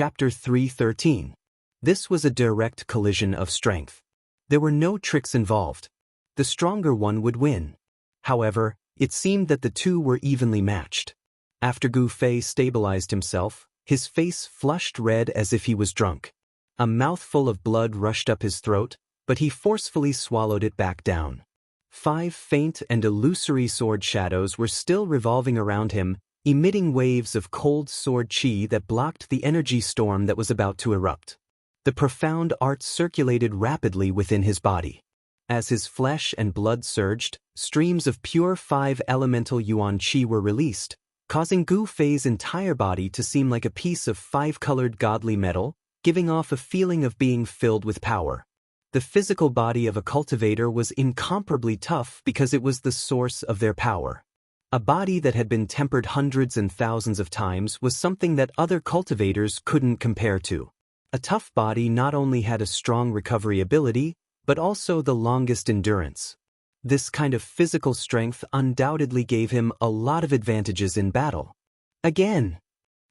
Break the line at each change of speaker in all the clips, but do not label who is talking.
Chapter 3:13. This was a direct collision of strength. There were no tricks involved. The stronger one would win. However, it seemed that the two were evenly matched. After Gu Fei stabilized himself, his face flushed red as if he was drunk. A mouthful of blood rushed up his throat, but he forcefully swallowed it back down. 5 faint and illusory sword shadows were still revolving around him, emitting waves of cold sword chi that blocked the energy storm that was about to erupt. The profound art circulated rapidly within his body. As his flesh and blood surged, streams of pure 5 elemental yuan chi were released, causing Gu Fei's entire body to seem like a piece of 5-colored godly metal, giving off a feeling of being filled with power. The physical body of a cultivator was incomparably tough because it was the source of their power. A body that had been tempered hundreds and thousands of times was something that other cultivators couldn't compare to. A tough body not only had a strong recovery ability, but also the longest endurance. This kind of physical strength undoubtedly gave him a lot of advantages in battle. Again!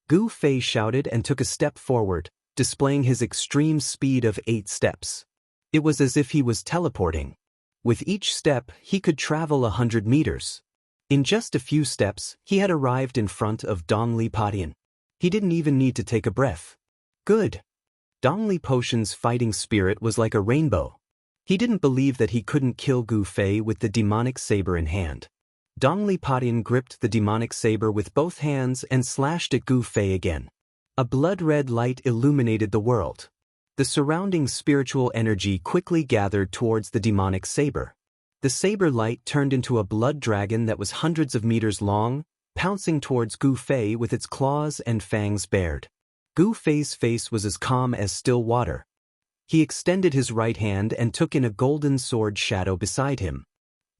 Gu Fei shouted and took a step forward, displaying his extreme speed of 8 steps. It was as if he was teleporting. With each step, he could travel 100 meters. In just a few steps, he had arrived in front of Dongli Patian. He didn't even need to take a breath. Good. Dongli Potion's fighting spirit was like a rainbow. He didn't believe that he couldn't kill Gu Fei with the demonic saber in hand. Dongli Patian gripped the demonic saber with both hands and slashed at Gu Fei again. A blood-red light illuminated the world. The surrounding spiritual energy quickly gathered towards the demonic saber. The saber light turned into a blood dragon that was hundreds of meters long, pouncing towards Gu Fei with its claws and fangs bared. Gu Fei's face was as calm as still water. He extended his right hand and took in a golden sword shadow beside him.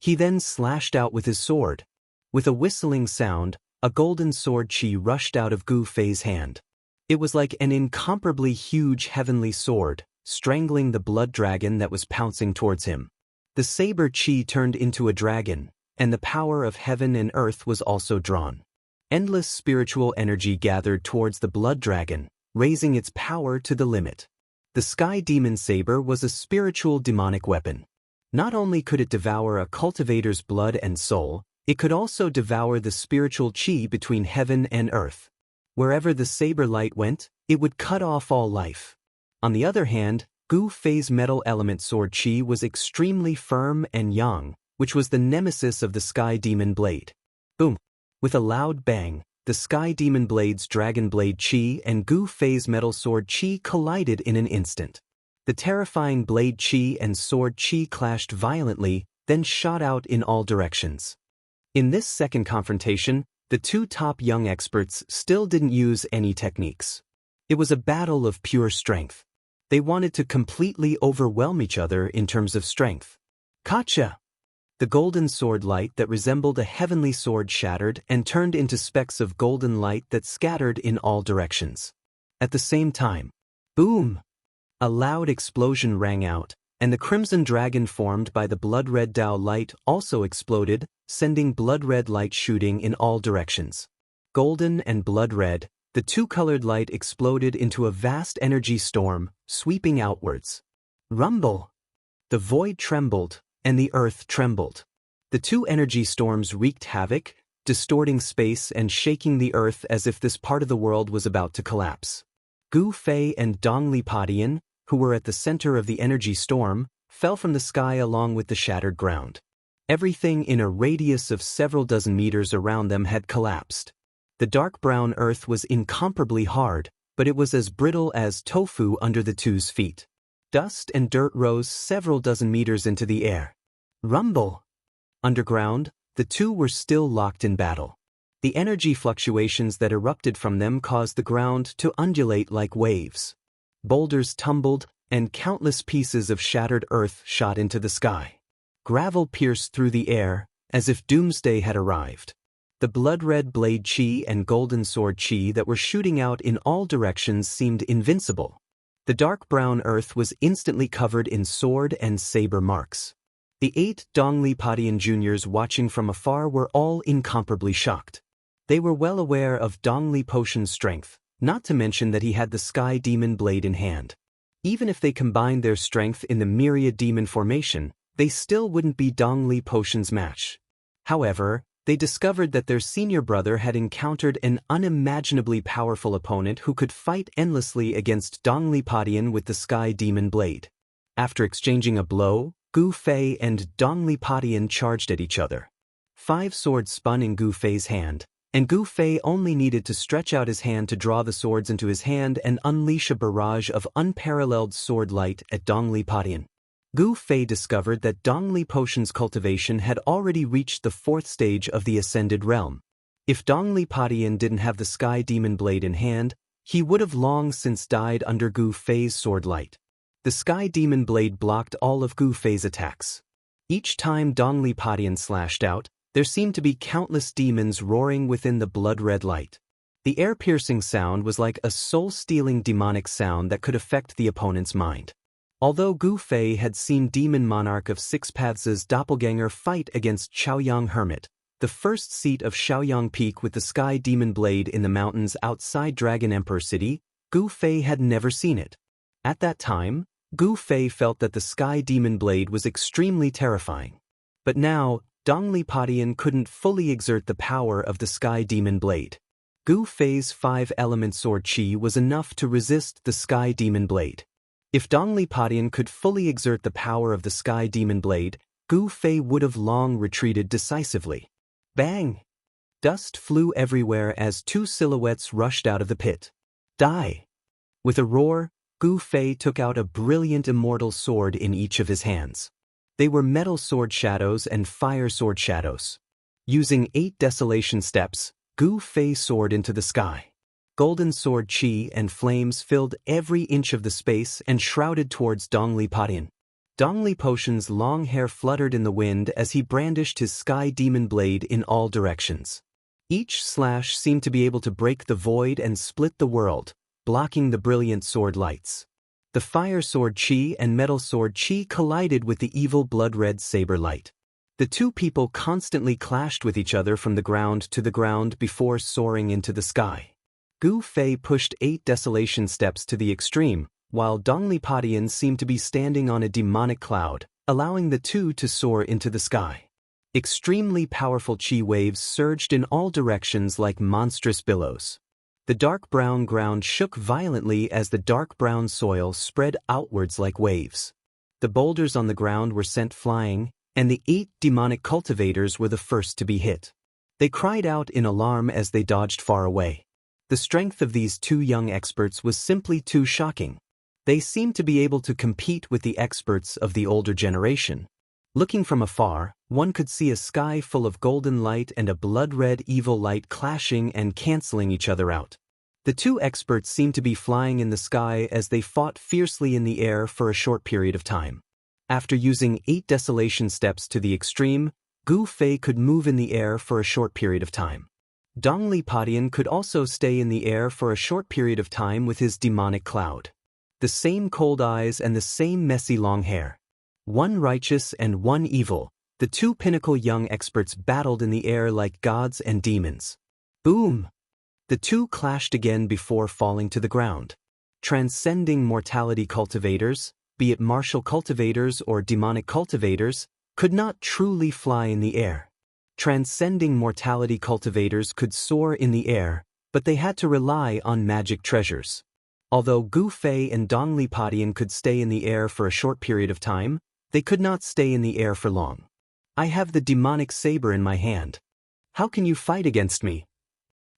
He then slashed out with his sword. With a whistling sound, a golden sword chi rushed out of Gu Fei's hand. It was like an incomparably huge heavenly sword, strangling the blood dragon that was pouncing towards him. The saber chi turned into a dragon, and the power of heaven and earth was also drawn. Endless spiritual energy gathered towards the blood dragon, raising its power to the limit. The sky demon saber was a spiritual demonic weapon. Not only could it devour a cultivator's blood and soul, it could also devour the spiritual chi between heaven and earth. Wherever the saber light went, it would cut off all life. On the other hand, Gu Fei's metal element sword chi was extremely firm and yang, which was the nemesis of the sky demon blade. Boom! With a loud bang, the sky demon blade's dragon blade chi and Gu Fei's metal sword chi collided in an instant. The terrifying blade chi and sword chi clashed violently, then shot out in all directions. In this second confrontation, the two top young experts still didn't use any techniques. It was a battle of pure strength. They wanted to completely overwhelm each other in terms of strength. Gotcha! The golden sword light that resembled a heavenly sword shattered and turned into specks of golden light that scattered in all directions. At the same time, boom! A loud explosion rang out, and the crimson dragon formed by the blood-red Dao light also exploded, sending blood-red light shooting in all directions. Golden and blood-red, the two-colored light exploded into a vast energy storm, sweeping outwards. Rumble! The void trembled, and the earth trembled. The two energy storms wreaked havoc, distorting space and shaking the earth as if this part of the world was about to collapse. Gu Fei and Dongli Patian, who were at the center of the energy storm, fell from the sky along with the shattered ground. Everything in a radius of several dozen meters around them had collapsed. The dark brown earth was incomparably hard, but it was as brittle as tofu under the two's feet. Dust and dirt rose several dozen meters into the air. Rumble! Underground, the two were still locked in battle. The energy fluctuations that erupted from them caused the ground to undulate like waves. Boulders tumbled, and countless pieces of shattered earth shot into the sky. Gravel pierced through the air, as if doomsday had arrived. The blood-red blade chi and golden sword chi that were shooting out in all directions seemed invincible. The dark brown earth was instantly covered in sword and saber marks. The 8 Dongli Patian juniors watching from afar were all incomparably shocked. They were well aware of Dongli Potion's strength, Not to mention that he had the Sky Demon blade in hand. Even if they combined their strength in the Myriad Demon formation, they still wouldn't be Dongli Potion's match. However, they discovered that their senior brother had encountered an unimaginably powerful opponent who could fight endlessly against Dongli Potion with the Sky Demon blade. After exchanging a blow, Gu Fei and Dongli Potion charged at each other. 5 swords spun in Gu Fei's hand, and Gu Fei only needed to stretch out his hand to draw the swords into his hand and unleash a barrage of unparalleled sword light at Dongli Potion. Gu Fei discovered that Dongli Potion's cultivation had already reached the 4th stage of the Ascended Realm. If Dongli Potion didn't have the Sky Demon blade in hand, he would have long since died under Gu Fei's sword light. The Sky Demon blade blocked all of Gu Fei's attacks. Each time Dongli Potion slashed out, there seemed to be countless demons roaring within the blood-red light. The air-piercing sound was like a soul-stealing demonic sound that could affect the opponent's mind. Although Gu Fei had seen Demon Monarch of 6 Paths' doppelganger fight against Shaoyang Hermit, the first seat of Shaoyang Peak with the Sky Demon blade in the mountains outside Dragon Emperor City, Gu Fei had never seen it. At that time, Gu Fei felt that the Sky Demon blade was extremely terrifying. But now, Dongli Potion couldn't fully exert the power of the Sky Demon blade. Gu Fei's 5-element sword chi was enough to resist the Sky Demon blade. If Dongli Potion could fully exert the power of the Sky Demon blade, Gu Fei would have long retreated decisively. Bang! Dust flew everywhere as 2 silhouettes rushed out of the pit. Die! With a roar, Gu Fei took out a brilliant immortal sword in each of his hands. They were metal sword shadows and fire sword shadows. Using 8 desolation steps, Gu Fei soared into the sky. Golden sword chi and flames filled every inch of the space and shrouded towards Dongli Potion. Dongli Potion's long hair fluttered in the wind as he brandished his Sky Demon blade in all directions. Each slash seemed to be able to break the void and split the world, blocking the brilliant sword lights. The fire sword chi and metal sword chi collided with the evil blood-red saber light. The 2 people constantly clashed with each other from the ground to the ground before soaring into the sky. Gu Fei pushed 8 desolation steps to the extreme, while Dongli Potion seemed to be standing on a demonic cloud, allowing the 2 to soar into the sky. Extremely powerful chi waves surged in all directions like monstrous billows. The dark brown ground shook violently as the dark brown soil spread outwards like waves. The boulders on the ground were sent flying, and the 8 demonic cultivators were the first to be hit. They cried out in alarm as they dodged far away. The strength of these 2 young experts was simply too shocking. They seemed to be able to compete with the experts of the older generation. Looking from afar, one could see a sky full of golden light and a blood-red evil light clashing and canceling each other out. The 2 experts seemed to be flying in the sky as they fought fiercely in the air for a short period of time. After using 8 desolation steps to the extreme, Gu Fei could move in the air for a short period of time. Dongli Potion could also stay in the air for a short period of time with his demonic cloud. The same cold eyes and the same messy long hair. One righteous and one evil, the 2 pinnacle young experts battled in the air like gods and demons. Boom! The 2 clashed again before falling to the ground. Transcending mortality cultivators, be it martial cultivators or demonic cultivators, could not truly fly in the air. Transcending mortality cultivators could soar in the air, but they had to rely on magic treasures. Although Gu Fei and Dongli Potion could stay in the air for a short period of time, they could not stay in the air for long. I have the demonic saber in my hand. How can you fight against me?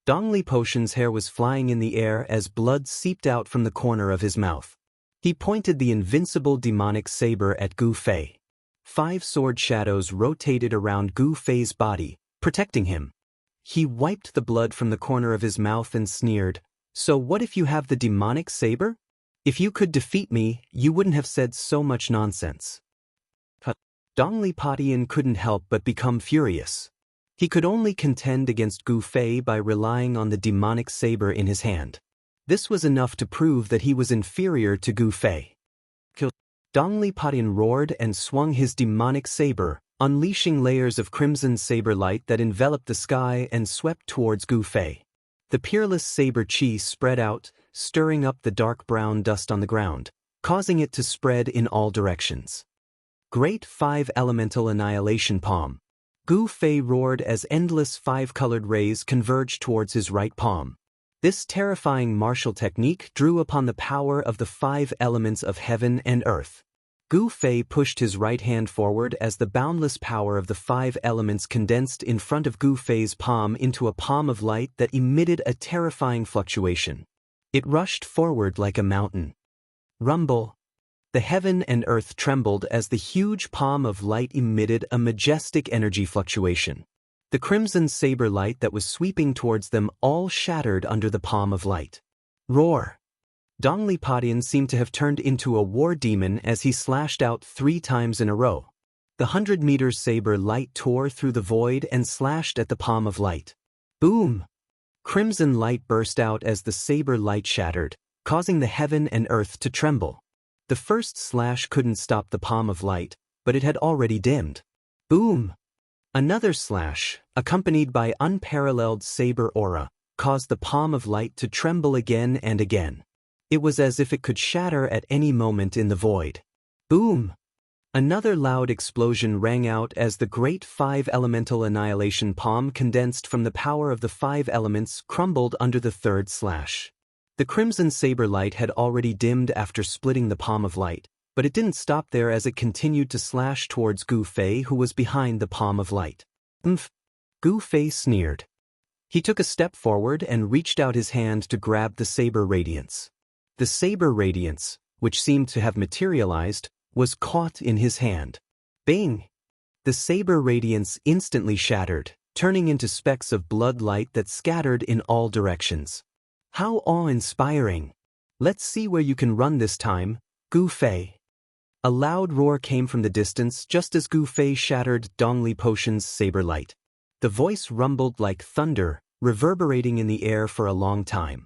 Dongli Potion's hair was flying in the air as blood seeped out from the corner of his mouth. He pointed the invincible demonic saber at Gu Fei. 5 sword shadows rotated around Gu Fei's body, protecting him. He wiped the blood from the corner of his mouth and sneered, "So what if you have the demonic saber? If you could defeat me, you wouldn't have said so much nonsense." Dongli Potion couldn't help but become furious. He could only contend against Gu Fei by relying on the demonic saber in his hand. This was enough to prove that he was inferior to Gu Fei. Dongli Potion roared and swung his demonic saber, unleashing layers of crimson saber light that enveloped the sky and swept towards Gu Fei. The peerless saber chi spread out, stirring up the dark brown dust on the ground, causing it to spread in all directions. Great Five Elemental Annihilation Palm. Gu Fei roared as endless five-colored rays converged towards his right palm. This terrifying martial technique drew upon the power of the five elements of heaven and earth. Gu Fei pushed his right hand forward as the boundless power of the five elements condensed in front of Gu Fei's palm into a palm of light that emitted a terrifying fluctuation. It rushed forward like a mountain. Rumble. The heaven and earth trembled as the huge palm of light emitted a majestic energy fluctuation. The crimson saber light that was sweeping towards them all shattered under the palm of light. Roar! Donglipadian seemed to have turned into a war demon as he slashed out 3 times in a row. The 100-meter saber light tore through the void and slashed at the palm of light. Boom! Crimson light burst out as the saber light shattered, causing the heaven and earth to tremble. The first slash couldn't stop the palm of light, but it had already dimmed. Boom! Another slash, accompanied by unparalleled saber aura, caused the palm of light to tremble again and again. It was as if it could shatter at any moment in the void. Boom! Another loud explosion rang out as the great five elemental annihilation palm condensed from the power of the five elements crumbled under the third slash. The crimson saber light had already dimmed after splitting the palm of light, but it didn't stop there as it continued to slash towards Gu Fei, who was behind the palm of light. Gu Fei sneered. He took a step forward and reached out his hand to grab the saber radiance. The saber radiance, which seemed to have materialized, was caught in his hand. Bing! The saber radiance instantly shattered, turning into specks of blood light that scattered in all directions. How awe-inspiring! Let's see where you can run this time, Gu Fei. A loud roar came from the distance just as Gu Fei shattered Dongli Potion's saber light. The voice rumbled like thunder, reverberating in the air for a long time.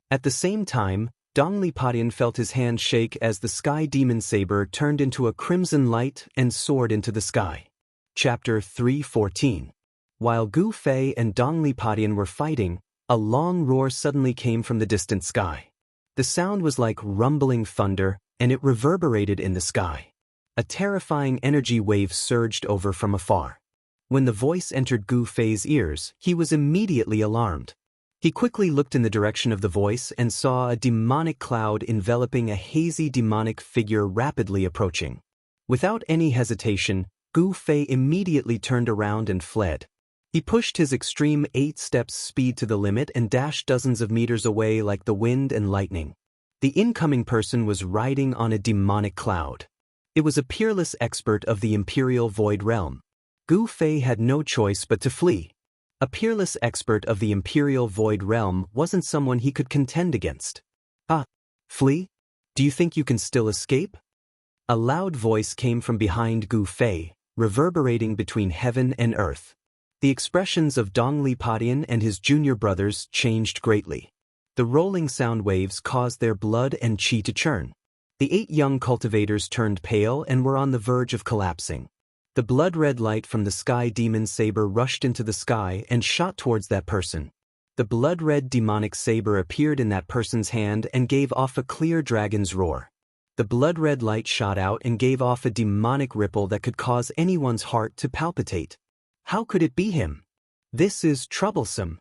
At the same time, Donglipadian felt his hand shake as the sky demon saber turned into a crimson light and soared into the sky. Chapter 3:14. While Gu Fei and Donglipadian were fighting, a long roar suddenly came from the distant sky. The sound was like rumbling thunder, and it reverberated in the sky. A terrifying energy wave surged over from afar. When the voice entered Gu Fei's ears, he was immediately alarmed. He quickly looked in the direction of the voice and saw a demonic cloud enveloping a hazy demonic figure rapidly approaching. Without any hesitation, Gu Fei immediately turned around and fled. He pushed his extreme 8-steps speed to the limit and dashed dozens of meters away like the wind and lightning. The incoming person was riding on a demonic cloud. It was a peerless expert of the Imperial Void Realm. Gu Fei had no choice but to flee. A peerless expert of the Imperial Void Realm wasn't someone he could contend against. Flee? Do you think you can still escape? A loud voice came from behind Gu Fei, reverberating between heaven and earth. The expressions of Donglipadian and his junior brothers changed greatly. The rolling sound waves caused their blood and chi to churn. The 8 young cultivators turned pale and were on the verge of collapsing. The blood-red light from the sky demon saber rushed into the sky and shot towards that person. The blood-red demonic saber appeared in that person's hand and gave off a clear dragon's roar. The blood-red light shot out and gave off a demonic ripple that could cause anyone's heart to palpitate. How could it be him? This is troublesome.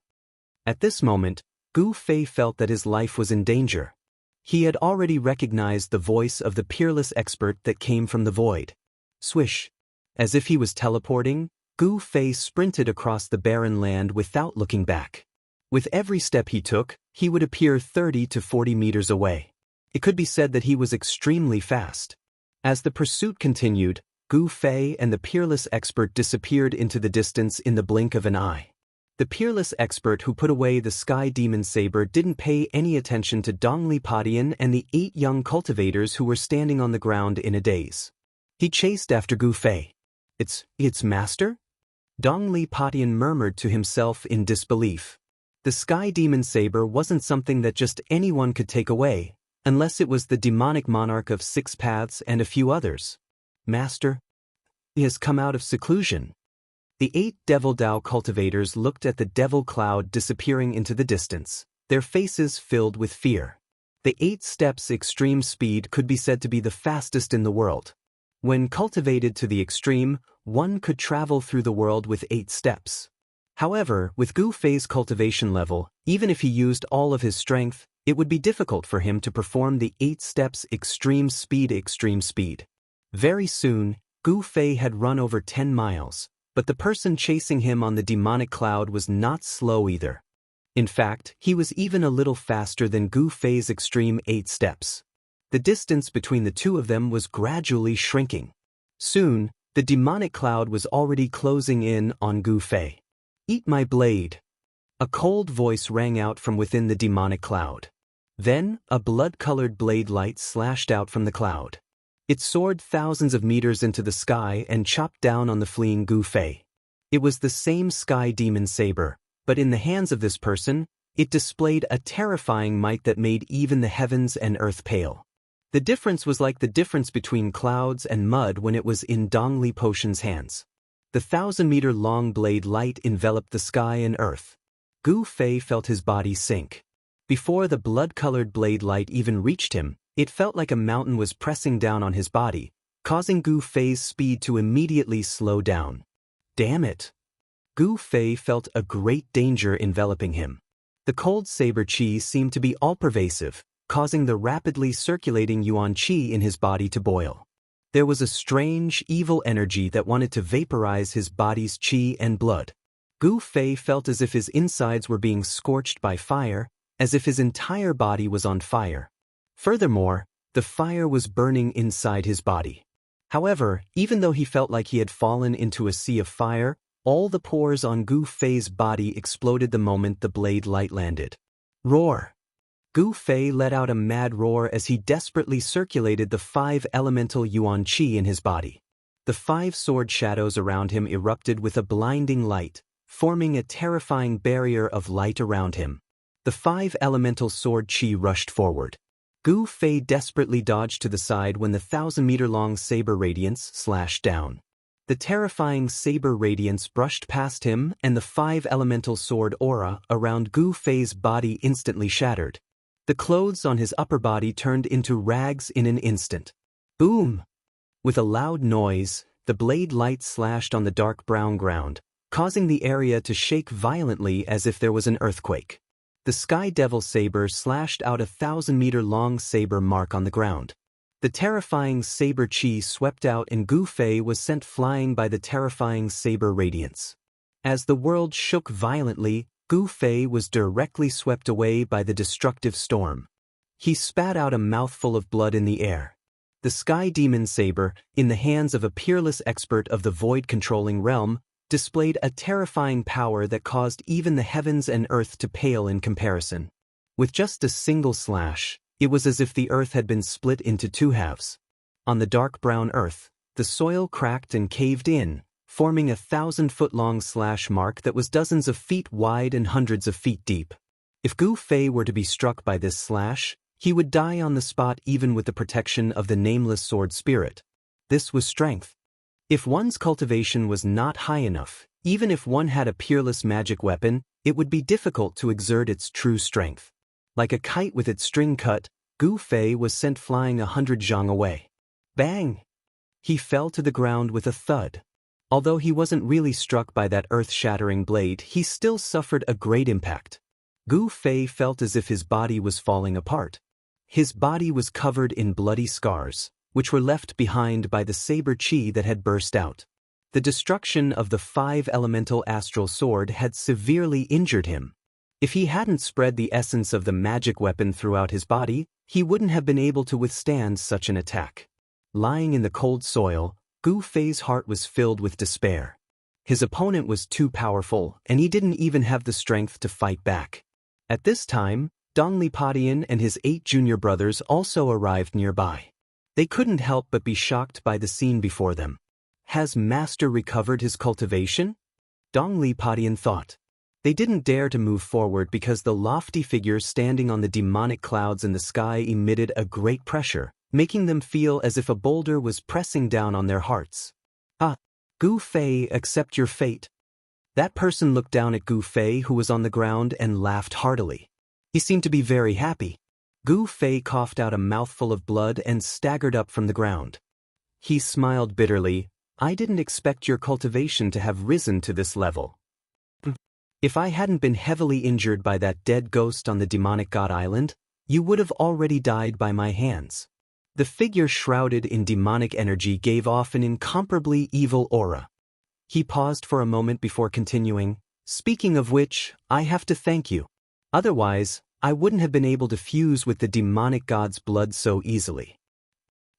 At this moment, Gu Fei felt that his life was in danger. He had already recognized the voice of the peerless expert that came from the void. Swish. As if he was teleporting, Gu Fei sprinted across the barren land without looking back. With every step he took, he would appear 30 to 40 meters away. It could be said that he was extremely fast. As the pursuit continued, Gu Fei and the peerless expert disappeared into the distance in the blink of an eye. The peerless expert who put away the sky demon saber didn't pay any attention to Donglipadian and the 8 young cultivators who were standing on the ground in a daze. He chased after Gu Fei. It's master? Donglipadian murmured to himself in disbelief. The sky demon saber wasn't something that just anyone could take away, unless it was the demonic monarch of 6 paths and a few others. Master? He has come out of seclusion. The 8 Devil Dao cultivators looked at the devil cloud disappearing into the distance, their faces filled with fear. The 8 steps extreme speed could be said to be the fastest in the world. When cultivated to the extreme, one could travel through the world with 8 steps. However, with Gu Fei's cultivation level, even if he used all of his strength, it would be difficult for him to perform the 8 steps extreme speed. Very soon, Gu Fei had run over 10 miles, but the person chasing him on the demonic cloud was not slow either. In fact, he was even a little faster than Gu Fei's extreme 8 steps. The distance between the two of them was gradually shrinking. Soon, the demonic cloud was already closing in on Gu Fei. "Eat my blade." A cold voice rang out from within the demonic cloud. Then, a blood-colored blade light slashed out from the cloud. It soared thousands of meters into the sky and chopped down on the fleeing Gu Fei. It was the same sky demon saber, but in the hands of this person, it displayed a terrifying might that made even the heavens and earth pale. The difference was like the difference between clouds and mud when it was in Dong Li Potion's hands. The 1,000-meter-long blade light enveloped the sky and earth. Gu Fei felt his body sink. Before the blood-colored blade light even reached him, it felt like a mountain was pressing down on his body, causing Gu Fei's speed to immediately slow down. Damn it! Gu Fei felt a great danger enveloping him. The cold saber qi seemed to be all-pervasive, causing the rapidly circulating yuan qi in his body to boil. There was a strange, evil energy that wanted to vaporize his body's qi and blood. Gu Fei felt as if his insides were being scorched by fire, as if his entire body was on fire. Furthermore, the fire was burning inside his body. However, even though he felt like he had fallen into a sea of fire, all the pores on Gu Fei's body exploded the moment the blade light landed. Roar! Gu Fei let out a mad roar as he desperately circulated the 5 elemental yuan qi in his body. The 5 sword shadows around him erupted with a blinding light, forming a terrifying barrier of light around him. The 5 elemental sword qi rushed forward. Gu Fei desperately dodged to the side when the 1,000-meter-long saber radiance slashed down. The terrifying saber radiance brushed past him and the 5 elemental sword aura around Gu Fei's body instantly shattered. The clothes on his upper body turned into rags in an instant. Boom! With a loud noise, the blade light slashed on the dark brown ground, causing the area to shake violently as if there was an earthquake. The Sky Devil saber slashed out a 1,000-meter-long saber mark on the ground. The terrifying saber qi swept out and Gu Fei was sent flying by the terrifying saber radiance. As the world shook violently, Gu Fei was directly swept away by the destructive storm. He spat out a mouthful of blood in the air. The Sky Demon saber, in the hands of a peerless expert of the void-controlling realm, displayed a terrifying power that caused even the heavens and earth to pale in comparison. With just a single slash, it was as if the earth had been split into 2 halves. On the dark brown earth, the soil cracked and caved in, forming a 1,000-foot-long slash mark that was dozens of feet wide and hundreds of feet deep. If Gu Fei were to be struck by this slash, he would die on the spot even with the protection of the nameless sword spirit. This was strength. If one's cultivation was not high enough, even if one had a peerless magic weapon, it would be difficult to exert its true strength. Like a kite with its string cut, Gu Fei was sent flying 100 zhang away. Bang! He fell to the ground with a thud. Although he wasn't really struck by that earth-shattering blade, he still suffered a great impact. Gu Fei felt as if his body was falling apart. His body was covered in bloody scars, which were left behind by the saber qi that had burst out. The destruction of the 5 elemental astral sword had severely injured him. If he hadn't spread the essence of the magic weapon throughout his body, he wouldn't have been able to withstand such an attack. Lying in the cold soil, Gu Fei's heart was filled with despair. His opponent was too powerful, and he didn't even have the strength to fight back. At this time, Dong Li Padian and his 8 junior brothers also arrived nearby. They couldn't help but be shocked by the scene before them. Has Master recovered his cultivation? Dong Li Padian thought. They didn't dare to move forward because the lofty figure standing on the demonic clouds in the sky emitted a great pressure, making them feel as if a boulder was pressing down on their hearts. Ah! Gu Fei, accept your fate. That person looked down at Gu Fei, who was on the ground, and laughed heartily. He seemed to be very happy. Gu Fei coughed out a mouthful of blood and staggered up from the ground. He smiled bitterly. I didn't expect your cultivation to have risen to this level. If I hadn't been heavily injured by that dead ghost on the demonic god island, you would have already died by my hands. The figure shrouded in demonic energy gave off an incomparably evil aura. He paused for a moment before continuing, speaking of which, I have to thank you. Otherwise, I wouldn't have been able to fuse with the demonic god's blood so easily.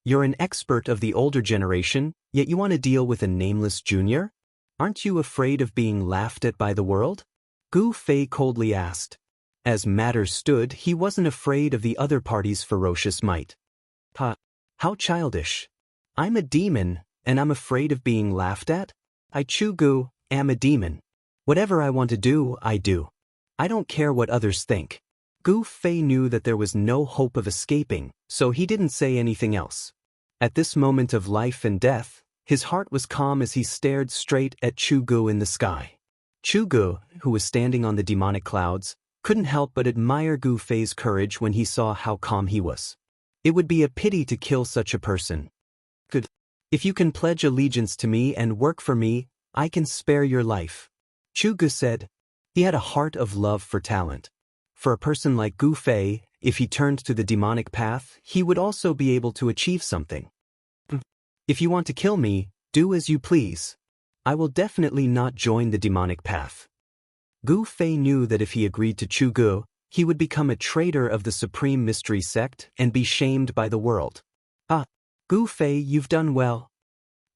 You're an expert of the older generation, yet you want to deal with a nameless junior? Aren't you afraid of being laughed at by the world? Gu Fei coldly asked. As matters stood, he wasn't afraid of the other party's ferocious might. How childish. I'm a demon, and I'm afraid of being laughed at? I Chugu am a demon. Whatever I want to do, I do. I don't care what others think. Gu Fei knew that there was no hope of escaping, so he didn't say anything else. At this moment of life and death, his heart was calm as he stared straight at Chugu in the sky. Chugu, who was standing on the demonic clouds, couldn't help but admire Gu Fei's courage when he saw how calm he was. It would be a pity to kill such a person. If you can pledge allegiance to me and work for me, I can spare your life. Chugu said. He had a heart of love for talent. For a person like Gu Fei, if he turned to the demonic path, he would also be able to achieve something. If you want to kill me, do as you please. I will definitely not join the demonic path. Gu Fei knew that if he agreed to Chugu, he would become a traitor of the Supreme Mystery Sect and be shamed by the world. Gu Fei, you've done well.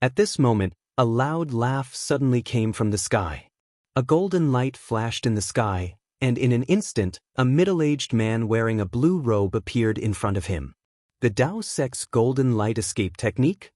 At this moment, a loud laugh suddenly came from the sky. A golden light flashed in the sky, and in an instant, a middle-aged man wearing a blue robe appeared in front of him. The Dao Sect's golden light escape technique?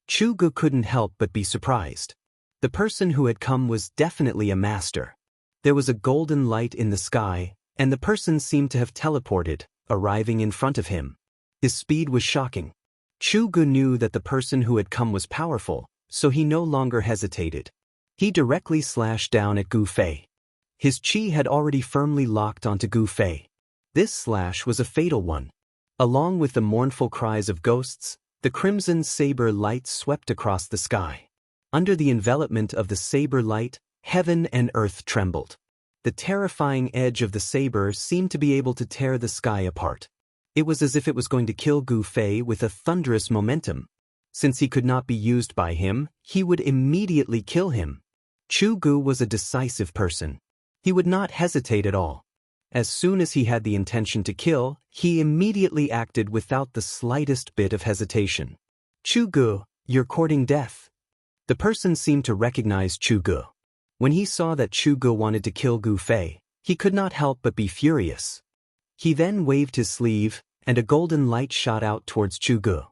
Chugu couldn't help but be surprised. The person who had come was definitely a master. There was a golden light in the sky, and the person seemed to have teleported, arriving in front of him. His speed was shocking. Chugu knew that the person who had come was powerful, so he no longer hesitated. He directly slashed down at Gu Fei. His chi had already firmly locked onto Gu Fei. This slash was a fatal one. Along with the mournful cries of ghosts, the crimson saber light swept across the sky. Under the envelopment of the saber light, heaven and earth trembled. The terrifying edge of the saber seemed to be able to tear the sky apart. It was as if it was going to kill Gu Fei with a thunderous momentum. Since he could not be used by him, he would immediately kill him. Chugu was a decisive person. He would not hesitate at all. As soon as he had the intention to kill, he immediately acted without the slightest bit of hesitation. Chugu, you're courting death. The person seemed to recognize Chugu. When he saw that Chugu wanted to kill Gu Fei, he could not help but be furious. He then waved his sleeve, and a golden light shot out towards Chugu.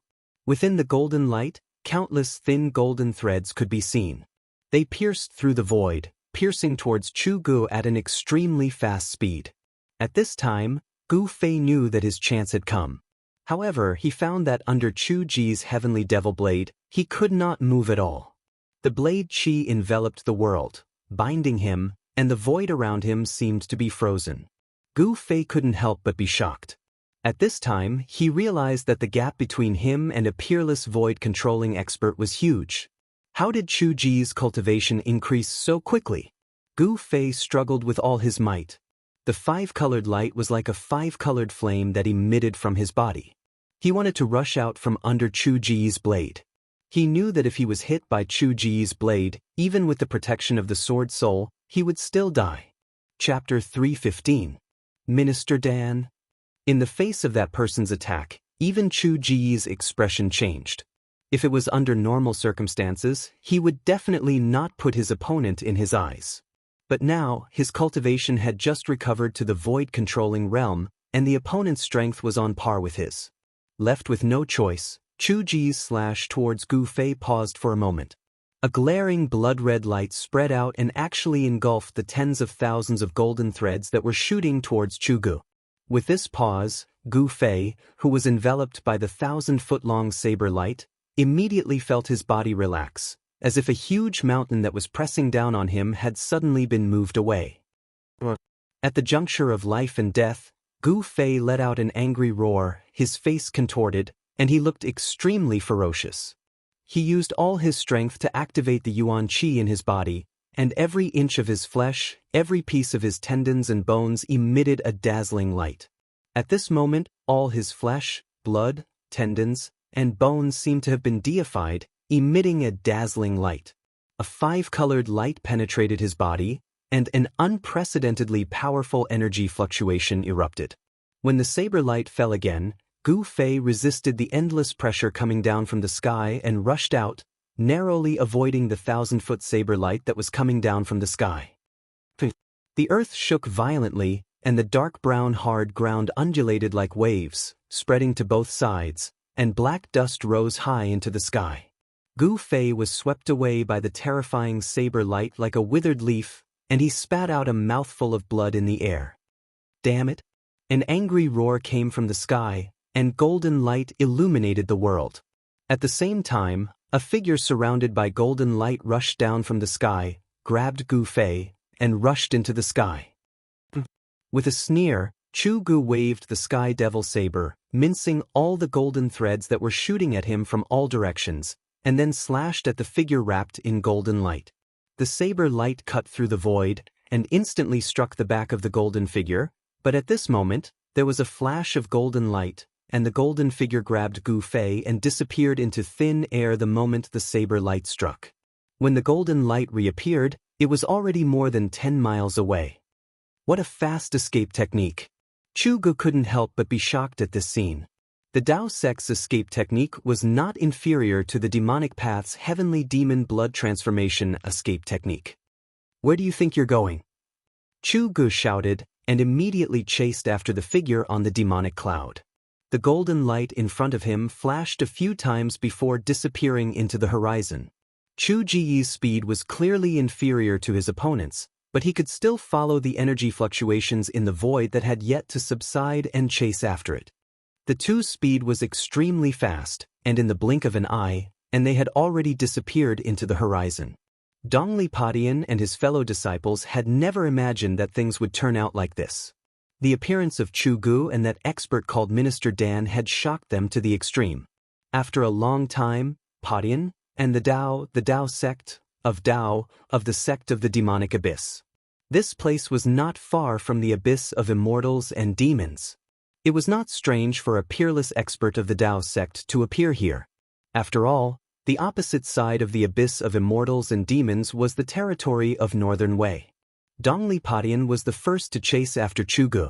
Within the golden light, countless thin golden threads could be seen. They pierced through the void, piercing towards Chugu at an extremely fast speed. At this time, Gu Fei knew that his chance had come. However, he found that under Chu Ji's heavenly devil blade, he could not move at all. The blade chi enveloped the world, binding him, and the void around him seemed to be frozen. Gu Fei couldn't help but be shocked. At this time, he realized that the gap between him and a peerless void-controlling expert was huge. How did Chu Ji's cultivation increase so quickly? Gu Fei struggled with all his might. The five-colored light was like a five-colored flame that emitted from his body. He wanted to rush out from under Chu Ji's blade. He knew that if he was hit by Chu Ji's blade, even with the protection of the Sword Soul, he would still die. Chapter 315. Minister Dan. In the face of that person's attack, even Chu Ji's expression changed. If it was under normal circumstances, he would definitely not put his opponent in his eyes. But now, his cultivation had just recovered to the void-controlling realm, and the opponent's strength was on par with his. Left with no choice, Chu Ji's slash towards Gu Fei paused for a moment. A glaring blood-red light spread out and actually engulfed the tens of thousands of golden threads that were shooting towards Chugu. With this pause, Gu Fei, who was enveloped by the 1,000-foot-long saber light, immediately felt his body relax, as if a huge mountain that was pressing down on him had suddenly been moved away. At the juncture of life and death, Gu Fei let out an angry roar, his face contorted, and he looked extremely ferocious. He used all his strength to activate the Yuan Qi in his body, and every inch of his flesh, every piece of his tendons and bones emitted a dazzling light. At this moment, all his flesh, blood, tendons, and bones seemed to have been deified, emitting a dazzling light. A five-colored light penetrated his body, and an unprecedentedly powerful energy fluctuation erupted. When the saber light fell again, Gu Fei resisted the endless pressure coming down from the sky and rushed out, narrowly avoiding the 1,000-foot saber light that was coming down from the sky. The earth shook violently, and the dark brown hard ground undulated like waves, spreading to both sides, and black dust rose high into the sky. Gu Fei was swept away by the terrifying saber light like a withered leaf, and he spat out a mouthful of blood in the air. Damn it! An angry roar came from the sky, and golden light illuminated the world. At the same time, a figure surrounded by golden light rushed down from the sky, grabbed Gu Fei, and rushed into the sky. With a sneer, Chu Gu waved the sky devil saber, mincing all the golden threads that were shooting at him from all directions, and then slashed at the figure wrapped in golden light. The saber light cut through the void, and instantly struck the back of the golden figure, but at this moment, there was a flash of golden light, and the golden figure grabbed Gu Fei and disappeared into thin air the moment the saber light struck. When the golden light reappeared, it was already more than 10 miles away. What a fast escape technique! Chu Gu couldn't help but be shocked at this scene. The Dao sect's escape technique was not inferior to the demonic path's heavenly demon blood transformation escape technique. Where do you think you're going? Chu Gu shouted, and immediately chased after the figure on the demonic cloud. The golden light in front of him flashed a few times before disappearing into the horizon. Chu Jiyi's speed was clearly inferior to his opponent's, but he could still follow the energy fluctuations in the void that had yet to subside and chase after it. The two's speed was extremely fast, and in the blink of an eye, and they had already disappeared into the horizon. Dongli Padian and his fellow disciples had never imagined that things would turn out like this. The appearance of Chu Gu and that expert called Minister Dan had shocked them to the extreme. After a long time, Padian, and the Dao sect, of the sect of the demonic abyss. This place was not far from the abyss of immortals and demons. It was not strange for a peerless expert of the Dao sect to appear here. After all, the opposite side of the abyss of immortals and demons was the territory of Northern Wei. Dongli Padian was the first to chase after Chu Gu.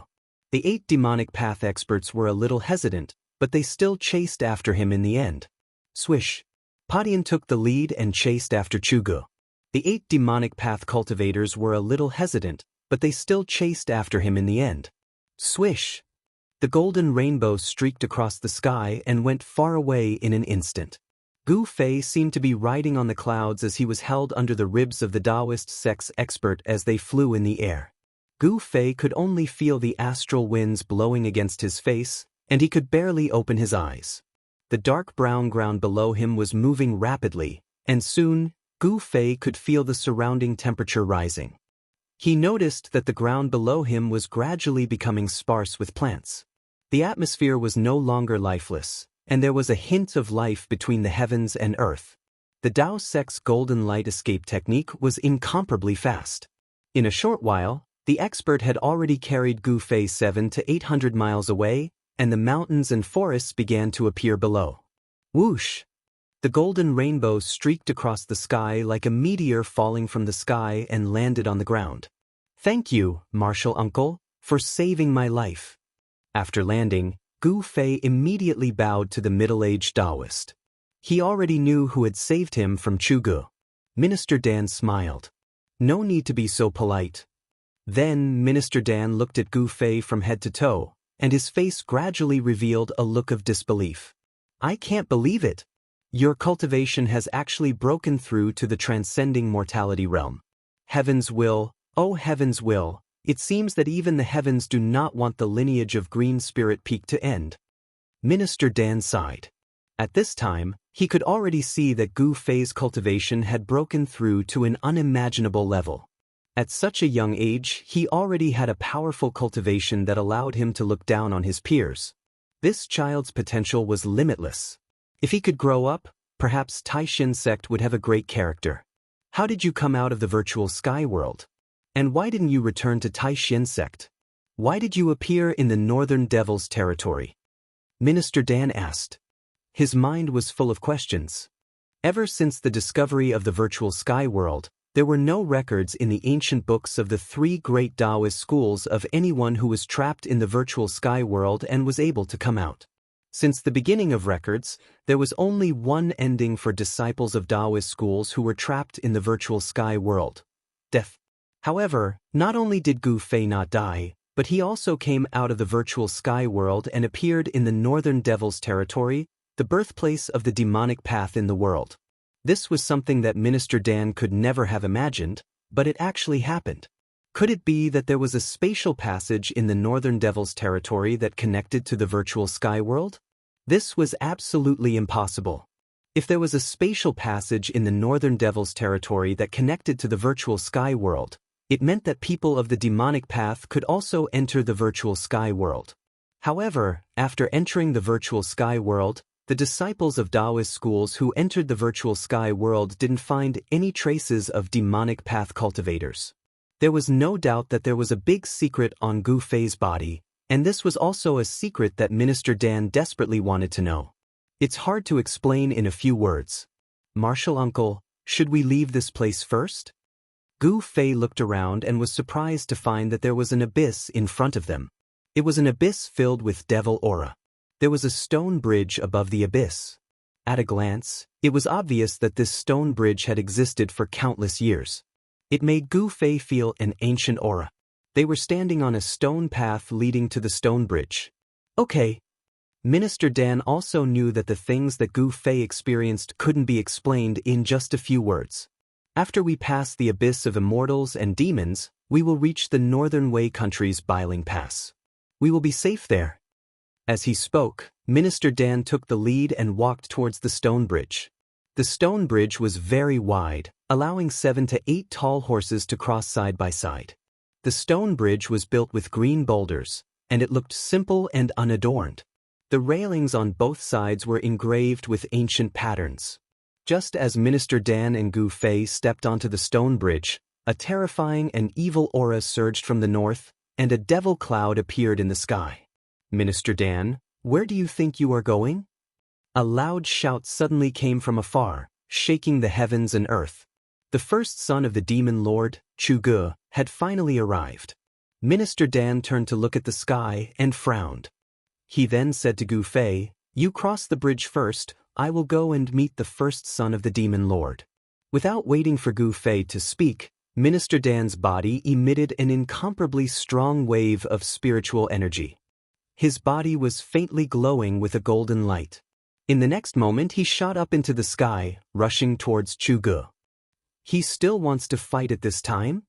The 8 demonic path experts were a little hesitant, but they still chased after him in the end. Swish! Padian took the lead and chased after Chu Gu. The 8 demonic path cultivators were a little hesitant, but they still chased after him in the end. Swish! The golden rainbow streaked across the sky and went far away in an instant. Gu Fei seemed to be riding on the clouds as he was held under the ribs of the Taoist sect's expert as they flew in the air. Gu Fei could only feel the astral winds blowing against his face, and he could barely open his eyes. The dark brown ground below him was moving rapidly, and soon, Gu Fei could feel the surrounding temperature rising. He noticed that the ground below him was gradually becoming sparse with plants. The atmosphere was no longer lifeless, and there was a hint of life between the heavens and earth. The Dao sect's golden light escape technique was incomparably fast. In a short while, the expert had already carried Gu Fei 700 to 800 miles away, and the mountains and forests began to appear below. Whoosh! The golden rainbow streaked across the sky like a meteor falling from the sky and landed on the ground. Thank you, Martial Uncle, for saving my life. After landing, Gu Fei immediately bowed to the middle-aged Taoist. He already knew who had saved him from Chu Gu. Minister Dan smiled. No need to be so polite. Then Minister Dan looked at Gu Fei from head to toe, and his face gradually revealed a look of disbelief. I can't believe it. Your cultivation has actually broken through to the transcending mortality realm. Heaven's will, oh heaven's will, it seems that even the heavens do not want the lineage of Green Spirit Peak to end. Minister Dan sighed. At this time, He could already see that Gu Fei's cultivation had broken through to an unimaginable level. At such a young age, he already had a powerful cultivation that allowed him to look down on his peers. This child's potential was limitless. If he could grow up, perhaps Taishin sect would have a great character. How did you come out of the virtual sky world? And why didn't you return to Taishin sect? Why did you appear in the Northern Devil's territory? Minister Dan asked. His mind was full of questions. Ever since the discovery of the virtual sky world, there were no records in the ancient books of the three great Taoist schools of anyone who was trapped in the virtual sky world and was able to come out. Since the beginning of records, there was only one ending for disciples of Taoist schools who were trapped in the virtual sky world: death. However, not only did Gu Fei not die, but he also came out of the virtual sky world and appeared in the Northern Devil's territory, the birthplace of the demonic path in the world. This was something that Minister Dan could never have imagined, but it actually happened. Could it be that there was a spatial passage in the Northern Devil's territory that connected to the virtual sky world? This was absolutely impossible. If there was a spatial passage in the Northern Devil's territory that connected to the virtual sky world, it meant that people of the demonic path could also enter the virtual sky world. However, after entering the virtual sky world, the disciples of Taoist schools who entered the virtual sky world didn't find any traces of demonic path cultivators. There was no doubt that there was a big secret on Gu Fei's body, and this was also a secret that Minister Dan desperately wanted to know. It's hard to explain in a few words. Martial uncle, should we leave this place first? Gu Fei looked around and was surprised to find that there was an abyss in front of them. It was an abyss filled with devil aura. There was a stone bridge above the abyss. At a glance, it was obvious that this stone bridge had existed for countless years. It made Gu Fei feel an ancient aura. They were standing on a stone path leading to the stone bridge. Okay. Minister Dan also knew that the things that Gu Fei experienced couldn't be explained in just a few words. After we pass the abyss of immortals and demons, we will reach the Northern Wei country's Biling Pass. We will be safe there. As he spoke, Minister Dan took the lead and walked towards the stone bridge. The stone bridge was very wide, allowing 7 to 8 tall horses to cross side by side. The stone bridge was built with green boulders, and it looked simple and unadorned. The railings on both sides were engraved with ancient patterns. Just as Minister Dan and Gu Fei stepped onto the stone bridge, a terrifying and evil aura surged from the north, and a devil cloud appeared in the sky. Minister Dan, where do you think you are going? A loud shout suddenly came from afar, shaking the heavens and earth. The first son of the demon lord, Chu Ge, had finally arrived. Minister Dan turned to look at the sky and frowned. He then said to Gu Fei, "You cross the bridge first, I will go and meet the first son of the demon lord." Without waiting for Gu Fei to speak, Minister Dan's body emitted an incomparably strong wave of spiritual energy. His body was faintly glowing with a golden light. In the next moment he shot up into the sky, rushing towards Chu Ge. He still wants to fight at this time?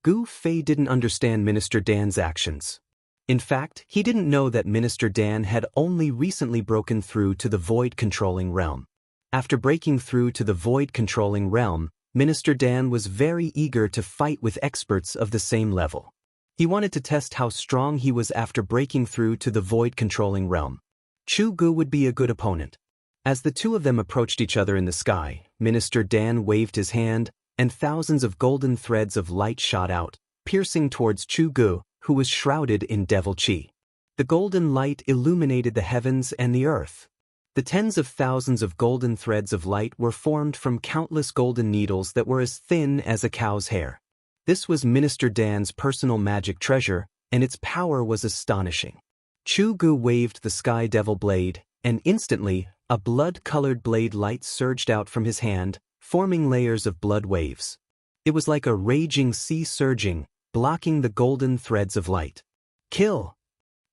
Gu Fei didn't understand Minister Dan's actions. In fact, he didn't know that Minister Dan had only recently broken through to the void-controlling realm. After breaking through to the void-controlling realm, Minister Dan was very eager to fight with experts of the same level. He wanted to test how strong he was after breaking through to the void-controlling realm. Chu Ge would be a good opponent. As the two of them approached each other in the sky, Minister Dan waved his hand, and thousands of golden threads of light shot out, piercing towards Chu Ge, who was shrouded in devil chi. The golden light illuminated the heavens and the earth. The tens of thousands of golden threads of light were formed from countless golden needles that were as thin as a cow's hair. This was Minister Dan's personal magic treasure, and its power was astonishing. Chu Ge waved the sky devil blade, and instantly, a blood-colored blade light surged out from his hand, forming layers of blood waves. It was like a raging sea surging, blocking the golden threads of light. Kill!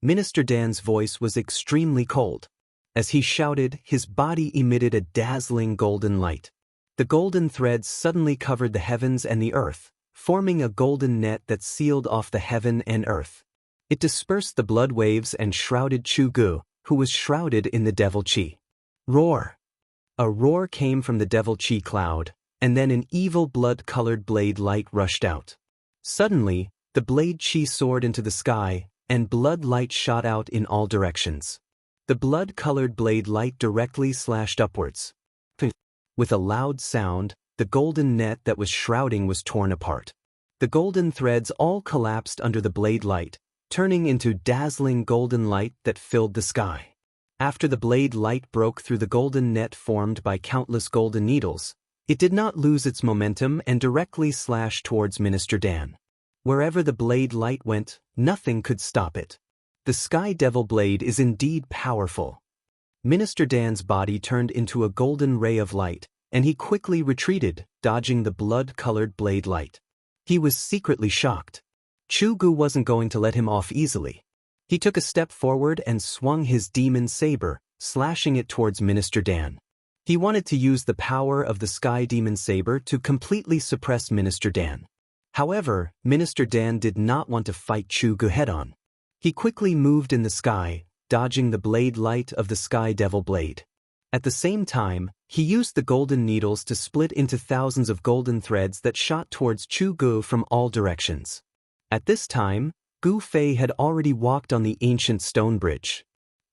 Minister Dan's voice was extremely cold. As he shouted, his body emitted a dazzling golden light. The golden threads suddenly covered the heavens and the earth, forming a golden net that sealed off the heaven and earth. It dispersed the blood waves and shrouded Chu Ge, who was shrouded in the devil chi. Roar! A roar came from the devil chi cloud, and then an evil blood-colored blade light rushed out. Suddenly, the blade chi soared into the sky, and blood light shot out in all directions. The blood-colored blade light directly slashed upwards. With a loud sound, the golden net that was shrouding was torn apart. The golden threads all collapsed under the blade light, turning into dazzling golden light that filled the sky. After the blade light broke through the golden net formed by countless golden needles, it did not lose its momentum and directly slashed towards Minister Dan. Wherever the blade light went, nothing could stop it. The Sky Devil blade is indeed powerful. Minister Dan's body turned into a golden ray of light, and he quickly retreated, dodging the blood-colored blade light. He was secretly shocked. Chu-gu wasn't going to let him off easily. He took a step forward and swung his demon saber, slashing it towards Minister Dan. He wanted to use the power of the Sky Demon Saber to completely suppress Minister Dan. However, Minister Dan did not want to fight Chu-gu head-on. He quickly moved in the sky, dodging the blade light of the Sky Devil blade. At the same time, he used the golden needles to split into thousands of golden threads that shot towards Chu-gu from all directions. At this time, Gu Fei had already walked on the ancient stone bridge.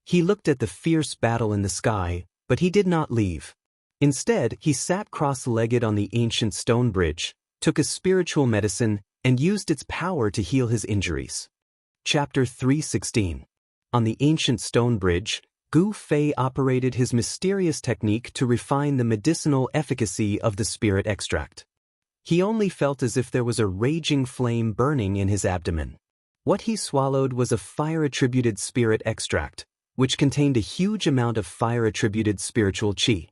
He looked at the fierce battle in the sky, but he did not leave. Instead, he sat cross-legged on the ancient stone bridge, took a spiritual medicine, and used its power to heal his injuries. Chapter 316. On the ancient stone bridge, Gu Fei operated his mysterious technique to refine the medicinal efficacy of the spirit extract. He only felt as if there was a raging flame burning in his abdomen. What he swallowed was a fire-attributed spirit extract, which contained a huge amount of fire-attributed spiritual qi.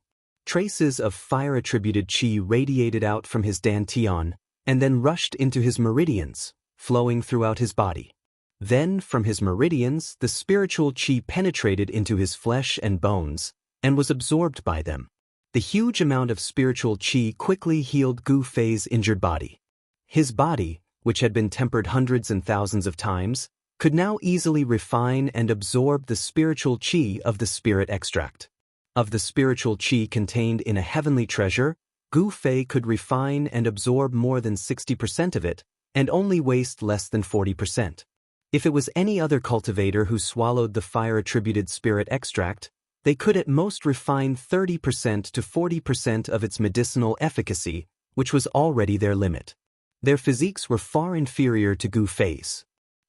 Traces of fire-attributed qi radiated out from his dantian, and then rushed into his meridians, flowing throughout his body. Then, from his meridians, the spiritual qi penetrated into his flesh and bones, and was absorbed by them. The huge amount of spiritual qi quickly healed Gu Fei's injured body. His body, which had been tempered hundreds and thousands of times, could now easily refine and absorb the spiritual qi of the spirit extract. Of the spiritual qi contained in a heavenly treasure, Gu Fei could refine and absorb more than 60% of it, and only waste less than 40%. If it was any other cultivator who swallowed the fire-attributed spirit extract, they could at most refine 30% to 40% of its medicinal efficacy, which was already their limit. Their physiques were far inferior to Gu Fei's.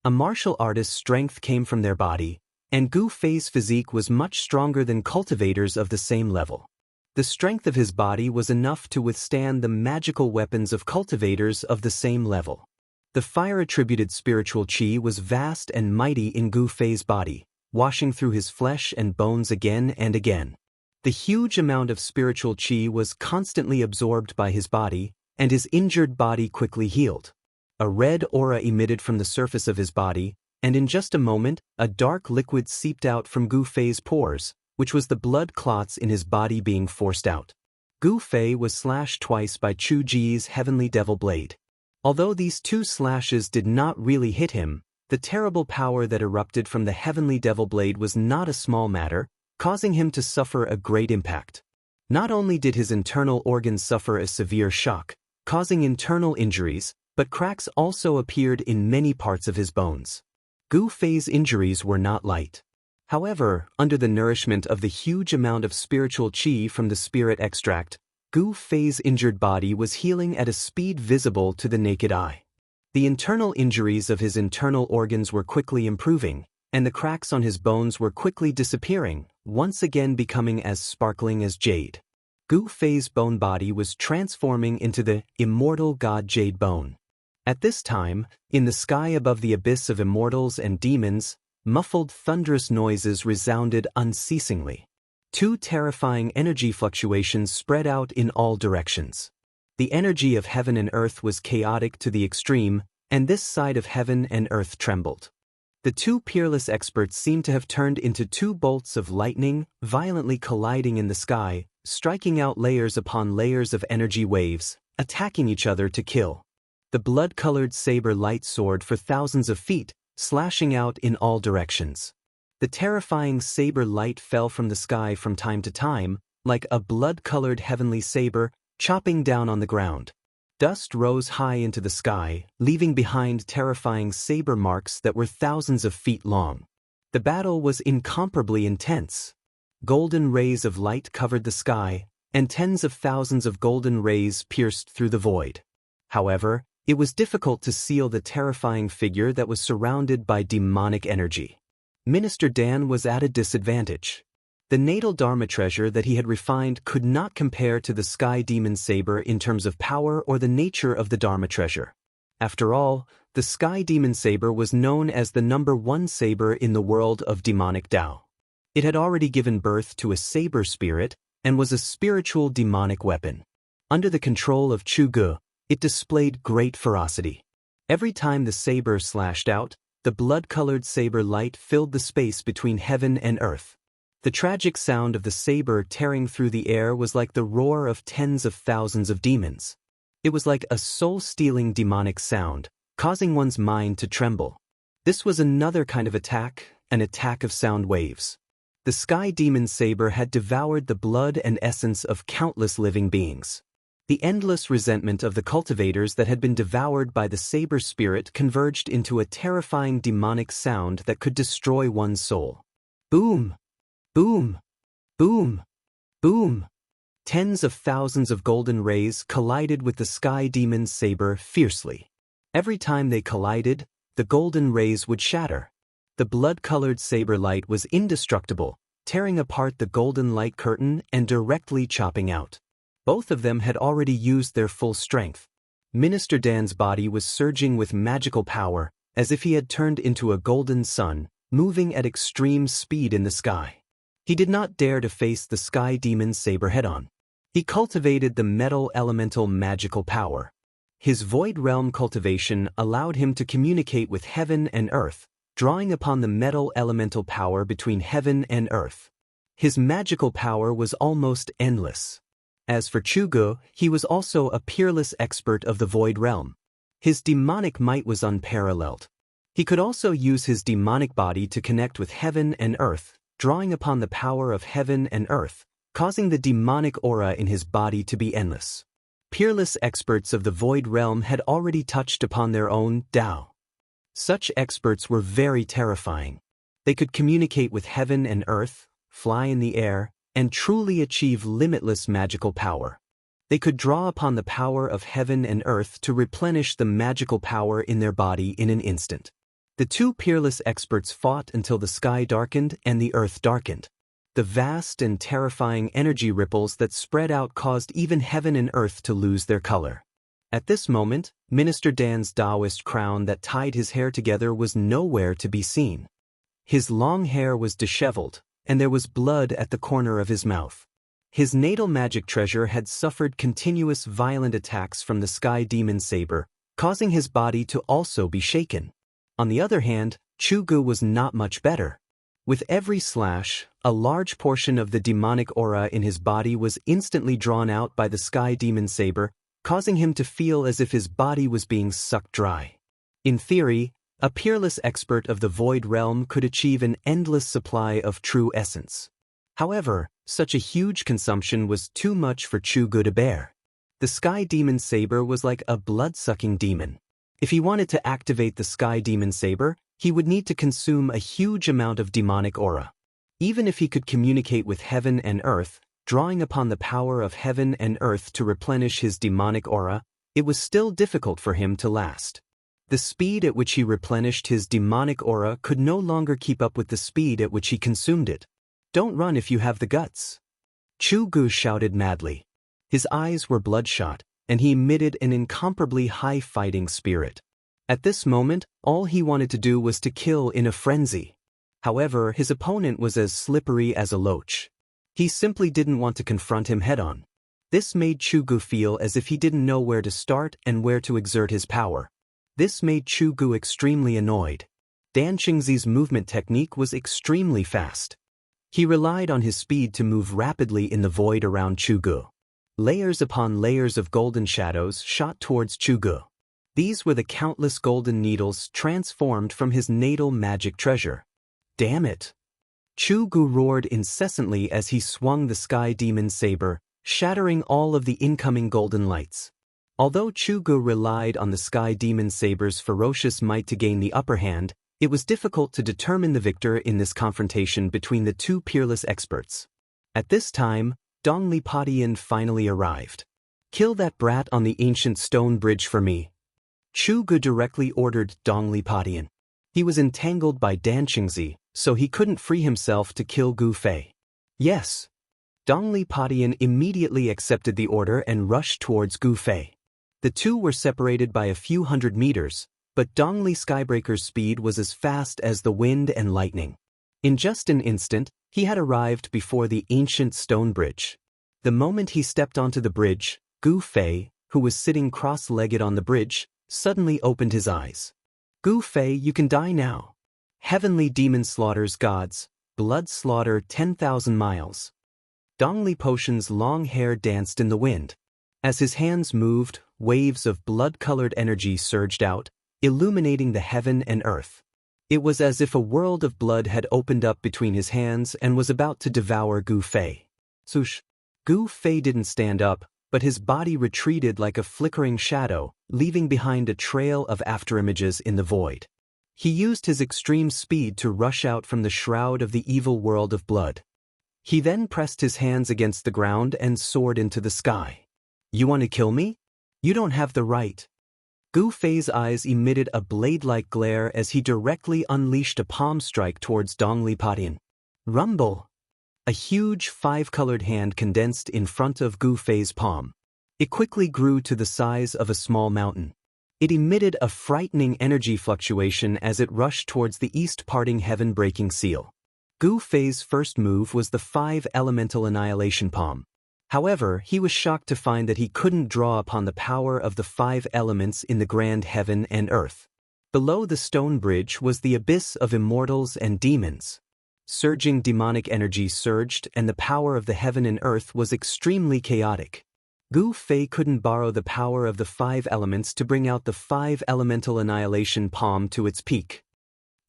A martial artist's strength came from their body, and Gu Fei's physique was much stronger than cultivators of the same level. The strength of his body was enough to withstand the magical weapons of cultivators of the same level. The fire-attributed spiritual qi was vast and mighty in Gu Fei's body, washing through his flesh and bones again and again. The huge amount of spiritual qi was constantly absorbed by his body, and his injured body quickly healed. A red aura emitted from the surface of his body, and in just a moment, a dark liquid seeped out from Gu Fei's pores, which was the blood clots in his body being forced out. Gu Fei was slashed twice by Chu Ji's heavenly devil blade. Although these two slashes did not really hit him, the terrible power that erupted from the heavenly devil blade was not a small matter, causing him to suffer a great impact. Not only did his internal organs suffer a severe shock, causing internal injuries, but cracks also appeared in many parts of his bones. Gu Fei's injuries were not light. However, under the nourishment of the huge amount of spiritual qi from the spirit extract, Gu Fei's injured body was healing at a speed visible to the naked eye. The internal injuries of his internal organs were quickly improving, and the cracks on his bones were quickly disappearing, once again becoming as sparkling as jade. Gu Fei's bone body was transforming into the immortal god Jade Bone. At this time, in the sky above the abyss of immortals and demons, muffled thunderous noises resounded unceasingly. Two terrifying energy fluctuations spread out in all directions. The energy of heaven and earth was chaotic to the extreme, and this side of heaven and earth trembled. The two peerless experts seemed to have turned into two bolts of lightning, violently colliding in the sky, striking out layers upon layers of energy waves, attacking each other to kill. The blood-colored saber light soared for thousands of feet, slashing out in all directions. The terrifying saber light fell from the sky from time to time, like a blood-colored heavenly saber, chopping down on the ground. Dust rose high into the sky, leaving behind terrifying saber marks that were thousands of feet long. The battle was incomparably intense. Golden rays of light covered the sky, and tens of thousands of golden rays pierced through the void. However, it was difficult to seal the terrifying figure that was surrounded by demonic energy. Minister Dan was at a disadvantage. The natal Dharma treasure that he had refined could not compare to the Sky Demon Saber in terms of power or the nature of the Dharma treasure. After all, the Sky Demon Saber was known as the #1 saber in the world of demonic Tao. It had already given birth to a saber spirit and was a spiritual demonic weapon. Under the control of Chu Gu, it displayed great ferocity. Every time the saber slashed out, the blood-colored saber light filled the space between heaven and earth. The tragic sound of the saber tearing through the air was like the roar of tens of thousands of demons. It was like a soul-stealing demonic sound, causing one's mind to tremble. This was another kind of attack, an attack of sound waves. The Sky Demon Saber had devoured the blood and essence of countless living beings. The endless resentment of the cultivators that had been devoured by the saber spirit converged into a terrifying demonic sound that could destroy one's soul. Boom! Boom! Boom! Boom! Tens of thousands of golden rays collided with the Sky Demon's saber fiercely. Every time they collided, the golden rays would shatter. The blood-colored saber light was indestructible, tearing apart the golden light curtain and directly chopping out. Both of them had already used their full strength. Minister Dan's body was surging with magical power, as if he had turned into a golden sun, moving at extreme speed in the sky. He did not dare to face the Sky Demon's saber head-on. He cultivated the metal elemental magical power. His void realm cultivation allowed him to communicate with heaven and earth, drawing upon the metal elemental power between heaven and earth. His magical power was almost endless. As for Chu Gu, he was also a peerless expert of the void realm. His demonic might was unparalleled. He could also use his demonic body to connect with heaven and earth, drawing upon the power of heaven and earth, causing the demonic aura in his body to be endless. Peerless experts of the void realm had already touched upon their own Tao. Such experts were very terrifying. They could communicate with heaven and earth, fly in the air, and truly achieve limitless magical power. They could draw upon the power of heaven and earth to replenish the magical power in their body in an instant. The two peerless experts fought until the sky darkened and the earth darkened. The vast and terrifying energy ripples that spread out caused even heaven and earth to lose their color. At this moment, Minister Dan's Taoist crown that tied his hair together was nowhere to be seen. His long hair was disheveled, and there was blood at the corner of his mouth. His natal magic treasure had suffered continuous violent attacks from the Sky Demon Saber, causing his body to also be shaken. On the other hand, Chu Gu was not much better. With every slash, a large portion of the demonic aura in his body was instantly drawn out by the Sky Demon Saber, causing him to feel as if his body was being sucked dry. In theory, a peerless expert of the void realm could achieve an endless supply of true essence. However, such a huge consumption was too much for Chu Gu to bear. The Sky Demon Saber was like a blood-sucking demon. If he wanted to activate the Sky Demon Saber, he would need to consume a huge amount of demonic aura. Even if he could communicate with heaven and earth, drawing upon the power of heaven and earth to replenish his demonic aura, it was still difficult for him to last. The speed at which he replenished his demonic aura could no longer keep up with the speed at which he consumed it. "Don't run if you have the guts!" Chu Gu shouted madly. His eyes were bloodshot, and he emitted an incomparably high fighting spirit. At this moment, all he wanted to do was to kill in a frenzy. However, his opponent was as slippery as a loach. He simply didn't want to confront him head-on. This made Chu Gu feel as if he didn't know where to start and where to exert his power. This made Chu Gu extremely annoyed. Dan Qingzi's movement technique was extremely fast. He relied on his speed to move rapidly in the void around Chu Gu. Layers upon layers of golden shadows shot towards Chu Gu. These were the countless golden needles transformed from his natal magic treasure. Damn it! Chu Gu roared incessantly as he swung the sky demon saber, shattering all of the incoming golden lights. Although Chu Gu relied on the sky demon saber's ferocious might to gain the upper hand, it was difficult to determine the victor in this confrontation between the two peerless experts. At this time, Dongli Padian finally arrived. "Kill that brat on the ancient stone bridge for me," Chu Gu directly ordered Dongli Padian. He was entangled by Dan Qingzi, so he couldn't free himself to kill Gu Fei. Yes. Dongli Padian immediately accepted the order and rushed towards Gu Fei. The two were separated by a few hundred meters, but Dongli Skybreaker's speed was as fast as the wind and lightning. In just an instant, he had arrived before the ancient stone bridge. The moment he stepped onto the bridge, Gu Fei, who was sitting cross-legged on the bridge, suddenly opened his eyes. "Gu Fei, you can die now. Heavenly demon slaughters gods, blood slaughter 10,000 miles." Dongli Potion's long hair danced in the wind. As his hands moved, waves of blood-colored energy surged out, illuminating the heaven and earth. It was as if a world of blood had opened up between his hands and was about to devour Gu Fei. Swoosh! Gu Fei didn't stand up, but his body retreated like a flickering shadow, leaving behind a trail of afterimages in the void. He used his extreme speed to rush out from the shroud of the evil world of blood. He then pressed his hands against the ground and soared into the sky. "You want to kill me? You don't have the right." Gu Fei's eyes emitted a blade-like glare as he directly unleashed a palm strike towards Dongli Padian. Rumble! A huge five-colored hand condensed in front of Gu Fei's palm. It quickly grew to the size of a small mountain. It emitted a frightening energy fluctuation as it rushed towards the east, parting heaven-breaking seal. Gu Fei's first move was the 5-elemental annihilation palm. However, he was shocked to find that he couldn't draw upon the power of the 5 elements in the grand heaven and earth. Below the stone bridge was the abyss of immortals and demons. Surging demonic energy surged, and the power of the heaven and earth was extremely chaotic. Gu Fei couldn't borrow the power of the 5 elements to bring out the 5-elemental annihilation palm to its peak.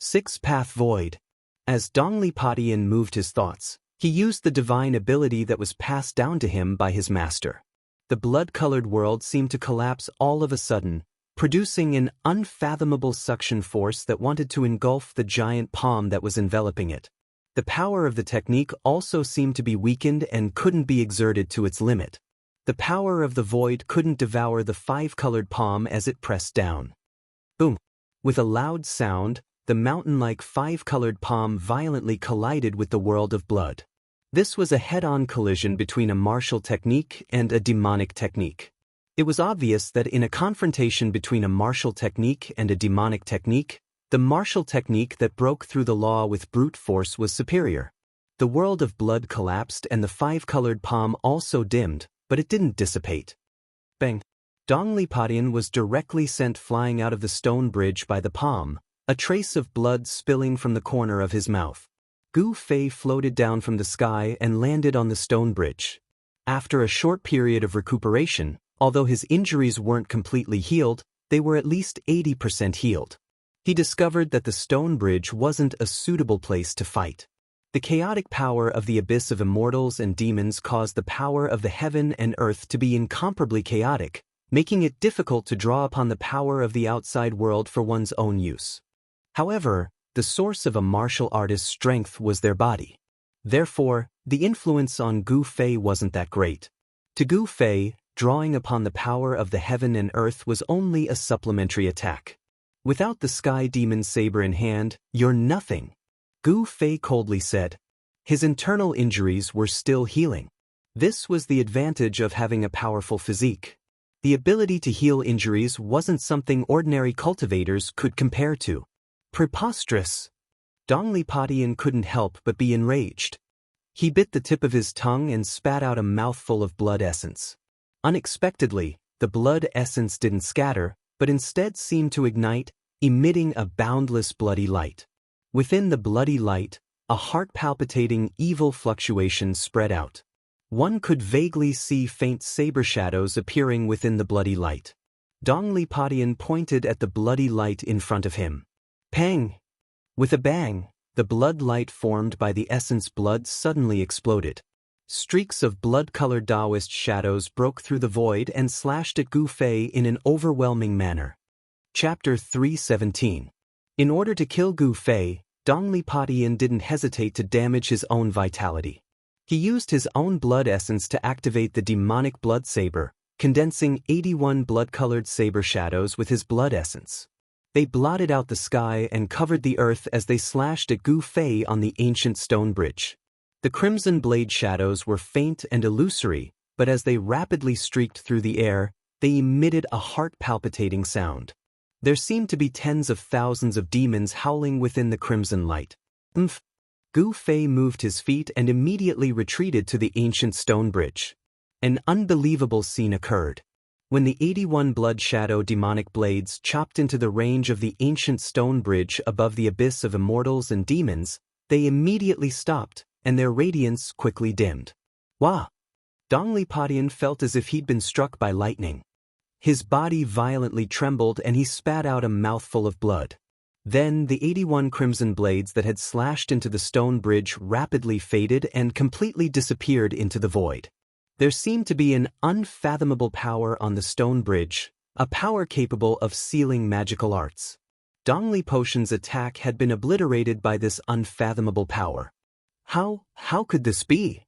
6-path void. As Dongli Padian moved his thoughts, he used the divine ability that was passed down to him by his master. The blood-colored world seemed to collapse all of a sudden, producing an unfathomable suction force that wanted to engulf the giant palm that was enveloping it. The power of the technique also seemed to be weakened and couldn't be exerted to its limit. The power of the void couldn't devour the 5-colored palm as it pressed down. Boom! With a loud sound, the mountain-like 5-colored palm violently collided with the world of blood. This was a head-on collision between a martial technique and a demonic technique. It was obvious that in a confrontation between a martial technique and a demonic technique, the martial technique that broke through the law with brute force was superior. The world of blood collapsed and the 5-colored palm also dimmed, but it didn't dissipate. Bang! Dongli Padian was directly sent flying out of the stone bridge by the palm, a trace of blood spilling from the corner of his mouth. Gu Fei floated down from the sky and landed on the stone bridge. After a short period of recuperation, although his injuries weren't completely healed, they were at least 80% healed. He discovered that the stone bridge wasn't a suitable place to fight. The chaotic power of the abyss of immortals and demons caused the power of the heaven and earth to be incomparably chaotic, making it difficult to draw upon the power of the outside world for one's own use. However, the source of a martial artist's strength was their body. Therefore, the influence on Gu Fei wasn't that great. To Gu Fei, drawing upon the power of the heaven and earth was only a supplementary attack. Without the sky demon saber in hand, you're nothing, Gu Fei coldly said. His internal injuries were still healing. This was the advantage of having a powerful physique. The ability to heal injuries wasn't something ordinary cultivators could compare to. Preposterous! Dongli Padian couldn't help but be enraged. He bit the tip of his tongue and spat out a mouthful of blood essence. Unexpectedly, the blood essence didn't scatter, but instead seemed to ignite, emitting a boundless bloody light. Within the bloody light, a heart-palpitating evil fluctuation spread out. One could vaguely see faint saber shadows appearing within the bloody light. Dongli Padian pointed at the bloody light in front of him. Pang! With a bang, The blood light formed by the essence blood suddenly exploded. Streaks of blood-colored Taoist shadows broke through the void and slashed at Gu Fei in an overwhelming manner. Chapter 317. In order to kill Gu Fei, Dongli Padian didn't hesitate to damage his own vitality. He used his own blood essence to activate the demonic blood saber, condensing 81 blood-colored saber shadows with his blood essence. They blotted out the sky and covered the earth as they slashed at Gu Fei on the ancient stone bridge. The crimson blade shadows were faint and illusory, but as they rapidly streaked through the air, they emitted a heart-palpitating sound. There seemed to be tens of thousands of demons howling within the crimson light. Gu Fei moved his feet and immediately retreated to the ancient stone bridge. An unbelievable scene occurred. When the 81 blood shadow demonic blades chopped into the range of the ancient stone bridge above the abyss of immortals and demons, they immediately stopped, and their radiance quickly dimmed. Wah! Dongli Padian felt as if he'd been struck by lightning. His body violently trembled and he spat out a mouthful of blood. Then the 81 crimson blades that had slashed into the stone bridge rapidly faded and completely disappeared into the void. There seemed to be an unfathomable power on the stone bridge, a power capable of sealing magical arts. Dongli Potion's attack had been obliterated by this unfathomable power. How could this be?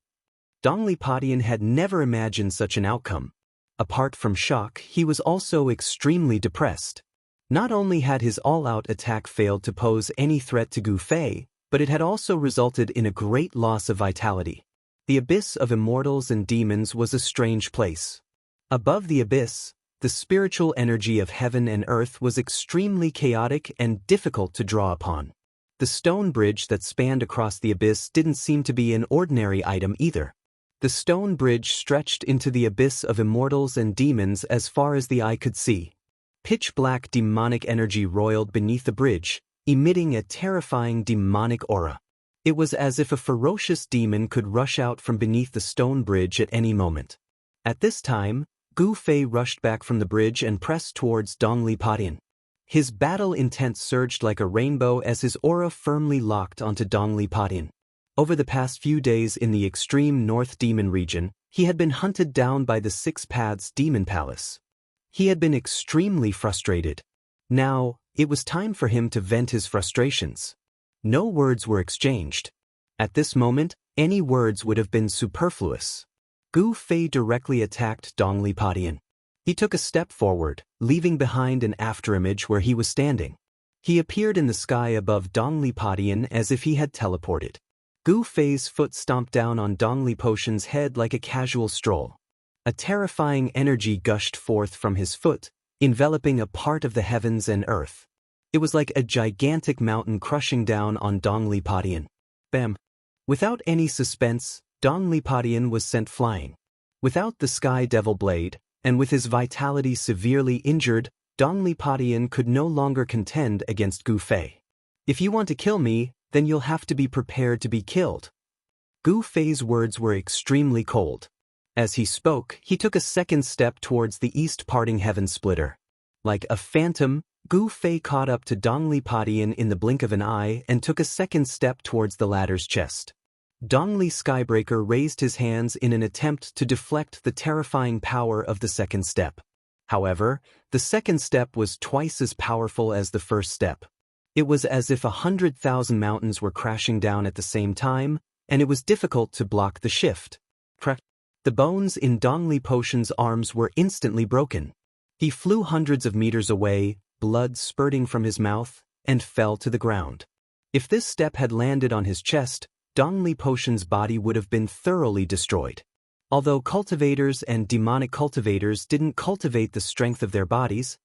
Dongli Padian had never imagined such an outcome. Apart from shock, he was also extremely depressed. Not only had his all-out attack failed to pose any threat to Gu Fei, but it had also resulted in a great loss of vitality. The abyss of immortals and demons was a strange place. Above the abyss, the spiritual energy of heaven and earth was extremely chaotic and difficult to draw upon. The stone bridge that spanned across the abyss didn't seem to be an ordinary item either. The stone bridge stretched into the abyss of immortals and demons as far as the eye could see. Pitch-black demonic energy roiled beneath the bridge, emitting a terrifying demonic aura. It was as if a ferocious demon could rush out from beneath the stone bridge at any moment. At this time, Gu Fei rushed back from the bridge and pressed towards Dongli Padian. His battle intent surged like a rainbow as his aura firmly locked onto Dongli Padian. Over the past few days in the extreme North Demon region, he had been hunted down by the Six Paths Demon Palace. He had been extremely frustrated. Now, it was time for him to vent his frustrations. No words were exchanged. At this moment, any words would have been superfluous. Gu Fei directly attacked Dongli Padian. He took a step forward, leaving behind an afterimage where he was standing. He appeared in the sky above Dongli Padian as if he had teleported. Gu Fei's foot stomped down on Dongli Potion's head like a casual stroll. A terrifying energy gushed forth from his foot, enveloping a part of the heavens and earth. It was like a gigantic mountain crushing down on Dongli Padian. Bam! Without any suspense, Dongli Padian was sent flying. Without the Sky Devil Blade, and with his vitality severely injured, Dongli Padian could no longer contend against Gu Fei. If you want to kill me, then you'll have to be prepared to be killed. Gu Fei's words were extremely cold. As he spoke, he took a second step towards the east parting heaven splitter. Like a phantom, Gu Fei caught up to Dongli Padian in the blink of an eye and took a second step towards the latter's chest. Dongli Skybreaker raised his hands in an attempt to deflect the terrifying power of the second step. However, the second step was twice as powerful as the first step. It was as if 100,000 mountains were crashing down at the same time, and it was difficult to block the shift. The bones in Dongli Potion's arms were instantly broken. He flew hundreds of meters away, blood spurting from his mouth, and fell to the ground. If this step had landed on his chest, Dongli Potion's body would have been thoroughly destroyed. Although cultivators and demonic cultivators didn't cultivate the strength of their bodies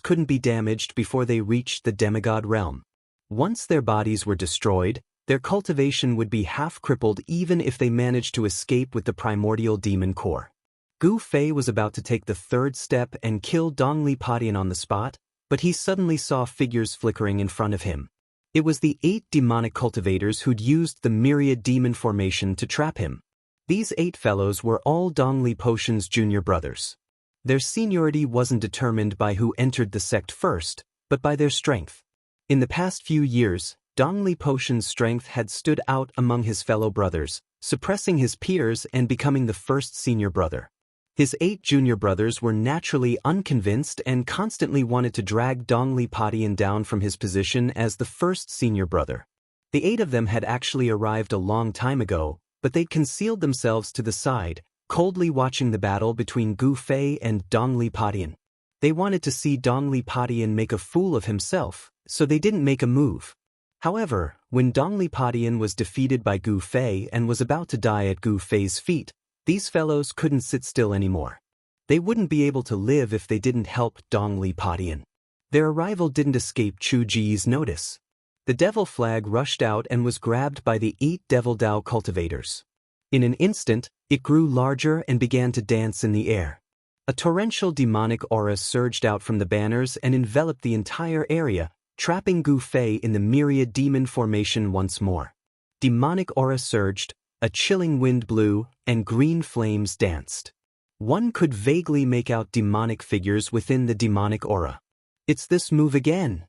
couldn't be damaged before they reached the demigod realm. Once their bodies were destroyed, their cultivation would be half-crippled even if they managed to escape with the primordial demon core. Gu Fei was about to take the third step and kill Dongli Padian on the spot, but he suddenly saw figures flickering in front of him. It was the 8 demonic cultivators who'd used the myriad demon formation to trap him. These 8 fellows were all Dongli Potion's junior brothers. Their seniority wasn't determined by who entered the sect first, but by their strength. In the past few years, Dong Li Potion's strength had stood out among his fellow brothers, suppressing his peers and becoming the first senior brother. His 8 junior brothers were naturally unconvinced and constantly wanted to drag Dong Li Potion down from his position as the first senior brother. The 8 of them had actually arrived a long time ago, but they'd concealed themselves to the side, coldly watching the battle between Gu Fei and Dong Li Potion. They wanted to see Dong Li Potion make a fool of himself, so they didn't make a move. However, when Dong Li Potion was defeated by Gu Fei and was about to die at Gu Fei's feet, these fellows couldn't sit still anymore. They wouldn't be able to live if they didn't help Dong Li Potion. Their arrival didn't escape Chu Ji's notice. The devil flag rushed out and was grabbed by the 8 Devil Dao cultivators. In an instant, it grew larger and began to dance in the air. A torrential demonic aura surged out from the banners and enveloped the entire area, trapping Gu Fei in the myriad demon formation once more. Demonic aura surged, a chilling wind blew, and green flames danced. One could vaguely make out demonic figures within the demonic aura. It's this move again.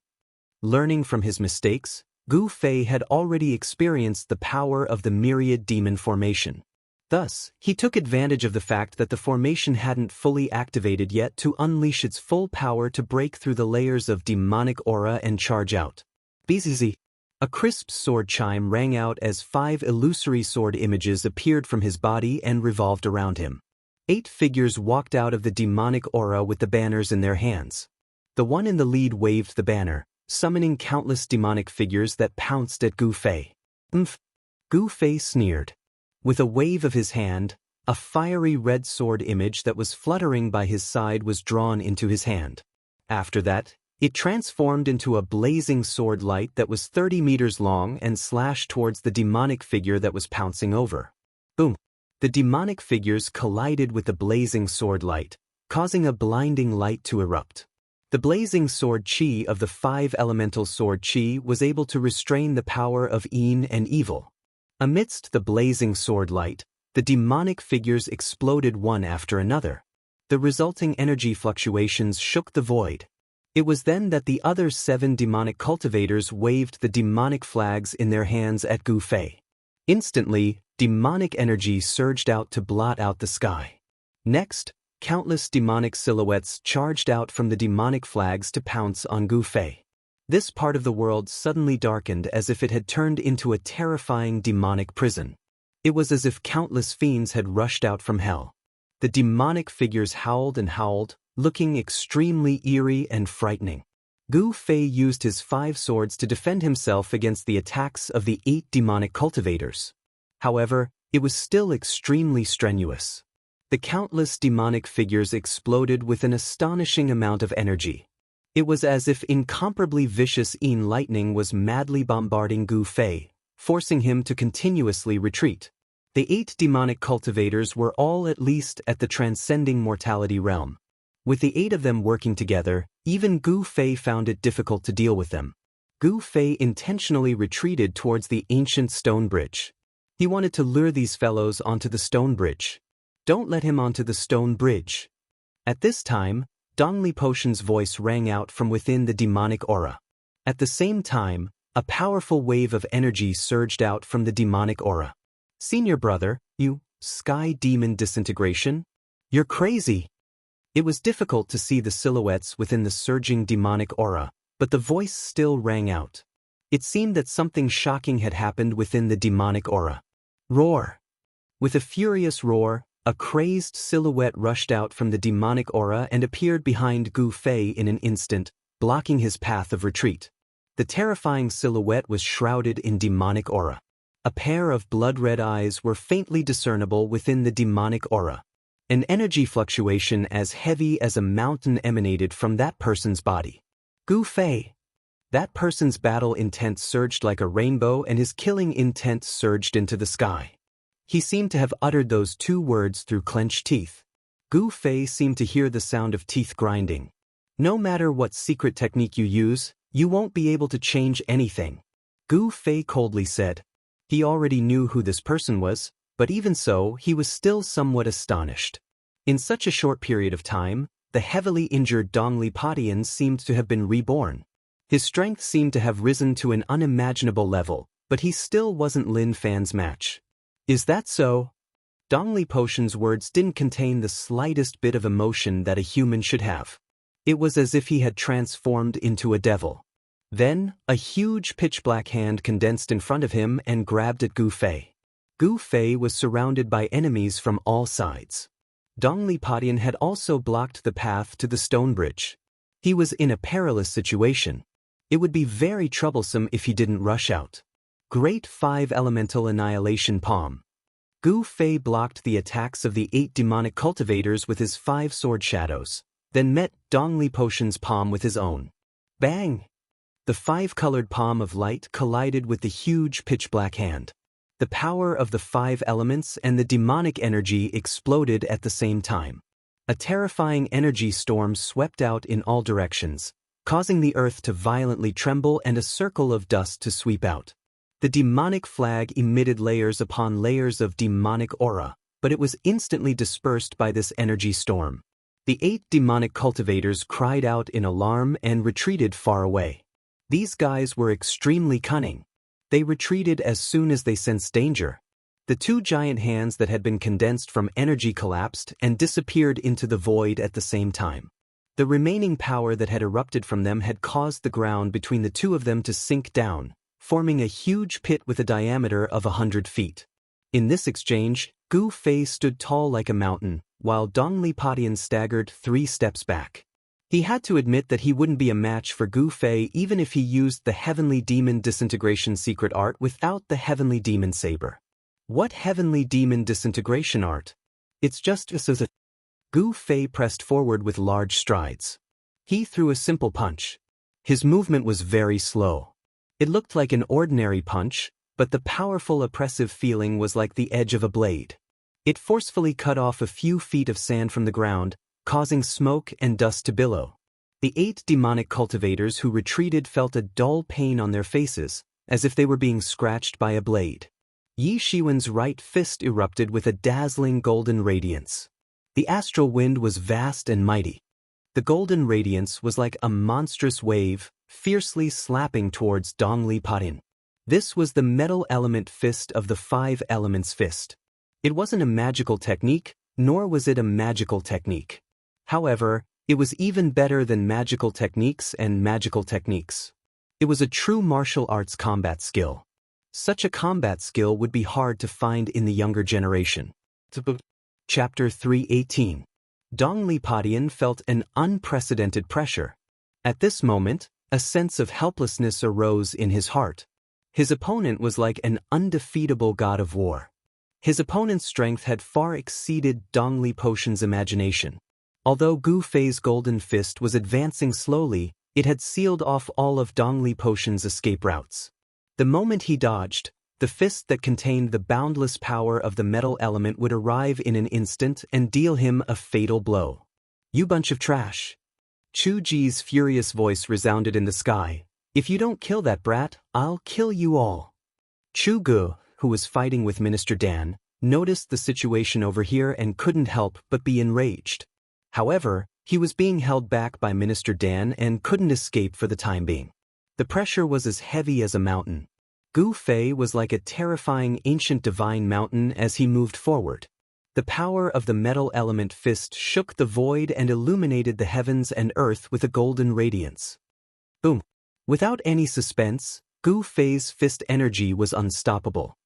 Learning from his mistakes, Gu Fei had already experienced the power of the myriad demon formation. Thus, he took advantage of the fact that the formation hadn't fully activated yet to unleash its full power to break through the layers of demonic aura and charge out. Bzz. A crisp sword chime rang out as 5 illusory sword images appeared from his body and revolved around him. 8 figures walked out of the demonic aura with the banners in their hands. The one in the lead waved the banner, summoning countless demonic figures that pounced at Gu Fei. Gu Fei sneered. With a wave of his hand, a fiery red sword image that was fluttering by his side was drawn into his hand. After that, it transformed into a blazing sword light that was 30 meters long and slashed towards the demonic figure that was pouncing over. Boom! The demonic figures collided with the blazing sword light, causing a blinding light to erupt. The blazing sword chi of the 5 elemental sword chi was able to restrain the power of Yin and evil. Amidst the blazing sword light, the demonic figures exploded one after another. The resulting energy fluctuations shook the void. It was then that the other 7 demonic cultivators waved the demonic flags in their hands at Gu Fei. Instantly, demonic energy surged out to blot out the sky. Next, countless demonic silhouettes charged out from the demonic flags to pounce on Gu Fei. This part of the world suddenly darkened as if it had turned into a terrifying demonic prison. It was as if countless fiends had rushed out from hell. The demonic figures howled and howled, looking extremely eerie and frightening. Gu Fei used his 5 swords to defend himself against the attacks of the 8 demonic cultivators. However, it was still extremely strenuous. The countless demonic figures exploded with an astonishing amount of energy. It was as if incomparably vicious Yin lightning was madly bombarding Gu Fei, forcing him to continuously retreat. The 8 demonic cultivators were all at least at the transcending mortality realm. With the 8 of them working together, even Gu Fei found it difficult to deal with them. Gu Fei intentionally retreated towards the ancient stone bridge. He wanted to lure these fellows onto the stone bridge. Don't let him onto the stone bridge. At this time, Dong Li Potion's voice rang out from within the demonic aura. At the same time, a powerful wave of energy surged out from the demonic aura. Senior brother, you, sky demon disintegration? You're crazy. It was difficult to see the silhouettes within the surging demonic aura, but the voice still rang out. It seemed that something shocking had happened within the demonic aura. Roar! With a furious roar, a crazed silhouette rushed out from the demonic aura and appeared behind Gu Fei in an instant, blocking his path of retreat. The terrifying silhouette was shrouded in demonic aura. A pair of blood-red eyes were faintly discernible within the demonic aura. An energy fluctuation as heavy as a mountain emanated from that person's body. Gu Fei. That person's battle intent surged like a rainbow and his killing intent surged into the sky. He seemed to have uttered those 2 words through clenched teeth. Gu Fei seemed to hear the sound of teeth grinding. No matter what secret technique you use, you won't be able to change anything. Gu Fei coldly said. He already knew who this person was, but even so, he was still somewhat astonished. In such a short period of time, the heavily injured Dong Li Potion seemed to have been reborn. His strength seemed to have risen to an unimaginable level, but he still wasn't Lin Fan's match. Is that so? Dongli Potion's words didn't contain the slightest bit of emotion that a human should have. It was as if he had transformed into a devil. Then, a huge pitch-black hand condensed in front of him and grabbed at Gu Fei. Gu Fei was surrounded by enemies from all sides. Dongli Potion had also blocked the path to the stone bridge. He was in a perilous situation. It would be very troublesome if he didn't rush out. Great 5 Elemental Annihilation Palm. Gu Fei blocked the attacks of the 8 demonic cultivators with his 5 sword shadows, then met Dongli Potion's palm with his own. Bang! The 5-colored palm of light collided with the huge pitch-black hand. The power of the 5 elements and the demonic energy exploded at the same time. A terrifying energy storm swept out in all directions, causing the earth to violently tremble and a circle of dust to sweep out. The demonic flag emitted layers upon layers of demonic aura, but it was instantly dispersed by this energy storm. The 8 demonic cultivators cried out in alarm and retreated far away. These guys were extremely cunning. They retreated as soon as they sensed danger. The 2 giant hands that had been condensed from energy collapsed and disappeared into the void at the same time. The remaining power that had erupted from them had caused the ground between the 2 of them to sink down, forming a huge pit with a diameter of 100 feet. In this exchange, Gu Fei stood tall like a mountain, while Dongli Potion staggered 3 steps back. He had to admit that he wouldn't be a match for Gu Fei even if he used the Heavenly Demon Disintegration secret art without the Heavenly Demon Saber. What Heavenly Demon Disintegration art? It's just a... Gu Fei pressed forward with large strides. He threw a simple punch. His movement was very slow. It looked like an ordinary punch, but the powerful oppressive feeling was like the edge of a blade. It forcefully cut off a few feet of sand from the ground, causing smoke and dust to billow. The 8 demonic cultivators who retreated felt a dull pain on their faces, as if they were being scratched by a blade. Yi Shiwen's right fist erupted with a dazzling golden radiance. The astral wind was vast and mighty. The golden radiance was like a monstrous wave, fiercely slapping towards Dongli Potion. This was the metal element fist of the 5 elements fist. It wasn't a magical technique, nor was it a magical technique. However, it was even better than magical techniques and magical techniques. It was a true martial arts combat skill. Such a combat skill would be hard to find in the younger generation. Chapter 318. Dongli Potion felt an unprecedented pressure. At this moment, a sense of helplessness arose in his heart. His opponent was like an undefeatable god of war. His opponent's strength had far exceeded Dongli Potion's imagination. Although Gu Fei's golden fist was advancing slowly, it had sealed off all of Dongli Potion's escape routes. The moment he dodged, the fist that contained the boundless power of the metal element would arrive in an instant and deal him a fatal blow. "You bunch of trash." Chu Ji's furious voice resounded in the sky. "If you don't kill that brat, I'll kill you all." Chu Gu, who was fighting with Minister Dan, noticed the situation over here and couldn't help but be enraged. However, he was being held back by Minister Dan and couldn't escape for the time being. The pressure was as heavy as a mountain. Gu Fei was like a terrifying ancient divine mountain as he moved forward. The power of the metal element fist shook the void and illuminated the heavens and earth with a golden radiance. Boom! Without any suspense, Gu Fei's fist energy was unstoppable.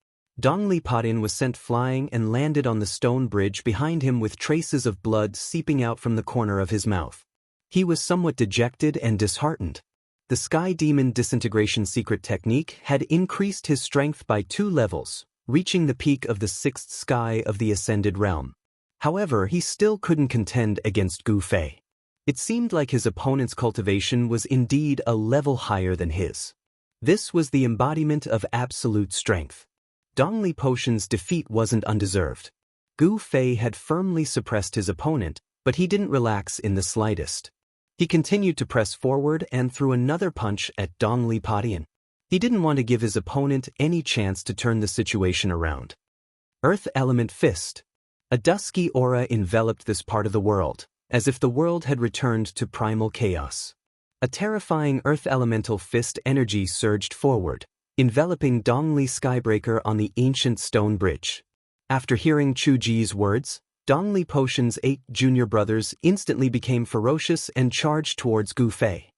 Dongli Potion was sent flying and landed on the stone bridge behind him with traces of blood seeping out from the corner of his mouth. He was somewhat dejected and disheartened. The Sky Demon Disintegration secret technique had increased his strength by 2 levels, reaching the peak of the 6th sky of the Ascended Realm. However, he still couldn't contend against Gu Fei. It seemed like his opponent's cultivation was indeed a level higher than his. This was the embodiment of absolute strength. Dongli Potion's defeat wasn't undeserved. Gu Fei had firmly suppressed his opponent, but he didn't relax in the slightest. He continued to press forward and threw another punch at Dongli Potion. He didn't want to give his opponent any chance to turn the situation around. Earth Element Fist. A dusky aura enveloped this part of the world, as if the world had returned to primal chaos. A terrifying earth elemental fist energy surged forward, enveloping Dongli Skybreaker on the ancient stone bridge. After hearing Chu Ji's words, Dongli Potion's 8 junior brothers instantly became ferocious and charged towards Gu Fei.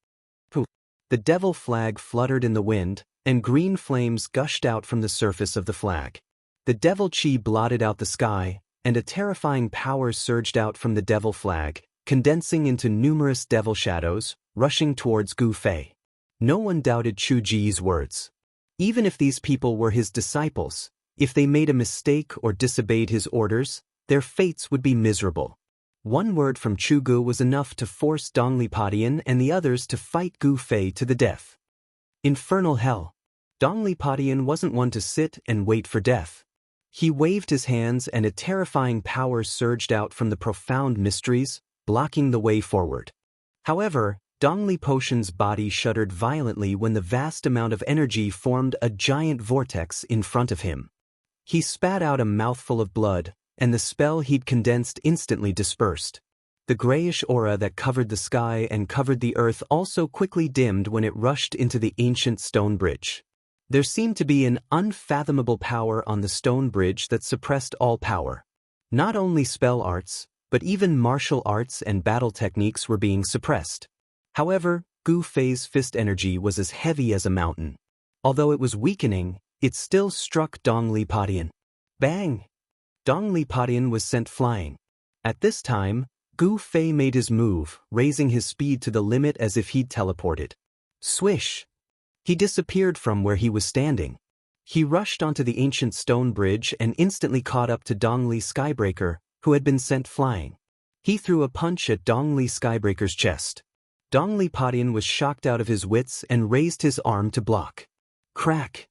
The devil flag fluttered in the wind, and green flames gushed out from the surface of the flag. The devil chi blotted out the sky, and a terrifying power surged out from the devil flag, condensing into numerous devil shadows, rushing towards Gu Fei. No one doubted Chu Ji's words. Even if these people were his disciples, if they made a mistake or disobeyed his orders, their fates would be miserable. One word from Chu Gu was enough to force Dongli Padian and the others to fight Gu Fei to the death. Infernal hell. Dongli Padian wasn't one to sit and wait for death. He waved his hands and a terrifying power surged out from the profound mysteries, blocking the way forward. However, Dongli Potion's body shuddered violently when the vast amount of energy formed a giant vortex in front of him. He spat out a mouthful of blood, and the spell he'd condensed instantly dispersed. The grayish aura that covered the sky and covered the earth also quickly dimmed when it rushed into the ancient stone bridge. There seemed to be an unfathomable power on the stone bridge that suppressed all power. Not only spell arts, but even martial arts and battle techniques were being suppressed. However, Gu Fei's fist energy was as heavy as a mountain. Although it was weakening, it still struck Dongli Padian. Bang! Dongli Padian was sent flying. At this time, Gu Fei made his move, raising his speed to the limit as if he'd teleported. Swish! He disappeared from where he was standing. He rushed onto the ancient stone bridge and instantly caught up to Dongli Skybreaker, who had been sent flying. He threw a punch at Dongli Skybreaker's chest. Dongli Padian was shocked out of his wits and raised his arm to block. Crack!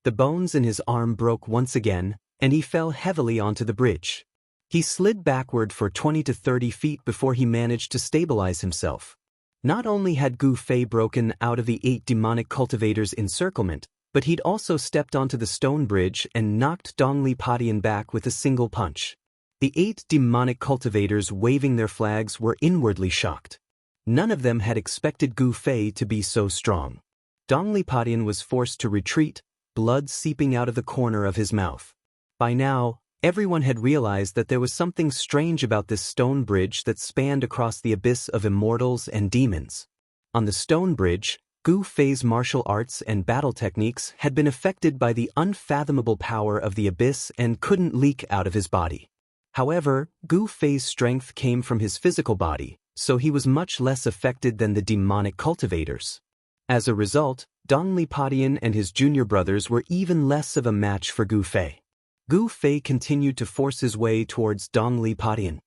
The bones in his arm broke once again, and he fell heavily onto the bridge. He slid backward for 20 to 30 feet before he managed to stabilize himself. Not only had Gu Fei broken out of the 8 demonic cultivators' encirclement, but he'd also stepped onto the stone bridge and knocked Dongli Padian back with a single punch. The 8 demonic cultivators waving their flags were inwardly shocked. None of them had expected Gu Fei to be so strong. Dongli Padian was forced to retreat, blood seeping out of the corner of his mouth. By now, everyone had realized that there was something strange about this stone bridge that spanned across the abyss of immortals and demons. On the stone bridge, Gu Fei's martial arts and battle techniques had been affected by the unfathomable power of the abyss and couldn't leak out of his body. However, Gu Fei's strength came from his physical body, so he was much less affected than the demonic cultivators. As a result, Dongli Padian and his junior brothers were even less of a match for Gu Fei. Gu Fei continued to force his way towards Dongli Padian.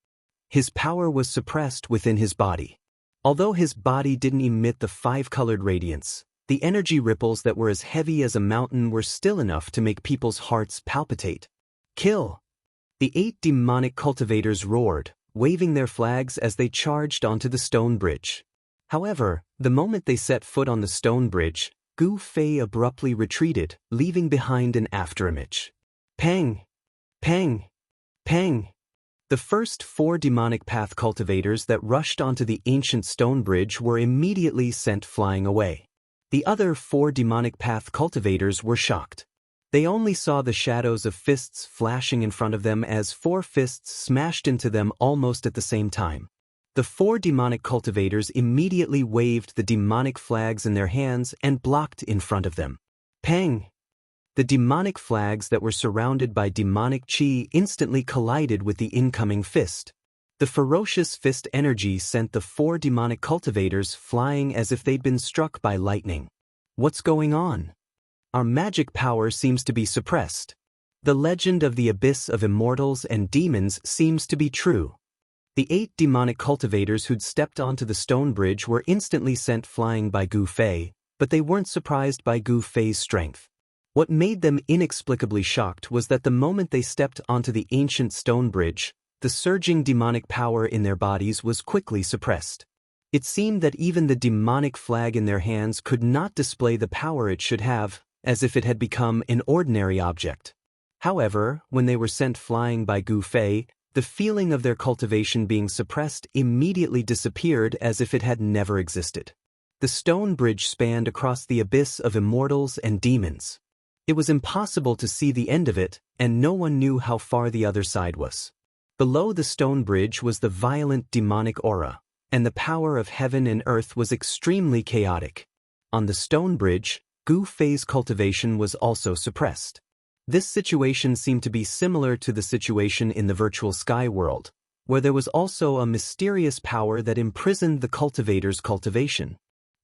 His power was suppressed within his body. Although his body didn't emit the 5-colored radiance, the energy ripples that were as heavy as a mountain were still enough to make people's hearts palpitate. Kill! The 8 demonic cultivators roared, waving their flags as they charged onto the stone bridge. However, the moment they set foot on the stone bridge, Gu Fei abruptly retreated, leaving behind an afterimage. Pang! Pang! Pang! The first 4 demonic path cultivators that rushed onto the ancient stone bridge were immediately sent flying away. The other 4 demonic path cultivators were shocked. They only saw the shadows of fists flashing in front of them as 4 fists smashed into them almost at the same time. The 4 demonic cultivators immediately waved the demonic flags in their hands and blocked in front of them. Pang! The demonic flags that were surrounded by demonic chi instantly collided with the incoming fist. The ferocious fist energy sent the 4 demonic cultivators flying as if they'd been struck by lightning. What's going on? Our magic power seems to be suppressed. The legend of the abyss of immortals and demons seems to be true. The 8 demonic cultivators who'd stepped onto the stone bridge were instantly sent flying by Gu Fei, but they weren't surprised by Gu Fei's strength. What made them inexplicably shocked was that the moment they stepped onto the ancient stone bridge, the surging demonic power in their bodies was quickly suppressed. It seemed that even the demonic flag in their hands could not display the power it should have, as if it had become an ordinary object. However, when they were sent flying by Gu Fei, the feeling of their cultivation being suppressed immediately disappeared as if it had never existed. The stone bridge spanned across the abyss of immortals and demons. It was impossible to see the end of it, and no one knew how far the other side was. Below the stone bridge was the violent demonic aura, and the power of heaven and earth was extremely chaotic. On the stone bridge, Gu Fei's cultivation was also suppressed. This situation seemed to be similar to the situation in the virtual sky world, where there was also a mysterious power that imprisoned the cultivator's cultivation.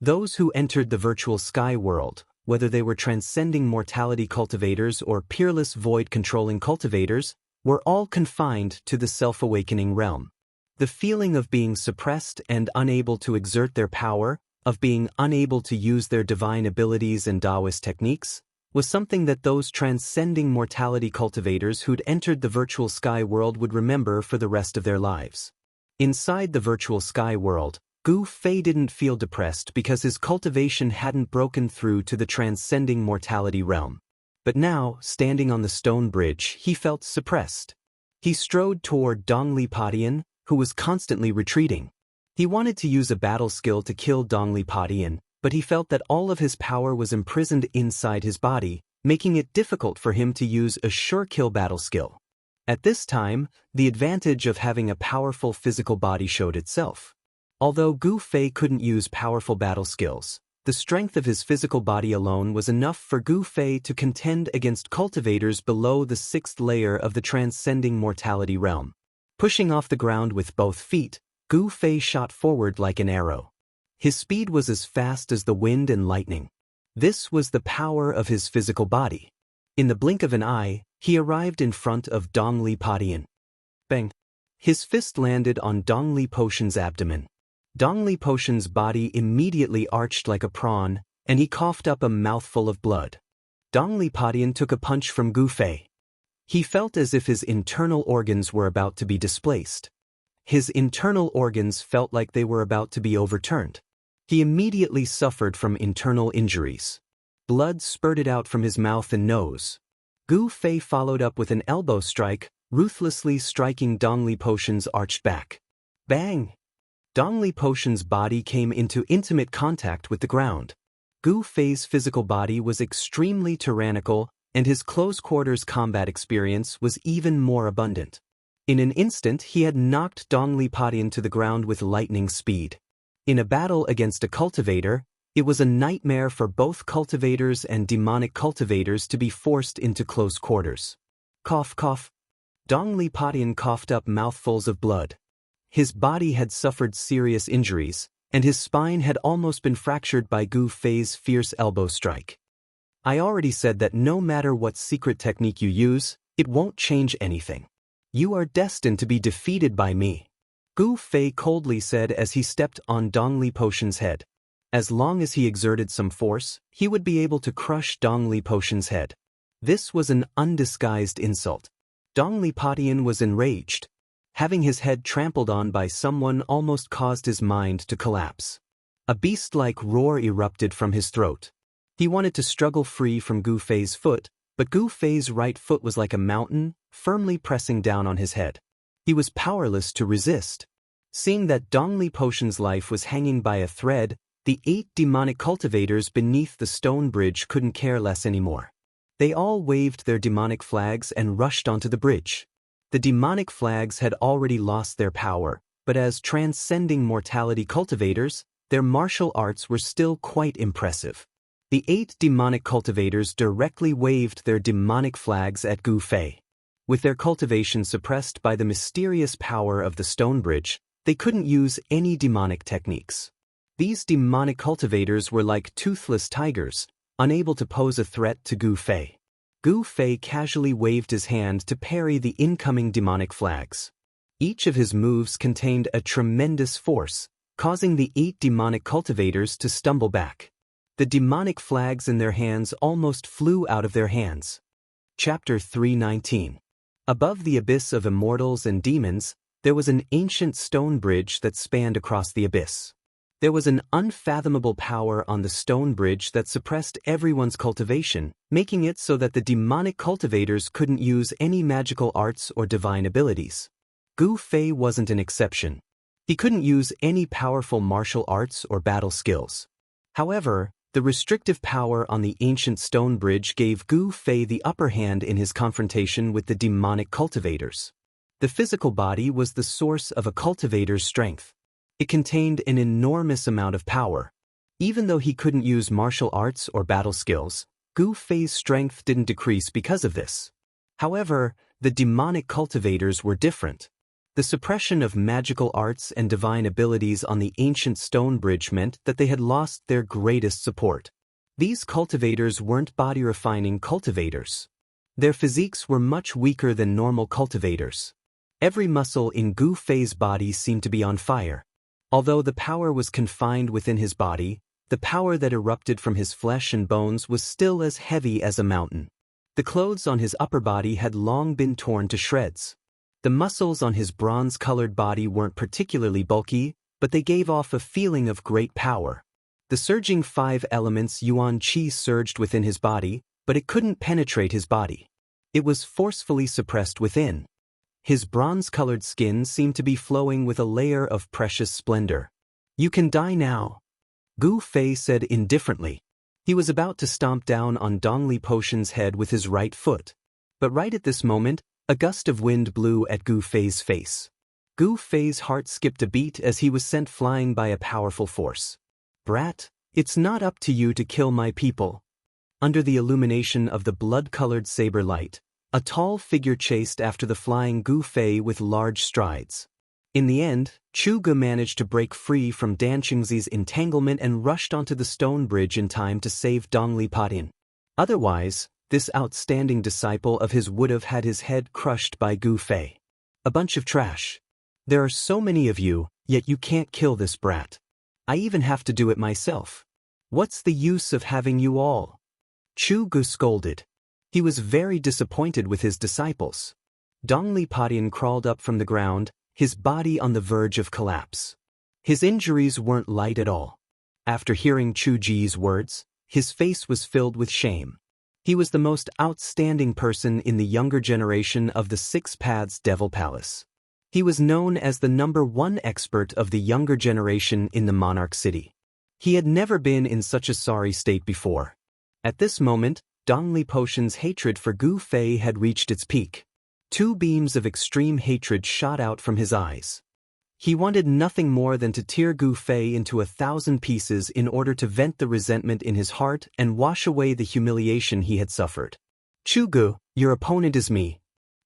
Those who entered the virtual sky world, whether they were transcending mortality cultivators or peerless void-controlling cultivators, were all confined to the self-awakening realm. The feeling of being suppressed and unable to exert their power, of being unable to use their divine abilities and Taoist techniques, was something that those transcending mortality cultivators who'd entered the virtual sky world would remember for the rest of their lives. Inside the virtual sky world, Gu Fei didn't feel depressed because his cultivation hadn't broken through to the transcending mortality realm. But now, standing on the stone bridge, he felt suppressed. He strode toward Dongli Padian, who was constantly retreating. He wanted to use a battle skill to kill Dongli Padian, but he felt that all of his power was imprisoned inside his body, making it difficult for him to use a sure-kill battle skill. At this time, the advantage of having a powerful physical body showed itself. Although Gu Fei couldn't use powerful battle skills, the strength of his physical body alone was enough for Gu Fei to contend against cultivators below the 6th layer of the transcending mortality realm. Pushing off the ground with both feet, Gu Fei shot forward like an arrow. His speed was as fast as the wind and lightning. This was the power of his physical body. In the blink of an eye, he arrived in front of Dongli Padian. Bang! His fist landed on Dongli Potion's abdomen. Dongli Potion's body immediately arched like a prawn, and he coughed up a mouthful of blood. Dongli Padian took a punch from Gu Fei. He felt as if his internal organs were about to be displaced. His internal organs felt like they were about to be overturned. He immediately suffered from internal injuries. Blood spurted out from his mouth and nose. Gu Fei followed up with an elbow strike, ruthlessly striking Dongli Potion's arched back. Bang! Dongli Potion's body came into intimate contact with the ground. Gu Fei's physical body was extremely tyrannical, and his close-quarters combat experience was even more abundant. In an instant, he had knocked Dongli Padian to the ground with lightning speed. In a battle against a cultivator, it was a nightmare for both cultivators and demonic cultivators to be forced into close quarters. Cough, cough. Dongli Padian coughed up mouthfuls of blood. His body had suffered serious injuries, and his spine had almost been fractured by Gu Fei's fierce elbow strike. I already said that no matter what secret technique you use, it won't change anything. You are destined to be defeated by me, Gu Fei coldly said as he stepped on Dongli Potion's head. As long as he exerted some force, he would be able to crush Dongli Potion's head. This was an undisguised insult. Dongli Padian was enraged. Having his head trampled on by someone almost caused his mind to collapse. A beast-like roar erupted from his throat. He wanted to struggle free from Gu Fei's foot, but Gu Fei's right foot was like a mountain, firmly pressing down on his head. He was powerless to resist. Seeing that Dongli Potion's life was hanging by a thread, the 8 demonic cultivators beneath the stone bridge couldn't care less anymore. They all waved their demonic flags and rushed onto the bridge. The demonic flags had already lost their power, but as transcending mortality cultivators, their martial arts were still quite impressive. The 8 demonic cultivators directly waved their demonic flags at Gu Fei. With their cultivation suppressed by the mysterious power of the stone bridge, they couldn't use any demonic techniques. These demonic cultivators were like toothless tigers, unable to pose a threat to Gu Fei. Gu Fei casually waved his hand to parry the incoming demonic flags. Each of his moves contained a tremendous force, causing the 8 demonic cultivators to stumble back. The demonic flags in their hands almost flew out of their hands. Chapter 319. Above the abyss of immortals and demons, there was an ancient stone bridge that spanned across the abyss. There was an unfathomable power on the stone bridge that suppressed everyone's cultivation, making it so that the demonic cultivators couldn't use any magical arts or divine abilities. Gu Fei wasn't an exception. He couldn't use any powerful martial arts or battle skills. However, the restrictive power on the ancient stone bridge gave Gu Fei the upper hand in his confrontation with the demonic cultivators. The physical body was the source of a cultivator's strength. It contained an enormous amount of power. Even though he couldn't use martial arts or battle skills, Gu Fei's strength didn't decrease because of this. However, the demonic cultivators were different. The suppression of magical arts and divine abilities on the ancient stone bridge meant that they had lost their greatest support. These cultivators weren't body-refining cultivators. Their physiques were much weaker than normal cultivators. Every muscle in Gu Fei's body seemed to be on fire. Although the power was confined within his body, the power that erupted from his flesh and bones was still as heavy as a mountain. The clothes on his upper body had long been torn to shreds. The muscles on his bronze-colored body weren't particularly bulky, but they gave off a feeling of great power. The surging 5 elements Yuan Qi surged within his body, but it couldn't penetrate his body. It was forcefully suppressed within. His bronze-colored skin seemed to be flowing with a layer of precious splendor. "You can die now," Gu Fei said indifferently. He was about to stomp down on Dongli Potion's head with his right foot. But right at this moment, a gust of wind blew at Gu Fei's face. Gu Fei's heart skipped a beat as he was sent flying by a powerful force. "Brat, it's not up to you to kill my people." Under the illumination of the blood-colored saber light, a tall figure chased after the flying Gu Fei with large strides. In the end, Chu Ge managed to break free from Dan Qingzi's entanglement and rushed onto the stone bridge in time to save Dongli Podin. Otherwise, this outstanding disciple of his would have had his head crushed by Gu Fei. "A bunch of trash. There are so many of you, yet you can't kill this brat. I even have to do it myself. What's the use of having you all?" Chu Ge scolded. He was very disappointed with his disciples. Dongli Podin crawled up from the ground, his body on the verge of collapse. His injuries weren't light at all. After hearing Chu Ji's words, his face was filled with shame. He was the most outstanding person in the younger generation of the Six Paths Devil Palace. He was known as the #1 expert of the younger generation in the Monarch City. He had never been in such a sorry state before. At this moment, Dongli Potion's hatred for Gu Fei had reached its peak. 2 beams of extreme hatred shot out from his eyes. He wanted nothing more than to tear Gu Fei into 1,000 pieces in order to vent the resentment in his heart and wash away the humiliation he had suffered. "Chu Ge, your opponent is me."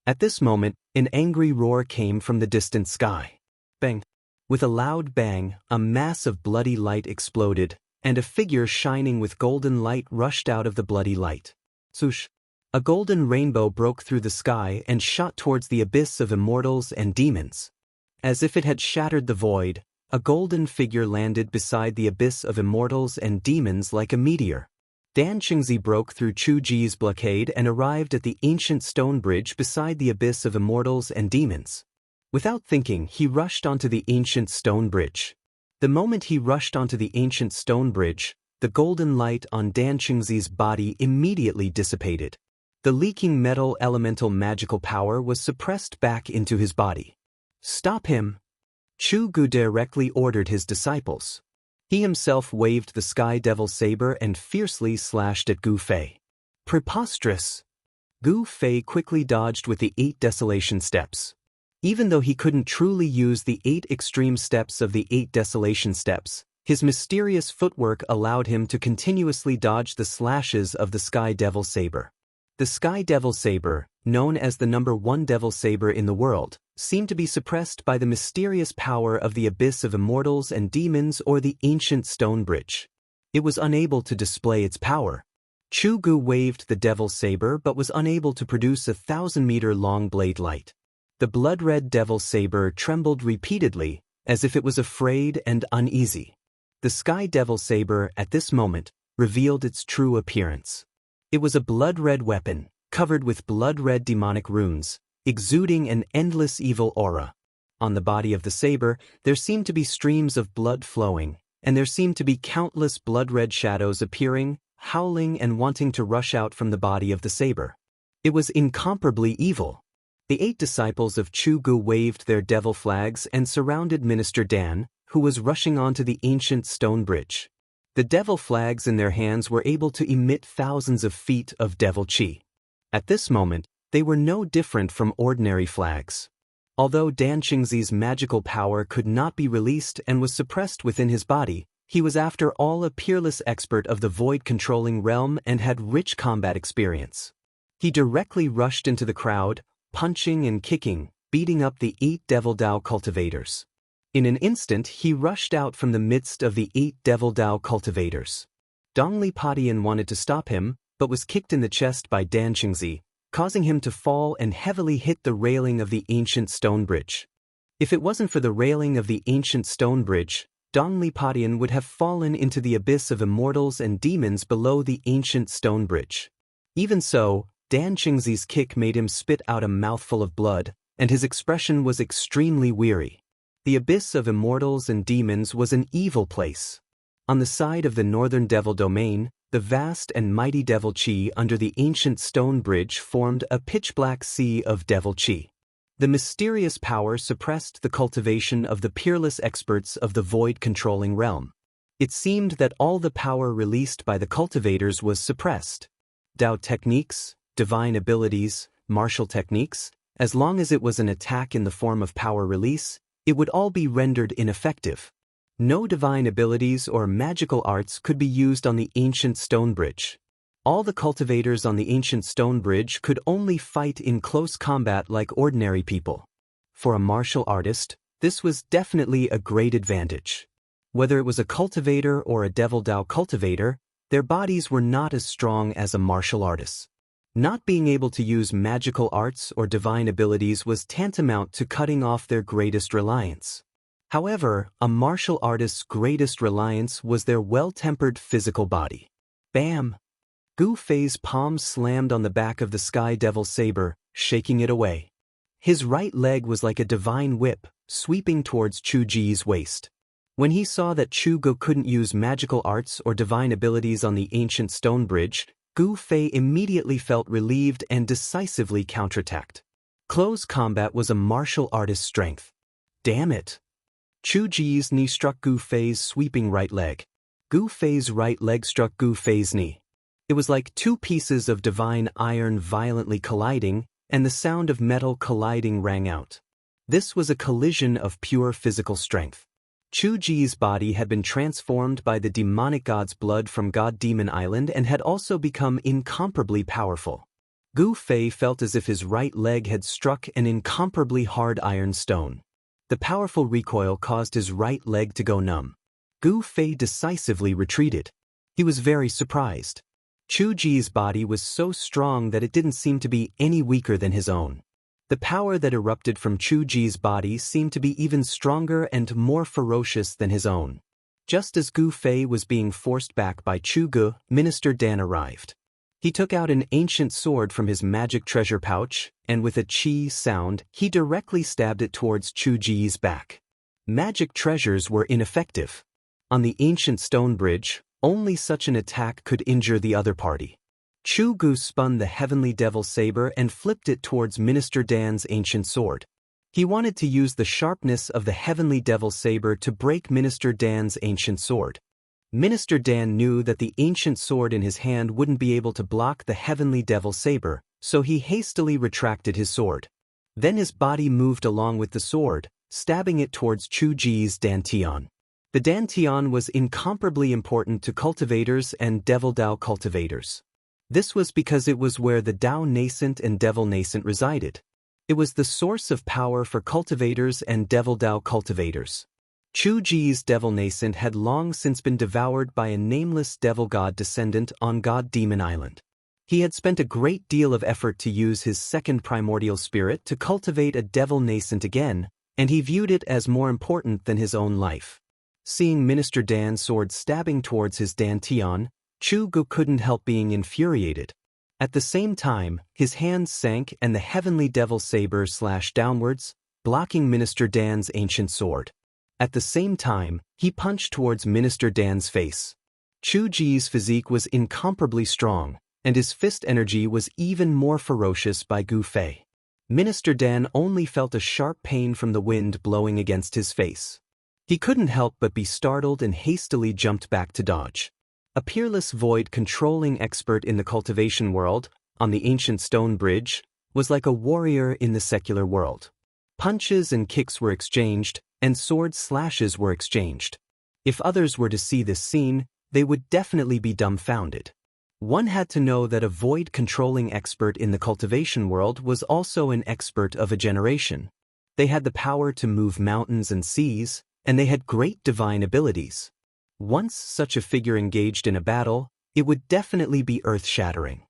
At this moment, an angry roar came from the distant sky. Bang! With a loud bang, a mass of bloody light exploded, and a figure shining with golden light rushed out of the bloody light. Swoosh! A golden rainbow broke through the sky and shot towards the abyss of immortals and demons. As if it had shattered the void, a golden figure landed beside the abyss of immortals and demons like a meteor. Dan Qingzi broke through Chu Ji's blockade and arrived at the ancient stone bridge beside the abyss of immortals and demons. Without thinking, he rushed onto the ancient stone bridge. The moment he rushed onto the ancient stone bridge, the golden light on Dan Qingzi's body immediately dissipated. The leaking metal elemental magical power was suppressed back into his body. "Stop him!" Chu Ge directly ordered his disciples. He himself waved the Sky Devil saber and fiercely slashed at Gu Fei. Preposterous! Gu Fei quickly dodged with the 8 desolation steps. Even though he couldn't truly use the 8 extreme steps of the 8 desolation steps, his mysterious footwork allowed him to continuously dodge the slashes of the Sky Devil saber. The Sky Devil saber, known as the #1 devil saber in the world, seemed to be suppressed by the mysterious power of the abyss of immortals and demons or the ancient stone bridge. It was unable to display its power. Chu Ge waved the devil saber but was unable to produce a 1,000-meter-long blade light. The blood-red devil saber trembled repeatedly, as if it was afraid and uneasy. The Sky Devil saber, at this moment, revealed its true appearance. It was a blood-red weapon, covered with blood-red demonic runes, exuding an endless evil aura. On the body of the saber, there seemed to be streams of blood flowing, and there seemed to be countless blood-red shadows appearing, howling and wanting to rush out from the body of the saber. It was incomparably evil. The 8 disciples of Chu Ge waved their devil flags and surrounded Minister Dan, who was rushing onto the ancient stone bridge. The devil flags in their hands were able to emit thousands of feet of devil chi. At this moment, they were no different from ordinary flags. Although Dan Qingzi's magical power could not be released and was suppressed within his body, he was after all a peerless expert of the void-controlling realm and had rich combat experience. He directly rushed into the crowd, punching and kicking, beating up the 8 Devil Dao cultivators. In an instant he rushed out from the midst of the 8 Devil Dao cultivators. Dongli Padian wanted to stop him, but was kicked in the chest by Dan Qingzi, causing him to fall and heavily hit the railing of the ancient stone bridge. If it wasn't for the railing of the ancient stone bridge, Dongli Padian would have fallen into the abyss of immortals and demons below the ancient stone bridge. Even so, Dan Qingzi's kick made him spit out a mouthful of blood, and his expression was extremely weary. The abyss of immortals and demons was an evil place. On the side of the northern devil domain, the vast and mighty devil chi under the ancient stone bridge formed a pitch-black sea of devil chi. The mysterious power suppressed the cultivation of the peerless experts of the void-controlling realm. It seemed that all the power released by the cultivators was suppressed. Dao techniques, divine abilities, martial techniques, as long as it was an attack in the form of power release, it would all be rendered ineffective. No divine abilities or magical arts could be used on the ancient stone bridge. All the cultivators on the ancient stone bridge could only fight in close combat like ordinary people. For a martial artist, this was definitely a great advantage. Whether it was a cultivator or a Devil Dao cultivator, their bodies were not as strong as a martial artist. Not being able to use magical arts or divine abilities was tantamount to cutting off their greatest reliance. However, a martial artist's greatest reliance was their well-tempered physical body. Bam! Gu Fei's palm slammed on the back of the Sky Devil saber, shaking it away. His right leg was like a divine whip, sweeping towards Chu Ji's waist. When he saw that Chu Gu couldn't use magical arts or divine abilities on the ancient stone bridge, Gu Fei immediately felt relieved and decisively counterattacked. Close combat was a martial artist's strength. Damn it! Chu Ji's knee struck Gu Fei's sweeping right leg. Gu Fei's right leg struck Gu Fei's knee. It was like 2 pieces of divine iron violently colliding, and the sound of metal colliding rang out. This was a collision of pure physical strength. Chu Ji's body had been transformed by the demonic god's blood from God Demon Island and had also become incomparably powerful. Gu Fei felt as if his right leg had struck an incomparably hard iron stone. The powerful recoil caused his right leg to go numb. Gu Fei decisively retreated. He was very surprised. Chu Ji's body was so strong that it didn't seem to be any weaker than his own. The power that erupted from Chu Ji's body seemed to be even stronger and more ferocious than his own. Just as Gu Fei was being forced back by Chu Gu, Minister Dan arrived. He took out an ancient sword from his magic treasure pouch, and with a chi sound, he directly stabbed it towards Chu Ji's back. Magic treasures were ineffective. On the ancient stone bridge, only such an attack could injure the other party. Chu Gu spun the heavenly devil saber and flipped it towards Minister Dan's ancient sword. He wanted to use the sharpness of the heavenly devil saber to break Minister Dan's ancient sword. Minister Dan knew that the ancient sword in his hand wouldn't be able to block the heavenly devil saber, so he hastily retracted his sword. Then his body moved along with the sword, stabbing it towards Chu Ji's dantian. The dantian was incomparably important to cultivators and Devil Dao cultivators. This was because it was where the Dao nascent and Devil nascent resided. It was the source of power for cultivators and Devil Dao cultivators. Chu Ji's Devil nascent had long since been devoured by a nameless devil god descendant on God Demon Island. He had spent a great deal of effort to use his second primordial spirit to cultivate a devil nascent again, and he viewed it as more important than his own life. Seeing Minister Dan's sword stabbing towards his dantian, Chu Gu couldn't help being infuriated. At the same time, his hands sank and the heavenly devil saber slashed downwards, blocking Minister Dan's ancient sword. At the same time, he punched towards Minister Dan's face. Chu Ji's physique was incomparably strong, and his fist energy was even more ferocious by Gu Fei. Minister Dan only felt a sharp pain from the wind blowing against his face. He couldn't help but be startled and hastily jumped back to dodge. A peerless void controlling expert in the cultivation world, on the ancient stone bridge, was like a warrior in the secular world. Punches and kicks were exchanged, and sword slashes were exchanged. If others were to see this scene, they would definitely be dumbfounded. One had to know that a void-controlling expert in the cultivation world was also an expert of a generation. They had the power to move mountains and seas, and they had great divine abilities. Once such a figure engaged in a battle, it would definitely be earth-shattering.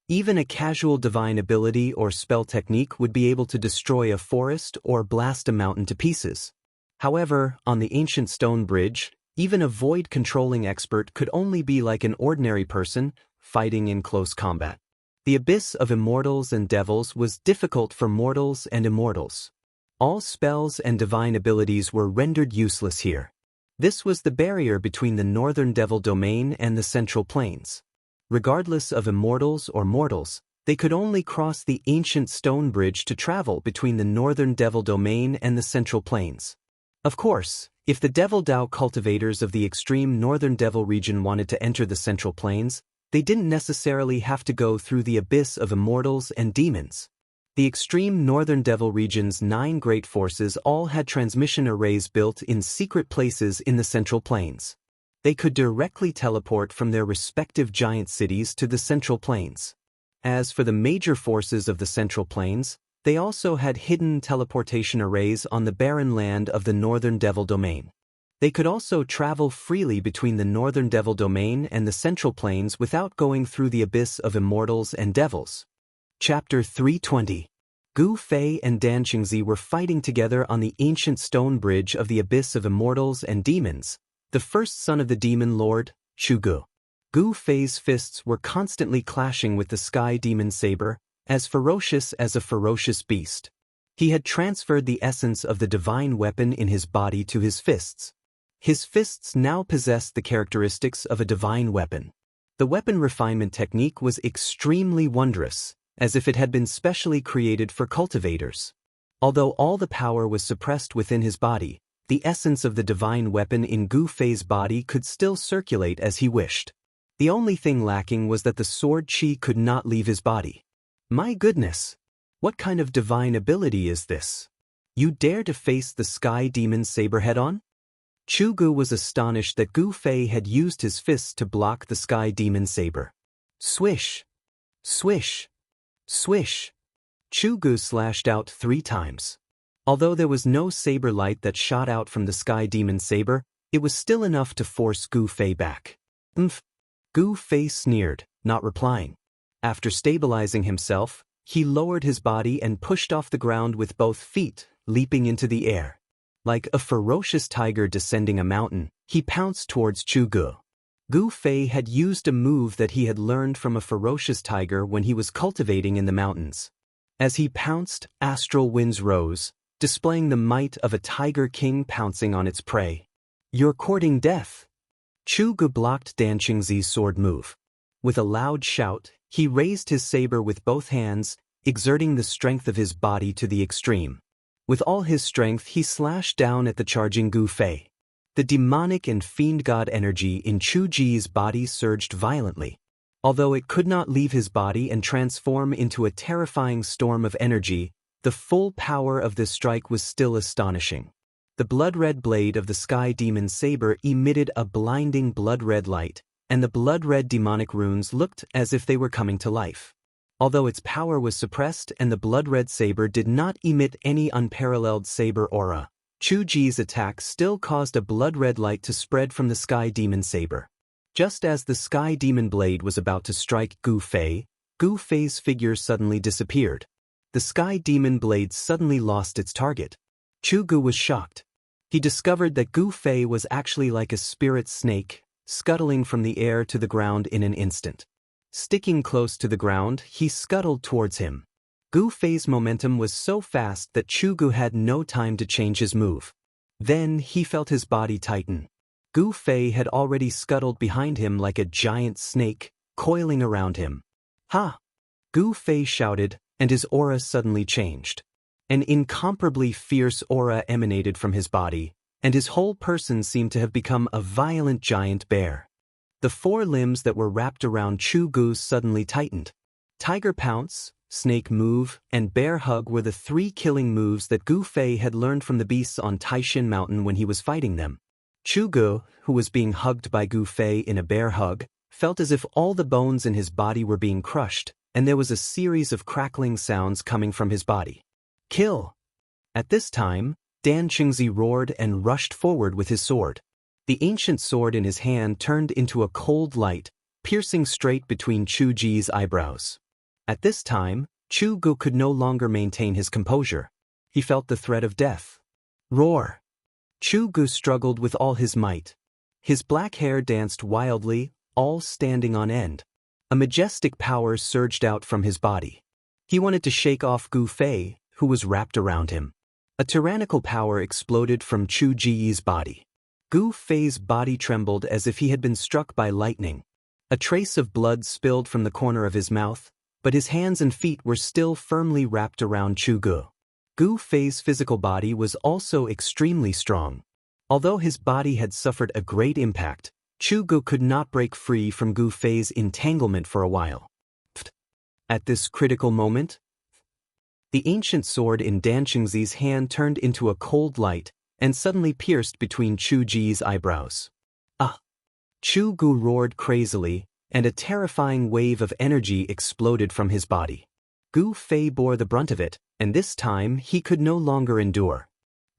Even a casual divine ability or spell technique would be able to destroy a forest or blast a mountain to pieces. However, on the ancient stone bridge, even a void-controlling expert could only be like an ordinary person, fighting in close combat. The abyss of immortals and devils was difficult for mortals and immortals. All spells and divine abilities were rendered useless here. This was the barrier between the northern devil domain and the central plains. Regardless of immortals or mortals, they could only cross the ancient stone bridge to travel between the northern devil domain and the central plains. Of course, if the Devil Dao cultivators of the extreme northern devil region wanted to enter the central plains, they didn't necessarily have to go through the abyss of immortals and demons. The extreme northern devil region's 9 great forces all had transmission arrays built in secret places in the central plains. They could directly teleport from their respective giant cities to the central plains. As for the major forces of the central plains, they also had hidden teleportation arrays on the barren land of the northern devil domain. They could also travel freely between the northern devil domain and the central plains without going through the abyss of immortals and devils. Chapter 320. Gu Fei and Dan Qingzi were fighting together on the ancient stone bridge of the abyss of immortals and demons, the first son of the demon lord, Chu Gu. Gu Fei's fists were constantly clashing with the sky demon saber, as ferocious as a ferocious beast. He had transferred the essence of the divine weapon in his body to his fists. His fists now possessed the characteristics of a divine weapon. The weapon refinement technique was extremely wondrous, as if it had been specially created for cultivators. Although all the power was suppressed within his body, the essence of the divine weapon in Gu Fei's body could still circulate as he wished. The only thing lacking was that the sword chi could not leave his body. My goodness! What kind of divine ability is this? You dare to face the sky demon saber head-on? Chu Gu was astonished that Gu Fei had used his fists to block the sky demon saber. Swish! Swish! Swish! Chu Gu slashed out 3 times. Although there was no saber light that shot out from the sky demon saber, it was still enough to force Gu Fei back. Gu Fei sneered, not replying. After stabilizing himself, he lowered his body and pushed off the ground with both feet, leaping into the air. Like a ferocious tiger descending a mountain, he pounced towards Chu Gu. Gu Fei had used a move that he had learned from a ferocious tiger when he was cultivating in the mountains. As he pounced, astral winds rose, displaying the might of a tiger king pouncing on its prey. You're courting death. Chu Gu blocked Dan Qingzi's sword move. With a loud shout, he raised his saber with both hands, exerting the strength of his body to the extreme. With all his strength, he slashed down at the charging Gu Fei. The demonic and fiend god energy in Chu Ji's body surged violently. Although it could not leave his body and transform into a terrifying storm of energy, the full power of this strike was still astonishing. The blood-red blade of the sky demon saber emitted a blinding blood-red light, and the blood-red demonic runes looked as if they were coming to life. Although its power was suppressed and the blood-red saber did not emit any unparalleled saber aura, Chu Ji's attack still caused a blood-red light to spread from the sky demon saber. Just as the sky demon blade was about to strike Gu Fei's figure suddenly disappeared. The sky demon blade suddenly lost its target. Chu Gu was shocked. He discovered that Gu Fei was actually like a spirit snake, scuttling from the air to the ground in an instant. Sticking close to the ground, he scuttled towards him. Gu Fei's momentum was so fast that Chu Gu had no time to change his move. Then he felt his body tighten. Gu Fei had already scuttled behind him like a giant snake, coiling around him. Ha! Gu Fei shouted, and his aura suddenly changed. An incomparably fierce aura emanated from his body, and his whole person seemed to have become a violent giant bear. The four limbs that were wrapped around Chu Gu suddenly tightened. Tiger Pounce, Snake Move, and Bear Hug were the three killing moves that Gu Fei had learned from the beasts on Taishin Mountain when he was fighting them. Chu Gu, who was being hugged by Gu Fei in a bear hug, felt as if all the bones in his body were being crushed, and there was a series of crackling sounds coming from his body. Kill! At this time, Dan Qingzi roared and rushed forward with his sword. The ancient sword in his hand turned into a cold light, piercing straight between Chu Ji's eyebrows. At this time, Chu Gu could no longer maintain his composure. He felt the threat of death. Roar! Chu Gu struggled with all his might. His black hair danced wildly, all standing on end. A majestic power surged out from his body. He wanted to shake off Gu Fei, who was wrapped around him. A tyrannical power exploded from Chu Ji's body. Gu Fei's body trembled as if he had been struck by lightning. A trace of blood spilled from the corner of his mouth, but his hands and feet were still firmly wrapped around Chu Gu. Gu Fei's physical body was also extremely strong. Although his body had suffered a great impact, Chu Gu could not break free from Gu Fei's entanglement for a while. At this critical moment, the ancient sword in Dan Qingzi's hand turned into a cold light and suddenly pierced between Chu Ji's eyebrows. Ah! Chu Gu roared crazily, and a terrifying wave of energy exploded from his body. Gu Fei bore the brunt of it, and this time he could no longer endure.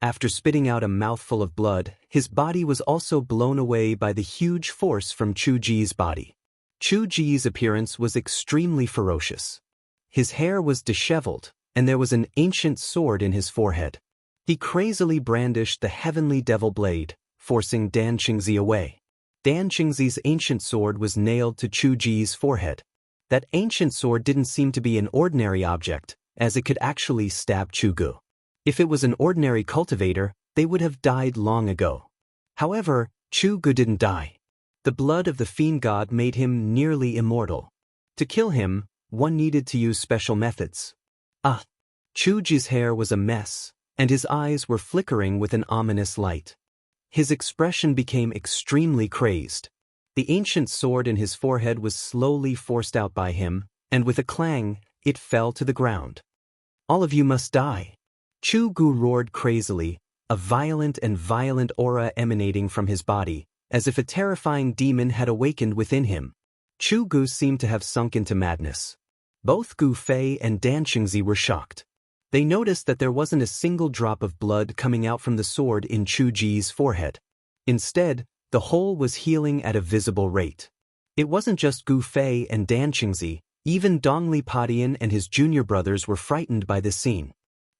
After spitting out a mouthful of blood, his body was also blown away by the huge force from Chu Ji's body. Chu Ji's appearance was extremely ferocious. His hair was disheveled, and there was an ancient sword in his forehead. He crazily brandished the heavenly devil blade, forcing Dan Qingzi away. Dan Qingzi's ancient sword was nailed to Chu Ji's forehead. That ancient sword didn't seem to be an ordinary object, as it could actually stab Chu Gu. If it was an ordinary cultivator, they would have died long ago. However, Chu Gu didn't die. The blood of the fiend god made him nearly immortal. To kill him, one needed to use special methods. Ah! Chu Ji's hair was a mess, and his eyes were flickering with an ominous light. His expression became extremely crazed. The ancient sword in his forehead was slowly forced out by him, and with a clang, it fell to the ground. All of you must die. Chu Gu roared crazily, a violent aura emanating from his body, as if a terrifying demon had awakened within him. Chu Gu seemed to have sunk into madness. Both Gu Fei and Dan Qingzi were shocked. They noticed that there wasn't a single drop of blood coming out from the sword in Chu Ji's forehead. Instead, the hole was healing at a visible rate. It wasn't just Gu Fei and Dan Qingzi, even Dongli Padian and his junior brothers were frightened by this scene.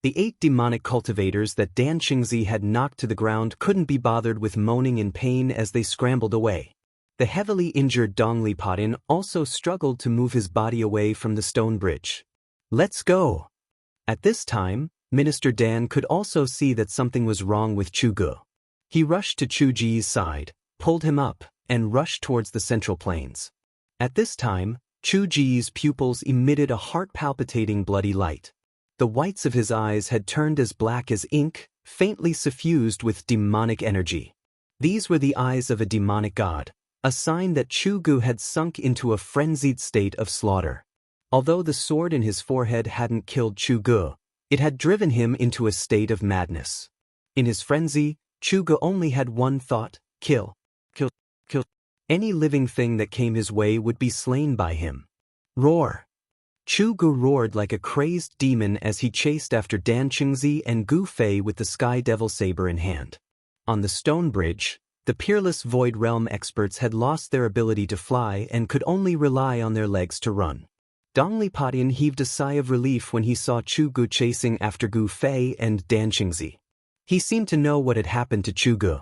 The 8 demonic cultivators that Dan Qingzi had knocked to the ground couldn't be bothered with moaning in pain as they scrambled away. The heavily injured Dongli Padian also struggled to move his body away from the stone bridge. Let's go! At this time, Minister Dan could also see that something was wrong with Chu Gu. He rushed to Chu Ji's side, pulled him up, and rushed towards the central plains. At this time, Chu Ji's pupils emitted a heart-palpitating bloody light. The whites of his eyes had turned as black as ink, faintly suffused with demonic energy. These were the eyes of a demonic god, a sign that Chu Gu had sunk into a frenzied state of slaughter. Although the sword in his forehead hadn't killed Chu Gu, it had driven him into a state of madness. In his frenzy, Chu Gu only had one thought: kill, kill, kill. Any living thing that came his way would be slain by him. Roar! Chu Gu roared like a crazed demon as he chased after Dan Qingzi and Gu Fei with the Sky Devil Saber in hand. On the stone bridge, the peerless Void Realm experts had lost their ability to fly and could only rely on their legs to run. Dongli Padian heaved a sigh of relief when he saw Chu Gu chasing after Gu Fei and Dan Qingzi. He seemed to know what had happened to Chu Gu.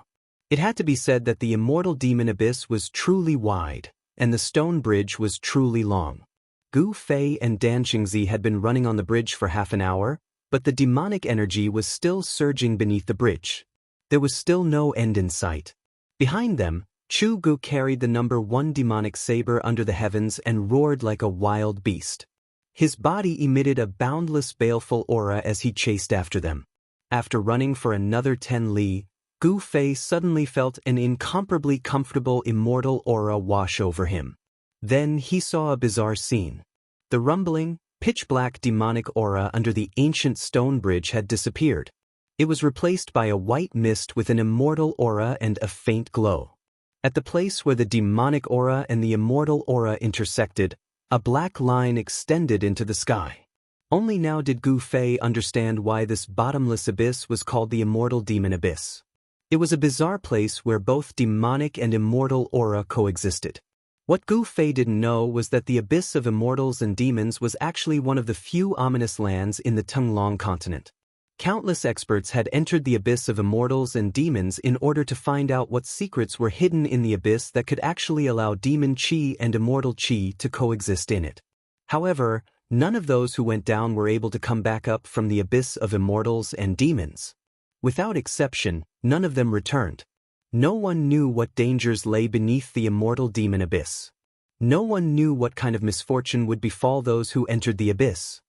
It had to be said that the immortal demon abyss was truly wide, and the stone bridge was truly long. Gu Fei and Dan Qingzi had been running on the bridge for half an hour, but the demonic energy was still surging beneath the bridge. There was still no end in sight. Behind them, Chu Gu carried the number 1 demonic saber under the heavens and roared like a wild beast. His body emitted a boundless baleful aura as he chased after them. After running for another 10 li, Gu Fei suddenly felt an incomparably comfortable immortal aura wash over him. Then he saw a bizarre scene. The rumbling, pitch-black demonic aura under the ancient stone bridge had disappeared. It was replaced by a white mist with an immortal aura and a faint glow. At the place where the demonic aura and the immortal aura intersected, a black line extended into the sky. Only now did Gu Fei understand why this bottomless abyss was called the Immortal Demon Abyss. It was a bizarre place where both demonic and immortal aura coexisted. What Gu Fei didn't know was that the abyss of immortals and demons was actually one of the few ominous lands in the Tunglong continent. Countless experts had entered the abyss of immortals and demons in order to find out what secrets were hidden in the abyss that could actually allow demon chi and immortal chi to coexist in it. However, none of those who went down were able to come back up from the abyss of immortals and demons. Without exception, none of them returned. No one knew what dangers lay beneath the immortal demon abyss. No one knew what kind of misfortune would befall those who entered the abyss.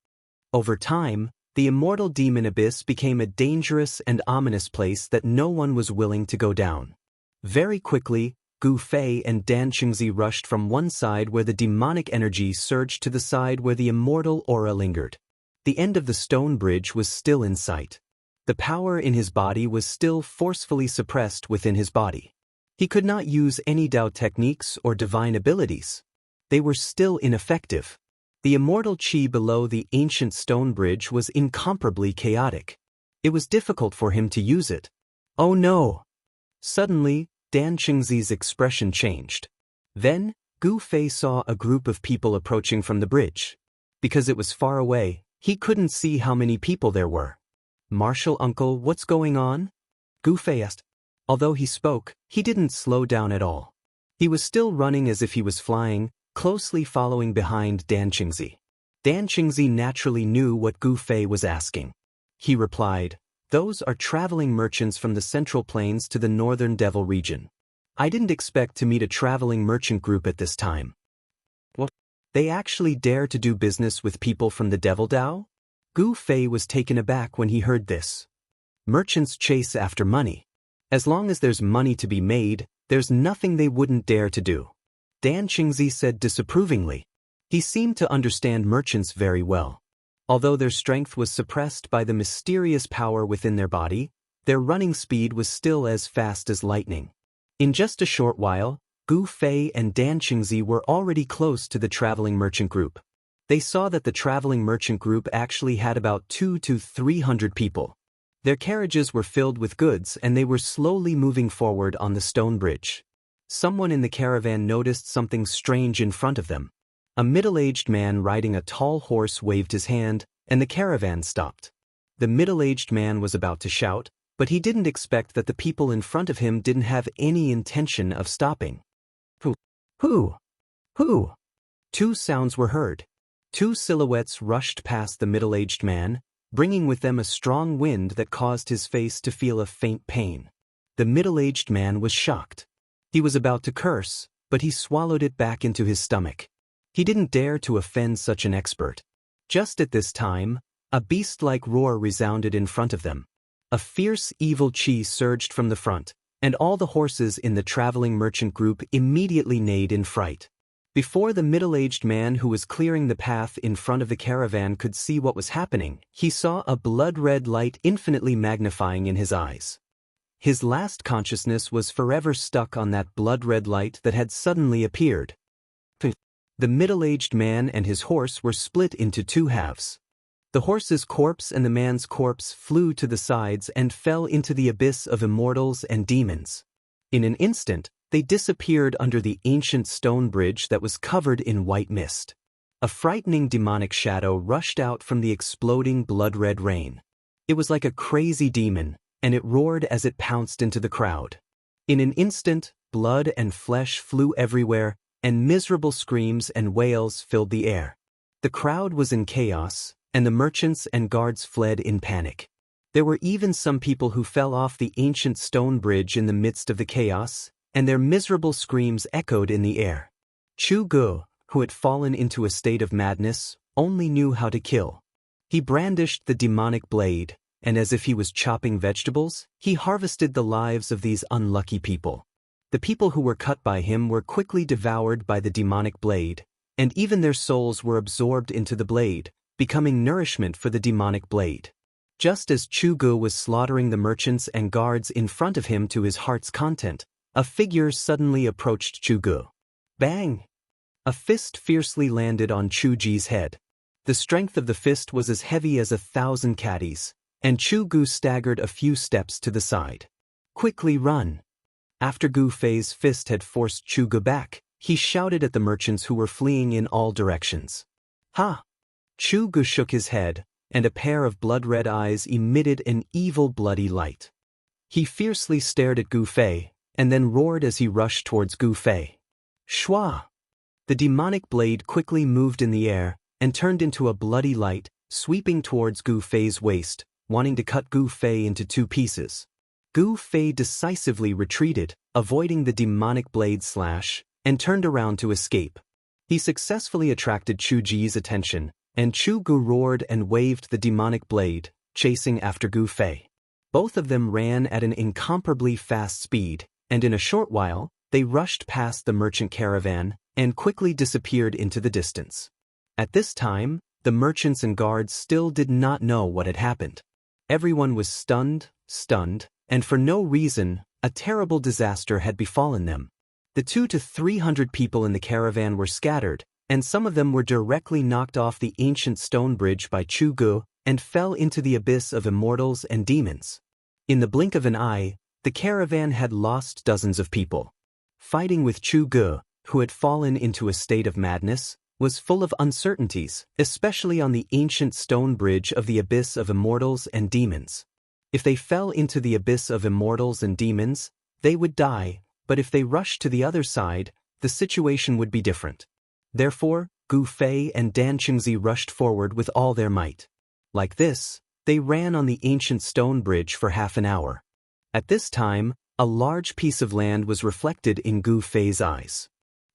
Over time, the immortal demon abyss became a dangerous and ominous place that no one was willing to go down. Very quickly, Gu Fei and Dan Qingzi rushed from one side where the demonic energy surged to the side where the immortal aura lingered. The end of the stone bridge was still in sight. The power in his body was still forcefully suppressed within his body. He could not use any Dao techniques or divine abilities. They were still ineffective. The immortal qi below the ancient stone bridge was incomparably chaotic. It was difficult for him to use it. Oh no! Suddenly, Dan Qingzi's expression changed. Then, Gu Fei saw a group of people approaching from the bridge. Because it was far away, he couldn't see how many people there were. "Marshal uncle, what's going on?" Gu Fei asked. Although he spoke, he didn't slow down at all. He was still running as if he was flying, closely following behind Dan Qingzi. Dan Qingzi naturally knew what Gu Fei was asking. He replied, "Those are traveling merchants from the Central Plains to the Northern Devil region. I didn't expect to meet a traveling merchant group at this time." "What? They actually dare to do business with people from the Devil Dao?" Gu Fei was taken aback when he heard this. Merchants chase after money. As long as there's money to be made, there's nothing they wouldn't dare to do. Dan Qingzi said disapprovingly. He seemed to understand merchants very well. Although their strength was suppressed by the mysterious power within their body, their running speed was still as fast as lightning. In just a short while, Gu Fei and Dan Qingzi were already close to the traveling merchant group. They saw that the traveling merchant group actually had about 200 to 300 people. Their carriages were filled with goods and they were slowly moving forward on the stone bridge. Someone in the caravan noticed something strange in front of them. A middle-aged man riding a tall horse waved his hand, and the caravan stopped. The middle-aged man was about to shout, but he didn't expect that the people in front of him didn't have any intention of stopping. Who? Two sounds were heard. Two silhouettes rushed past the middle-aged man, bringing with them a strong wind that caused his face to feel a faint pain. The middle-aged man was shocked. He was about to curse, but he swallowed it back into his stomach. He didn't dare to offend such an expert. Just at this time, a beast-like roar resounded in front of them. A fierce evil chi surged from the front, and all the horses in the traveling merchant group immediately neighed in fright. Before the middle-aged man who was clearing the path in front of the caravan could see what was happening, he saw a blood-red light infinitely magnifying in his eyes. His last consciousness was forever stuck on that blood-red light that had suddenly appeared. The middle-aged man and his horse were split into two halves. The horse's corpse and the man's corpse flew to the sides and fell into the abyss of immortals and demons. In an instant, they disappeared under the ancient stone bridge that was covered in white mist. A frightening demonic shadow rushed out from the exploding blood-red rain. It was like a crazy demon, and it roared as it pounced into the crowd. In an instant, blood and flesh flew everywhere, and miserable screams and wails filled the air. The crowd was in chaos, and the merchants and guards fled in panic. There were even some people who fell off the ancient stone bridge in the midst of the chaos, and their miserable screams echoed in the air. Chu Ge, who had fallen into a state of madness, only knew how to kill. He brandished the demonic blade, and as if he was chopping vegetables, he harvested the lives of these unlucky people. The people who were cut by him were quickly devoured by the demonic blade, and even their souls were absorbed into the blade, becoming nourishment for the demonic blade. Just as Chu Gu was slaughtering the merchants and guards in front of him to his heart's content, a figure suddenly approached Chu Gu. Bang! A fist fiercely landed on Chu Ji's head. The strength of the fist was as heavy as 1,000 caddies, and Chu Gu staggered a few steps to the side. Quickly run! After Gu Fei's fist had forced Chu Gu back, he shouted at the merchants who were fleeing in all directions. Ha! Chu Gu shook his head, and a pair of blood-red eyes emitted an evil bloody light. He fiercely stared at Gu Fei, and then roared as he rushed towards Gu Fei. Shua! The demonic blade quickly moved in the air, and turned into a bloody light, sweeping towards Gu Fei's waist, wanting to cut Gu Fei into 2 pieces. Gu Fei decisively retreated, avoiding the demonic blade slash, and turned around to escape. He successfully attracted Chu Ji's attention, and Chu Gu roared and waved the demonic blade, chasing after Gu Fei. Both of them ran at an incomparably fast speed, and in a short while, they rushed past the merchant caravan and quickly disappeared into the distance. At this time, the merchants and guards still did not know what had happened. Everyone was stunned, and for no reason, a terrible disaster had befallen them. The 200 to 300 people in the caravan were scattered, and some of them were directly knocked off the ancient stone bridge by Chu Gu and fell into the abyss of immortals and demons. In the blink of an eye, the caravan had lost dozens of people. Fighting with Chu Gu, who had fallen into a state of madness, was full of uncertainties, especially on the ancient stone bridge of the abyss of immortals and demons. If they fell into the abyss of immortals and demons, they would die, but if they rushed to the other side, the situation would be different. Therefore, Gu Fei and Dan Qingzi rushed forward with all their might. Like this, they ran on the ancient stone bridge for half an hour. At this time, a large piece of land was reflected in Gu Fei's eyes.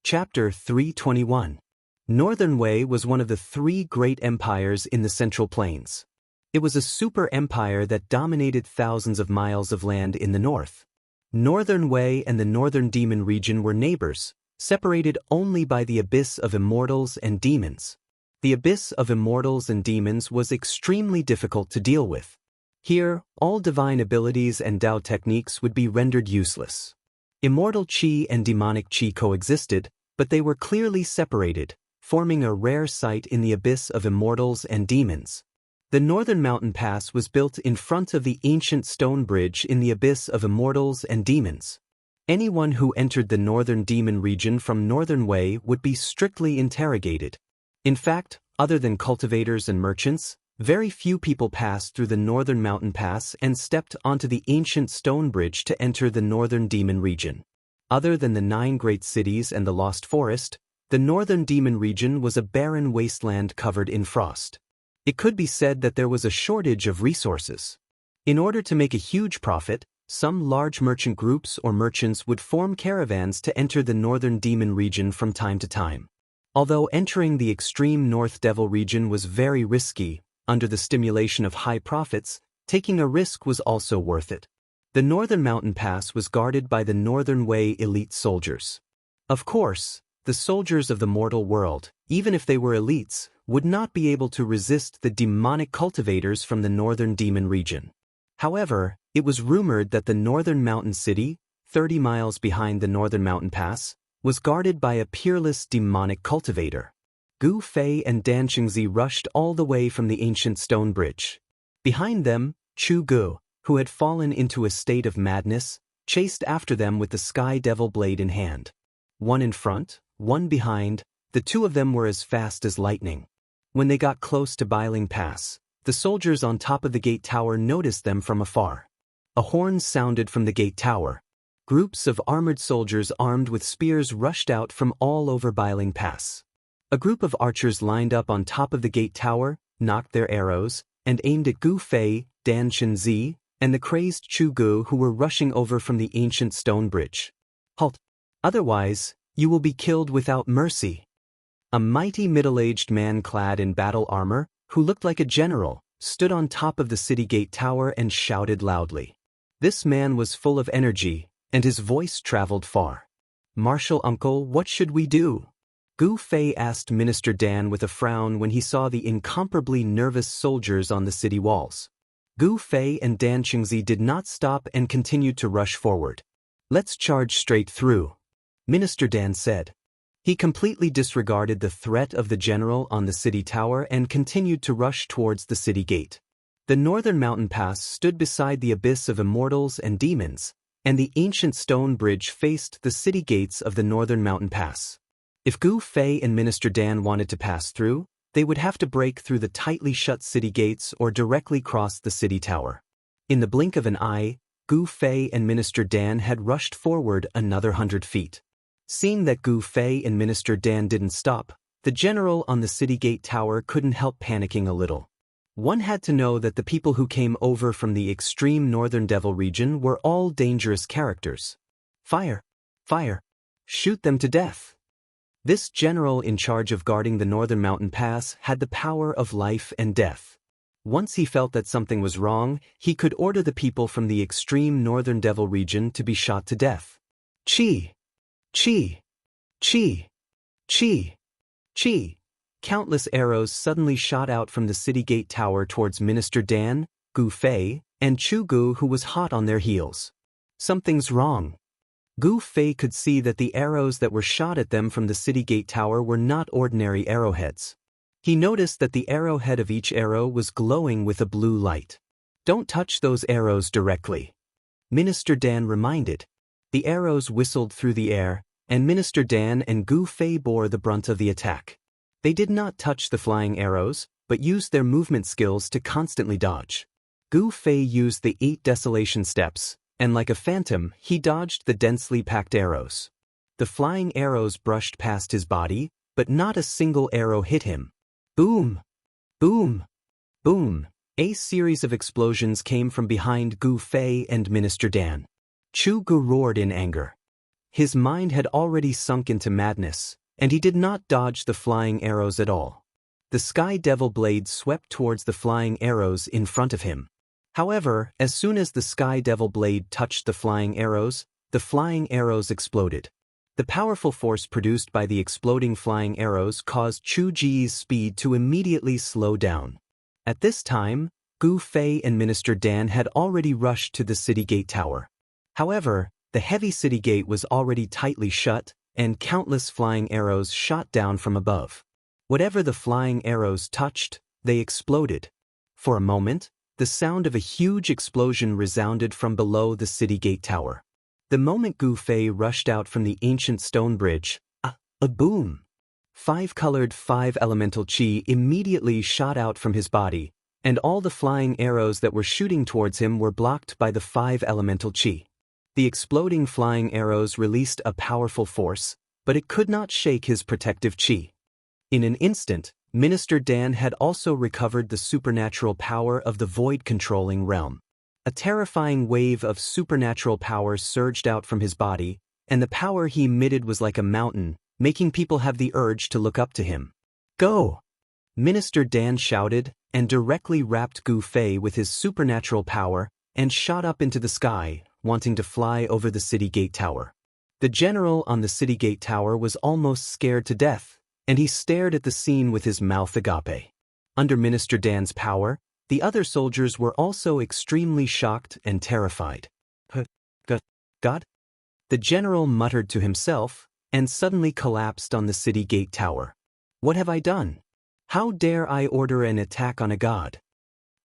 Chapter 321. Northern Wei was one of the 3 great empires in the Central Plains. It was a super empire that dominated thousands of miles of land in the north. Northern Wei and the Northern Demon region were neighbors, separated only by the abyss of immortals and demons. The abyss of immortals and demons was extremely difficult to deal with. Here, all divine abilities and Dao techniques would be rendered useless. Immortal Qi and demonic Qi coexisted, but they were clearly separated, forming a rare sight in the abyss of immortals and demons. The Northern Mountain Pass was built in front of the ancient stone bridge in the abyss of immortals and demons. Anyone who entered the Northern Demon region from Northern Wei would be strictly interrogated. In fact, other than cultivators and merchants, very few people passed through the Northern Mountain Pass and stepped onto the ancient stone bridge to enter the Northern Demon region. Other than the 9 great cities and the Lost Forest, the Northern Demon region was a barren wasteland covered in frost. It could be said that there was a shortage of resources. In order to make a huge profit, some large merchant groups or merchants would form caravans to enter the Northern Demon region from time to time. Although entering the extreme North Devil region was very risky, under the stimulation of high profits, taking a risk was also worth it. The Northern Mountain Pass was guarded by the Northern Wei elite soldiers. Of course, the soldiers of the mortal world, even if they were elites, would not be able to resist the demonic cultivators from the Northern Demon region. However, it was rumored that the Northern Mountain City, 30 miles behind the Northern Mountain Pass, was guarded by a peerless demonic cultivator. Gu Fei and Dan Qingzi rushed all the way from the ancient stone bridge. Behind them, Chu Gu, who had fallen into a state of madness, chased after them with the Sky Devil blade in hand. One in front, one behind, the 2 of them were as fast as lightning. When they got close to Bailing Pass, the soldiers on top of the gate tower noticed them from afar. A horn sounded from the gate tower. Groups of armored soldiers armed with spears rushed out from all over Bailing Pass. A group of archers lined up on top of the gate tower, knocked their arrows, and aimed at Gu Fei, Dan Qingzi, and the crazed Chu Gu who were rushing over from the ancient stone bridge. Halt! Otherwise, you will be killed without mercy. A mighty middle-aged man clad in battle armor, who looked like a general, stood on top of the city gate tower and shouted loudly. This man was full of energy, and his voice traveled far. "Marshal Uncle, what should we do?" Gu Fei asked Minister Dan with a frown when he saw the incomparably nervous soldiers on the city walls. Gu Fei and Dan Qingzi did not stop and continued to rush forward. "Let's charge straight through," Minister Dan said. He completely disregarded the threat of the general on the city tower and continued to rush towards the city gate. The northern mountain pass stood beside the abyss of immortals and demons, and the ancient stone bridge faced the city gates of the northern mountain pass. If Gu Fei and Minister Dan wanted to pass through, they would have to break through the tightly shut city gates or directly cross the city tower. In the blink of an eye, Gu Fei and Minister Dan had rushed forward another 100 feet. Seeing that Gu Fei and Minister Dan didn't stop, the general on the city gate tower couldn't help panicking a little. One had to know that the people who came over from the extreme northern devil region were all dangerous characters. Fire! Fire! Shoot them to death! This general in charge of guarding the northern mountain pass had the power of life and death. Once he felt that something was wrong, he could order the people from the extreme northern devil region to be shot to death. Chi! Chi! Chi! Chi! Chi! Countless arrows suddenly shot out from the city gate tower towards Minister Dan, Gu Fei, and Chu Gu, who was hot on their heels. Something's wrong. Gu Fei could see that the arrows that were shot at them from the city gate tower were not ordinary arrowheads. He noticed that the arrowhead of each arrow was glowing with a blue light. "Don't touch those arrows directly," Minister Dan reminded. The arrows whistled through the air, and Minister Dan and Gu Fei bore the brunt of the attack. They did not touch the flying arrows, but used their movement skills to constantly dodge. Gu Fei used the 8 desolation steps, and like a phantom, he dodged the densely packed arrows. The flying arrows brushed past his body, but not a single arrow hit him. Boom! Boom! Boom! A series of explosions came from behind Gu Fei and Minister Dan. Chu Gu roared in anger. His mind had already sunk into madness, and he did not dodge the flying arrows at all. The Sky Devil blade swept towards the flying arrows in front of him. However, as soon as the Sky Devil blade touched the flying arrows exploded. The powerful force produced by the exploding flying arrows caused Chu Ji's speed to immediately slow down. At this time, Gu Fei and Minister Dan had already rushed to the city gate tower. However, the heavy city gate was already tightly shut, and countless flying arrows shot down from above. Whatever the flying arrows touched, they exploded. For a moment, the sound of a huge explosion resounded from below the city gate tower. The moment Gu Fei rushed out from the ancient stone bridge, a boom! 5-colored 5-elemental chi immediately shot out from his body, and all the flying arrows that were shooting towards him were blocked by the 5-elemental chi. The exploding flying arrows released a powerful force, but it could not shake his protective chi. In an instant, Minister Dan had also recovered the supernatural power of the void-controlling realm. A terrifying wave of supernatural power surged out from his body, and the power he emitted was like a mountain, making people have the urge to look up to him. "Go!" Minister Dan shouted, and directly wrapped Gu Fei with his supernatural power, and shot up into the sky, wanting to fly over the city gate tower. The general on the city gate tower was almost scared to death, and he stared at the scene with his mouth agape. Under Minister Dan's power, the other soldiers were also extremely shocked and terrified. God? The general muttered to himself, and suddenly collapsed on the city gate tower. "What have I done? How dare I order an attack on a god?"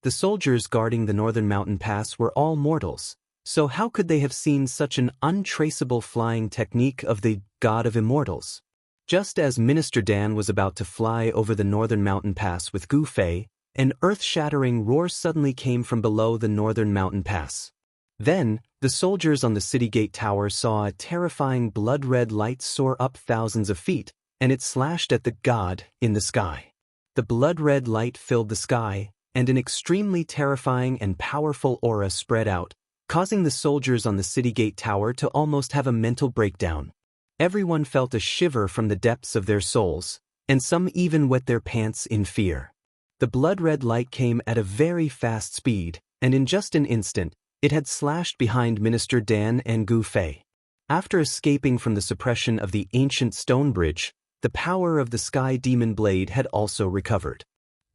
The soldiers guarding the northern mountain pass were all mortals, so how could they have seen such an untraceable flying technique of the god of immortals? Just as Minister Dan was about to fly over the northern mountain pass with Gu Fei, an earth-shattering roar suddenly came from below the northern mountain pass. Then, the soldiers on the city gate tower saw a terrifying blood-red light soar up thousands of feet, and it slashed at the god in the sky. The blood-red light filled the sky, and an extremely terrifying and powerful aura spread out, causing the soldiers on the city gate tower to almost have a mental breakdown. Everyone felt a shiver from the depths of their souls, and some even wet their pants in fear. The blood-red light came at a very fast speed, and in just an instant, it had slashed behind Minister Dan and Gu Fei. After escaping from the suppression of the ancient stone bridge, the power of the Sky Demon Blade had also recovered.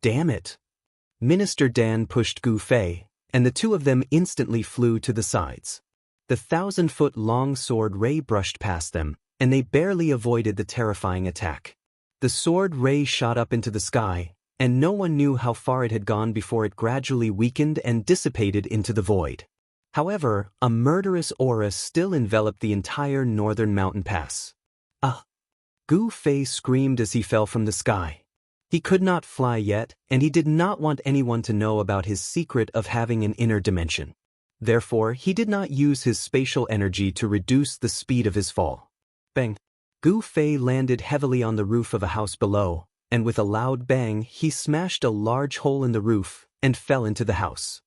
Damn it! Minister Dan pushed Gu Fei, and the two of them instantly flew to the sides. The 1,000-foot-long sword ray brushed past them, and they barely avoided the terrifying attack. The sword ray shot up into the sky, and no one knew how far it had gone before it gradually weakened and dissipated into the void. However, a murderous aura still enveloped the entire northern mountain pass. Gu Fei screamed as he fell from the sky. He could not fly yet, and he did not want anyone to know about his secret of having an inner dimension. Therefore, he did not use his spatial energy to reduce the speed of his fall. Bang! Gu Fei landed heavily on the roof of a house below, and with a loud bang he smashed a large hole in the roof and fell into the house.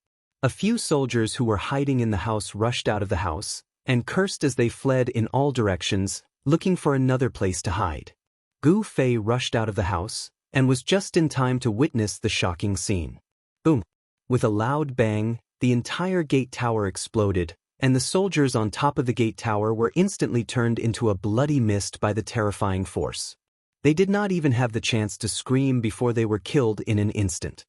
A few soldiers who were hiding in the house rushed out of the house, and cursed as they fled in all directions, looking for another place to hide. Gu Fei rushed out of the house, and was just in time to witness the shocking scene. Boom! With a loud bang, the entire gate tower exploded, and the soldiers on top of the gate tower were instantly turned into a bloody mist by the terrifying force. They did not even have the chance to scream before they were killed in an instant.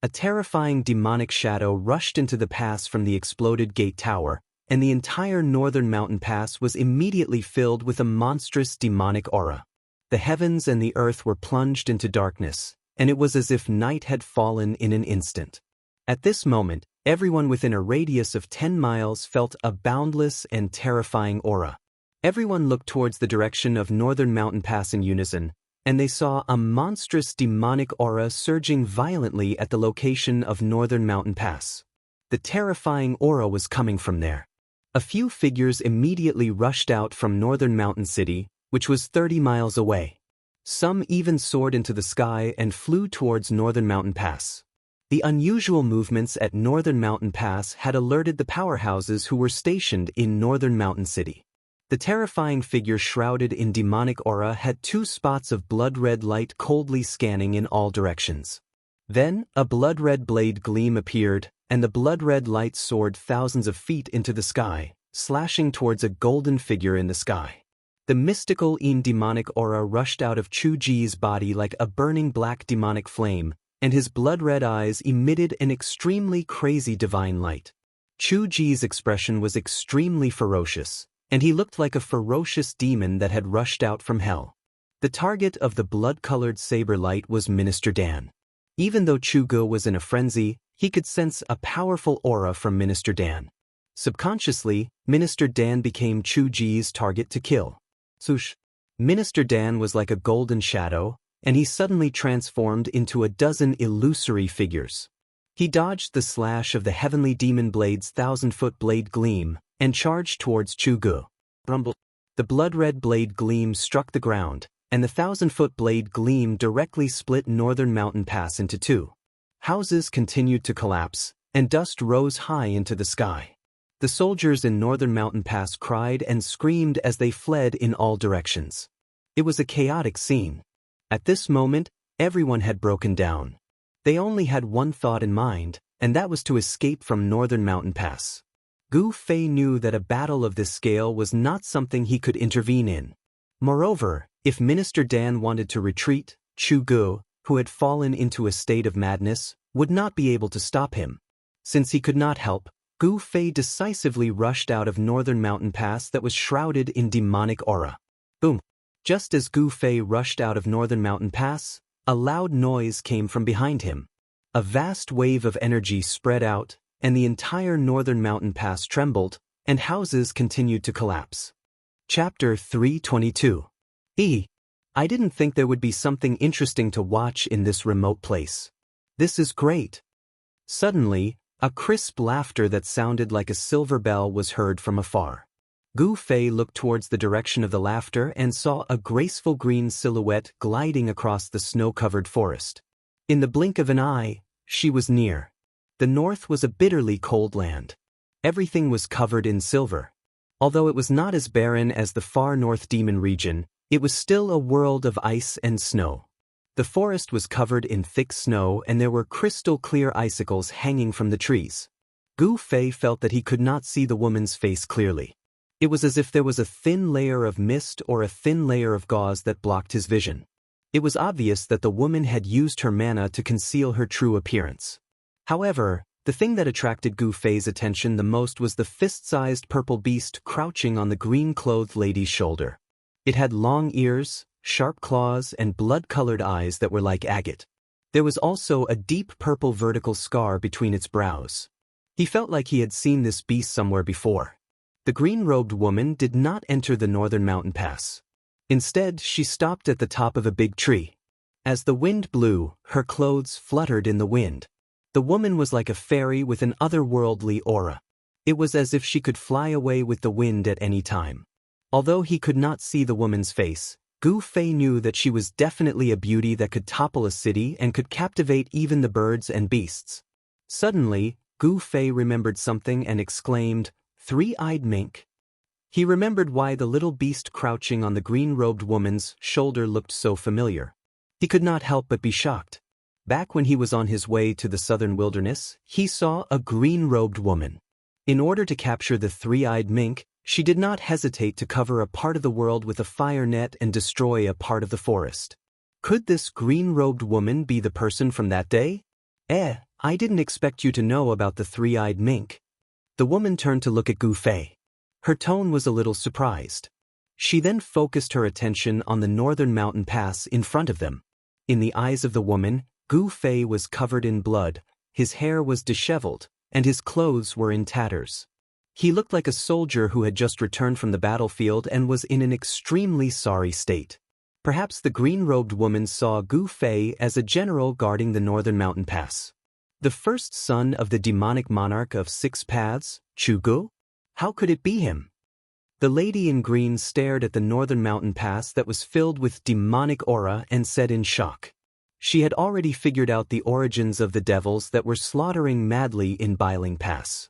A terrifying demonic shadow rushed into the pass from the exploded gate tower, and the entire northern mountain pass was immediately filled with a monstrous demonic aura. The heavens and the earth were plunged into darkness, and it was as if night had fallen in an instant. At this moment, everyone within a radius of 10 miles felt a boundless and terrifying aura. Everyone looked towards the direction of northern mountain pass in unison, and they saw a monstrous demonic aura surging violently at the location of northern mountain pass. The terrifying aura was coming from there. A few figures immediately rushed out from northern mountain city, which was 30 miles away. Some even soared into the sky and flew towards northern mountain pass. The unusual movements at northern mountain pass had alerted the powerhouses who were stationed in northern mountain city. The terrifying figure shrouded in demonic aura had 2 spots of blood-red light coldly scanning in all directions. Then, a blood-red blade gleam appeared, and the blood-red light soared thousands of feet into the sky, slashing towards a golden figure in the sky. The mystical demonic aura rushed out of Chu Ji's body like a burning black demonic flame, and his blood-red eyes emitted an extremely crazy divine light. Chu Ji's expression was extremely ferocious, and he looked like a ferocious demon that had rushed out from hell. The target of the blood-colored saber light was Minister Dan. Even though Chu Gu was in a frenzy, he could sense a powerful aura from Minister Dan. Subconsciously, Minister Dan became Chu Ji's target to kill. Swoosh! Minister Dan was like a golden shadow, and he suddenly transformed into a dozen illusory figures. He dodged the slash of the heavenly demon blade's 1,000-foot blade gleam, and charged towards Chu Gu. Rumble! The blood-red blade gleam struck the ground, and the 1,000-foot blade gleam directly split northern mountain pass into 2. Houses continued to collapse, and dust rose high into the sky. The soldiers in northern mountain pass cried and screamed as they fled in all directions. It was a chaotic scene. At this moment, everyone had broken down. They only had one thought in mind, and that was to escape from northern mountain pass. Gu Fei knew that a battle of this scale was not something he could intervene in. Moreover, if Minister Dan wanted to retreat, Chu Gu, who had fallen into a state of madness, would not be able to stop him. Since he could not help, Gu Fei decisively rushed out of northern mountain pass that was shrouded in demonic aura. Boom! Just as Gu Fei rushed out of northern mountain pass, a loud noise came from behind him. A vast wave of energy spread out, and the entire northern mountain pass trembled, and houses continued to collapse. Chapter 322. I didn't think there would be something interesting to watch in this remote place. This is great. Suddenly, a crisp laughter that sounded like a silver bell was heard from afar. Gu Fei looked towards the direction of the laughter and saw a graceful green silhouette gliding across the snow-covered forest. In the blink of an eye, she was near. The north was a bitterly cold land. Everything was covered in silver. Although it was not as barren as the far north demon region, it was still a world of ice and snow. The forest was covered in thick snow and there were crystal-clear icicles hanging from the trees. Gu Fei felt that he could not see the woman's face clearly. It was as if there was a thin layer of mist or a thin layer of gauze that blocked his vision. It was obvious that the woman had used her mana to conceal her true appearance. However, the thing that attracted Gu Fei's attention the most was the fist-sized purple beast crouching on the green-clothed lady's shoulder. It had long ears, sharp claws, and blood-colored eyes that were like agate. There was also a deep purple vertical scar between its brows. He felt like he had seen this beast somewhere before. The green-robed woman did not enter the northern mountain pass. Instead, she stopped at the top of a big tree. As the wind blew, her clothes fluttered in the wind. The woman was like a fairy with an otherworldly aura. It was as if she could fly away with the wind at any time. Although he could not see the woman's face, Gu Fei knew that she was definitely a beauty that could topple a city and could captivate even the birds and beasts. Suddenly, Gu Fei remembered something and exclaimed, "Three-eyed mink." He remembered why the little beast crouching on the green-robed woman's shoulder looked so familiar. He could not help but be shocked. Back when he was on his way to the southern wilderness, he saw a green-robed woman. In order to capture the three-eyed mink, she did not hesitate to cover a part of the world with a fire net and destroy a part of the forest. Could this green-robed woman be the person from that day? I didn't expect you to know about the three-eyed mink. The woman turned to look at Gu Fei. Her tone was a little surprised. She then focused her attention on the northern mountain pass in front of them. In the eyes of the woman, Gu Fei was covered in blood, his hair was disheveled, and his clothes were in tatters. He looked like a soldier who had just returned from the battlefield and was in an extremely sorry state. Perhaps the green-robed woman saw Gu Fei as a general guarding the northern mountain pass. The first son of the demonic monarch of Six Paths, Chu Gu? How could it be him? The lady in green stared at the northern mountain pass that was filled with demonic aura and said in shock. She had already figured out the origins of the devils that were slaughtering madly in Biling Pass.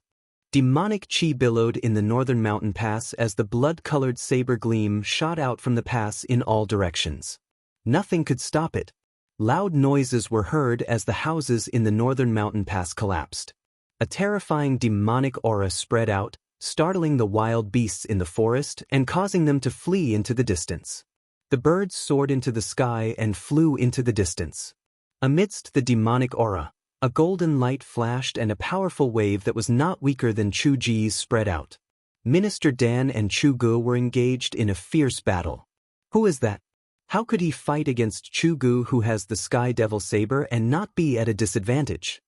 Demonic chi billowed in the northern mountain pass as the blood-colored saber gleam shot out from the pass in all directions. Nothing could stop it. Loud noises were heard as the houses in the northern mountain pass collapsed. A terrifying demonic aura spread out, startling the wild beasts in the forest and causing them to flee into the distance. The birds soared into the sky and flew into the distance. Amidst the demonic aura, a golden light flashed and a powerful wave that was not weaker than Chu Ji's spread out. Minister Dan and Chu Gu were engaged in a fierce battle. Who is that? How could he fight against Chu Gu, who has the Sky Devil Saber, and not be at a disadvantage?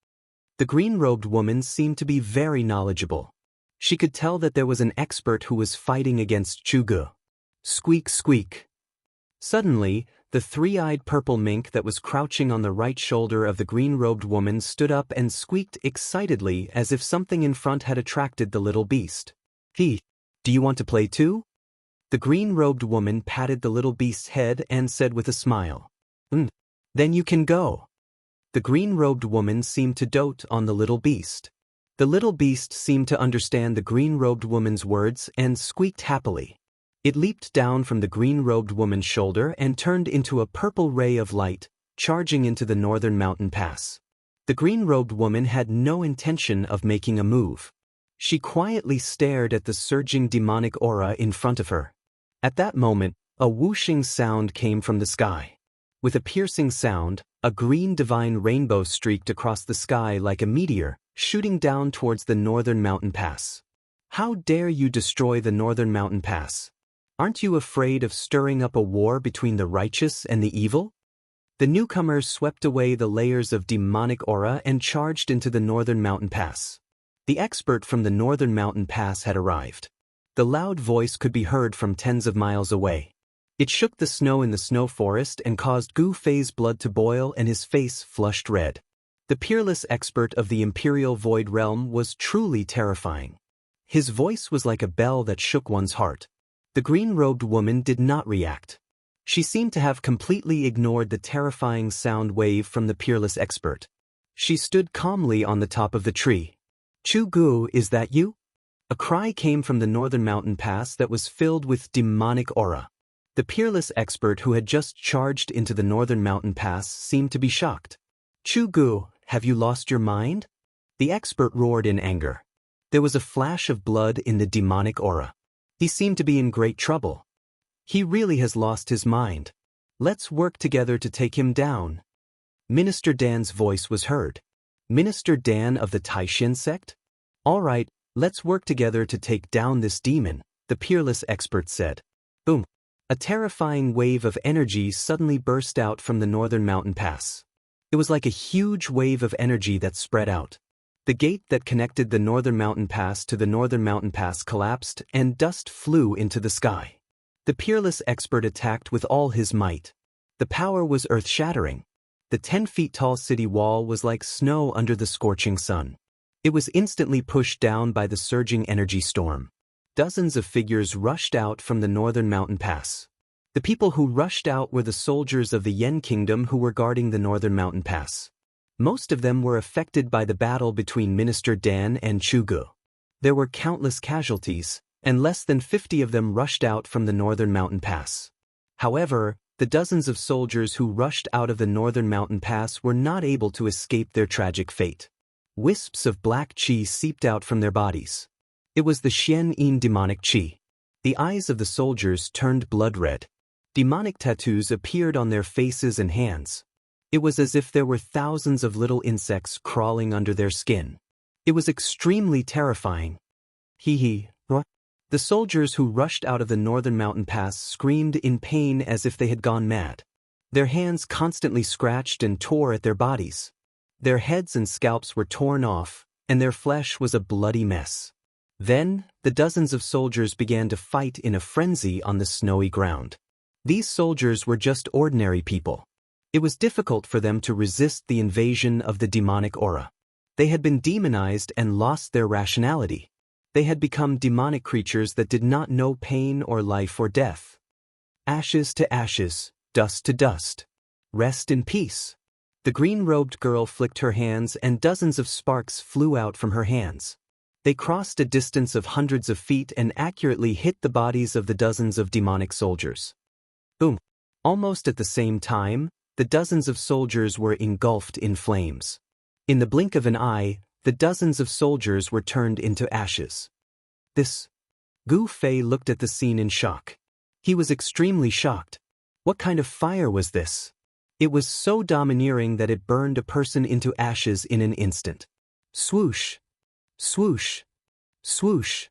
The green-robed woman seemed to be very knowledgeable. She could tell that there was an expert who was fighting against Chu Gu. Squeak, squeak. Suddenly, the three-eyed purple mink that was crouching on the right shoulder of the green-robed woman stood up and squeaked excitedly as if something in front had attracted the little beast. Do you want to play too? The green-robed woman patted the little beast's head and said with a smile, Then you can go. The green-robed woman seemed to dote on the little beast. The little beast seemed to understand the green-robed woman's words and squeaked happily. It leaped down from the green-robed woman's shoulder and turned into a purple ray of light, charging into the northern mountain pass. The green-robed woman had no intention of making a move. She quietly stared at the surging demonic aura in front of her. At that moment, a whooshing sound came from the sky. With a piercing sound, a green divine rainbow streaked across the sky like a meteor, shooting down towards the northern mountain pass. How dare you destroy the northern mountain pass? Aren't you afraid of stirring up a war between the righteous and the evil? The newcomers swept away the layers of demonic aura and charged into the northern mountain pass. The expert from the northern mountain pass had arrived. The loud voice could be heard from tens of miles away. It shook the snow in the snow forest and caused Gu Fei's blood to boil and his face flushed red. The peerless expert of the Imperial Void Realm was truly terrifying. His voice was like a bell that shook one's heart. The green-robed woman did not react. She seemed to have completely ignored the terrifying sound wave from the peerless expert. She stood calmly on the top of the tree. Chu Gu, is that you? A cry came from the northern mountain pass that was filled with demonic aura. The peerless expert who had just charged into the northern mountain pass seemed to be shocked. "Chu Gu, have you lost your mind?" The expert roared in anger. There was a flash of blood in the demonic aura. He seemed to be in great trouble. "He really has lost his mind. Let's work together to take him down." Minister Dan's voice was heard. "Minister Dan of the Taishin sect? All right, let's work together to take down this demon," the peerless expert said. Boom. A terrifying wave of energy suddenly burst out from the northern mountain pass. It was like a huge wave of energy that spread out. The gate that connected the northern mountain pass to the northern mountain pass collapsed and dust flew into the sky. The peerless expert attacked with all his might. The power was earth-shattering. The 10-feet-tall city wall was like snow under the scorching sun. It was instantly pushed down by the surging energy storm. Dozens of figures rushed out from the northern mountain pass. The people who rushed out were the soldiers of the Yen Kingdom who were guarding the northern mountain pass. Most of them were affected by the battle between Minister Dan and Chu Gu. There were countless casualties, and less than 50 of them rushed out from the northern mountain pass. However, the dozens of soldiers who rushed out of the northern mountain pass were not able to escape their tragic fate. Wisps of black qi seeped out from their bodies. It was the Xian-yin demonic qi. The eyes of the soldiers turned blood red. Demonic tattoos appeared on their faces and hands. It was as if there were thousands of little insects crawling under their skin. It was extremely terrifying. Hee. The soldiers who rushed out of the northern mountain pass screamed in pain as if they had gone mad. Their hands constantly scratched and tore at their bodies. Their heads and scalps were torn off, and their flesh was a bloody mess. Then, the dozens of soldiers began to fight in a frenzy on the snowy ground. These soldiers were just ordinary people. It was difficult for them to resist the invasion of the demonic aura. They had been demonized and lost their rationality. They had become demonic creatures that did not know pain or life or death. Ashes to ashes, dust to dust. Rest in peace. The green-robed girl flicked her hands and dozens of sparks flew out from her hands. They crossed a distance of hundreds of feet and accurately hit the bodies of the dozens of demonic soldiers. Boom. Almost at the same time, the dozens of soldiers were engulfed in flames. In the blink of an eye, the dozens of soldiers were turned into ashes. Gu Fei looked at the scene in shock. He was extremely shocked. What kind of fire was this? It was so domineering that it burned a person into ashes in an instant. Swoosh. Swoosh. Swoosh.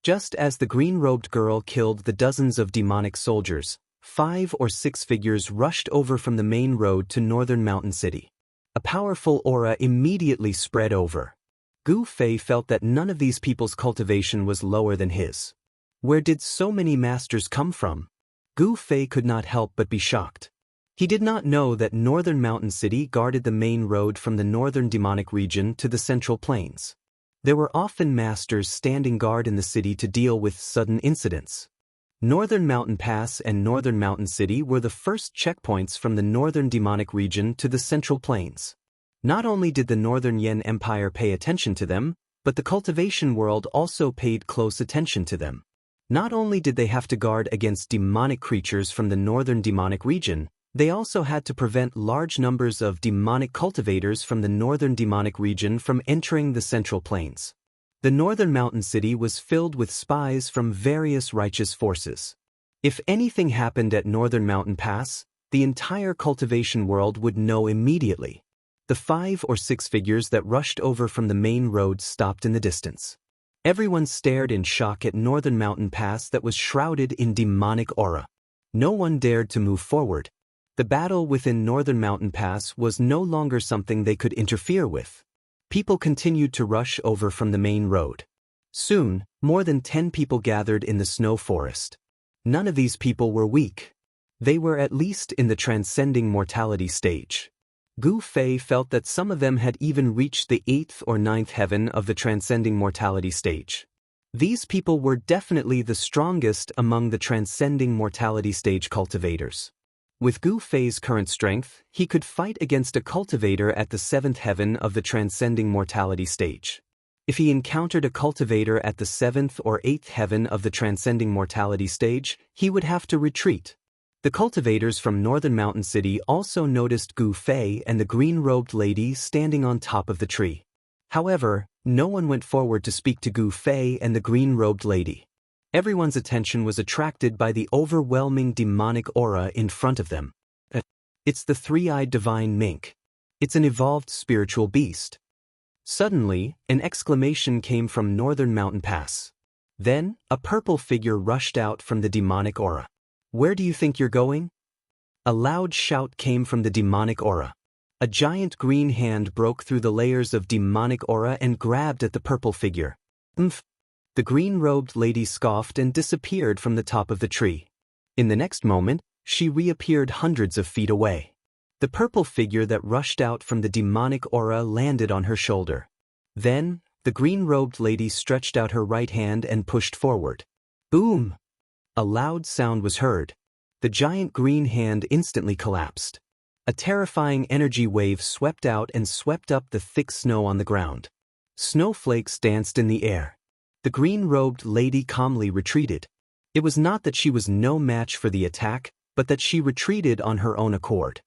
Just as the green-robed girl killed the dozens of demonic soldiers, 5 or 6 figures rushed over from the main road to northern mountain city. A powerful aura immediately spread over. Gu Fei felt that none of these people's cultivation was lower than his. Where did so many masters come from? Gu Fei could not help but be shocked. He did not know that northern mountain city guarded the main road from the northern demonic region to the central plains. There were often masters standing guard in the city to deal with sudden incidents. Northern Mountain Pass and Northern Mountain City were the first checkpoints from the northern demonic region to the central plains. Not only did the Northern Yen Empire pay attention to them, but the cultivation world also paid close attention to them. Not only did they have to guard against demonic creatures from the northern demonic region, they also had to prevent large numbers of demonic cultivators from the northern demonic region from entering the central plains. The northern mountain city was filled with spies from various righteous forces. If anything happened at Northern Mountain Pass, the entire cultivation world would know immediately. The 5 or 6 figures that rushed over from the main road stopped in the distance. Everyone stared in shock at Northern Mountain Pass that was shrouded in demonic aura. No one dared to move forward. The battle within Northern Mountain Pass was no longer something they could interfere with. People continued to rush over from the main road. Soon, more than 10 people gathered in the snow forest. None of these people were weak. They were at least in the transcending mortality stage. Gu Fei felt that some of them had even reached the 8th or 9th heaven of the transcending mortality stage. These people were definitely the strongest among the transcending mortality stage cultivators. With Gu Fei's current strength, he could fight against a cultivator at the 7th heaven of the transcending mortality stage. If he encountered a cultivator at the 7th or 8th heaven of the transcending mortality stage, he would have to retreat. The cultivators from Northern Mountain City also noticed Gu Fei and the green-robed lady standing on top of the tree. However, no one went forward to speak to Gu Fei and the green-robed lady. Everyone's attention was attracted by the overwhelming demonic aura in front of them. It's the three-eyed divine mink. It's an evolved spiritual beast. Suddenly, an exclamation came from Northern Mountain Pass. Then, a purple figure rushed out from the demonic aura. "Where do you think you're going?" A loud shout came from the demonic aura. A giant green hand broke through the layers of demonic aura and grabbed at the purple figure. "Umph!" The green-robed lady scoffed and disappeared from the top of the tree. In the next moment, she reappeared hundreds of feet away. The purple figure that rushed out from the demonic aura landed on her shoulder. Then, the green-robed lady stretched out her right hand and pushed forward. Boom! A loud sound was heard. The giant green hand instantly collapsed. A terrifying energy wave swept out and swept up the thick snow on the ground. Snowflakes danced in the air. The green-robed lady calmly retreated. It was not that she was no match for the attack, but that she retreated on her own accord.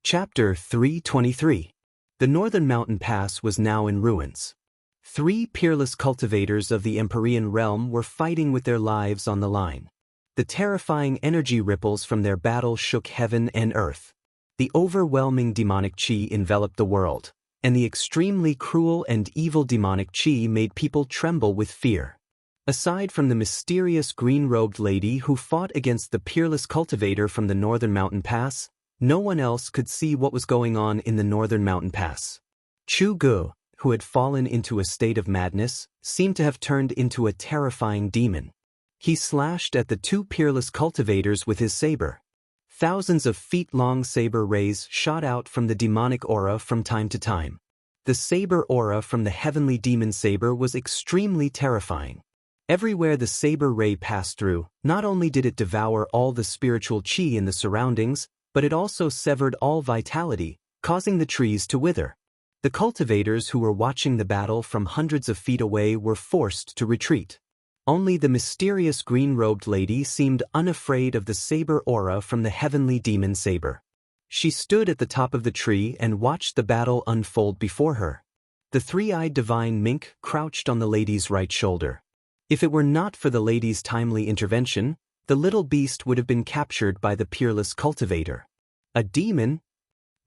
Chapter 323. The Northern Mountain Pass was now in ruins. 3 peerless cultivators of the Empyrean realm were fighting with their lives on the line. The terrifying energy ripples from their battle shook heaven and earth. The overwhelming demonic chi enveloped the world, and the extremely cruel and evil demonic chi made people tremble with fear. Aside from the mysterious green-robed lady who fought against the peerless cultivator from the Northern Mountain Pass, no one else could see what was going on in the Northern Mountain Pass. Chu Gu, who had fallen into a state of madness, seemed to have turned into a terrifying demon. He slashed at the 2 peerless cultivators with his saber. Thousands of feet-long saber rays shot out from the demonic aura from time to time. The saber aura from the heavenly demon saber was extremely terrifying. Everywhere the saber ray passed through, not only did it devour all the spiritual chi in the surroundings, but it also severed all vitality, causing the trees to wither. The cultivators who were watching the battle from hundreds of feet away were forced to retreat. Only the mysterious green-robed lady seemed unafraid of the saber aura from the heavenly demon saber. She stood at the top of the tree and watched the battle unfold before her. The three-eyed divine mink crouched on the lady's right shoulder. If it were not for the lady's timely intervention, the little beast would have been captured by the peerless cultivator. A demon?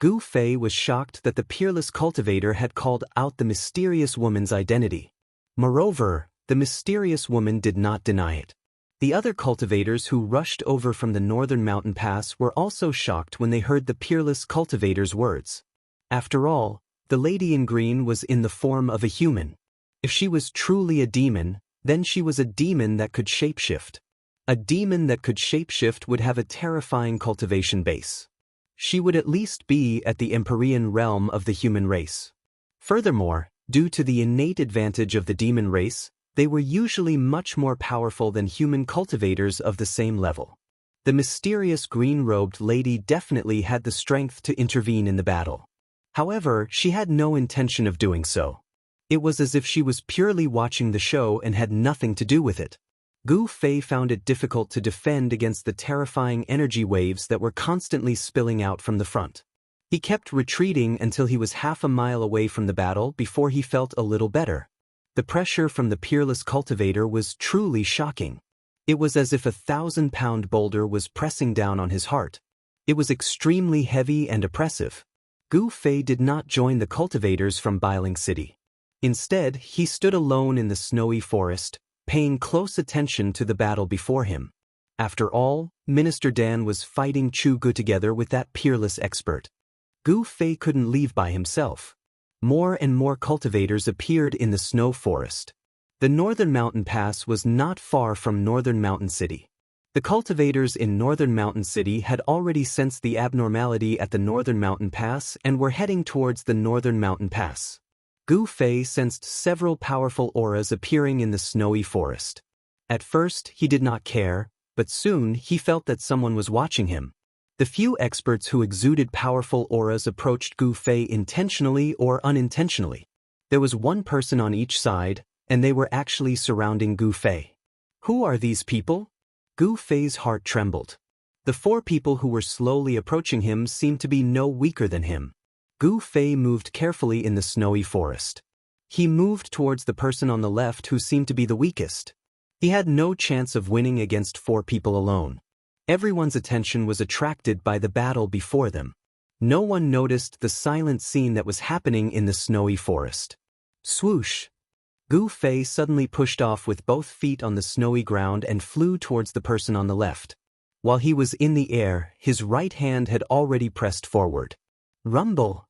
Gu Fei was shocked that the peerless cultivator had called out the mysterious woman's identity. Moreover, the mysterious woman did not deny it. The other cultivators who rushed over from the Northern Mountain Pass were also shocked when they heard the peerless cultivator's words. After all, the lady in green was in the form of a human. If she was truly a demon, then she was a demon that could shapeshift. A demon that could shapeshift would have a terrifying cultivation base. She would at least be at the Empyrean realm of the human race. Furthermore, due to the innate advantage of the demon race, they were usually much more powerful than human cultivators of the same level. The mysterious green-robed lady definitely had the strength to intervene in the battle. However, she had no intention of doing so. It was as if she was purely watching the show and had nothing to do with it. Gu Fei found it difficult to defend against the terrifying energy waves that were constantly spilling out from the front. He kept retreating until he was half a mile away from the battle before he felt a little better. The pressure from the peerless cultivator was truly shocking. It was as if a 1,000-pound boulder was pressing down on his heart. It was extremely heavy and oppressive. Gu Fei did not join the cultivators from Biling City. Instead, he stood alone in the snowy forest, paying close attention to the battle before him. After all, Minister Dan was fighting Chu Gu together with that peerless expert. Gu Fei couldn't leave by himself. More and more cultivators appeared in the snow forest. The Northern Mountain Pass was not far from Northern Mountain City. The cultivators in Northern Mountain City had already sensed the abnormality at the Northern Mountain Pass and were heading towards the Northern Mountain Pass. Gu Fei sensed several powerful auras appearing in the snowy forest. At first, he did not care, but soon he felt that someone was watching him. The few experts who exuded powerful auras approached Gu Fei intentionally or unintentionally. There was one person on each side, and they were actually surrounding Gu Fei. Who are these people? Gu Fei's heart trembled. The four people who were slowly approaching him seemed to be no weaker than him. Gu Fei moved carefully in the snowy forest. He moved towards the person on the left who seemed to be the weakest. He had no chance of winning against four people alone. Everyone's attention was attracted by the battle before them. No one noticed the silent scene that was happening in the snowy forest. Swoosh! Gu Fei suddenly pushed off with both feet on the snowy ground and flew towards the person on the left. While he was in the air, his right hand had already pressed forward. Rumble!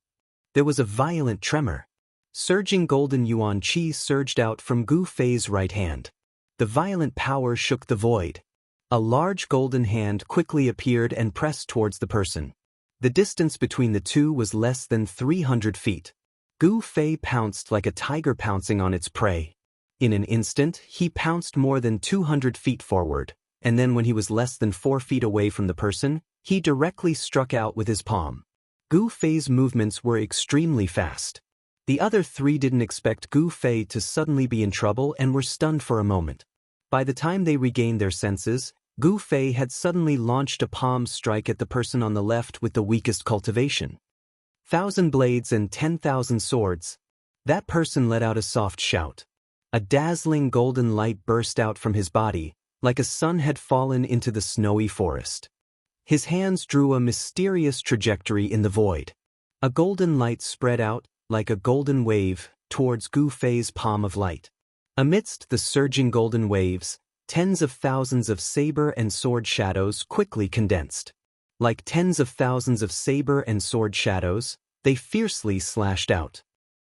There was a violent tremor. Surging golden yuan qi surged out from Gu Fei's right hand. The violent power shook the void. A large golden hand quickly appeared and pressed towards the person. The distance between the two was less than 300 feet. Gu Fei pounced like a tiger pouncing on its prey. In an instant, he pounced more than 200 feet forward, and then when he was less than 4 feet away from the person, he directly struck out with his palm. Gu Fei's movements were extremely fast. The other three didn't expect Gu Fei to suddenly be in trouble and were stunned for a moment. By the time they regained their senses, Gu Fei had suddenly launched a palm strike at the person on the left with the weakest cultivation. 1,000 blades and 10,000 swords. That person let out a soft shout. A dazzling golden light burst out from his body, like a sun had fallen into the snowy forest. His hands drew a mysterious trajectory in the void. A golden light spread out, like a golden wave, towards Gu Fei's palm of light. Amidst the surging golden waves, tens of thousands of saber and sword shadows quickly condensed. Like tens of thousands of saber and sword shadows, they fiercely slashed out.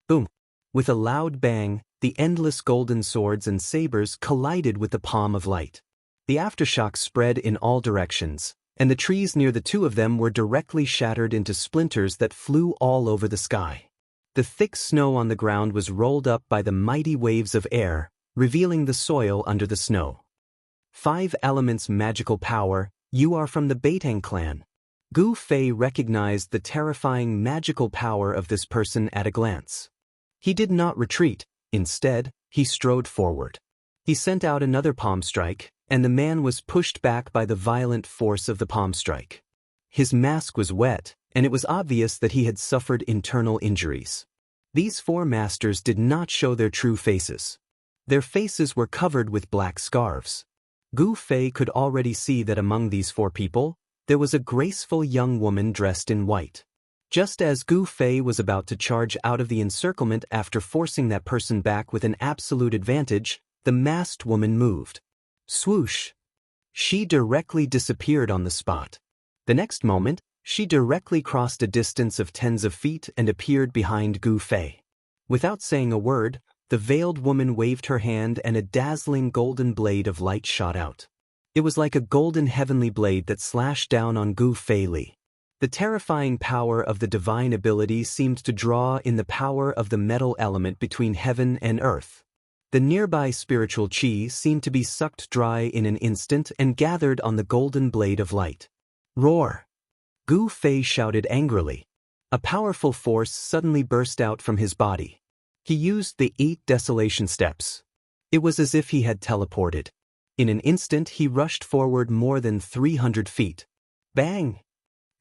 Boom! With a loud bang, the endless golden swords and sabers collided with the palm of light. The aftershock spread in all directions, and the trees near the two of them were directly shattered into splinters that flew all over the sky. The thick snow on the ground was rolled up by the mighty waves of air, revealing the soil under the snow. 5 elements magical power. You are from the Beitang clan. Gu Fei recognized the terrifying magical power of this person at a glance. He did not retreat. Instead, he strode forward. He sent out another palm strike, and the man was pushed back by the violent force of the palm strike. His mask was wet, and it was obvious that he had suffered internal injuries. These 4 masters did not show their true faces. Their faces were covered with black scarves. Gu Fei could already see that among these 4 people, there was a graceful young woman dressed in white. Just as Gu Fei was about to charge out of the encirclement after forcing that person back with an absolute advantage, the masked woman moved. Swoosh! She directly disappeared on the spot. The next moment, she directly crossed a distance of tens of feet and appeared behind Gu Fei. Without saying a word, the veiled woman waved her hand and a dazzling golden blade of light shot out. It was like a golden heavenly blade that slashed down on Gu Fei Li. The terrifying power of the divine ability seemed to draw in the power of the metal element between heaven and earth. The nearby spiritual qi seemed to be sucked dry in an instant and gathered on the golden blade of light. Roar! Gu Fei shouted angrily. A powerful force suddenly burst out from his body. He used the 8 desolation steps. It was as if he had teleported. In an instant he rushed forward more than 300 feet. Bang!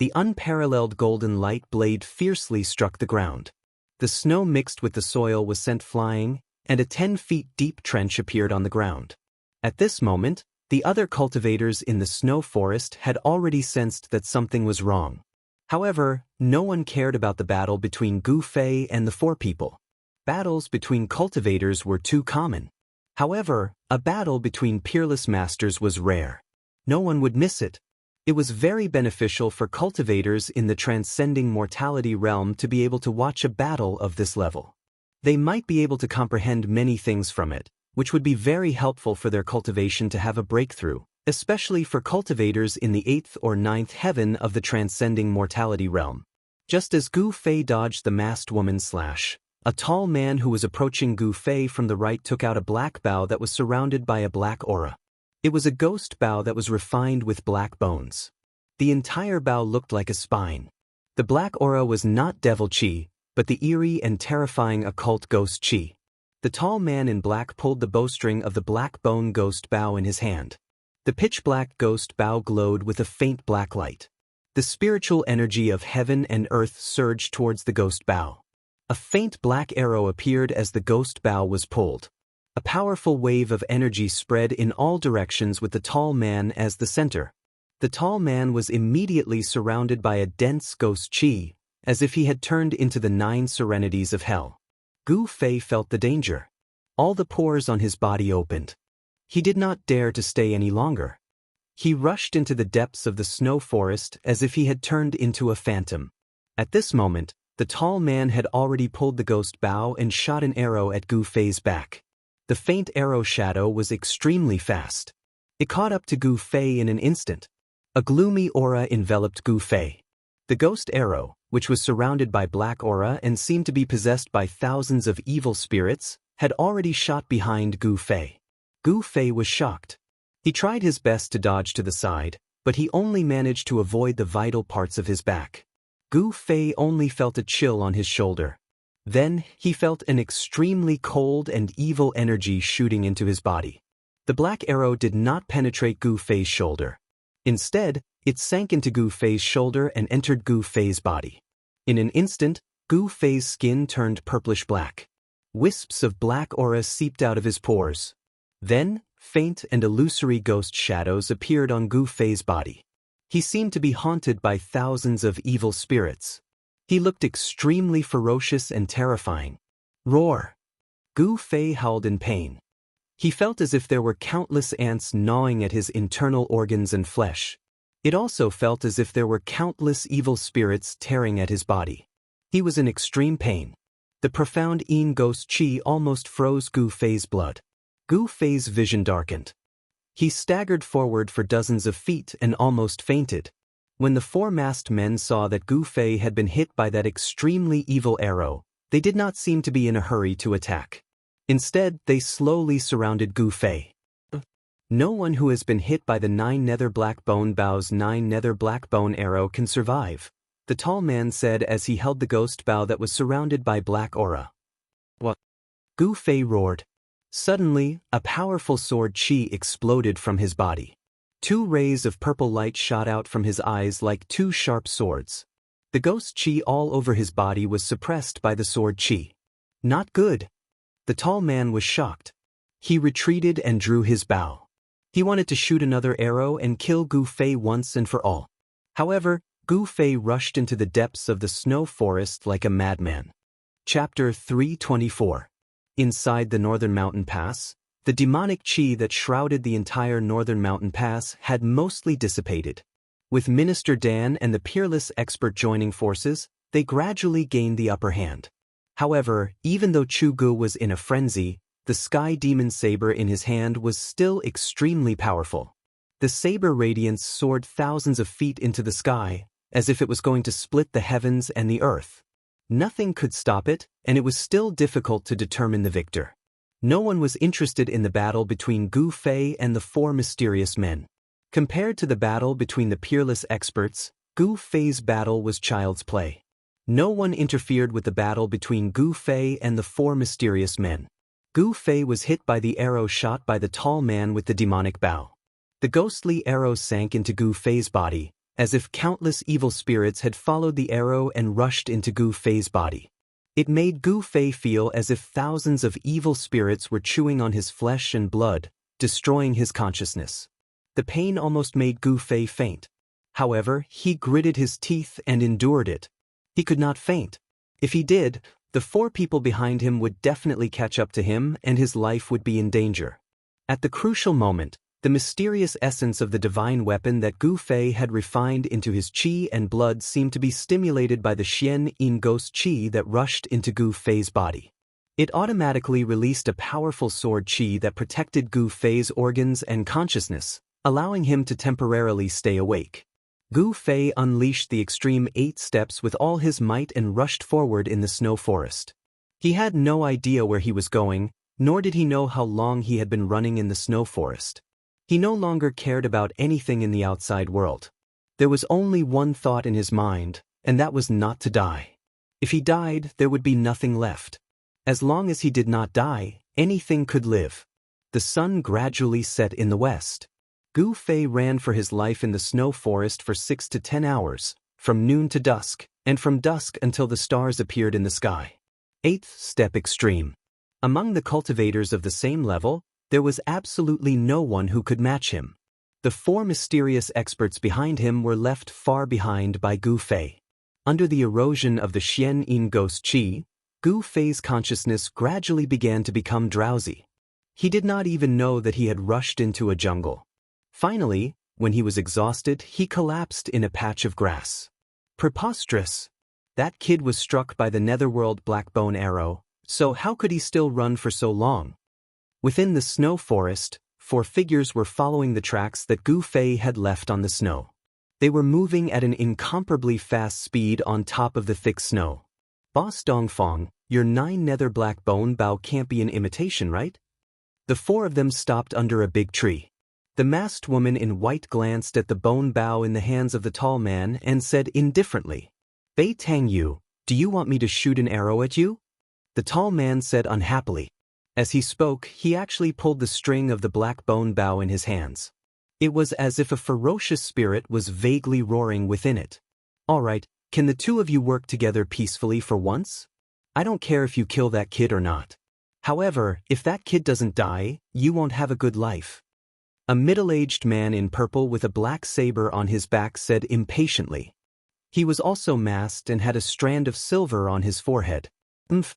The unparalleled golden light blade fiercely struck the ground. The snow mixed with the soil was sent flying, and a 10 feet deep trench appeared on the ground. At this moment, the other cultivators in the snow forest had already sensed that something was wrong. However, no one cared about the battle between Gu Fei and the 4 people. Battles between cultivators were too common. However, a battle between peerless masters was rare. No one would miss it. It was very beneficial for cultivators in the transcending mortality realm to be able to watch a battle of this level. They might be able to comprehend many things from it, which would be very helpful for their cultivation to have a breakthrough, especially for cultivators in the 8th or 9th heaven of the transcending mortality realm. Just as Gu Fei dodged the masked woman's slash, a tall man who was approaching Gu Fei from the right took out a black bow that was surrounded by a black aura. It was a ghost bow that was refined with black bones. The entire bow looked like a spine. The black aura was not devil chi, but the eerie and terrifying occult ghost chi. The tall man in black pulled the bowstring of the black bone ghost bow in his hand. The pitch-black ghost bow glowed with a faint black light. The spiritual energy of heaven and earth surged towards the ghost bow. A faint black arrow appeared as the ghost bow was pulled. A powerful wave of energy spread in all directions with the tall man as the center. The tall man was immediately surrounded by a dense ghost chi, as if he had turned into the 9 serenities of hell. Gu Fei felt the danger. All the pores on his body opened. He did not dare to stay any longer. He rushed into the depths of the snow forest as if he had turned into a phantom. At this moment, the tall man had already pulled the ghost bow and shot an arrow at Gu Fei's back. The faint arrow shadow was extremely fast. It caught up to Gu Fei in an instant. A gloomy aura enveloped Gu Fei. The ghost arrow, which was surrounded by black aura and seemed to be possessed by thousands of evil spirits, had already shot behind Gu Fei. Gu Fei was shocked. He tried his best to dodge to the side, but he only managed to avoid the vital parts of his back. Gu Fei only felt a chill on his shoulder. Then, he felt an extremely cold and evil energy shooting into his body. The black arrow did not penetrate Gu Fei's shoulder. Instead, it sank into Gu Fei's shoulder and entered Gu Fei's body. In an instant, Gu Fei's skin turned purplish-black. Wisps of black aura seeped out of his pores. Then, faint and illusory ghost shadows appeared on Gu Fei's body. He seemed to be haunted by thousands of evil spirits. He looked extremely ferocious and terrifying. Roar! Gu Fei howled in pain. He felt as if there were countless ants gnawing at his internal organs and flesh. It also felt as if there were countless evil spirits tearing at his body. He was in extreme pain. The profound Yin ghost chi almost froze Gu Fei's blood. Gu Fei's vision darkened. He staggered forward for dozens of feet and almost fainted. When the 4 masked men saw that Gu Fei had been hit by that extremely evil arrow, they did not seem to be in a hurry to attack. Instead, they slowly surrounded Gu Fei. No one who has been hit by the 9 nether black bone bow's 9 nether black bone arrow can survive, the tall man said as he held the ghost bow that was surrounded by black aura. What? Gu Fei roared. Suddenly, a powerful sword chi exploded from his body. 2 rays of purple light shot out from his eyes like 2 sharp swords. The ghost chi all over his body was suppressed by the sword chi. Not good. The tall man was shocked. He retreated and drew his bow. He wanted to shoot another arrow and kill Gu Fei once and for all. However, Gu Fei rushed into the depths of the snow forest like a madman. Chapter 324. Inside the Northern Mountain Pass, the demonic chi that shrouded the entire Northern Mountain Pass had mostly dissipated. With Minister Dan and the peerless expert joining forces, they gradually gained the upper hand. However, even though Chu Gu was in a frenzy, the sky demon saber in his hand was still extremely powerful. The saber radiance soared thousands of feet into the sky, as if it was going to split the heavens and the earth. Nothing could stop it, and it was still difficult to determine the victor. No one was interested in the battle between Gu Fei and the 4 mysterious men. Compared to the battle between the peerless experts, Gu Fei's battle was child's play. No one interfered with the battle between Gu Fei and the 4 mysterious men. Gu Fei was hit by the arrow shot by the tall man with the demonic bow. The ghostly arrow sank into Gu Fei's body, as if countless evil spirits had followed the arrow and rushed into Gu Fei's body. It made Gu Fei feel as if thousands of evil spirits were chewing on his flesh and blood, destroying his consciousness. The pain almost made Gu Fei faint. However, he gritted his teeth and endured it. He could not faint. If he did, the 4 people behind him would definitely catch up to him and his life would be in danger. At the crucial moment, the mysterious essence of the divine weapon that Gu Fei had refined into his chi and blood seemed to be stimulated by the Xian Yin ghost chi that rushed into Gu Fei's body. It automatically released a powerful sword chi that protected Gu Fei's organs and consciousness, allowing him to temporarily stay awake. Gu Fei unleashed the extreme 8 steps with all his might and rushed forward in the snow forest. He had no idea where he was going, nor did he know how long he had been running in the snow forest. He no longer cared about anything in the outside world. There was only one thought in his mind, and that was not to die. If he died, there would be nothing left. As long as he did not die, anything could live. The sun gradually set in the west. Gu Fei ran for his life in the snow forest for 6 to 10 hours, from noon to dusk, and from dusk until the stars appeared in the sky. 8th step extreme. Among the cultivators of the same level, there was absolutely no one who could match him. The 4 mysterious experts behind him were left far behind by Gu Fei. Under the erosion of the Xian Yin ghost qi, Gu Fei's consciousness gradually began to become drowsy. He did not even know that he had rushed into a jungle. Finally, when he was exhausted, he collapsed in a patch of grass. Preposterous! That kid was struck by the netherworld blackbone arrow, so how could he still run for so long? Within the snow forest, 4 figures were following the tracks that Gu Fei had left on the snow. They were moving at an incomparably fast speed on top of the thick snow. Boss Dongfang, your 9 nether black bone bow can't be an imitation, right? The 4 of them stopped under a big tree. The masked woman in white glanced at the bone bow in the hands of the tall man and said indifferently, "Bei Tang Yu, do you want me to shoot an arrow at you?" The tall man said unhappily. As he spoke, he actually pulled the string of the black bone bow in his hands. It was as if a ferocious spirit was vaguely roaring within it. "All right, can the 2 of you work together peacefully for once? I don't care if you kill that kid or not. However, if that kid doesn't die, you won't have a good life." A middle-aged man in purple with a black saber on his back said impatiently. He was also masked and had a strand of silver on his forehead. "Umph."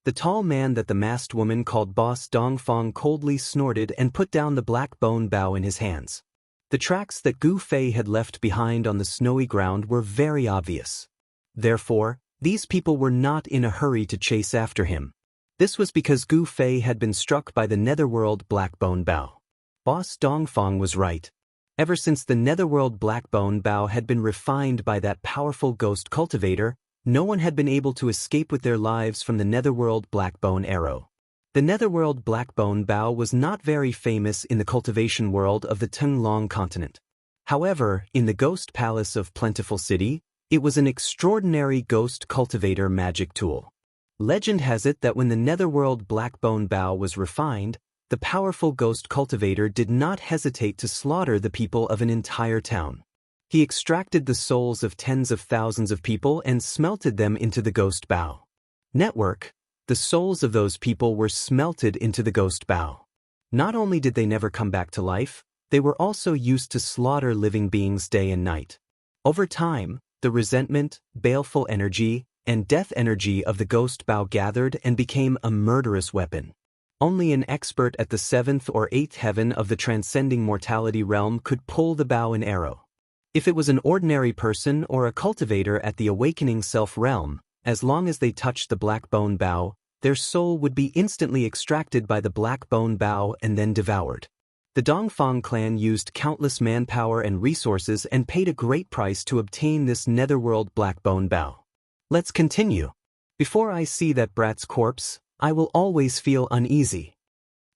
The tall man that the masked woman called Boss Dongfang coldly snorted and put down the black bone bow in his hands. The tracks that Gu Fei had left behind on the snowy ground were very obvious. Therefore, these people were not in a hurry to chase after him. This was because Gu Fei had been struck by the netherworld blackbone bow. Boss Dongfang was right. Ever since the netherworld blackbone bow had been refined by that powerful ghost cultivator, no one had been able to escape with their lives from the netherworld blackbone arrow. The netherworld blackbone bow was not very famous in the cultivation world of the Tenglong continent. However, in the ghost palace of Plentiful City, it was an extraordinary ghost cultivator magic tool. Legend has it that when the netherworld blackbone bow was refined, the powerful ghost cultivator did not hesitate to slaughter the people of an entire town. He extracted the souls of tens of thousands of people and smelted them into the ghost bow. Network, the souls of those people were smelted into the ghost bow. Not only did they never come back to life, they were also used to slaughter living beings day and night. Over time, the resentment, baleful energy, and death energy of the ghost bow gathered and became a murderous weapon. Only an expert at the 7th or 8th heaven of the transcending mortality realm could pull the bow and arrow. If it was an ordinary person or a cultivator at the awakening self realm, as long as they touched the black bone bow, their soul would be instantly extracted by the black bone bow and then devoured. The Dongfang clan used countless manpower and resources and paid a great price to obtain this netherworld black bone bow. Let's continue. Before I see that brat's corpse, I will always feel uneasy.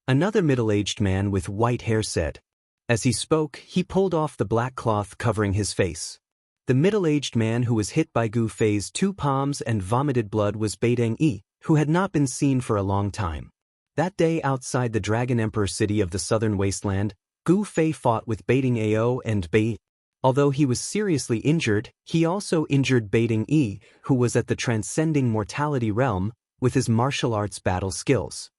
Another middle-aged man with white hair said. As he spoke, he pulled off the black cloth covering his face. The middle-aged man who was hit by Gu Fei's 2 palms and vomited blood was Bei Deng Yi, who had not been seen for a long time. That day outside the Dragon Emperor city of the southern wasteland, Gu Fei fought with Bei Deng Ao and Bei. Although he was seriously injured, he also injured Bei Deng Yi, who was at the transcending mortality realm, with his martial arts battle skills.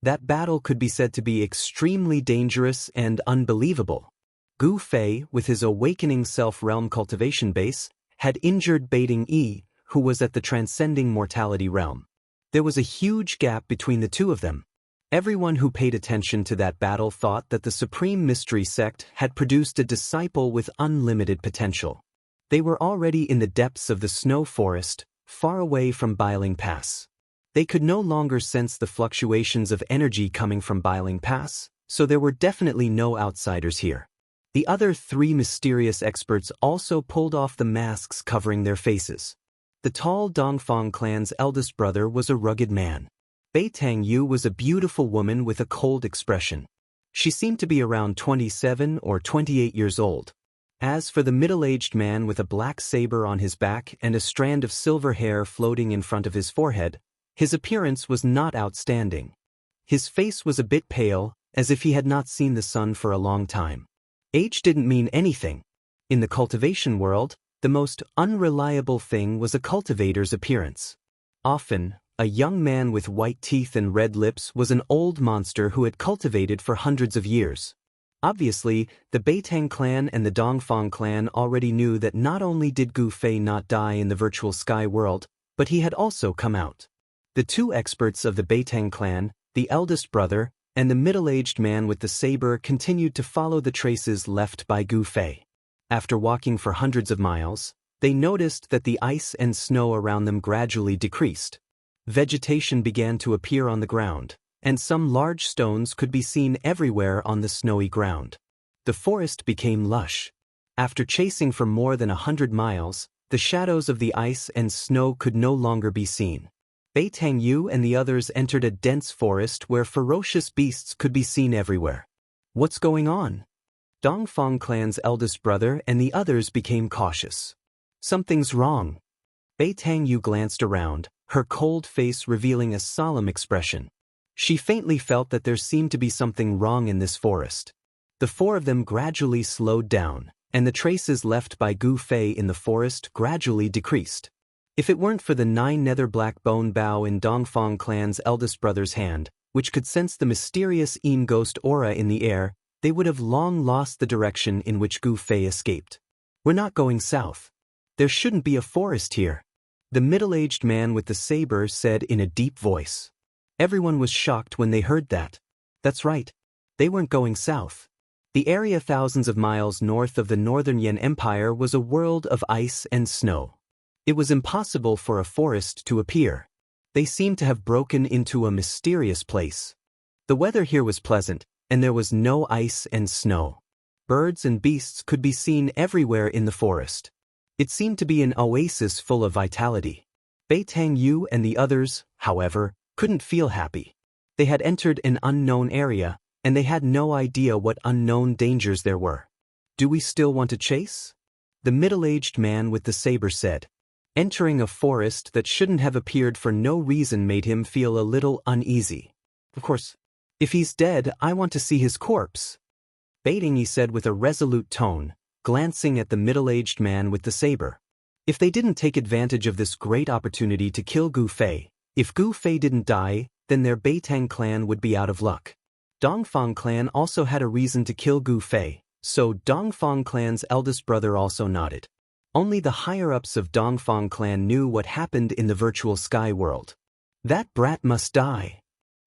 That battle could be said to be extremely dangerous and unbelievable. Gu Fei, with his awakening self-realm cultivation base, had injured Bei Deng Yi, who was at the transcending mortality realm. There was a huge gap between the 2 of them. Everyone who paid attention to that battle thought that the Supreme Mystery Sect had produced a disciple with unlimited potential. They were already in the depths of the snow forest, far away from Biling Pass. They could no longer sense the fluctuations of energy coming from Biling Pass, so there were definitely no outsiders here. The other 3 mysterious experts also pulled off the masks covering their faces. The tall Dongfang clan's eldest brother was a rugged man. Bei Tang Yu was a beautiful woman with a cold expression. She seemed to be around 27 or 28 years old. As for the middle-aged man with a black saber on his back and a strand of silver hair floating in front of his forehead, his appearance was not outstanding. His face was a bit pale, as if he had not seen the sun for a long time. Age didn't mean anything. In the cultivation world, the most unreliable thing was a cultivator's appearance. Often, a young man with white teeth and red lips was an old monster who had cultivated for hundreds of years. Obviously, the Beitang clan and the Dongfang clan already knew that not only did Gu Fei not die in the virtual sky world, but he had also come out. The two experts of the Beitang clan, the eldest brother, and the middle-aged man with the saber continued to follow the traces left by Gu Fei. After walking for hundreds of miles, they noticed that the ice and snow around them gradually decreased. Vegetation began to appear on the ground, and some large stones could be seen everywhere on the snowy ground. The forest became lush. After chasing for more than 100 miles, the shadows of the ice and snow could no longer be seen. Beitang Yu and the others entered a dense forest where ferocious beasts could be seen everywhere. What's going on? Dongfang clan's eldest brother and the others became cautious. Something's wrong. Beitang Yu glanced around, her cold face revealing a solemn expression. She faintly felt that there seemed to be something wrong in this forest. The four of them gradually slowed down, and the traces left by Gu Fei in the forest gradually decreased. If it weren't for the 9 nether black bone bow in Dongfang clan's eldest brother's hand, which could sense the mysterious ghost aura in the air, they would have long lost the direction in which Gu Fei escaped. We're not going south. There shouldn't be a forest here. The middle-aged man with the saber said in a deep voice. Everyone was shocked when they heard that. That's right. They weren't going south. The area thousands of miles north of the Northern Yan Empire was a world of ice and snow. It was impossible for a forest to appear. They seemed to have broken into a mysterious place. The weather here was pleasant, and there was no ice and snow. Birds and beasts could be seen everywhere in the forest. It seemed to be an oasis full of vitality. Beitang Yu and the others, however, couldn't feel happy. They had entered an unknown area, and they had no idea what unknown dangers there were. Do we still want to chase? The middle-aged man with the saber said. Entering a forest that shouldn't have appeared for no reason made him feel a little uneasy. Of course, if he's dead, I want to see his corpse. Beitang Yu said with a resolute tone, glancing at the middle-aged man with the saber. If they didn't take advantage of this great opportunity to kill Gu Fei, if Gu Fei didn't die, then their Beitang clan would be out of luck. Dongfang clan also had a reason to kill Gu Fei, so Dongfang clan's eldest brother also nodded. Only the higher-ups of Dongfang clan knew what happened in the virtual sky world. That brat must die.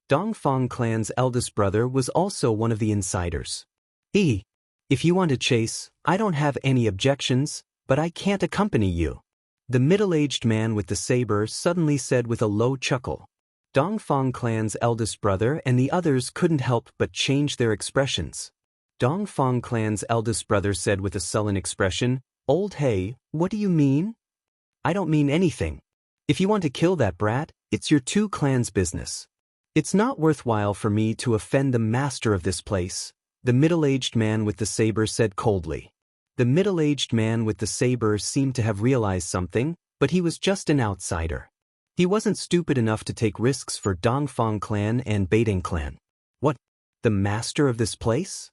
Dongfang clan's eldest brother was also one of the insiders. If you want to chase, I don't have any objections, but I can't accompany you. The middle-aged man with the saber suddenly said with a low chuckle. Dongfang clan's eldest brother and the others couldn't help but change their expressions. Dongfang clan's eldest brother said with a sullen expression, Old hey, what do you mean? I don't mean anything. If you want to kill that brat, it's your two clans' business. It's not worthwhile for me to offend the master of this place, the middle-aged man with the saber said coldly. The middle-aged man with the saber seemed to have realized something, but he was just an outsider. He wasn't stupid enough to take risks for Dongfang clan and Beitang clan. What? The master of this place?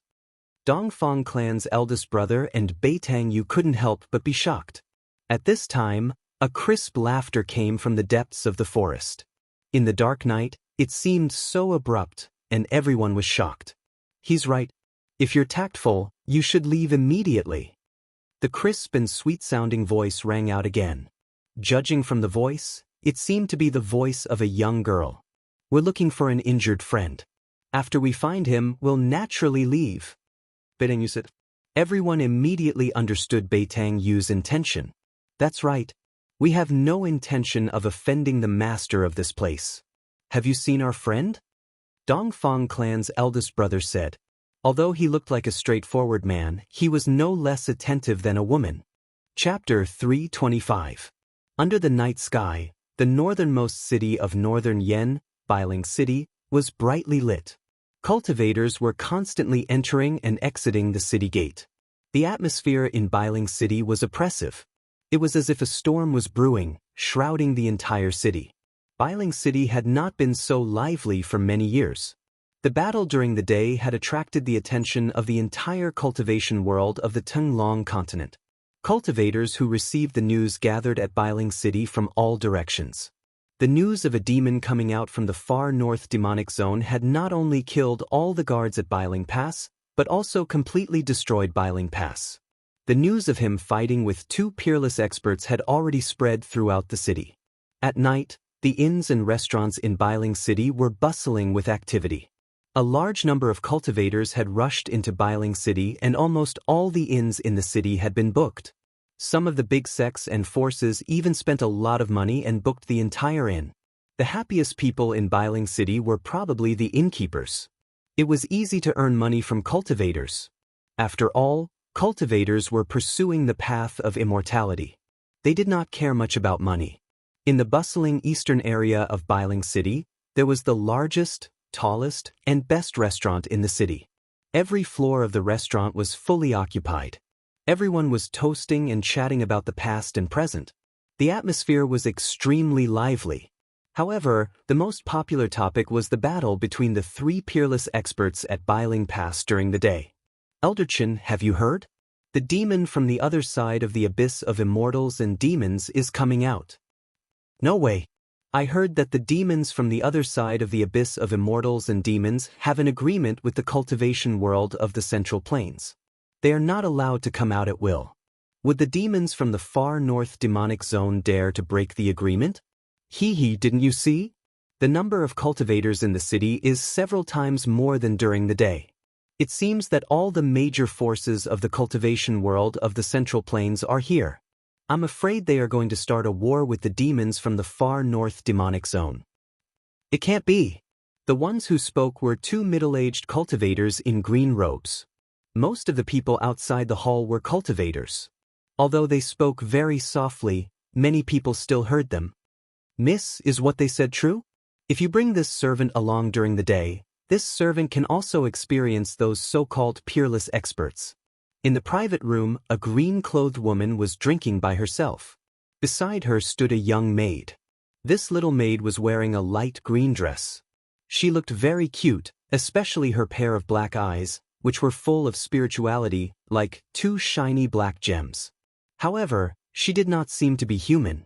Dongfang clan's eldest brother and Beitang Yu couldn't help but be shocked. At this time, a crisp laughter came from the depths of the forest. In the dark night, it seemed so abrupt, and everyone was shocked. He's right. If you're tactful, you should leave immediately. The crisp and sweet-sounding voice rang out again. Judging from the voice, it seemed to be the voice of a young girl. We're looking for an injured friend. After we find him, we'll naturally leave. Beitang Yu said. Everyone immediately understood Beitang Yu's intention. That's right. We have no intention of offending the master of this place. Have you seen our friend? Dongfang clan's eldest brother said. Although he looked like a straightforward man, he was no less attentive than a woman. Chapter 325. Under the night sky, the northernmost city of Northern Yen, Bailing City, was brightly lit. Cultivators were constantly entering and exiting the city gate. The atmosphere in Bailing City was oppressive. It was as if a storm was brewing, shrouding the entire city. Bailing City had not been so lively for many years. The battle during the day had attracted the attention of the entire cultivation world of the Tunglong continent. Cultivators who received the news gathered at Bailing City from all directions. The news of a demon coming out from the far north demonic zone had not only killed all the guards at Bailing Pass, but also completely destroyed Bailing Pass. The news of him fighting with two peerless experts had already spread throughout the city. At night, the inns and restaurants in Bailing City were bustling with activity. A large number of cultivators had rushed into Bailing City and almost all the inns in the city had been booked. Some of the big sects and forces even spent a lot of money and booked the entire inn. The happiest people in Bailing City were probably the innkeepers. It was easy to earn money from cultivators. After all, cultivators were pursuing the path of immortality. They did not care much about money. In the bustling eastern area of Bailing City, there was the largest, tallest, and best restaurant in the city. Every floor of the restaurant was fully occupied. Everyone was toasting and chatting about the past and present. The atmosphere was extremely lively. However, the most popular topic was the battle between the three peerless experts at Bailing Pass during the day. Elderchin, have you heard? The demon from the other side of the abyss of immortals and demons is coming out. No way. I heard that the demons from the other side of the abyss of immortals and demons have an agreement with the cultivation world of the Central Plains. They are not allowed to come out at will. Would the demons from the far north demonic zone dare to break the agreement? Didn't you see? The number of cultivators in the city is several times more than during the day. It seems that all the major forces of the cultivation world of the Central Plains are here. I'm afraid they are going to start a war with the demons from the far north demonic zone. It can't be. The ones who spoke were two middle-aged cultivators in green robes. Most of the people outside the hall were cultivators. Although they spoke very softly, many people still heard them. Miss, is what they said true? If you bring this servant along during the day, this servant can also experience those so-called peerless experts. In the private room, a green-clothed woman was drinking by herself. Beside her stood a young maid. This little maid was wearing a light green dress. She looked very cute, especially her pair of black eyes, which were full of spirituality, like two shiny black gems. However, she did not seem to be human.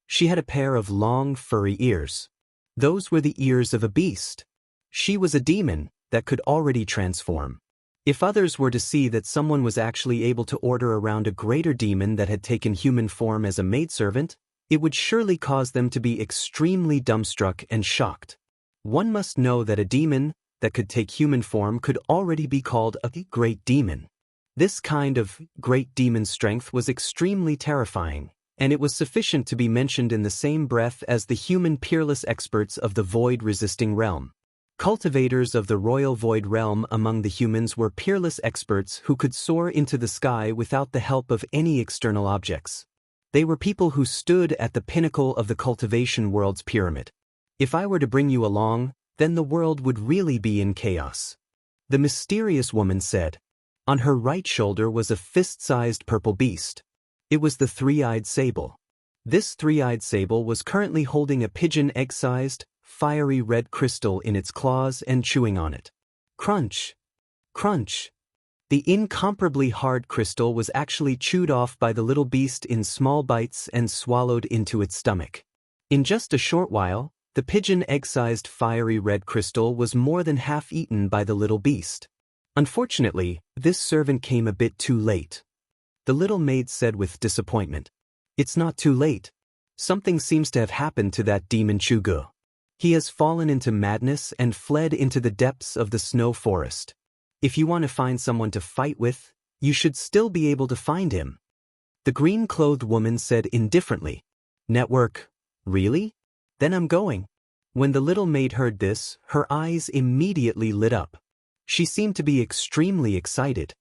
She had a pair of long, furry ears. Those were the ears of a beast. She was a demon that could already transform. If others were to see that someone was actually able to order around a greater demon that had taken human form as a maidservant, it would surely cause them to be extremely dumbstruck and shocked. One must know that a demon that could take human form could already be called a great demon. This kind of great demon strength was extremely terrifying, and it was sufficient to be mentioned in the same breath as the human peerless experts of the void-resisting realm. Cultivators of the royal void realm among the humans were peerless experts who could soar into the sky without the help of any external objects. They were people who stood at the pinnacle of the cultivation world's pyramid. If I were to bring you along, then the world would really be in chaos. The mysterious woman said. On her right shoulder was a fist-sized purple beast. It was the three-eyed sable. This three-eyed sable was currently holding a pigeon egg-sized, fiery red crystal in its claws and chewing on it. Crunch! Crunch! The incomparably hard crystal was actually chewed off by the little beast in small bites and swallowed into its stomach. In just a short while, the pigeon egg-sized fiery red crystal was more than half eaten by the little beast. Unfortunately, this servant came a bit too late. The little maid said with disappointment. It's not too late. Something seems to have happened to that demon Chugu. He has fallen into madness and fled into the depths of the snow forest. If you want to find someone to fight with, you should still be able to find him. The green-clothed woman said indifferently. Network, really? Then I'm going. When the little maid heard this, her eyes immediately lit up. She seemed to be extremely excited.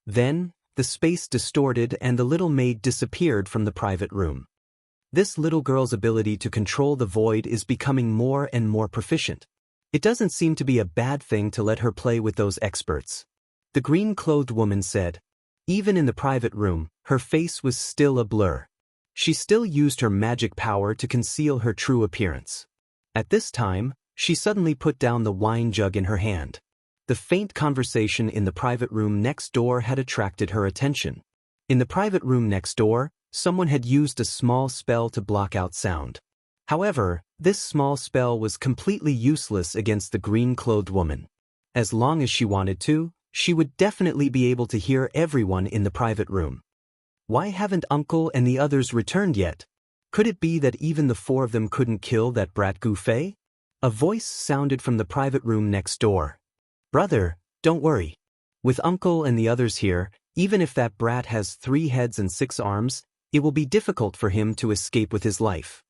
Then, the space distorted and the little maid disappeared from the private room. This little girl's ability to control the void is becoming more and more proficient. It doesn't seem to be a bad thing to let her play with those experts. The green-clothed woman said. Even in the private room, her face was still a blur. She still used her magic power to conceal her true appearance. At this time, she suddenly put down the wine jug in her hand. The faint conversation in the private room next door had attracted her attention. In the private room next door, someone had used a small spell to block out sound. However, this small spell was completely useless against the green-clothed woman. As long as she wanted to, she would definitely be able to hear everyone in the private room. Why haven't Uncle and the others returned yet? Could it be that even the four of them couldn't kill that brat Gu Fei? A voice sounded from the private room next door. Brother, don't worry. With Uncle and the others here, even if that brat has 3 heads and 6 arms, it will be difficult for him to escape with his life.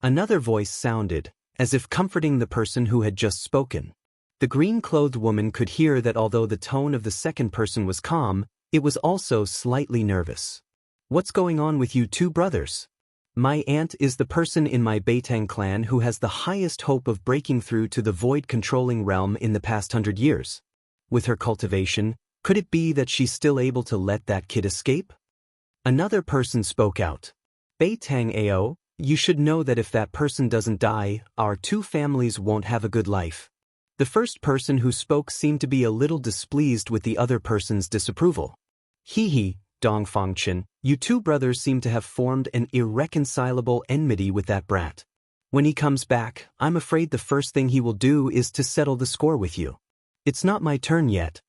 Another voice sounded, as if comforting the person who had just spoken. The green-clothed woman could hear that although the tone of the second person was calm, it was also slightly nervous. What's going on with you two brothers? My aunt is the person in my Beitang clan who has the highest hope of breaking through to the void-controlling realm in the past 100 years. With her cultivation, could it be that she's still able to let that kid escape? Another person spoke out. Beitang Ao, you should know that if that person doesn't die, our 2 families won't have a good life. The first person who spoke seemed to be a little displeased with the other person's disapproval. Hee, Dongfangchen, you 2 brothers seem to have formed an irreconcilable enmity with that brat. When he comes back, I'm afraid the first thing he will do is to settle the score with you. It's not my turn yet.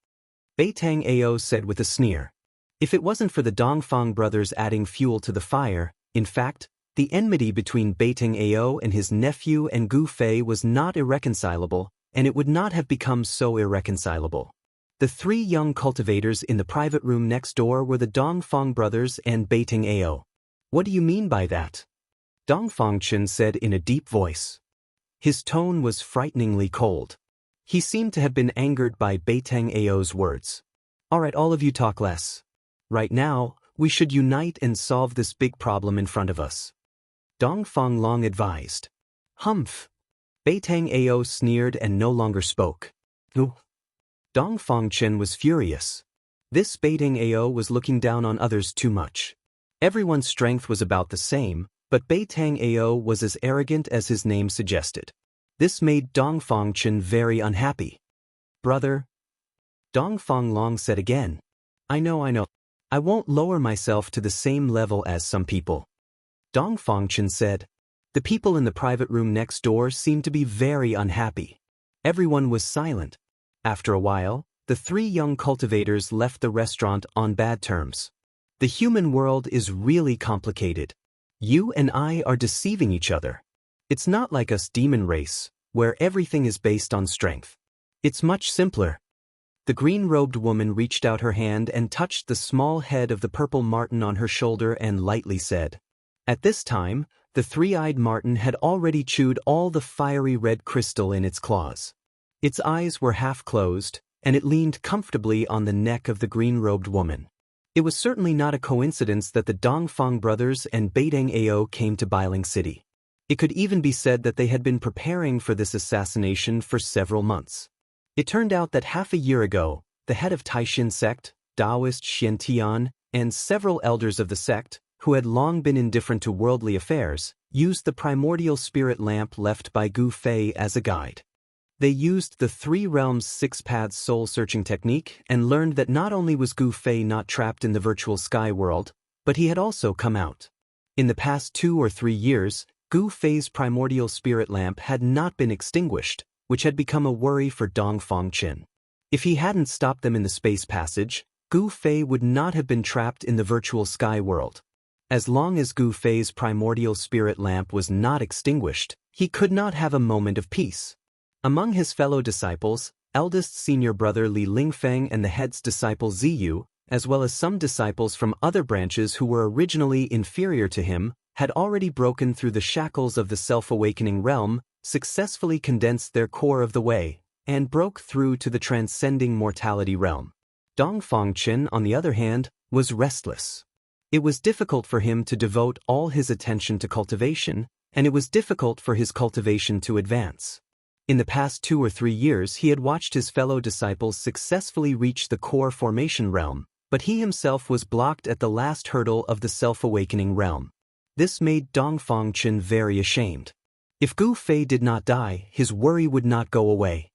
Beitang Ao said with a sneer. If it wasn't for the Dongfang brothers adding fuel to the fire, in fact, the enmity between Beitang Ao and his nephew and Gu Fei was not irreconcilable, and it would not have become so irreconcilable. The 3 young cultivators in the private room next door were the Dongfang brothers and Beitang Ao. What do you mean by that? Dongfangchen said in a deep voice. His tone was frighteningly cold. He seemed to have been angered by Beitang Ao's words. Alright, all of you talk less. Right now, we should unite and solve this big problem in front of us. Dongfang Long advised. Humph. Beitang Ao sneered and no longer spoke. Ooh. Dongfangchen was furious. This Beitang Ao was looking down on others too much. Everyone's strength was about the same, but Beitang Ao was as arrogant as his name suggested. This made Dongfangchen very unhappy. Brother, Dongfang Long said again. I know. I won't lower myself to the same level as some people. Dongfangchen said. The people in the private room next door seemed to be very unhappy. Everyone was silent. After a while, the 3 young cultivators left the restaurant on bad terms. The human world is really complicated. You and I are deceiving each other. It's not like us demon race, where everything is based on strength. It's much simpler. The green-robed woman reached out her hand and touched the small head of the purple marten on her shoulder and lightly said. At this time, the 3-eyed marten had already chewed all the fiery red crystal in its claws. Its eyes were half closed, and it leaned comfortably on the neck of the green-robed woman. It was certainly not a coincidence that the Dongfang brothers and Beitang Ao came to Bailing City. It could even be said that they had been preparing for this assassination for several months. It turned out that half a year ago, the head of Taishin sect, Taoist Xiantian, and several elders of the sect, who had long been indifferent to worldly affairs, used the primordial spirit lamp left by Gu Fei as a guide. They used the 3 realms 6 paths soul-searching technique and learned that not only was Gu Fei not trapped in the virtual sky world, but he had also come out. In the past 2 or 3 years, Gu Fei's primordial spirit lamp had not been extinguished, which had become a worry for Dongfangchen. If he hadn't stopped them in the space passage, Gu Fei would not have been trapped in the virtual sky world. As long as Gu Fei's primordial spirit lamp was not extinguished, he could not have a moment of peace. Among his fellow disciples, eldest senior brother Li Lingfeng and the head's disciple Ziyu, as well as some disciples from other branches who were originally inferior to him, had already broken through the shackles of the self-awakening realm, successfully condensed their core of the way, and broke through to the transcending mortality realm. Dongfangchen, on the other hand, was restless. It was difficult for him to devote all his attention to cultivation, and it was difficult for his cultivation to advance. In the past 2 or 3 years he had watched his fellow disciples successfully reach the core formation realm, but he himself was blocked at the last hurdle of the self-awakening realm. This made Dongfangchen very ashamed. If Gu Fei did not die, his worry would not go away.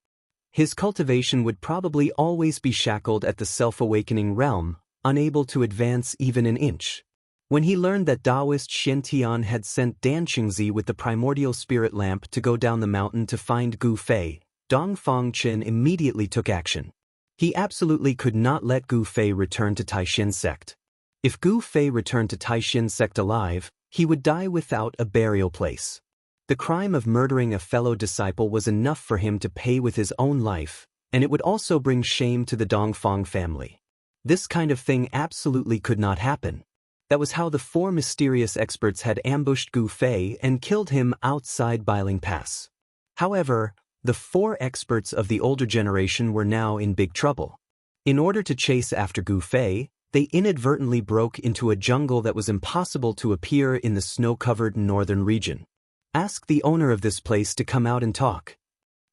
His cultivation would probably always be shackled at the self-awakening realm, unable to advance even an inch. When he learned that Taoist Xian Tian had sent Dan Qingzi with the primordial spirit lamp to go down the mountain to find Gu Fei, Dong Fangchen immediately took action. He absolutely could not let Gu Fei return to Taishin sect. If Gu Fei returned to Taishin sect alive, he would die without a burial place. The crime of murdering a fellow disciple was enough for him to pay with his own life, and it would also bring shame to the Dongfang family. This kind of thing absolutely could not happen. That was how the 4 mysterious experts had ambushed Gu Fei and killed him outside Biling Pass. However, the 4 experts of the older generation were now in big trouble. In order to chase after Gu Fei, they inadvertently broke into a jungle that was impossible to appear in the snow-covered northern region. Ask the owner of this place to come out and talk.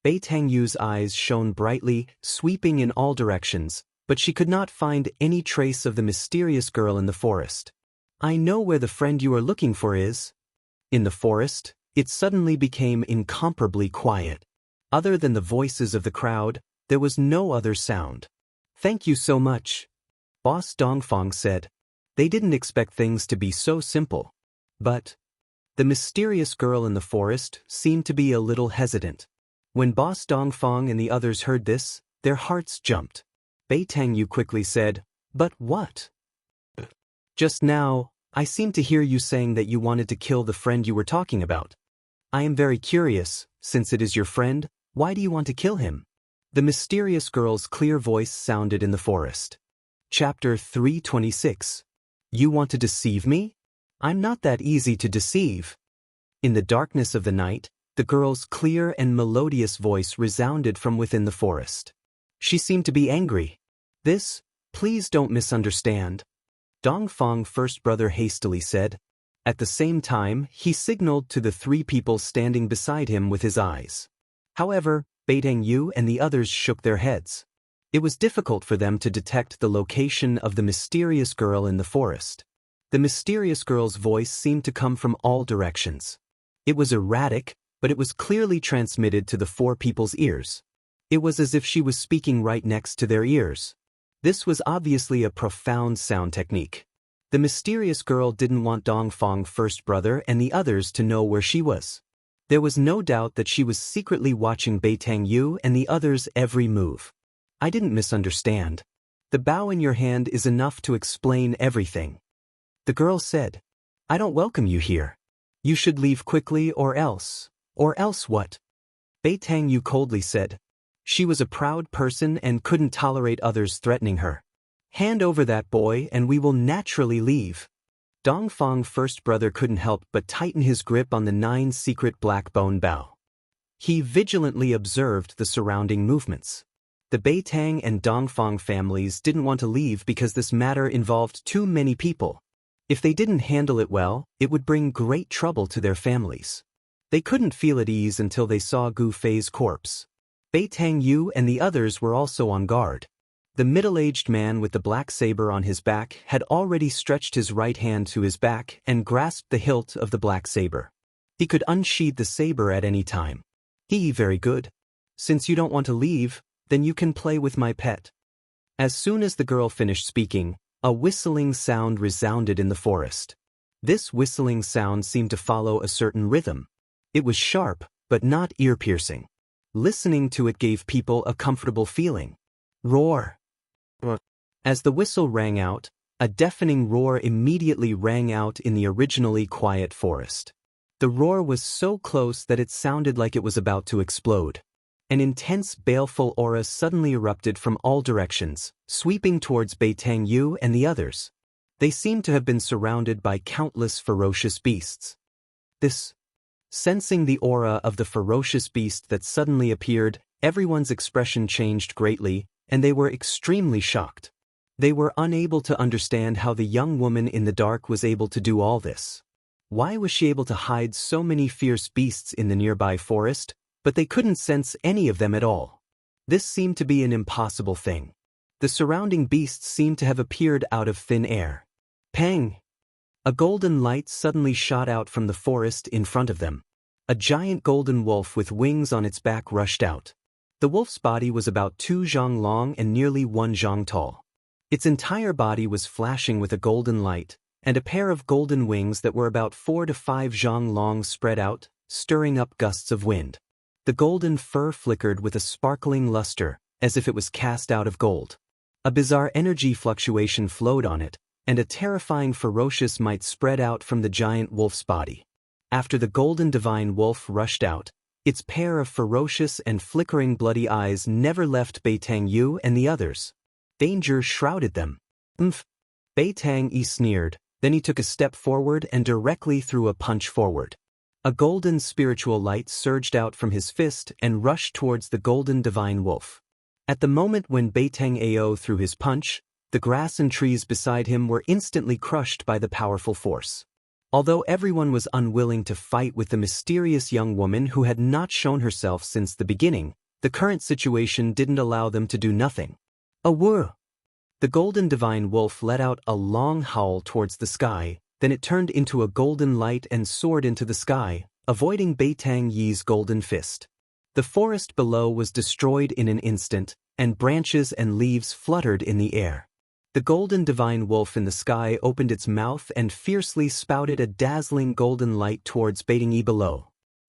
Bei Tangyu's eyes shone brightly, sweeping in all directions, but she could not find any trace of the mysterious girl in the forest. I know where the friend you are looking for is. In the forest, it suddenly became incomparably quiet. Other than the voices of the crowd, there was no other sound. Thank you so much, Boss Dongfang said. They didn't expect things to be so simple. But the mysterious girl in the forest seemed to be a little hesitant. When Boss Dongfang and the others heard this, their hearts jumped. Bei Tangyu quickly said, "But what?" "Just now, I seemed to hear you saying that you wanted to kill the friend you were talking about. I am very curious, since it is your friend, why do you want to kill him?" The mysterious girl's clear voice sounded in the forest. Chapter 326. You want to deceive me? I'm not that easy to deceive. In the darkness of the night, the girl's clear and melodious voice resounded from within the forest. She seemed to be angry. Please don't misunderstand," Dongfang first brother hastily said. At the same time, he signaled to the 3 people standing beside him with his eyes. However, Bei Tangyu and the others shook their heads. It was difficult for them to detect the location of the mysterious girl in the forest. The mysterious girl's voice seemed to come from all directions. It was erratic, but it was clearly transmitted to the 4 people's ears. It was as if she was speaking right next to their ears. This was obviously a profound sound technique. The mysterious girl didn't want Dongfang first brother and the others to know where she was. There was no doubt that she was secretly watching Bei Tangyu and the others' every move. I didn't misunderstand. The bow in your hand is enough to explain everything. The girl said, I don't welcome you here. You should leave quickly or else. Or else what? Bei Tangyu coldly said. She was a proud person and couldn't tolerate others threatening her. Hand over that boy and we will naturally leave. Dongfang first brother couldn't help but tighten his grip on the 9 secret black bone bow. He vigilantly observed the surrounding movements. The Beitang and Dongfang families didn't want to leave because this matter involved too many people. If they didn't handle it well, it would bring great trouble to their families. They couldn't feel at ease until they saw Gu Fei's corpse. Bei Tangyu and the others were also on guard. The middle-aged man with the black saber on his back had already stretched his right hand to his back and grasped the hilt of the black saber. He could unsheath the saber at any time. Very good. Since you don't want to leave, then you can play with my pet. As soon as the girl finished speaking, a whistling sound resounded in the forest. This whistling sound seemed to follow a certain rhythm. It was sharp, but not ear-piercing. Listening to it gave people a comfortable feeling. Roar. As the whistle rang out, a deafening roar immediately rang out in the originally quiet forest. The roar was so close that it sounded like it was about to explode. An intense baleful aura suddenly erupted from all directions, sweeping towards Bei Tangyu and the others. They seemed to have been surrounded by countless ferocious beasts. Sensing the aura of the ferocious beast that suddenly appeared, everyone's expression changed greatly, and they were extremely shocked. They were unable to understand how the young woman in the dark was able to do all this. Why was she able to hide so many fierce beasts in the nearby forest, but they couldn't sense any of them at all? This seemed to be an impossible thing. The surrounding beasts seemed to have appeared out of thin air. Pang! A golden light suddenly shot out from the forest in front of them. A giant golden wolf with wings on its back rushed out. The wolf's body was about 2 zhang long and nearly 1 zhang tall. Its entire body was flashing with a golden light, and a pair of golden wings that were about 4 to 5 zhang long spread out, stirring up gusts of wind. The golden fur flickered with a sparkling luster, as if it was cast out of gold. A bizarre energy fluctuation flowed on it, and a terrifying ferocious might spread out from the giant wolf's body. After the golden divine wolf rushed out, its pair of ferocious and flickering bloody eyes never left Bei Tang Yu and the others. Danger shrouded them. Bei Tang Yi sneered, then he took a step forward and directly threw a punch forward. A golden spiritual light surged out from his fist and rushed towards the golden divine wolf. At the moment when Bei Tang Ao threw his punch, the grass and trees beside him were instantly crushed by the powerful force. Although everyone was unwilling to fight with the mysterious young woman who had not shown herself since the beginning, the current situation didn't allow them to do nothing. A whir! The golden divine wolf let out a long howl towards the sky, then it turned into a golden light and soared into the sky, avoiding Bei Tang Yi's golden fist. The forest below was destroyed in an instant, and branches and leaves fluttered in the air. The golden divine wolf in the sky opened its mouth and fiercely spouted a dazzling golden light towards Bei Tang Yi below.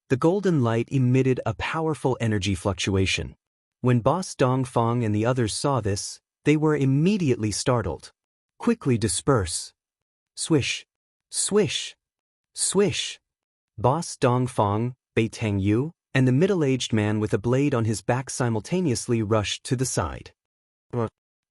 The golden light emitted a powerful energy fluctuation. When Boss Dongfang and the others saw this, they were immediately startled. Quickly disperse. Swish. Swish. Swish. Boss Dongfang, Bei Tang Yu, and the middle-aged man with a blade on his back simultaneously rushed to the side.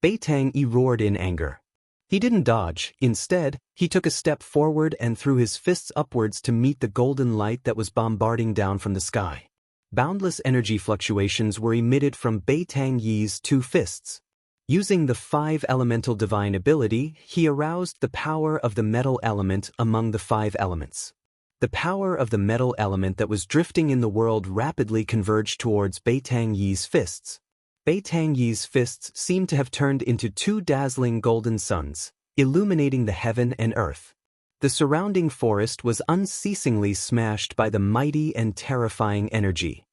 Bei Tang Yi roared in anger. He didn't dodge, instead, he took a step forward and threw his fists upwards to meet the golden light that was bombarding down from the sky. Boundless energy fluctuations were emitted from Bei Tang Yi's 2 fists. Using the 5 elemental divine ability, he aroused the power of the metal element among the 5 elements. The power of the metal element that was drifting in the world rapidly converged towards Bei Tang Yi's fists. Bei Tang Yi's fists seemed to have turned into 2 dazzling golden suns, illuminating the heaven and earth. The surrounding forest was unceasingly smashed by the mighty and terrifying energy.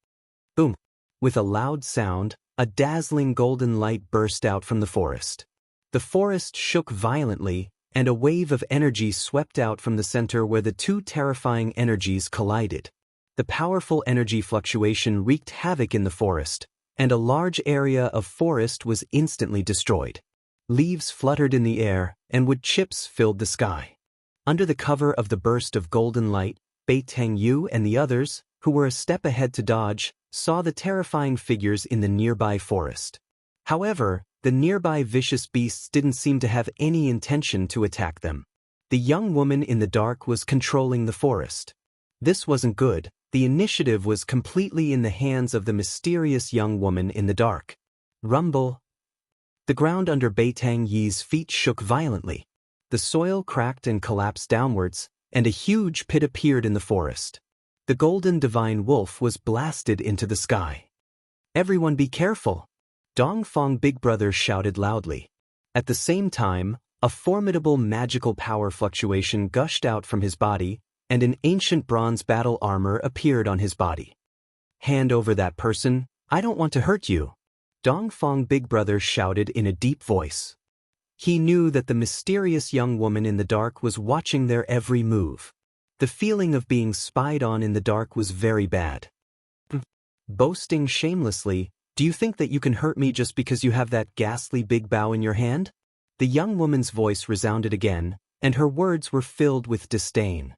Boom! With a loud sound, a dazzling golden light burst out from the forest. The forest shook violently, and a wave of energy swept out from the center where the 2 terrifying energies collided. The powerful energy fluctuation wreaked havoc in the forest, and a large area of forest was instantly destroyed. Leaves fluttered in the air, and wood chips filled the sky. Under the cover of the burst of golden light, Bei Tang Yu and the others, who were a step ahead to dodge, saw the terrifying figures in the nearby forest. However, the nearby vicious beasts didn't seem to have any intention to attack them. The young woman in the dark was controlling the forest. This wasn't good. The initiative was completely in the hands of the mysterious young woman in the dark. Rumble. The ground under Bei Tang Yi's feet shook violently. The soil cracked and collapsed downwards, and a huge pit appeared in the forest. The golden divine wolf was blasted into the sky. Everyone be careful! Dongfang Big Brother shouted loudly. At the same time, a formidable magical power fluctuation gushed out from his body, and an ancient bronze battle armor appeared on his body. Hand over that person, I don't want to hurt you, Dongfang Big Brother shouted in a deep voice. He knew that the mysterious young woman in the dark was watching their every move. The feeling of being spied on in the dark was very bad. Boasting shamelessly, do you think that you can hurt me just because you have that ghastly big bow in your hand? The young woman's voice resounded again, and her words were filled with disdain.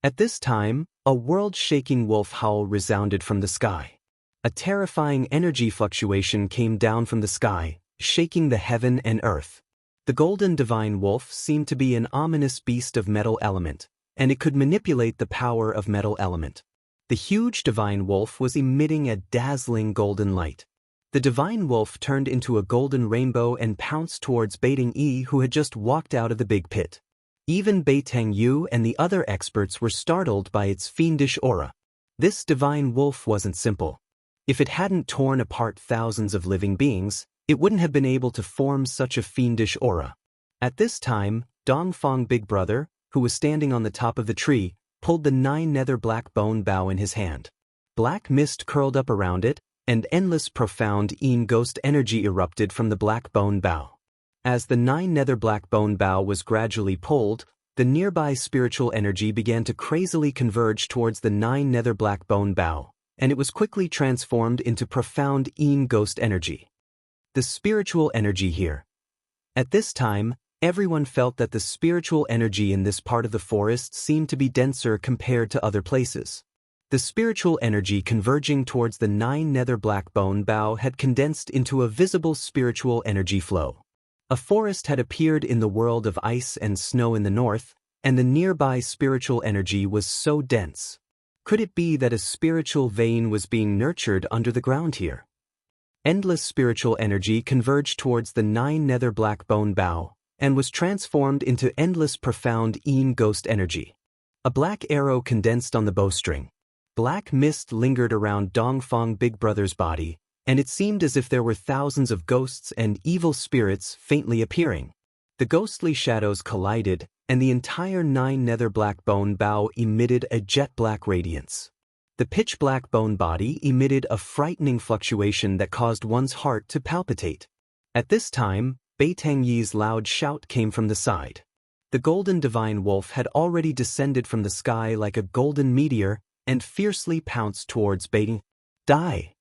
At this time, a world-shaking wolf howl resounded from the sky. A terrifying energy fluctuation came down from the sky, shaking the heaven and earth. The golden divine wolf seemed to be an ominous beast of metal element, and it could manipulate the power of metal element. The huge divine wolf was emitting a dazzling golden light. The divine wolf turned into a golden rainbow and pounced towards Bei Tang Yi, who had just walked out of the big pit. Even Bei Tang Yu and the other experts were startled by its fiendish aura. This divine wolf wasn't simple. If it hadn't torn apart thousands of living beings, it wouldn't have been able to form such a fiendish aura. At this time, Dongfang Big Brother, who was standing on the top of the tree, pulled the 9 nether black bone bow in his hand. Black mist curled up around it, and endless profound ghost energy erupted from the black bone bow. As the 9 nether black bone bow was gradually pulled, the nearby spiritual energy began to crazily converge towards the 9 nether black bone bow, and it was quickly transformed into profound ghost energy. The spiritual energy here. At this time, everyone felt that the spiritual energy in this part of the forest seemed to be denser compared to other places. The spiritual energy converging towards the 9 nether black bone bow had condensed into a visible spiritual energy flow. A forest had appeared in the world of ice and snow in the north, and the nearby spiritual energy was so dense. Could it be that a spiritual vein was being nurtured under the ground here? Endless spiritual energy converged towards the 9 nether black bone bow, and was transformed into endless profound ghost energy. A black arrow condensed on the bowstring. Black mist lingered around Dongfang Big Brother's body, and it seemed as if there were thousands of ghosts and evil spirits faintly appearing. The ghostly shadows collided, and the entire 9 nether black bone bow emitted a jet-black radiance. The pitch-black bone body emitted a frightening fluctuation that caused one's heart to palpitate. At this time, Bei Tangyi's loud shout came from the side. The golden divine wolf had already descended from the sky like a golden meteor and fiercely pounced towards Bei. Die!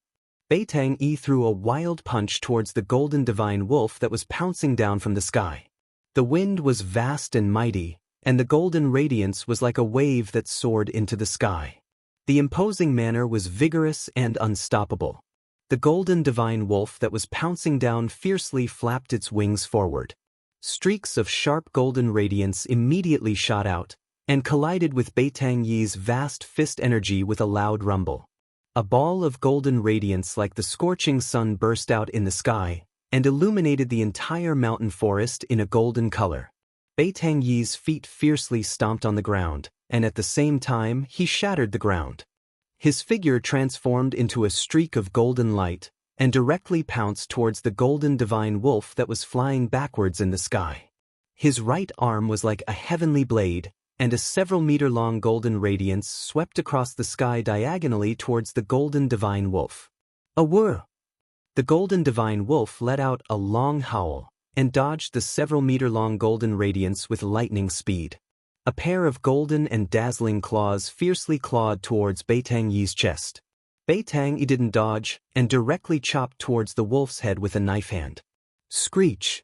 Bei Tangyi threw a wild punch towards the golden divine wolf that was pouncing down from the sky. The wind was vast and mighty, and the golden radiance was like a wave that soared into the sky. The imposing manner was vigorous and unstoppable. The golden divine wolf that was pouncing down fiercely flapped its wings forward. Streaks of sharp golden radiance immediately shot out, and collided with Bei Tangyi's vast fist energy with a loud rumble. A ball of golden radiance like the scorching sun burst out in the sky, and illuminated the entire mountain forest in a golden color. Bei Tangyi's feet fiercely stomped on the ground, and at the same time he shattered the ground. His figure transformed into a streak of golden light, and directly pounced towards the golden divine wolf that was flying backwards in the sky. His right arm was like a heavenly blade, and a several-meter-long golden radiance swept across the sky diagonally towards the golden divine wolf. A whir! The golden divine wolf let out a long howl, and dodged the several-meter-long golden radiance with lightning speed. A pair of golden and dazzling claws fiercely clawed towards Bei Tangyi's chest. Bei Tangyi didn't dodge, and directly chopped towards the wolf's head with a knife hand. Screech!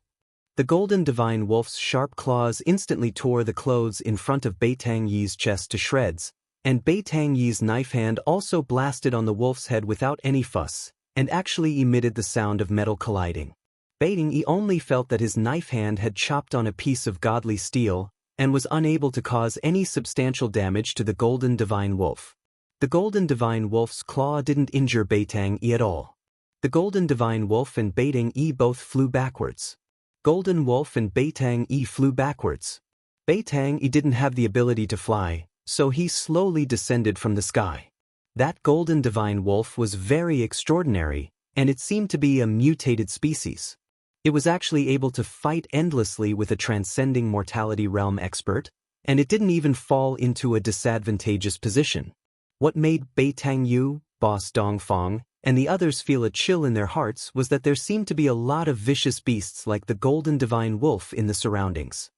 The golden divine wolf's sharp claws instantly tore the clothes in front of Bei Tangyi's chest to shreds, and Bei Tangyi's knife hand also blasted on the wolf's head without any fuss, and actually emitted the sound of metal colliding. Bei Tangyi only felt that his knife hand had chopped on a piece of godly steel, and was unable to cause any substantial damage to the golden divine wolf. The golden divine wolf's claw didn't injure Bei Tangyi at all. The golden divine wolf and Bei Tangyi both flew backwards. Golden wolf and Bei Tangyi flew backwards. Bei Tangyi didn't have the ability to fly, so he slowly descended from the sky. That golden divine wolf was very extraordinary, and it seemed to be a mutated species. It was actually able to fight endlessly with a transcending mortality realm expert, and it didn't even fall into a disadvantageous position. What made Bei Tangyi, Boss Dongfang, and the others feel a chill in their hearts was that there seemed to be a lot of vicious beasts like the golden divine wolf in the surroundings.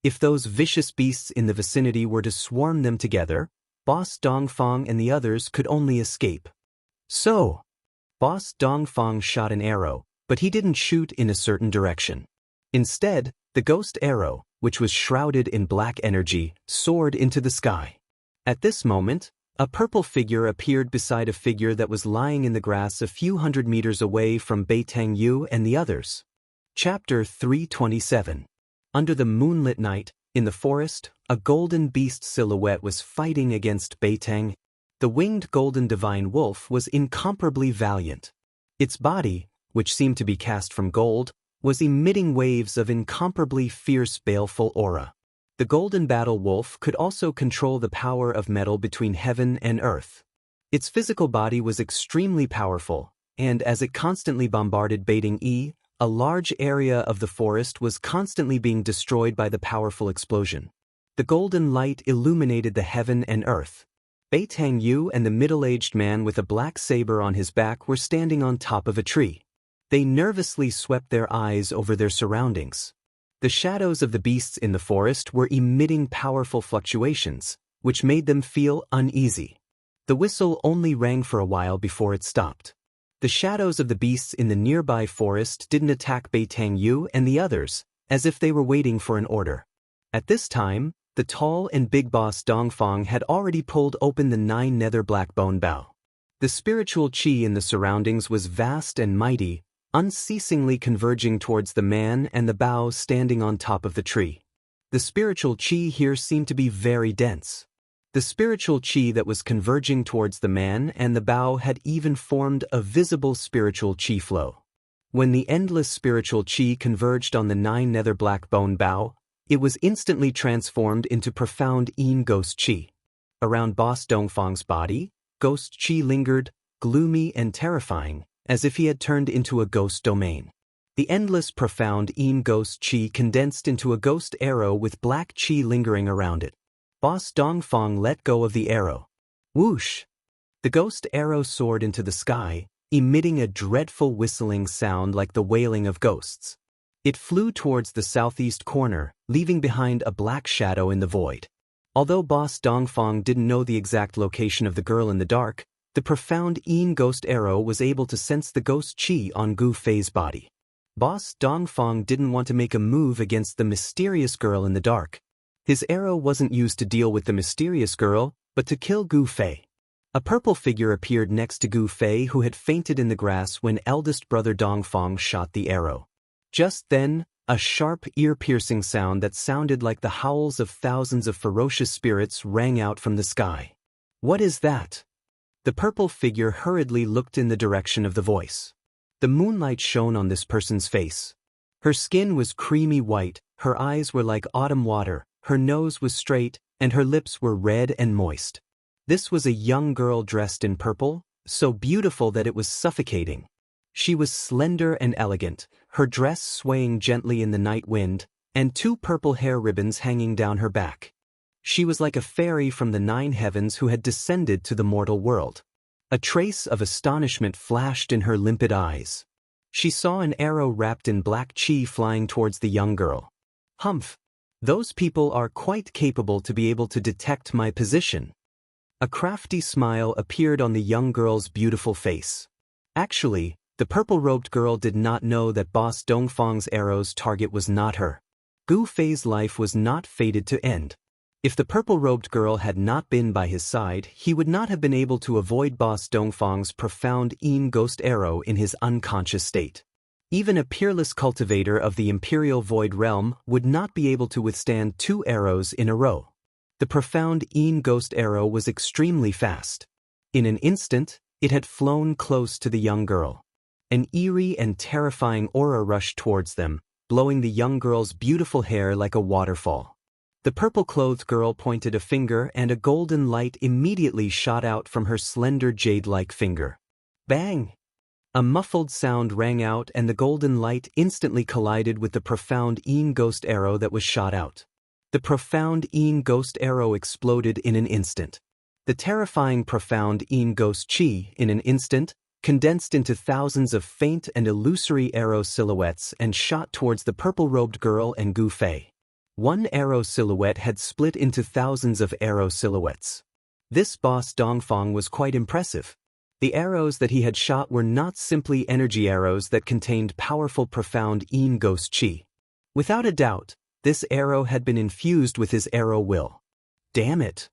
If those vicious beasts in the vicinity were to swarm them together, Boss Dongfang and the others could only escape. So, Boss Dongfang shot an arrow, but he didn't shoot in a certain direction. Instead, the ghost arrow, which was shrouded in black energy, soared into the sky. At this moment, a purple figure appeared beside a figure that was lying in the grass a few hundred meters away from Bei Tangyi and the others. Chapter 327. Under the moonlit night, in the forest, a golden beast silhouette was fighting against Bei Tangyi. The winged golden divine wolf was incomparably valiant. Its body, which seemed to be cast from gold, was emitting waves of incomparably fierce baleful aura. The golden battle wolf could also control the power of metal between heaven and earth. Its physical body was extremely powerful, and as it constantly bombarded Bei Tangyi, a large area of the forest was constantly being destroyed by the powerful explosion. The golden light illuminated the heaven and earth. Bei Tang Yu and the middle-aged man with a black saber on his back were standing on top of a tree. They nervously swept their eyes over their surroundings. The shadows of the beasts in the forest were emitting powerful fluctuations, which made them feel uneasy. The whistle only rang for a while before it stopped. The shadows of the beasts in the nearby forest didn't attack Bei Tang Yu and the others, as if they were waiting for an order. At this time, the tall and big boss Dongfang had already pulled open the 9 nether black bone bow. The spiritual qi in the surroundings was vast and mighty, unceasingly converging towards the man and the bow standing on top of the tree. The spiritual qi here seemed to be very dense. The spiritual qi that was converging towards the man and the bow had even formed a visible spiritual qi flow. When the endless spiritual qi converged on the 9 nether black bone bow, it was instantly transformed into profound Yin ghost qi. Around Boss Dongfang's body, ghost qi lingered, gloomy and terrifying, as if he had turned into a ghost domain. The endless profound Yin ghost qi condensed into a ghost arrow with black qi lingering around it. Boss Dongfang let go of the arrow. Whoosh! The ghost arrow soared into the sky, emitting a dreadful whistling sound like the wailing of ghosts. It flew towards the southeast corner, leaving behind a black shadow in the void. Although Boss Dongfang didn't know the exact location of the girl in the dark, the profound Yin ghost arrow was able to sense the ghost qi on Gu Fei's body. Boss Dongfang didn't want to make a move against the mysterious girl in the dark. His arrow wasn't used to deal with the mysterious girl, but to kill Gu Fei. A purple figure appeared next to Gu Fei, who had fainted in the grass when eldest brother Dongfang shot the arrow. Just then, a sharp, ear-piercing sound that sounded like the howls of thousands of ferocious spirits rang out from the sky. What is that? The purple figure hurriedly looked in the direction of the voice. The moonlight shone on this person's face. Her skin was creamy white, her eyes were like autumn water, her nose was straight, and her lips were red and moist. This was a young girl dressed in purple, so beautiful that it was suffocating. She was slender and elegant, her dress swaying gently in the night wind, and 2 purple hair ribbons hanging down her back. She was like a fairy from the 9 heavens who had descended to the mortal world. A trace of astonishment flashed in her limpid eyes. She saw an arrow wrapped in black qi flying towards the young girl. Humph! Those people are quite capable to be able to detect my position. A crafty smile appeared on the young girl's beautiful face. Actually, the purple-robed girl did not know that Boss Dongfang's arrow's target was not her. Gu Fei's life was not fated to end. If the purple-robed girl had not been by his side, he would not have been able to avoid Boss Dongfang's profound Yin ghost arrow in his unconscious state. Even a peerless cultivator of the Imperial Void Realm would not be able to withstand 2 arrows in a row. The profound Yin ghost arrow was extremely fast. In an instant, it had flown close to the young girl. An eerie and terrifying aura rushed towards them, blowing the young girl's beautiful hair like a waterfall. The purple-clothed girl pointed a finger and a golden light immediately shot out from her slender jade-like finger. Bang! A muffled sound rang out and the golden light instantly collided with the profound Yin ghost arrow that was shot out. The profound Yin ghost arrow exploded in an instant. The terrifying profound Yin ghost qi, in an instant, condensed into thousands of faint and illusory arrow silhouettes and shot towards the purple-robed girl and Gu Fei. One arrow silhouette had split into thousands of arrow silhouettes. This Boss Dongfang was quite impressive. The arrows that he had shot were not simply energy arrows that contained powerful profound Yin ghost qi. Without a doubt, this arrow had been infused with his arrow will. Damn it!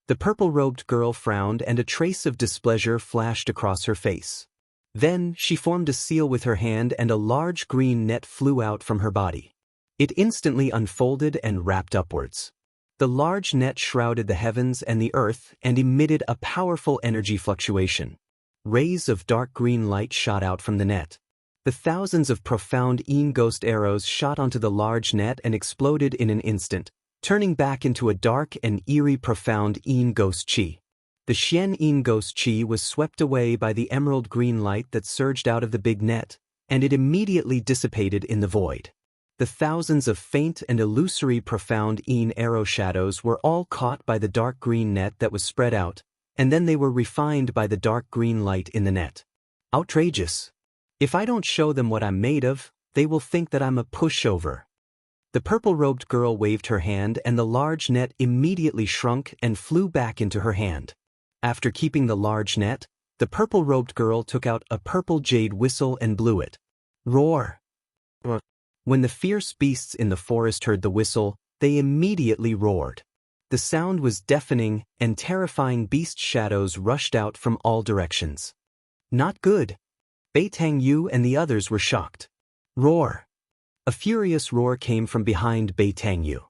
The purple-robed girl frowned and a trace of displeasure flashed across her face. Then, she formed a seal with her hand and a large green net flew out from her body. It instantly unfolded and wrapped upwards. The large net shrouded the heavens and the earth and emitted a powerful energy fluctuation. Rays of dark green light shot out from the net. The thousands of profound Yin ghost arrows shot onto the large net and exploded in an instant, turning back into a dark and eerie profound Yin ghost qi. The Xian Yin ghost qi was swept away by the emerald green light that surged out of the big net, and it immediately dissipated in the void. The thousands of faint and illusory profound Yin arrow shadows were all caught by the dark green net that was spread out, and then they were refined by the dark green light in the net. Outrageous. If I don't show them what I'm made of, they will think that I'm a pushover. The purple-robed girl waved her hand and the large net immediately shrunk and flew back into her hand. After keeping the large net, the purple-robed girl took out a purple jade whistle and blew it. Roar! When the fierce beasts in the forest heard the whistle, they immediately roared. The sound was deafening, and terrifying beast shadows rushed out from all directions. Not good. Bei Tang Yu and the others were shocked. Roar! A furious roar came from behind Bei Tang Yu.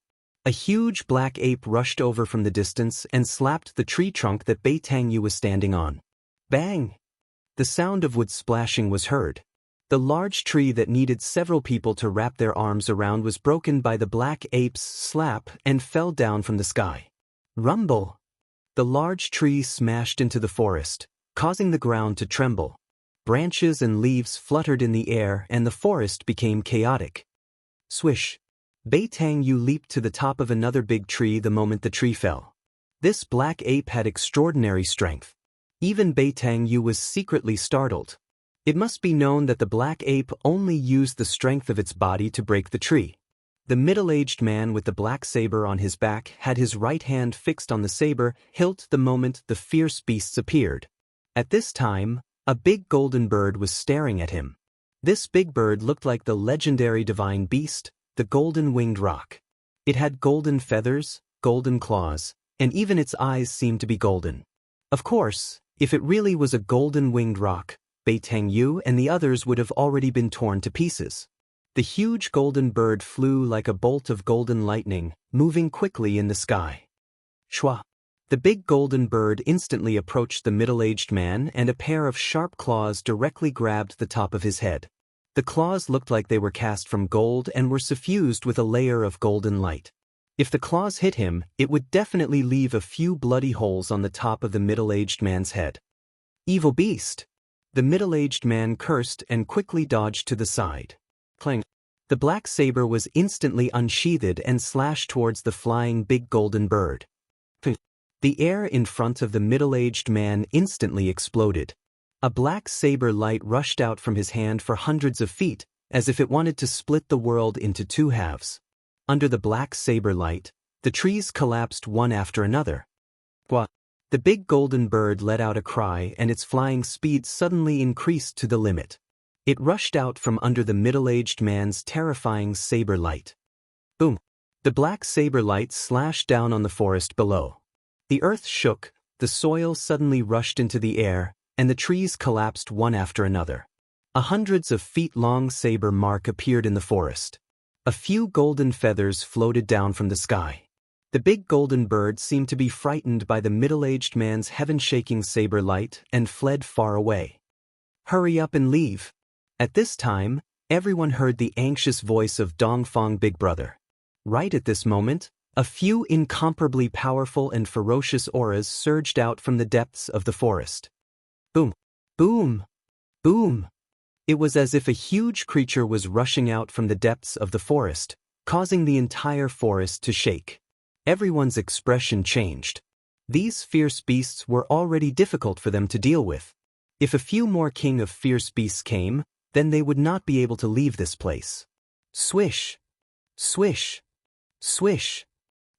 A huge black ape rushed over from the distance and slapped the tree trunk that Bei Tang Yu was standing on. Bang! The sound of wood splashing was heard. The large tree that needed several people to wrap their arms around was broken by the black ape's slap and fell down from the sky. Rumble! The large tree smashed into the forest, causing the ground to tremble. Branches and leaves fluttered in the air and the forest became chaotic. Swish! Bei Tang Yu leaped to the top of another big tree the moment the tree fell. This black ape had extraordinary strength. Even Bei Tang Yu was secretly startled. It must be known that the black ape only used the strength of its body to break the tree. The middle-aged man with the black saber on his back had his right hand fixed on the saber hilt the moment the fierce beasts appeared. At this time, a big golden bird was staring at him. This big bird looked like the legendary divine beast, the golden-winged roc. It had golden feathers, golden claws, and even its eyes seemed to be golden. Of course, if it really was a golden-winged roc, Bei Tang Yu and the others would have already been torn to pieces. The huge golden bird flew like a bolt of golden lightning, moving quickly in the sky. Shwa! The big golden bird instantly approached the middle-aged man and a pair of sharp claws directly grabbed the top of his head. The claws looked like they were cast from gold and were suffused with a layer of golden light. If the claws hit him, it would definitely leave a few bloody holes on the top of the middle-aged man's head. Evil beast! The middle-aged man cursed and quickly dodged to the side. Clang! The black saber was instantly unsheathed and slashed towards the flying big golden bird. The air in front of the middle-aged man instantly exploded. A black saber light rushed out from his hand for hundreds of feet, as if it wanted to split the world into two halves. Under the black saber light, the trees collapsed one after another. Gwa! The big golden bird let out a cry and its flying speed suddenly increased to the limit. It rushed out from under the middle-aged man's terrifying saber light. Boom! The black saber light slashed down on the forest below. The earth shook, the soil suddenly rushed into the air, and the trees collapsed one after another. A hundreds of feet-long saber mark appeared in the forest. A few golden feathers floated down from the sky. The big golden bird seemed to be frightened by the middle-aged man's heaven-shaking saber light and fled far away. Hurry up and leave. At this time, everyone heard the anxious voice of Dongfang Big Brother. Right at this moment, a few incomparably powerful and ferocious auras surged out from the depths of the forest. Boom! Boom! Boom! It was as if a huge creature was rushing out from the depths of the forest, causing the entire forest to shake. Everyone's expression changed. These fierce beasts were already difficult for them to deal with. If a few more king of fierce beasts came, then they would not be able to leave this place. Swish! Swish! Swish!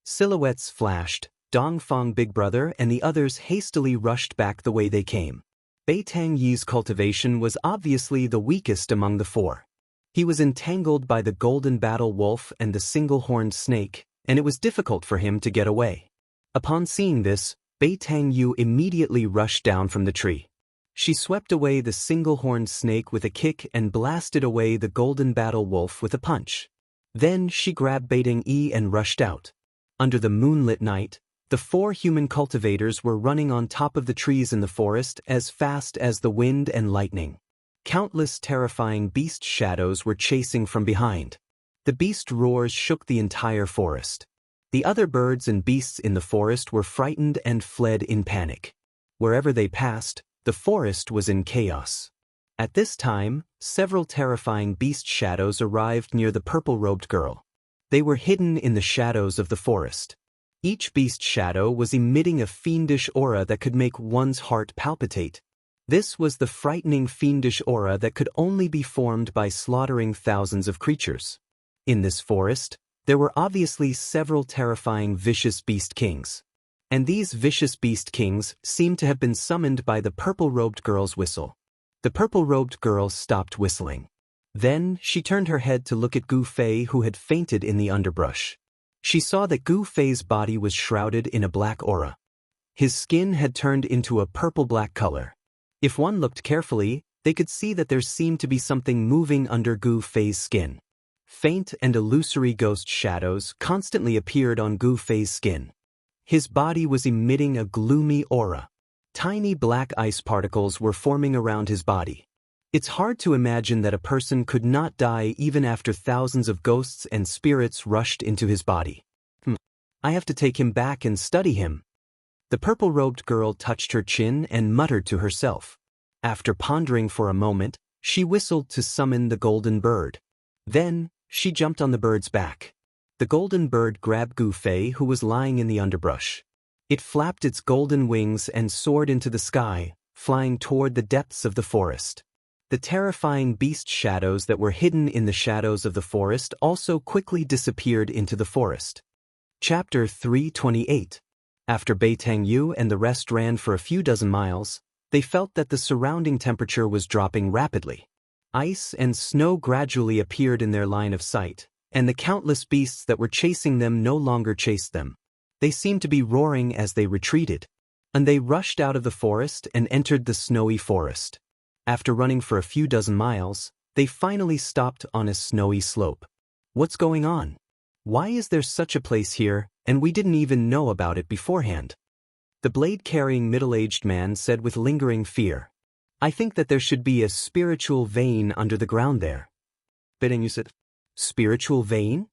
Silhouettes flashed, Dongfang Big Brother and the others hastily rushed back the way they came. Bei Tang Yi's cultivation was obviously the weakest among the four. He was entangled by the golden battle wolf and the single-horned snake, and it was difficult for him to get away. Upon seeing this, Bei Tang Yu immediately rushed down from the tree. She swept away the single-horned snake with a kick and blasted away the golden battle wolf with a punch. Then she grabbed Bei Tang Yi and rushed out. Under the moonlit night, the four human cultivators were running on top of the trees in the forest as fast as the wind and lightning. Countless terrifying beast shadows were chasing from behind. The beast roars shook the entire forest. The other birds and beasts in the forest were frightened and fled in panic. Wherever they passed, the forest was in chaos. At this time, several terrifying beast shadows arrived near the purple-robed girl. They were hidden in the shadows of the forest. Each beast shadow was emitting a fiendish aura that could make one's heart palpitate. This was the frightening fiendish aura that could only be formed by slaughtering thousands of creatures. In this forest, there were obviously several terrifying vicious beast kings. And these vicious beast kings seemed to have been summoned by the purple-robed girl's whistle. The purple-robed girl stopped whistling. Then, she turned her head to look at Gu Fei, who had fainted in the underbrush. She saw that Gu Fei's body was shrouded in a black aura. His skin had turned into a purple-black color. If one looked carefully, they could see that there seemed to be something moving under Gu Fei's skin. Faint and illusory ghost shadows constantly appeared on Gu Fei's skin. His body was emitting a gloomy aura. Tiny black ice particles were forming around his body. It's hard to imagine that a person could not die even after thousands of ghosts and spirits rushed into his body. I have to take him back and study him. The purple-robed girl touched her chin and muttered to herself. After pondering for a moment, she whistled to summon the golden bird. Then, she jumped on the bird's back. The golden bird grabbed Gu Fei, who was lying in the underbrush. It flapped its golden wings and soared into the sky, flying toward the depths of the forest. The terrifying beast shadows that were hidden in the shadows of the forest also quickly disappeared into the forest. Chapter 328. After Bei Tangyu and the rest ran for a few dozen miles, they felt that the surrounding temperature was dropping rapidly. Ice and snow gradually appeared in their line of sight, and the countless beasts that were chasing them no longer chased them. They seemed to be roaring as they retreated. And they rushed out of the forest and entered the snowy forest. After running for a few dozen miles, they finally stopped on a snowy slope. What's going on? Why is there such a place here, and we didn't even know about it beforehand? The blade-carrying middle-aged man said with lingering fear. I think that there should be a spiritual vein under the ground there. Beitangyu said, Spiritual vein?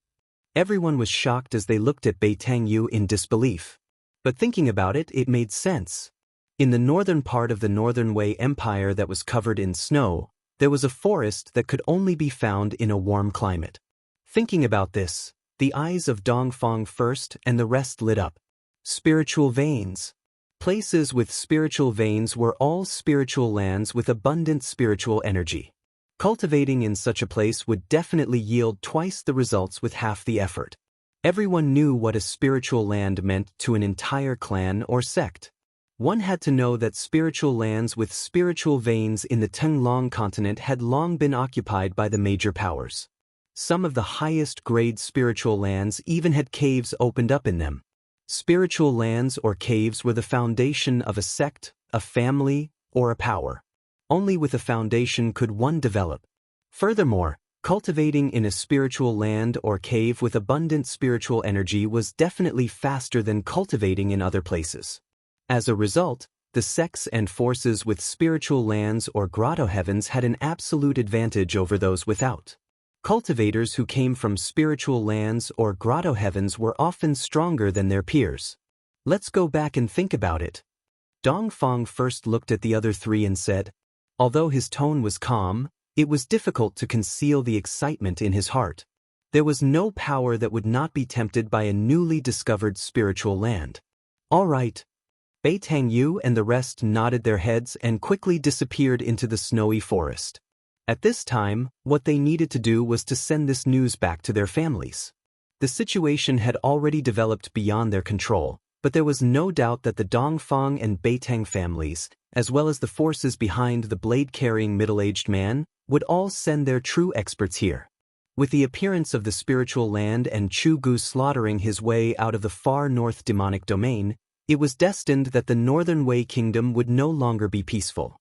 Everyone was shocked as they looked at Beitangyu in disbelief. But thinking about it, it made sense. In the northern part of the Northern Wei Empire that was covered in snow, there was a forest that could only be found in a warm climate. Thinking about this, the eyes of Dongfang first and the rest lit up. Spiritual veins. Places with spiritual veins were all spiritual lands with abundant spiritual energy. Cultivating in such a place would definitely yield twice the results with half the effort. Everyone knew what a spiritual land meant to an entire clan or sect. One had to know that spiritual lands with spiritual veins in the Tenglong continent had long been occupied by the major powers. Some of the highest-grade spiritual lands even had caves opened up in them. Spiritual lands or caves were the foundation of a sect, a family, or a power. Only with a foundation could one develop. Furthermore, cultivating in a spiritual land or cave with abundant spiritual energy was definitely faster than cultivating in other places. As a result, the sects and forces with spiritual lands or grotto heavens had an absolute advantage over those without. Cultivators who came from spiritual lands or grotto heavens were often stronger than their peers. Let's go back and think about it. Dongfang first looked at the other three and said, although his tone was calm, it was difficult to conceal the excitement in his heart. There was no power that would not be tempted by a newly discovered spiritual land. All right. Beitangyu and the rest nodded their heads and quickly disappeared into the snowy forest. At this time, what they needed to do was to send this news back to their families. The situation had already developed beyond their control, but there was no doubt that the Dongfang and Beitang families, as well as the forces behind the blade-carrying middle-aged man, would all send their true experts here. With the appearance of the spiritual land and Chu Gu slaughtering his way out of the far north demonic domain, it was destined that the Northern Wei Kingdom would no longer be peaceful.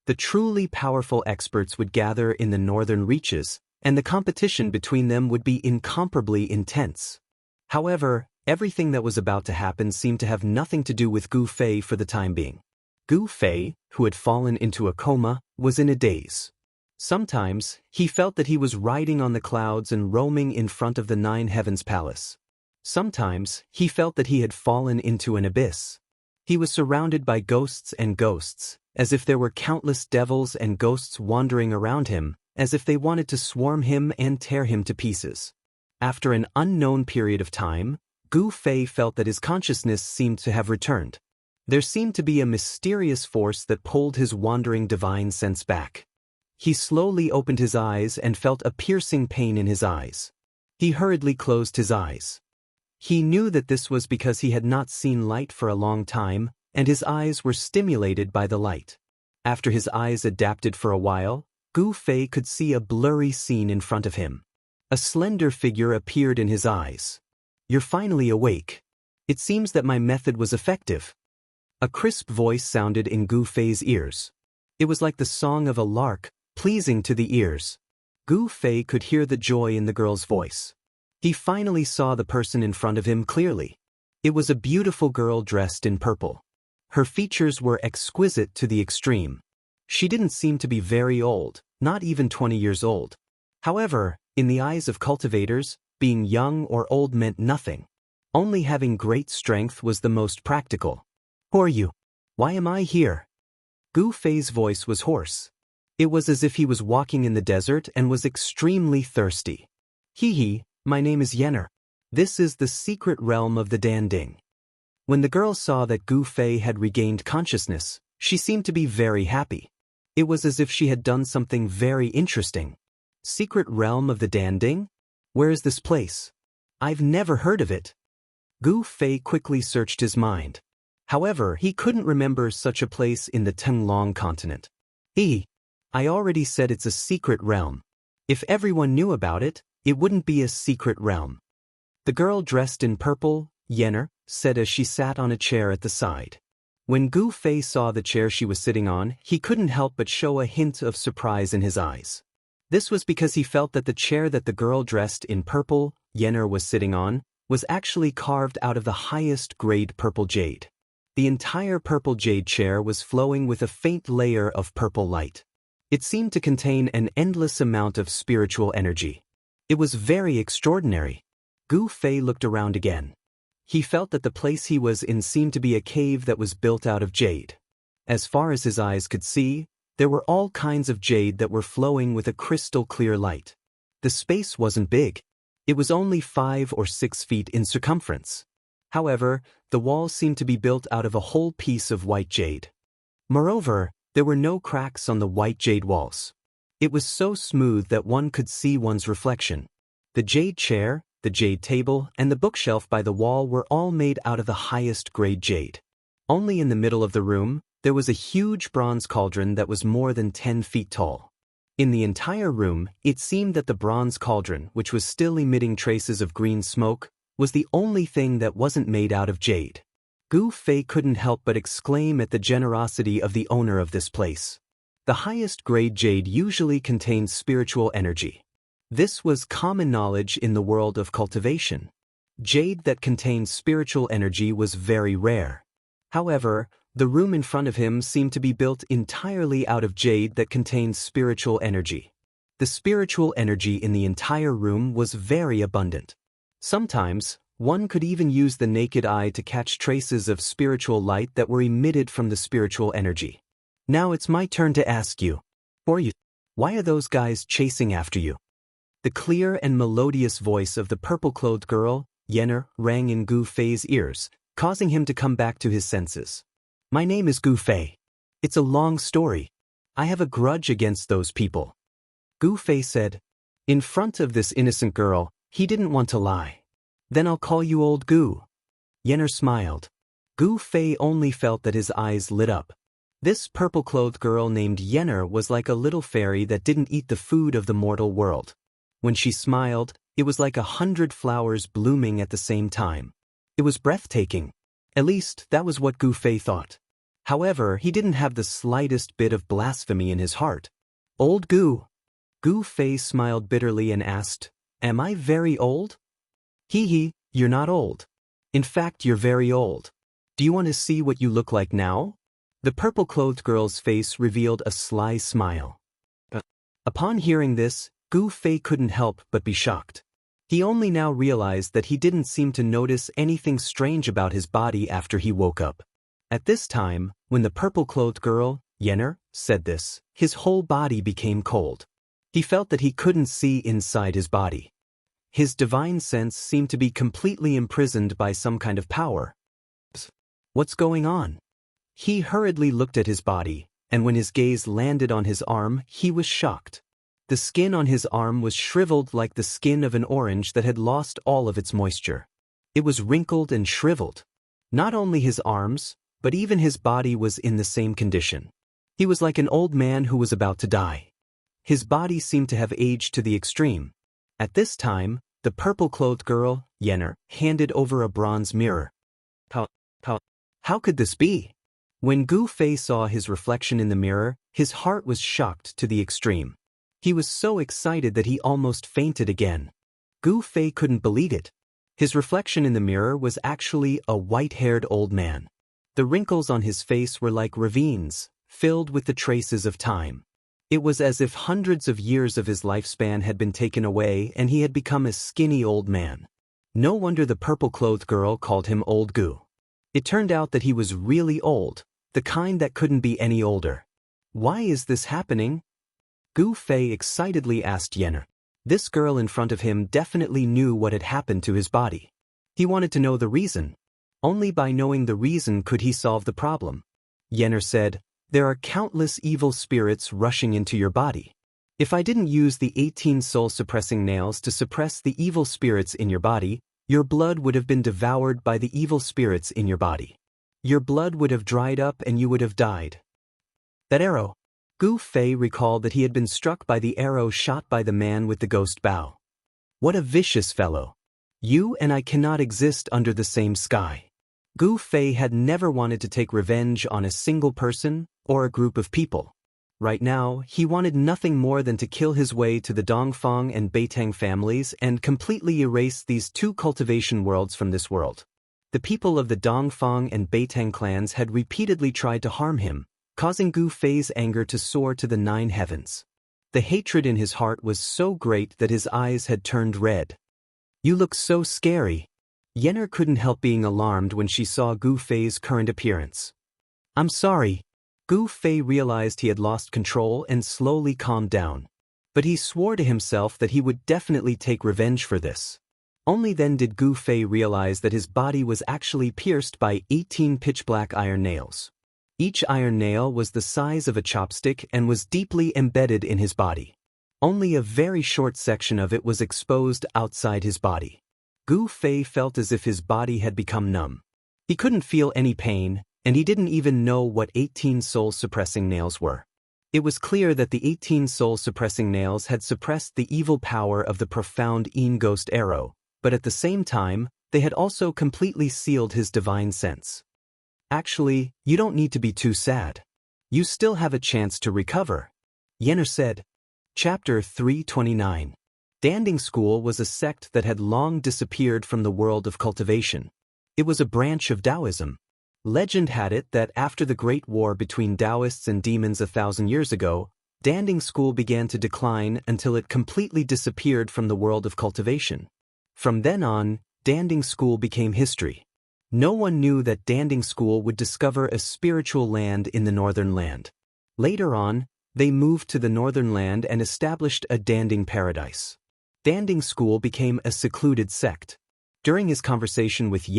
The truly powerful experts would gather in the northern reaches, and the competition between them would be incomparably intense. However, everything that was about to happen seemed to have nothing to do with Gu Fei for the time being. Gu Fei, who had fallen into a coma, was in a daze. Sometimes, he felt that he was riding on the clouds and roaming in front of the Nine Heavens Palace. Sometimes, he felt that he had fallen into an abyss. He was surrounded by ghosts and ghosts, as if there were countless devils and ghosts wandering around him, as if they wanted to swarm him and tear him to pieces. After an unknown period of time, Gu Fei felt that his consciousness seemed to have returned. There seemed to be a mysterious force that pulled his wandering divine sense back. He slowly opened his eyes and felt a piercing pain in his eyes. He hurriedly closed his eyes. He knew that this was because he had not seen light for a long time, and his eyes were stimulated by the light. After his eyes adapted for a while, Gu Fei could see a blurry scene in front of him. A slender figure appeared in his eyes. "You're finally awake. It seems that my method was effective." A crisp voice sounded in Gu Fei's ears. It was like the song of a lark, pleasing to the ears. Gu Fei could hear the joy in the girl's voice. He finally saw the person in front of him clearly. It was a beautiful girl dressed in purple. Her features were exquisite to the extreme. She didn't seem to be very old, not even 20 years old. However, in the eyes of cultivators, being young or old meant nothing. Only having great strength was the most practical. "Who are you? Why am I here?" Gu Fei's voice was hoarse. It was as if he was walking in the desert and was extremely thirsty. "Hee, my name is Yenner. This is the secret realm of the Danding." When the girl saw that Gu Fei had regained consciousness, she seemed to be very happy. It was as if she had done something very interesting. "Secret realm of the Danding? Where is this place? I've never heard of it." Gu Fei quickly searched his mind. However, he couldn't remember such a place in the Tenglong continent. I already said it's a secret realm. If everyone knew about it, it wouldn't be a secret realm." The girl dressed in purple, Yenner, said as she sat on a chair at the side. When Gu Fei saw the chair she was sitting on, he couldn't help but show a hint of surprise in his eyes. This was because he felt that the chair that the girl dressed in purple, Yenner, was sitting on, was actually carved out of the highest grade purple jade. The entire purple jade chair was flowing with a faint layer of purple light. It seemed to contain an endless amount of spiritual energy. It was very extraordinary. Gu Fei looked around again. He felt that the place he was in seemed to be a cave that was built out of jade. As far as his eyes could see, there were all kinds of jade that were flowing with a crystal clear light. The space wasn't big. It was only 5 or 6 feet in circumference. However, the walls seemed to be built out of a whole piece of white jade. Moreover, there were no cracks on the white jade walls. It was so smooth that one could see one's reflection. The jade chair, the jade table, and the bookshelf by the wall were all made out of the highest grade jade. Only in the middle of the room, there was a huge bronze cauldron that was more than 10 feet tall. In the entire room, it seemed that the bronze cauldron, which was still emitting traces of green smoke, was the only thing that wasn't made out of jade. Gu Fei couldn't help but exclaim at the generosity of the owner of this place. The highest grade jade usually contains spiritual energy. This was common knowledge in the world of cultivation. Jade that contained spiritual energy was very rare. However, the room in front of him seemed to be built entirely out of jade that contained spiritual energy. The spiritual energy in the entire room was very abundant. Sometimes, one could even use the naked eye to catch traces of spiritual light that were emitted from the spiritual energy. "Now it's my turn to ask you. Who are you? Why are those guys chasing after you?" The clear and melodious voice of the purple-clothed girl, Yenner, rang in Gu Fei's ears, causing him to come back to his senses. "My name is Gu Fei. It's a long story. I have a grudge against those people." Gu Fei said. In front of this innocent girl, he didn't want to lie. "Then I'll call you Old Gu." Yenner smiled. Gu Fei only felt that his eyes lit up. This purple-clothed girl named Yenner was like a little fairy that didn't eat the food of the mortal world. When she smiled, it was like 100 flowers blooming at the same time. It was breathtaking. At least, that was what Gu Fei thought. However, he didn't have the slightest bit of blasphemy in his heart. "Old Gu." Gu Fei smiled bitterly and asked, "Am I very old?" You're not old. In fact, you're very old. Do you want to see what you look like now?" The purple-clothed girl's face revealed a sly smile. Upon hearing this, Gu Fei couldn't help but be shocked. He only now realized that he didn't seem to notice anything strange about his body after he woke up. At this time, when the purple-clothed girl, Yenner, said this, his whole body became cold. He felt that he couldn't see inside his body. His divine sense seemed to be completely imprisoned by some kind of power. What's going on? He hurriedly looked at his body, and when his gaze landed on his arm, he was shocked. The skin on his arm was shriveled like the skin of an orange that had lost all of its moisture. It was wrinkled and shriveled. Not only his arms, but even his body was in the same condition. He was like an old man who was about to die. His body seemed to have aged to the extreme. At this time, the purple-clothed girl, Yennefer, handed over a bronze mirror. How could this be? When Gu Fei saw his reflection in the mirror, his heart was shocked to the extreme. He was so excited that he almost fainted again. Gu Fei couldn't believe it. His reflection in the mirror was actually a white-haired old man. The wrinkles on his face were like ravines, filled with the traces of time. It was as if hundreds of years of his lifespan had been taken away and he had become a skinny old man. No wonder the purple-clothed girl called him Old Gu. It turned out that he was really old, the kind that couldn't be any older. Why is this happening? Gu Fei excitedly asked Yennefer. This girl in front of him definitely knew what had happened to his body. He wanted to know the reason. Only by knowing the reason could he solve the problem. Yennefer said, "There are countless evil spirits rushing into your body. If I didn't use the 18 soul-suppressing nails to suppress the evil spirits in your body, your blood would have been devoured by the evil spirits in your body. Your blood would have dried up and you would have died." That arrow. Gu Fei recalled that he had been struck by the arrow shot by the man with the ghost bow. What a vicious fellow. You and I cannot exist under the same sky. Gu Fei had never wanted to take revenge on a single person or a group of people. Right now, he wanted nothing more than to kill his way to the Dongfang and Beitang families and completely erase these two cultivation worlds from this world. The people of the Dongfang and Beitang clans had repeatedly tried to harm him, causing Gu Fei's anger to soar to the 9 heavens. The hatred in his heart was so great that his eyes had turned red. "You look so scary." Yennefer couldn't help being alarmed when she saw Gu Fei's current appearance. "I'm sorry." Gu Fei realized he had lost control and slowly calmed down. But he swore to himself that he would definitely take revenge for this. Only then did Gu Fei realize that his body was actually pierced by 18 pitch-black iron nails. Each iron nail was the size of a chopstick and was deeply embedded in his body. Only a very short section of it was exposed outside his body. Gu Fei felt as if his body had become numb. He couldn't feel any pain, and he didn't even know what 18 soul-suppressing nails were. It was clear that the 18 soul-suppressing nails had suppressed the evil power of the profound Yin Ghost arrow, but at the same time, they had also completely sealed his divine sense. "Actually, you don't need to be too sad. You still have a chance to recover," Yennefer said. Chapter 329. Danding School was a sect that had long disappeared from the world of cultivation. It was a branch of Taoism. Legend had it that after the Great War between Taoists and demons 1,000 years ago, Danding School began to decline until it completely disappeared from the world of cultivation. From then on, Danding School became history. No one knew that Danding School would discover a spiritual land in the Northern Land. Later on, they moved to the Northern Land and established a Danding paradise. Danding School became a secluded sect. During his conversation with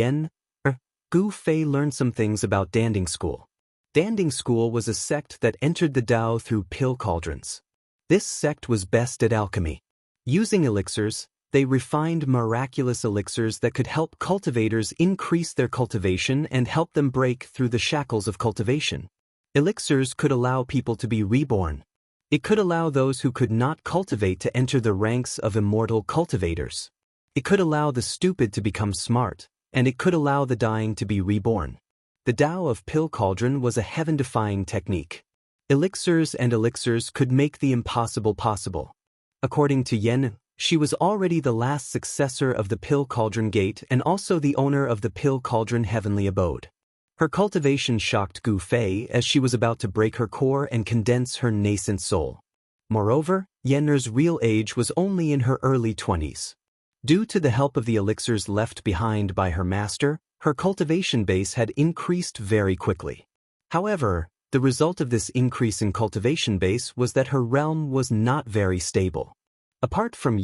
Gu Fei learned some things about Danding School. Danding School was a sect that entered the Tao through pill cauldrons. This sect was best at alchemy. Using elixirs, they refined miraculous elixirs that could help cultivators increase their cultivation and help them break through the shackles of cultivation. Elixirs could allow people to be reborn. It could allow those who could not cultivate to enter the ranks of immortal cultivators. It could allow the stupid to become smart, and it could allow the dying to be reborn. The Tao of Pill Cauldron was a heaven-defying technique. Elixirs and elixirs could make the impossible possible. According to Yennefer, she was already the last successor of the Pill Cauldron Gate and also the owner of the Pill Cauldron Heavenly Abode. Her cultivation shocked Gu Fei as she was about to break her core and condense her nascent soul. Moreover, Yennefer's real age was only in her early 20s. Due to the help of the elixirs left behind by her master, her cultivation base had increased very quickly. However, the result of this increase in cultivation base was that her realm was not very stable. Apart from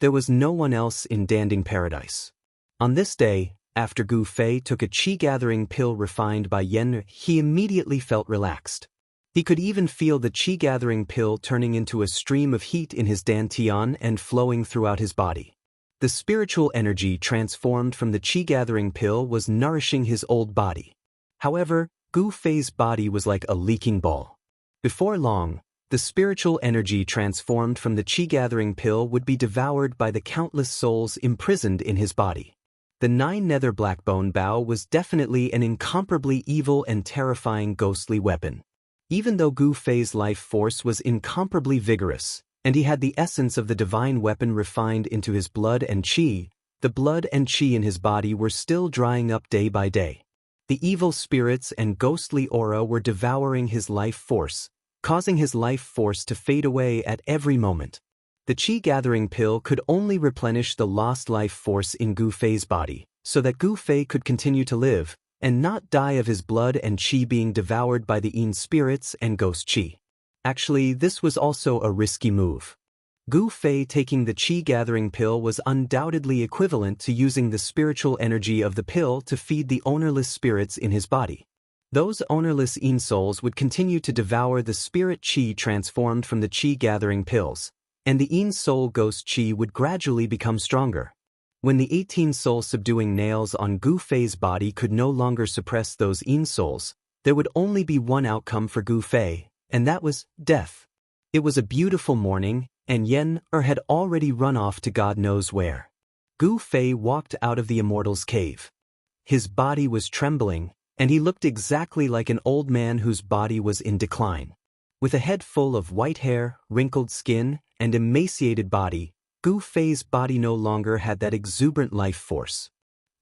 There was no one else in Danding Paradise. On this day, after Gu Fei took a qi-gathering pill refined by Yen, he immediately felt relaxed. He could even feel the qi-gathering pill turning into a stream of heat in his dantian and flowing throughout his body. The spiritual energy transformed from the qi-gathering pill was nourishing his old body. However, Gu Fei's body was like a leaking ball. Before long, the spiritual energy transformed from the qi-gathering pill would be devoured by the countless souls imprisoned in his body. The 9-nether blackbone bow was definitely an incomparably evil and terrifying ghostly weapon. Even though Gu Fei's life force was incomparably vigorous, and he had the essence of the divine weapon refined into his blood and qi, the blood and qi in his body were still drying up day by day. The evil spirits and ghostly aura were devouring his life force, causing his life force to fade away at every moment. The qi-gathering pill could only replenish the lost life force in Gu Fei's body, so that Gu Fei could continue to live, and not die of his blood and qi being devoured by the Yin spirits and ghost qi. Actually, this was also a risky move. Gu Fei taking the qi-gathering pill was undoubtedly equivalent to using the spiritual energy of the pill to feed the ownerless spirits in his body. Those ownerless Yin souls would continue to devour the spirit qi transformed from the qi-gathering pills, and the Yin soul ghost qi would gradually become stronger. When the 18 soul-subduing nails on Gu Fei's body could no longer suppress those Yin souls, there would only be one outcome for Gu Fei, and that was death. It was a beautiful morning, and Yen had already run off to God knows where. Gu Fei walked out of the immortal's cave. His body was trembling, and he looked exactly like an old man whose body was in decline. With a head full of white hair, wrinkled skin, and emaciated body, Gu Fei's body no longer had that exuberant life force.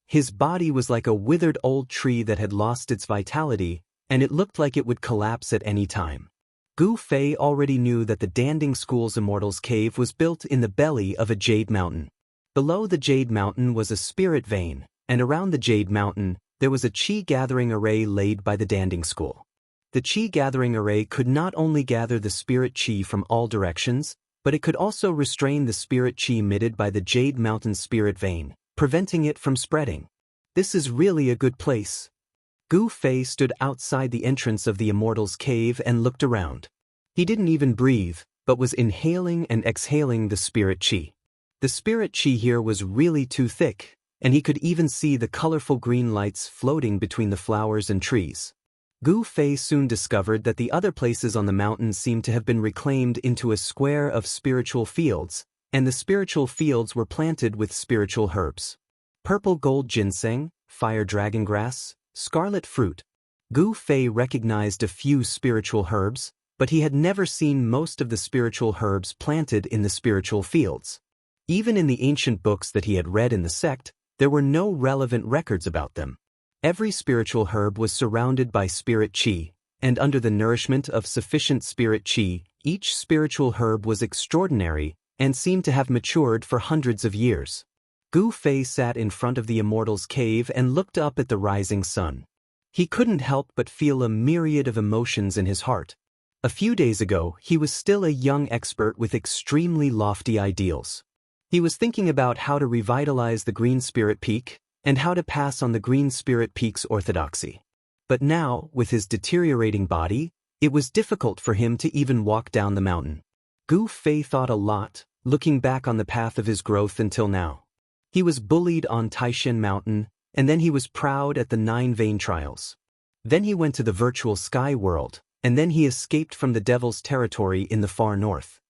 His body was like a withered old tree that had lost its vitality, and it looked like it would collapse at any time. Gu Fei already knew that the Danding School's Immortal's Cave was built in the belly of a jade mountain. Below the jade mountain was a spirit vein, and around the jade mountain, there was a qi-gathering array laid by the Danding School. The qi-gathering array could not only gather the spirit qi from all directions, but it could also restrain the spirit qi emitted by the Jade Mountain spirit vein, preventing it from spreading. This is really a good place. Gu Fei stood outside the entrance of the Immortal's Cave and looked around. He didn't even breathe, but was inhaling and exhaling the spirit qi. The spirit qi here was really too thick, and he could even see the colorful green lights floating between the flowers and trees. Gu Fei soon discovered that the other places on the mountain seemed to have been reclaimed into a square of spiritual fields, and the spiritual fields were planted with spiritual herbs. Purple gold ginseng, fire dragon grass, scarlet fruit. Gu Fei recognized a few spiritual herbs, but he had never seen most of the spiritual herbs planted in the spiritual fields. Even in the ancient books that he had read in the sect, there were no relevant records about them. Every spiritual herb was surrounded by spirit qi, and under the nourishment of sufficient spirit qi, each spiritual herb was extraordinary and seemed to have matured for hundreds of years. Gu Fei sat in front of the Immortal's Cave and looked up at the rising sun. He couldn't help but feel a myriad of emotions in his heart. A few days ago, he was still a young expert with extremely lofty ideals. He was thinking about how to revitalize the Green Spirit Peak, and how to pass on the Green Spirit Peak's orthodoxy. But now, with his deteriorating body, it was difficult for him to even walk down the mountain. Gu Fei thought a lot, looking back on the path of his growth until now. He was bullied on Taishan Mountain, and then he was proud at the 9 Vein Trials. Then he went to the virtual sky world, and then he escaped from the Devil's territory in the far north.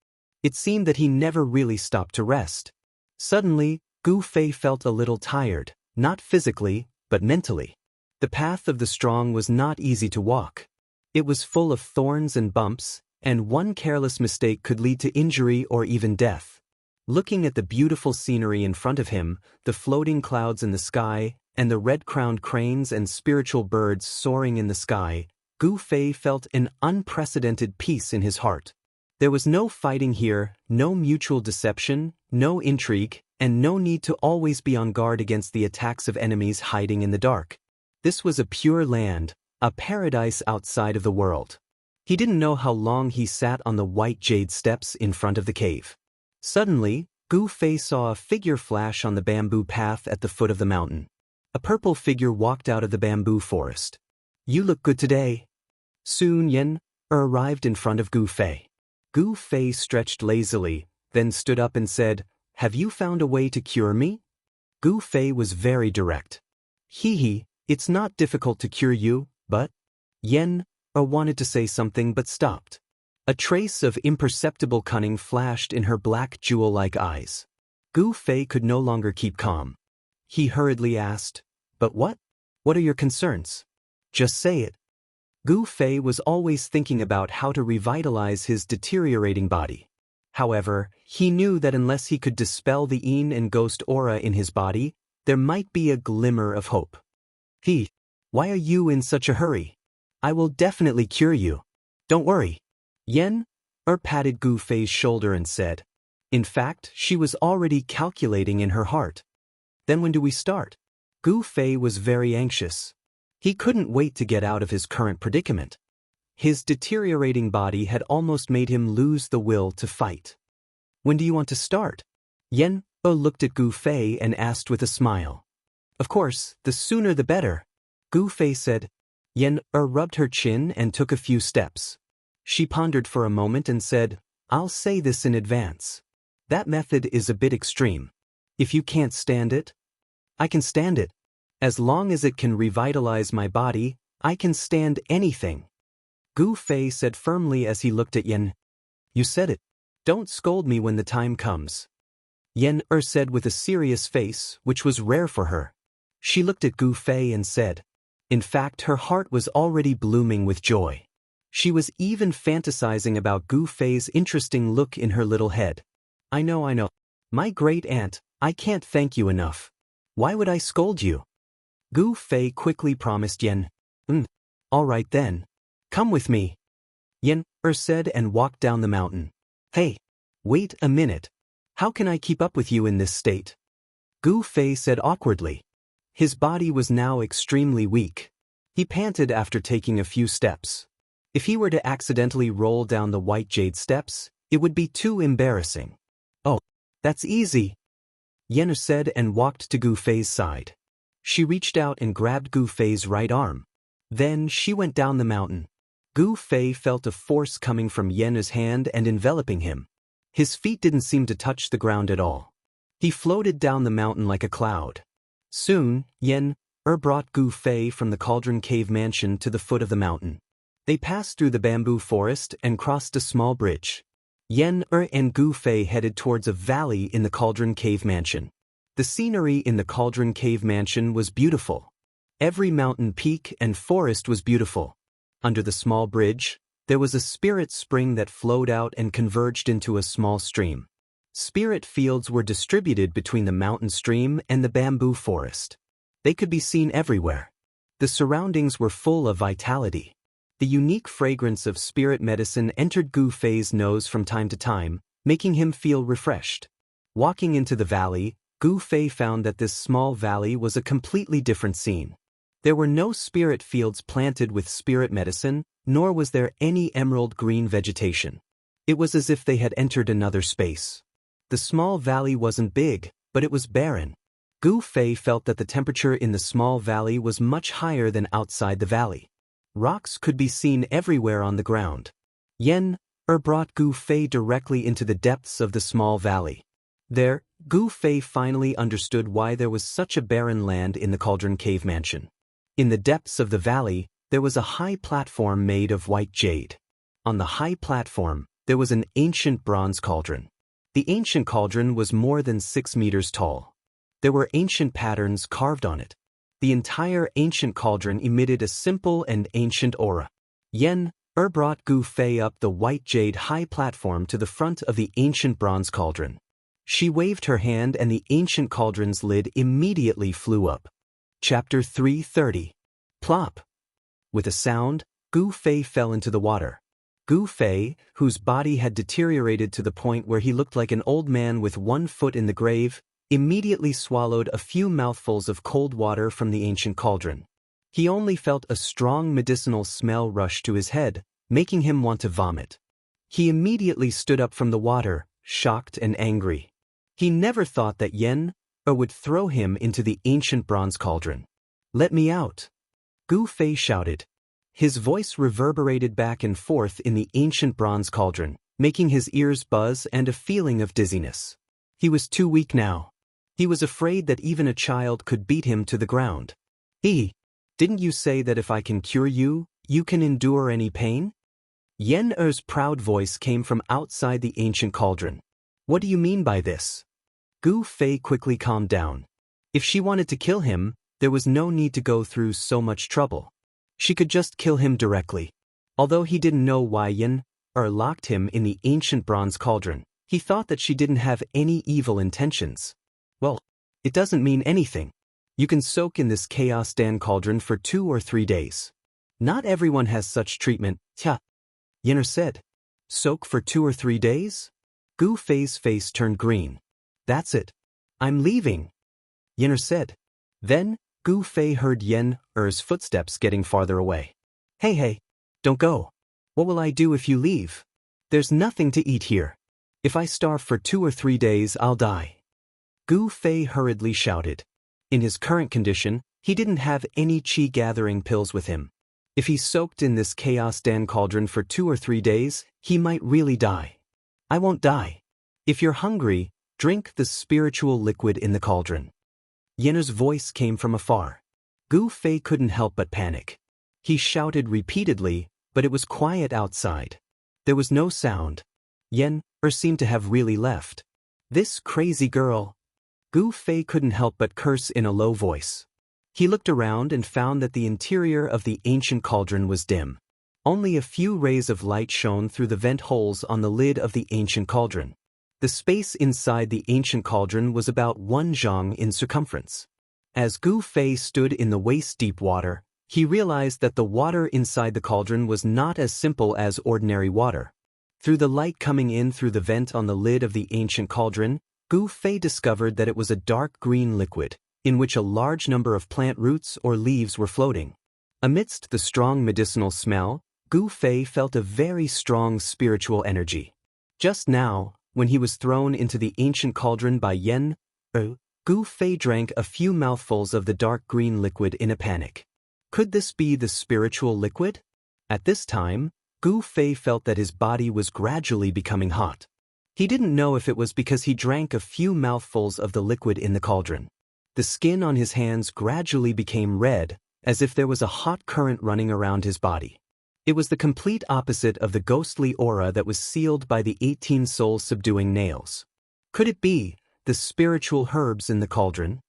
It seemed that he never really stopped to rest. Suddenly, Gu Fei felt a little tired. Not physically, but mentally. The path of the strong was not easy to walk. It was full of thorns and bumps, and one careless mistake could lead to injury or even death. Looking at the beautiful scenery in front of him, the floating clouds in the sky, and the red-crowned cranes and spiritual birds soaring in the sky, Gu Fei felt an unprecedented peace in his heart. There was no fighting here, no mutual deception, no intrigue, and no need to always be on guard against the attacks of enemies hiding in the dark. This was a pure land, a paradise outside of the world. He didn't know how long he sat on the white jade steps in front of the cave. Suddenly, Gu Fei saw a figure flash on the bamboo path at the foot of the mountain. A purple figure walked out of the bamboo forest. You look good today. Soon Yen arrived in front of Gu Fei. Gu Fei stretched lazily, then stood up and said, "Have you found a way to cure me?" Gu Fei was very direct. Hee, it's not difficult to cure you, but… Yen wanted to say something but stopped. A trace of imperceptible cunning flashed in her black jewel-like eyes. Gu Fei could no longer keep calm. He hurriedly asked, "But what? What are your concerns? Just say it." Gu Fei was always thinking about how to revitalize his deteriorating body. However, he knew that unless he could dispel the yin and ghost aura in his body, there might be a glimmer of hope. Why are you in such a hurry? I will definitely cure you. Don't worry. Yen patted Gu Fei's shoulder and said. In fact, she was already calculating in her heart. Then when do we start? Gu Fei was very anxious. He couldn't wait to get out of his current predicament. His deteriorating body had almost made him lose the will to fight. When do you want to start? Yen looked at Gu Fei and asked with a smile. Of course, the sooner the better, Gu Fei said. Yen rubbed her chin and took a few steps. She pondered for a moment and said, I'll say this in advance. That method is a bit extreme. If you can't stand it, I can stand it. As long as it can revitalize my body, I can stand anything. Gu Fei said firmly as he looked at Yen. You said it. Don't scold me when the time comes. Yen said with a serious face, which was rare for her. She looked at Gu Fei and said. In fact, her heart was already blooming with joy. She was even fantasizing about Gu Fei's interesting look in her little head. I know. My great aunt, I can't thank you enough. Why would I scold you? Gu Fei quickly promised Yen. All right then. Come with me. Yen said and walked down the mountain. Hey, wait a minute. How can I keep up with you in this state? Gu Fei said awkwardly. His body was now extremely weak. He panted after taking a few steps. If he were to accidentally roll down the white jade steps, it would be too embarrassing. Oh, that's easy, Yen said and walked to Gu Fei's side. She reached out and grabbed Gu Fei's right arm. Then she went down the mountain. Gu Fei felt a force coming from Yen's hand and enveloping him. His feet didn't seem to touch the ground at all. He floated down the mountain like a cloud. Soon, Yen brought Gu Fei from the Cauldron Cave mansion to the foot of the mountain. They passed through the bamboo forest and crossed a small bridge. Yen and Gu Fei headed towards a valley in the Cauldron Cave mansion. The scenery in the Cauldron Cave mansion was beautiful. Every mountain peak and forest was beautiful. Under the small bridge, there was a spirit spring that flowed out and converged into a small stream. Spirit fields were distributed between the mountain stream and the bamboo forest. They could be seen everywhere. The surroundings were full of vitality. The unique fragrance of spirit medicine entered Gu Fei's nose from time to time, making him feel refreshed. Walking into the valley, Gu Fei found that this small valley was a completely different scene. There were no spirit fields planted with spirit medicine, nor was there any emerald green vegetation. It was as if they had entered another space. The small valley wasn't big, but it was barren. Gu Fei felt that the temperature in the small valley was much higher than outside the valley. Rocks could be seen everywhere on the ground. Yen brought Gu Fei directly into the depths of the small valley. There, Gu Fei finally understood why there was such a barren land in the Cauldron Cave mansion. In the depths of the valley, there was a high platform made of white jade. On the high platform, there was an ancient bronze cauldron. The ancient cauldron was more than 6 meters tall. There were ancient patterns carved on it. The entire ancient cauldron emitted a simple and ancient aura. Yen brought Gu Fei up the white jade high platform to the front of the ancient bronze cauldron. She waved her hand and the ancient cauldron's lid immediately flew up. Chapter 330. Plop. With a sound, Gu Fei fell into the water. Gu Fei, whose body had deteriorated to the point where he looked like an old man with one foot in the grave, immediately swallowed a few mouthfuls of cold water from the ancient cauldron. He only felt a strong medicinal smell rush to his head, making him want to vomit. He immediately stood up from the water, shocked and angry. He never thought that Yen would throw him into the ancient bronze cauldron. "Let me out!" Gu Fei shouted. His voice reverberated back and forth in the ancient bronze cauldron, making his ears buzz and a feeling of dizziness. He was too weak now. He was afraid that even a child could beat him to the ground. Didn't you say that if I can cure you, you can endure any pain?" Yen Er's proud voice came from outside the ancient cauldron. "What do you mean by this?" Gu Fei quickly calmed down. If she wanted to kill him, there was no need to go through so much trouble. She could just kill him directly. Although he didn't know why Yen locked him in the ancient bronze cauldron, he thought that she didn't have any evil intentions. "Well, it doesn't mean anything. You can soak in this Chaos Dan cauldron for 2 or 3 days. Not everyone has such treatment." Yenner said. "Soak for 2 or 3 days?" Gu Fei's face turned green. "That's it. I'm leaving," Yenner said. Then, Gu Fei heard Yen Er's footsteps getting farther away. Hey, don't go. What will I do if you leave? There's nothing to eat here. If I starve for 2 or 3 days, I'll die." Gu Fei hurriedly shouted. In his current condition, he didn't have any qi-gathering pills with him. If he soaked in this Chaos Dan cauldron for 2 or 3 days, he might really die. "I won't die. If you're hungry, drink the spiritual liquid in the cauldron." Yenner's voice came from afar. Gu Fei couldn't help but panic. He shouted repeatedly, but it was quiet outside. There was no sound. Yen seemed to have really left. This crazy girl. Gu Fei couldn't help but curse in a low voice. He looked around and found that the interior of the ancient cauldron was dim. Only a few rays of light shone through the vent holes on the lid of the ancient cauldron. The space inside the ancient cauldron was about 1 zhang in circumference. As Gu Fei stood in the waist-deep water, he realized that the water inside the cauldron was not as simple as ordinary water. Through the light coming in through the vent on the lid of the ancient cauldron, Gu Fei discovered that it was a dark green liquid, in which a large number of plant roots or leaves were floating. Amidst the strong medicinal smell, Gu Fei felt a very strong spiritual energy. Just now, when he was thrown into the ancient cauldron by Yen, Gu Fei drank a few mouthfuls of the dark green liquid in a panic. Could this be the spiritual liquid? At this time, Gu Fei felt that his body was gradually becoming hot. He didn't know if it was because he drank a few mouthfuls of the liquid in the cauldron. The skin on his hands gradually became red, as if there was a hot current running around his body. It was the complete opposite of the ghostly aura that was sealed by the 18 soul-subduing nails. Could it be the spiritual herbs in the cauldron?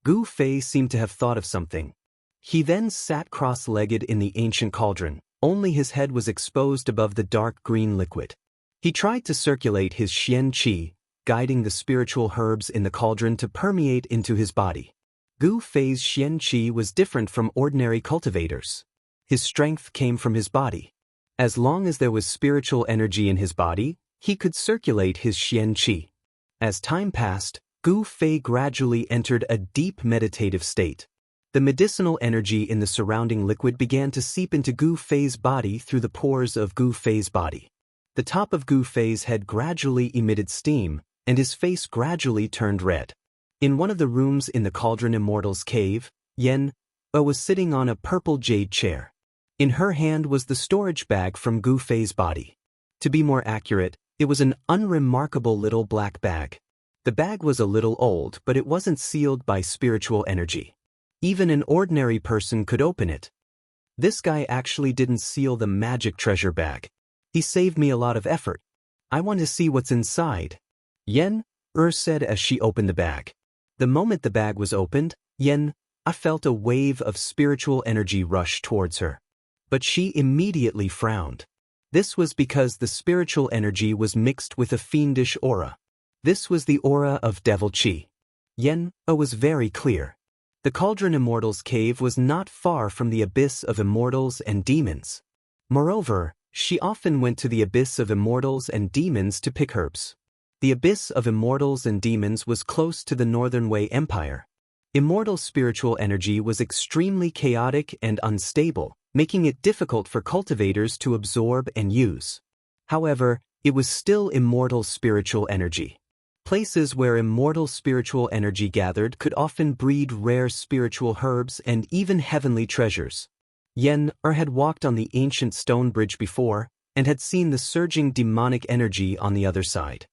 Gu Fei seemed to have thought of something. He then sat cross-legged in the ancient cauldron, only his head was exposed above the dark green liquid. He tried to circulate his Xian Qi, guiding the spiritual herbs in the cauldron to permeate into his body. Gu Fei's Xian Qi was different from ordinary cultivators. His strength came from his body. As long as there was spiritual energy in his body, he could circulate his Xian Qi. As time passed, Gu Fei gradually entered a deep meditative state. The medicinal energy in the surrounding liquid began to seep into Gu Fei's body through the pores of Gu Fei's body. The top of Gu Fei's head gradually emitted steam, and his face gradually turned red. In one of the rooms in the Cauldron Immortal's cave, Yen was sitting on a purple jade chair. In her hand was the storage bag from Gu Fei's body. To be more accurate, it was an unremarkable little black bag. The bag was a little old, but it wasn't sealed by spiritual energy. Even an ordinary person could open it. This guy actually didn't seal the magic treasure bag. He saved me a lot of effort. I want to see what's inside, Yen said as she opened the bag. The moment the bag was opened, I felt a wave of spiritual energy rush towards her. But she immediately frowned. This was because the spiritual energy was mixed with a fiendish aura. This was the aura of devil qi. Yen was very clear. The Cauldron Immortal's cave was not far from the abyss of immortals and demons. Moreover, she often went to the abyss of immortals and demons to pick herbs. The abyss of immortals and demons was close to the Northern Wei Empire. Immortal spiritual energy was extremely chaotic and unstable, making it difficult for cultivators to absorb and use. However, it was still immortal spiritual energy. Places where immortal spiritual energy gathered could often breed rare spiritual herbs and even heavenly treasures. Yen-Er had walked on the ancient stone bridge before and had seen the surging demonic energy on the other side.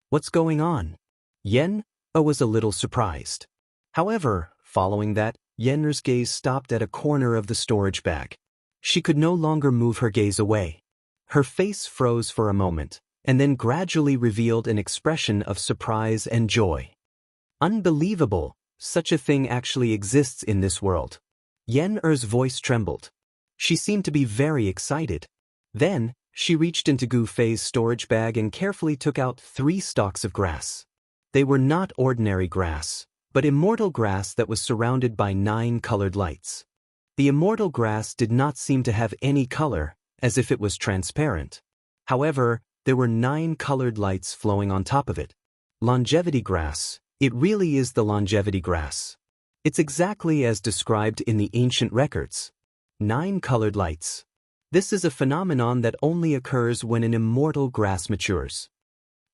What's going on? Yen-Er was a little surprised. However, following that, Yen-Er's gaze stopped at a corner of the storage bag. She could no longer move her gaze away. Her face froze for a moment, and then gradually revealed an expression of surprise and joy. Unbelievable, such a thing actually exists in this world. Yen-Er's voice trembled. She seemed to be very excited. Then, she reached into Gu Fei's storage bag and carefully took out 3 stalks of grass. They were not ordinary grass, but immortal grass that was surrounded by 9 colored lights. The immortal grass did not seem to have any color, as if it was transparent. However, there were 9 colored lights flowing on top of it. Longevity grass. It really is the longevity grass. It's exactly as described in the ancient records. 9 colored lights. This is a phenomenon that only occurs when an immortal grass matures.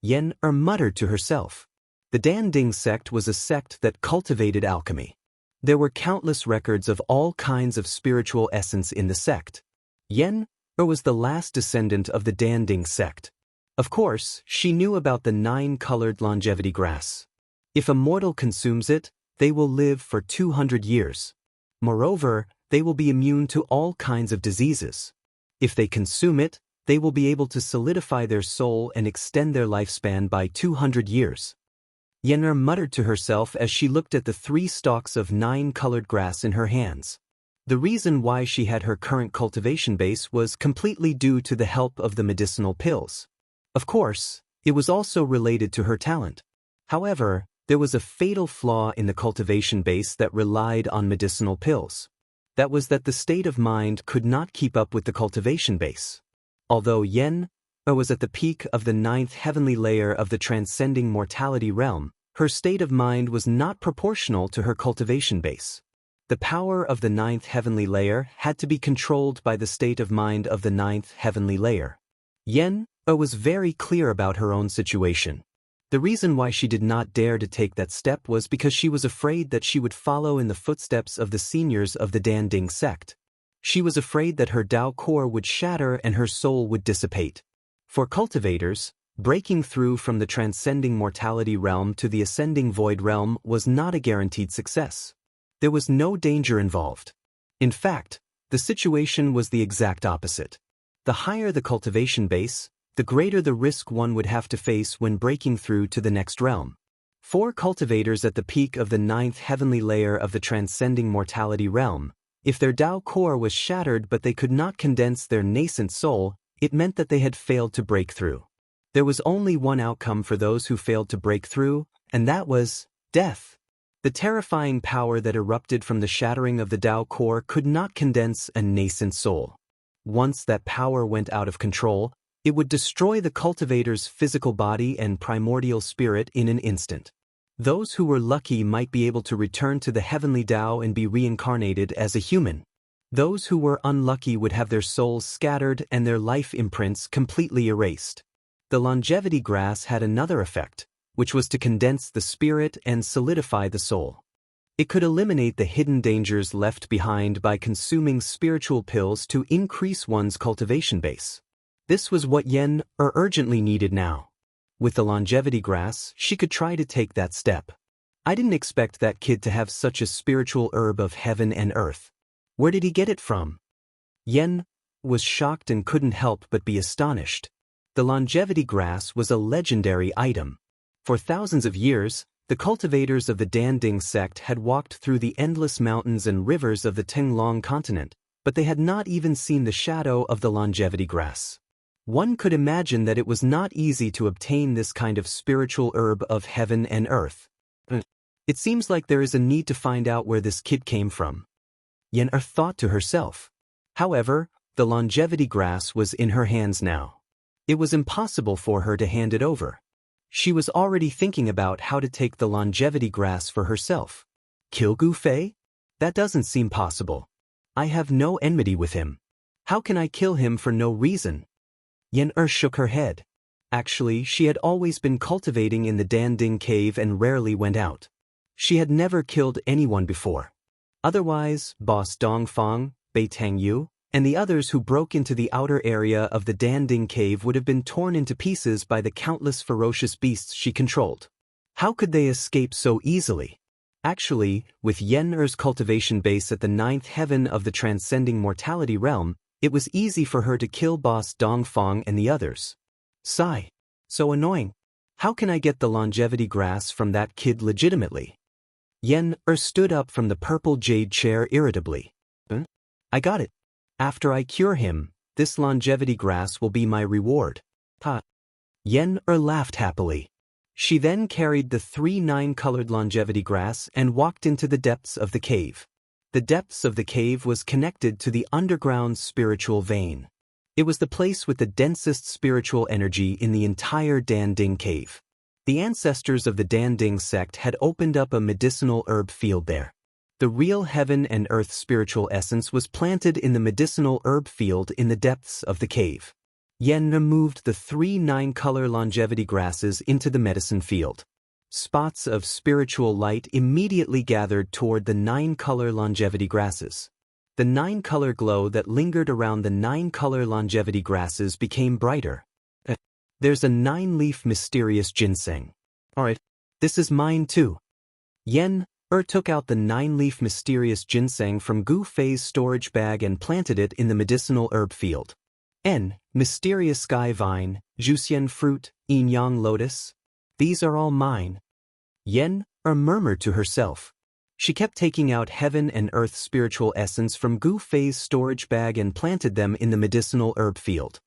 Yen-Er muttered to herself. The Danding sect was a sect that cultivated alchemy. There were countless records of all kinds of spiritual essence in the sect. Yen-Er was the last descendant of the Danding sect. Of course, she knew about the 9-colored longevity grass. If a mortal consumes it, they will live for 200 years. Moreover, they will be immune to all kinds of diseases. If they consume it, they will be able to solidify their soul and extend their lifespan by 200 years. Yen-Er muttered to herself as she looked at the 3 stalks of 9-colored grass in her hands. The reason why she had her current cultivation base was completely due to the help of the medicinal pills. Of course, it was also related to her talent. However, there was a fatal flaw in the cultivation base that relied on medicinal pills. That was that the state of mind could not keep up with the cultivation base. Although Yen-Er was at the peak of the 9th heavenly layer of the transcending mortality realm, her state of mind was not proportional to her cultivation base. The power of the 9th heavenly layer had to be controlled by the state of mind of the 9th heavenly layer. Yen-Er was very clear about her own situation. The reason why she did not dare to take that step was because she was afraid that she would follow in the footsteps of the seniors of the Danding sect. She was afraid that her Tao core would shatter and her soul would dissipate. For cultivators, breaking through from the transcending mortality realm to the ascending void realm was not a guaranteed success. There was no danger involved. In fact, the situation was the exact opposite. The higher the cultivation base, the greater the risk one would have to face when breaking through to the next realm. 4 cultivators at the peak of the 9th heavenly layer of the transcending mortality realm, if their Tao core was shattered but they could not condense their nascent soul, it meant that they had failed to break through. There was only one outcome for those who failed to break through, and that was death. The terrifying power that erupted from the shattering of the Tao core could not condense a nascent soul. Once that power went out of control, it would destroy the cultivator's physical body and primordial spirit in an instant. Those who were lucky might be able to return to the heavenly Tao and be reincarnated as a human. Those who were unlucky would have their souls scattered and their life imprints completely erased. The longevity grass had another effect, which was to condense the spirit and solidify the soul. It could eliminate the hidden dangers left behind by consuming spiritual pills to increase one's cultivation base. This was what Yen-Er urgently needed now. With the longevity grass, she could try to take that step. I didn't expect that kid to have such a spiritual herb of heaven and earth. Where did he get it from? Yen was shocked and couldn't help but be astonished. The longevity grass was a legendary item. For thousands of years, the cultivators of the Danding sect had walked through the endless mountains and rivers of the Tenglong continent, but they had not even seen the shadow of the longevity grass. One could imagine that it was not easy to obtain this kind of spiritual herb of heaven and earth. It seems like there is a need to find out where this kid came from. Yen-Er thought to herself. However, the longevity grass was in her hands now. It was impossible for her to hand it over. She was already thinking about how to take the longevity grass for herself. Kill Gu Fei? That doesn't seem possible. I have no enmity with him. How can I kill him for no reason? Yen-Er shook her head. Actually, she had always been cultivating in the Danding cave and rarely went out. She had never killed anyone before. Otherwise, Boss Dongfang, Bei Tangyu, and the others who broke into the outer area of the Danding cave would have been torn into pieces by the countless ferocious beasts she controlled. How could they escape so easily? Actually, with Yen Er's cultivation base at the 9th heaven of the transcending mortality realm, it was easy for her to kill Boss Dongfang and the others. Sigh. So annoying. How can I get the longevity grass from that kid legitimately? Yen Er stood up from the purple jade chair irritably. I got it. After I cure him, this longevity grass will be my reward. Ha. Yen Er laughed happily. She then carried the 3 9-colored longevity grass and walked into the depths of the cave. The depths of the cave was connected to the underground spiritual vein. It was the place with the densest spiritual energy in the entire Danding cave. The ancestors of the Danding sect had opened up a medicinal herb field there. The real heaven and earth spiritual essence was planted in the medicinal herb field in the depths of the cave. Yen moved the 3 9-color longevity grasses into the medicine field. Spots of spiritual light immediately gathered toward the 9-color longevity grasses. The 9-color glow that lingered around the 9-color longevity grasses became brighter. There's a 9-leaf mysterious ginseng. Alright, this is mine too. Yen Er took out the 9-leaf mysterious ginseng from Gu Fei's storage bag and planted it in the medicinal herb field. Mysterious sky vine, Juxian fruit, yin yang lotus. These are all mine. Yen Er murmured to herself. She kept taking out heaven and earth spiritual essence from Gu Fei's storage bag and planted them in the medicinal herb field.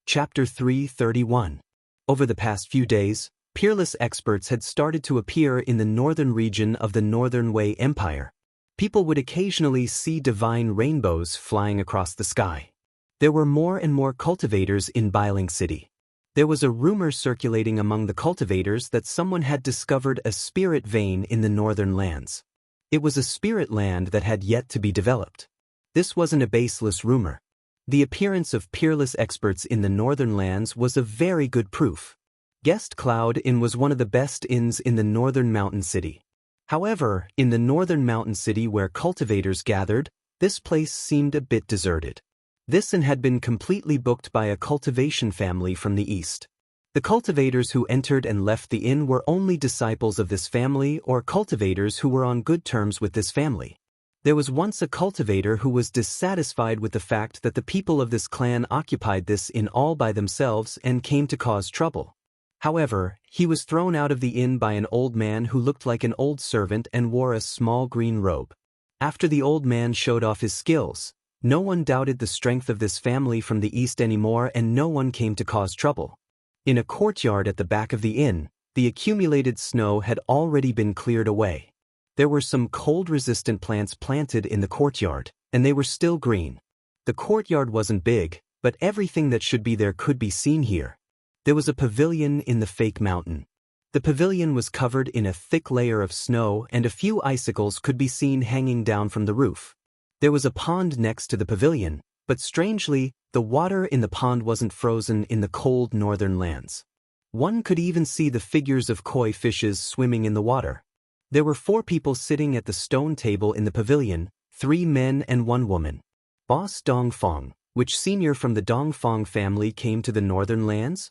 Chapter 331. Over the past few days, peerless experts had started to appear in the northern region of the Northern Wei Empire. People would occasionally see divine rainbows flying across the sky. There were more and more cultivators in Bailing City. There was a rumor circulating among the cultivators that someone had discovered a spirit vein in the northern lands. It was a spirit land that had yet to be developed. This wasn't a baseless rumor. The appearance of peerless experts in the northern lands was a very good proof. Guest Cloud Inn was one of the best inns in the northern mountain city. However, in the northern mountain city where cultivators gathered, this place seemed a bit deserted. This inn had been completely booked by a cultivation family from the east. The cultivators who entered and left the inn were only disciples of this family or cultivators who were on good terms with this family. There was once a cultivator who was dissatisfied with the fact that the people of this clan occupied this inn all by themselves and came to cause trouble. However, he was thrown out of the inn by an old man who looked like an old servant and wore a small green robe. After the old man showed off his skills, no one doubted the strength of this family from the east anymore and no one came to cause trouble. In a courtyard at the back of the inn, the accumulated snow had already been cleared away. There were some cold-resistant plants planted in the courtyard, and they were still green. The courtyard wasn't big, but everything that should be there could be seen here. There was a pavilion in the fake mountain. The pavilion was covered in a thick layer of snow and a few icicles could be seen hanging down from the roof. There was a pond next to the pavilion, but strangely, the water in the pond wasn't frozen in the cold northern lands. One could even see the figures of koi fishes swimming in the water. There were 4 people sitting at the stone table in the pavilion, 3 men and 1 woman. Boss Dongfang, which senior from the Dongfang family came to the northern lands?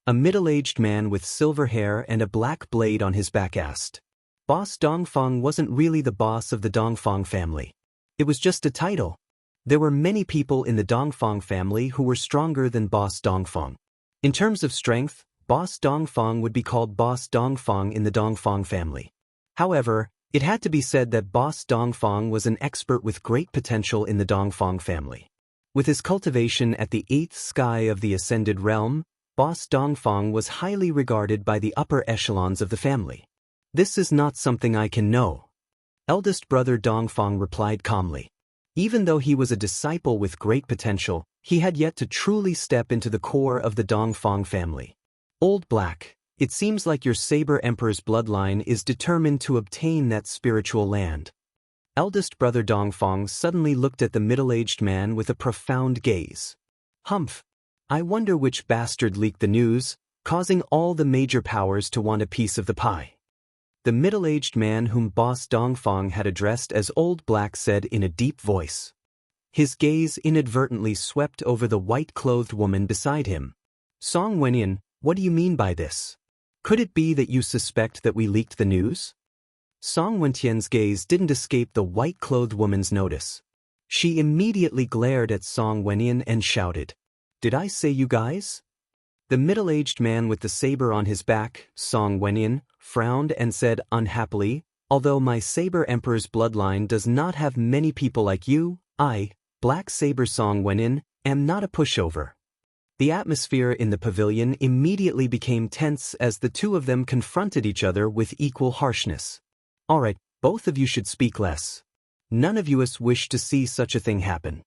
A middle-aged man with silver hair and a black blade on his back asked. Boss Dongfang wasn't really the boss of the Dongfang family. It was just a title. There were many people in the Dongfang family who were stronger than Boss Dongfang. In terms of strength, Boss Dongfang would be called Boss Dongfang in the Dongfang family. However, it had to be said that Boss Dongfang was an expert with great potential in the Dongfang family. With his cultivation at the 8th sky of the Ascended Realm, Boss Dongfang was highly regarded by the upper echelons of the family. This is not something I can know. Eldest brother Dongfang replied calmly. Even though he was a disciple with great potential, he had yet to truly step into the core of the Dongfang family. Old Black, it seems like your Saber Emperor's bloodline is determined to obtain that spiritual land. Eldest brother Dongfang suddenly looked at the middle-aged man with a profound gaze. Humph. I wonder which bastard leaked the news, causing all the major powers to want a piece of the pie. The middle-aged man whom Boss Dongfang had addressed as Old Black said in a deep voice. His gaze inadvertently swept over the white-clothed woman beside him. Song Wenyan, what do you mean by this? Could it be that you suspect that we leaked the news? Song Wentian's gaze didn't escape the white-clothed woman's notice. She immediately glared at Song Wenyan and shouted, "Did I say you guys?" The middle-aged man with the saber on his back, Song Wenyan, frowned and said unhappily, "Although my Saber Emperor's bloodline does not have many people like you, I, Black Saber Song Wenyan, am not a pushover." The atmosphere in the pavilion immediately became tense as the two of them confronted each other with equal harshness. "Alright, both of you should speak less. None of you wish to see such a thing happen."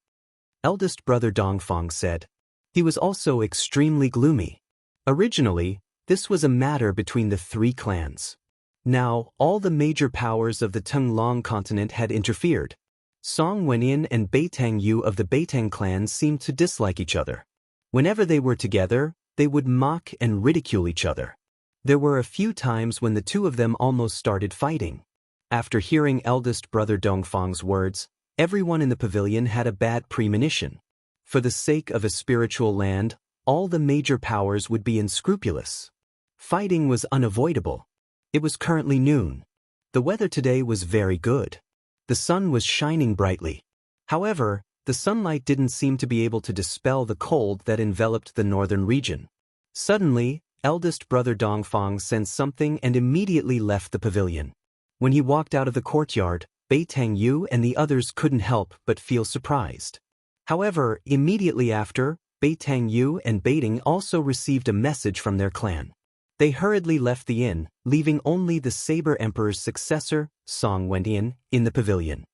Eldest brother Dongfang said. He was also extremely gloomy. Originally, this was a matter between the three clans. Now, all the major powers of the Tenglong continent had interfered. Song Wenyan and Beitang Yu of the Beitang clan seemed to dislike each other. Whenever they were together, they would mock and ridicule each other. There were a few times when the two of them almost started fighting. After hearing eldest brother Dongfang's words, everyone in the pavilion had a bad premonition. For the sake of a spiritual land, all the major powers would be unscrupulous. Fighting was unavoidable. It was currently noon. The weather today was very good. The sun was shining brightly. However, the sunlight didn't seem to be able to dispel the cold that enveloped the northern region. Suddenly, eldest brother Dongfang sensed something and immediately left the pavilion. When he walked out of the courtyard, Beitang Yu and the others couldn't help but feel surprised. However, immediately after, Beitang Yu and Beiting also received a message from their clan. They hurriedly left the inn, leaving only the Saber Emperor's successor, Song Wenyan, in the pavilion.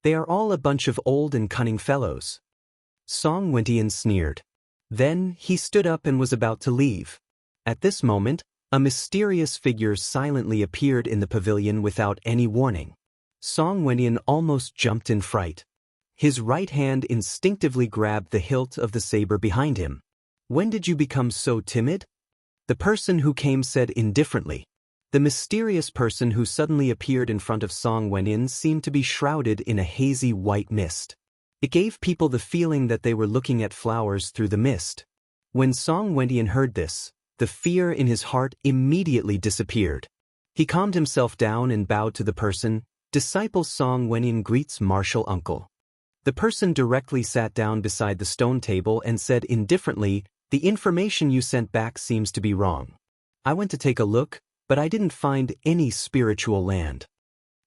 "They are all a bunch of old and cunning fellows." Song Wenyan sneered. Then, he stood up and was about to leave. At this moment, a mysterious figure silently appeared in the pavilion without any warning. Song Wenyan almost jumped in fright. His right hand instinctively grabbed the hilt of the saber behind him. "When did you become so timid?" The person who came said indifferently. The mysterious person who suddenly appeared in front of Song Wenyan seemed to be shrouded in a hazy white mist. It gave people the feeling that they were looking at flowers through the mist. When Song Wenyan heard this, the fear in his heart immediately disappeared. He calmed himself down and bowed to the person. "Disciple Song Wenyan greets martial uncle." The person directly sat down beside the stone table and said indifferently, "The information you sent back seems to be wrong. I went to take a look, but I didn't find any spiritual land."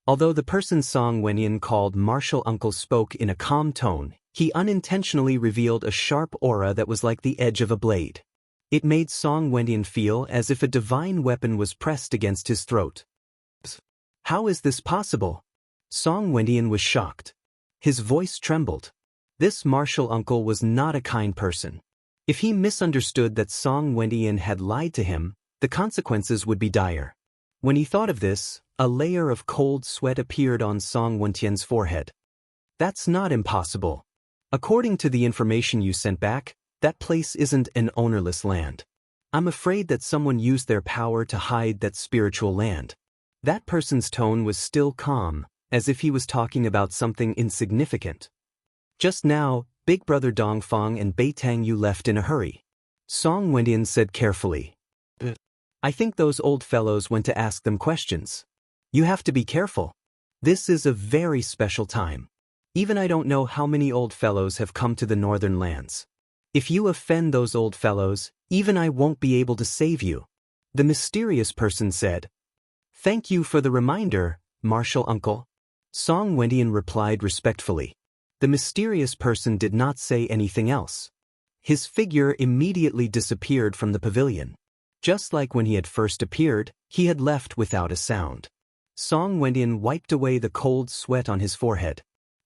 Although the person Song Wenyan called martial uncle spoke in a calm tone, he unintentionally revealed a sharp aura that was like the edge of a blade. It made Song Wenyan feel as if a divine weapon was pressed against his throat. "How is this possible?" Song Wenyan was shocked. His voice trembled. This martial uncle was not a kind person. If he misunderstood that Song Wenyan had lied to him, the consequences would be dire. When he thought of this, a layer of cold sweat appeared on Song Wentian's forehead. "That's not impossible. According to the information you sent back, that place isn't an ownerless land. I'm afraid that someone used their power to hide that spiritual land." That person's tone was still calm, as if he was talking about something insignificant. Just now, Big Brother Dongfang and Beitang Yu left in a hurry. Song Wenyan said carefully, "I think those old fellows went to ask them questions. You have to be careful. This is a very special time. Even I don't know how many old fellows have come to the northern lands. If you offend those old fellows, even I won't be able to save you." The mysterious person said, "Thank you for the reminder, martial uncle." Song Wenyan replied respectfully. The mysterious person did not say anything else. His figure immediately disappeared from the pavilion. Just like when he had first appeared, he had left without a sound. Song Wenyan wiped away the cold sweat on his forehead.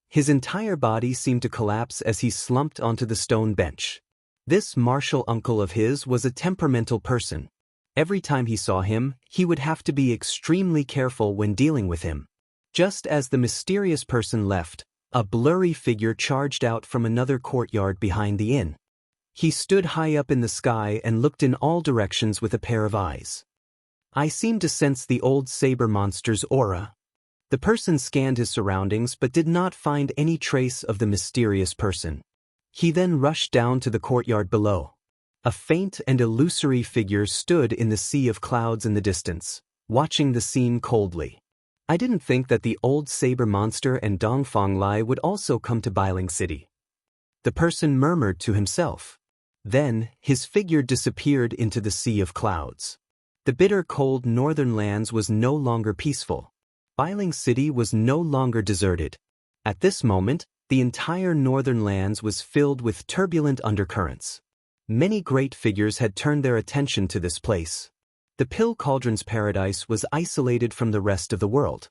His entire body seemed to collapse as he slumped onto the stone bench. This martial uncle of his was a temperamental person. Every time he saw him, he would have to be extremely careful when dealing with him. Just as the mysterious person left, a blurry figure charged out from another courtyard behind the inn. He stood high up in the sky and looked in all directions with a pair of eyes. I seemed to sense the old saber monster's aura. The person scanned his surroundings but did not find any trace of the mysterious person. He then rushed down to the courtyard below. A faint and illusory figure stood in the sea of clouds in the distance, watching the scene coldly. I didn't think that the old saber monster and Dongfang Lai would also come to Bailing City. The person murmured to himself. Then, his figure disappeared into the sea of clouds. The bitter cold northern lands was no longer peaceful. Bailing City was no longer deserted. At this moment, the entire northern lands was filled with turbulent undercurrents. Many great figures had turned their attention to this place. The Pill Cauldron's paradise was isolated from the rest of the world.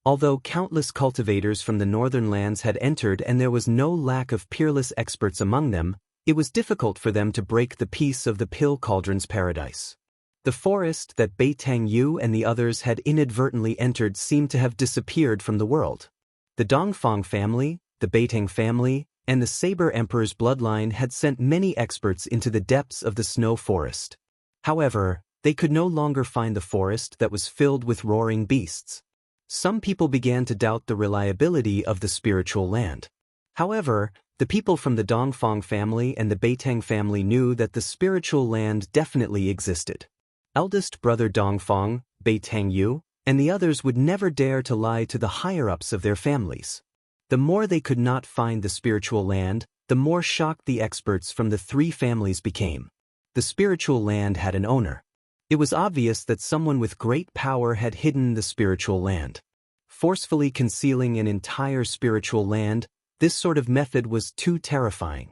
Although countless cultivators from the northern lands had entered and there was no lack of peerless experts among them, it was difficult for them to break the peace of the Pill Cauldron's paradise. The forest that Beitang Yu and the others had inadvertently entered seemed to have disappeared from the world. The Dongfang family, the Beitang family, and the Saber Emperor's bloodline had sent many experts into the depths of the snow forest. However, they could no longer find the forest that was filled with roaring beasts. Some people began to doubt the reliability of the spiritual land. However, the people from the Dongfang family and the Beitang family knew that the spiritual land definitely existed. Eldest brother Dongfang, Beitang Yu, and the others would never dare to lie to the higher-ups of their families. The more they could not find the spiritual land, the more shocked the experts from the three families became. The spiritual land had an owner. It was obvious that someone with great power had hidden the spiritual land. Forcefully concealing an entire spiritual land, this sort of method was too terrifying.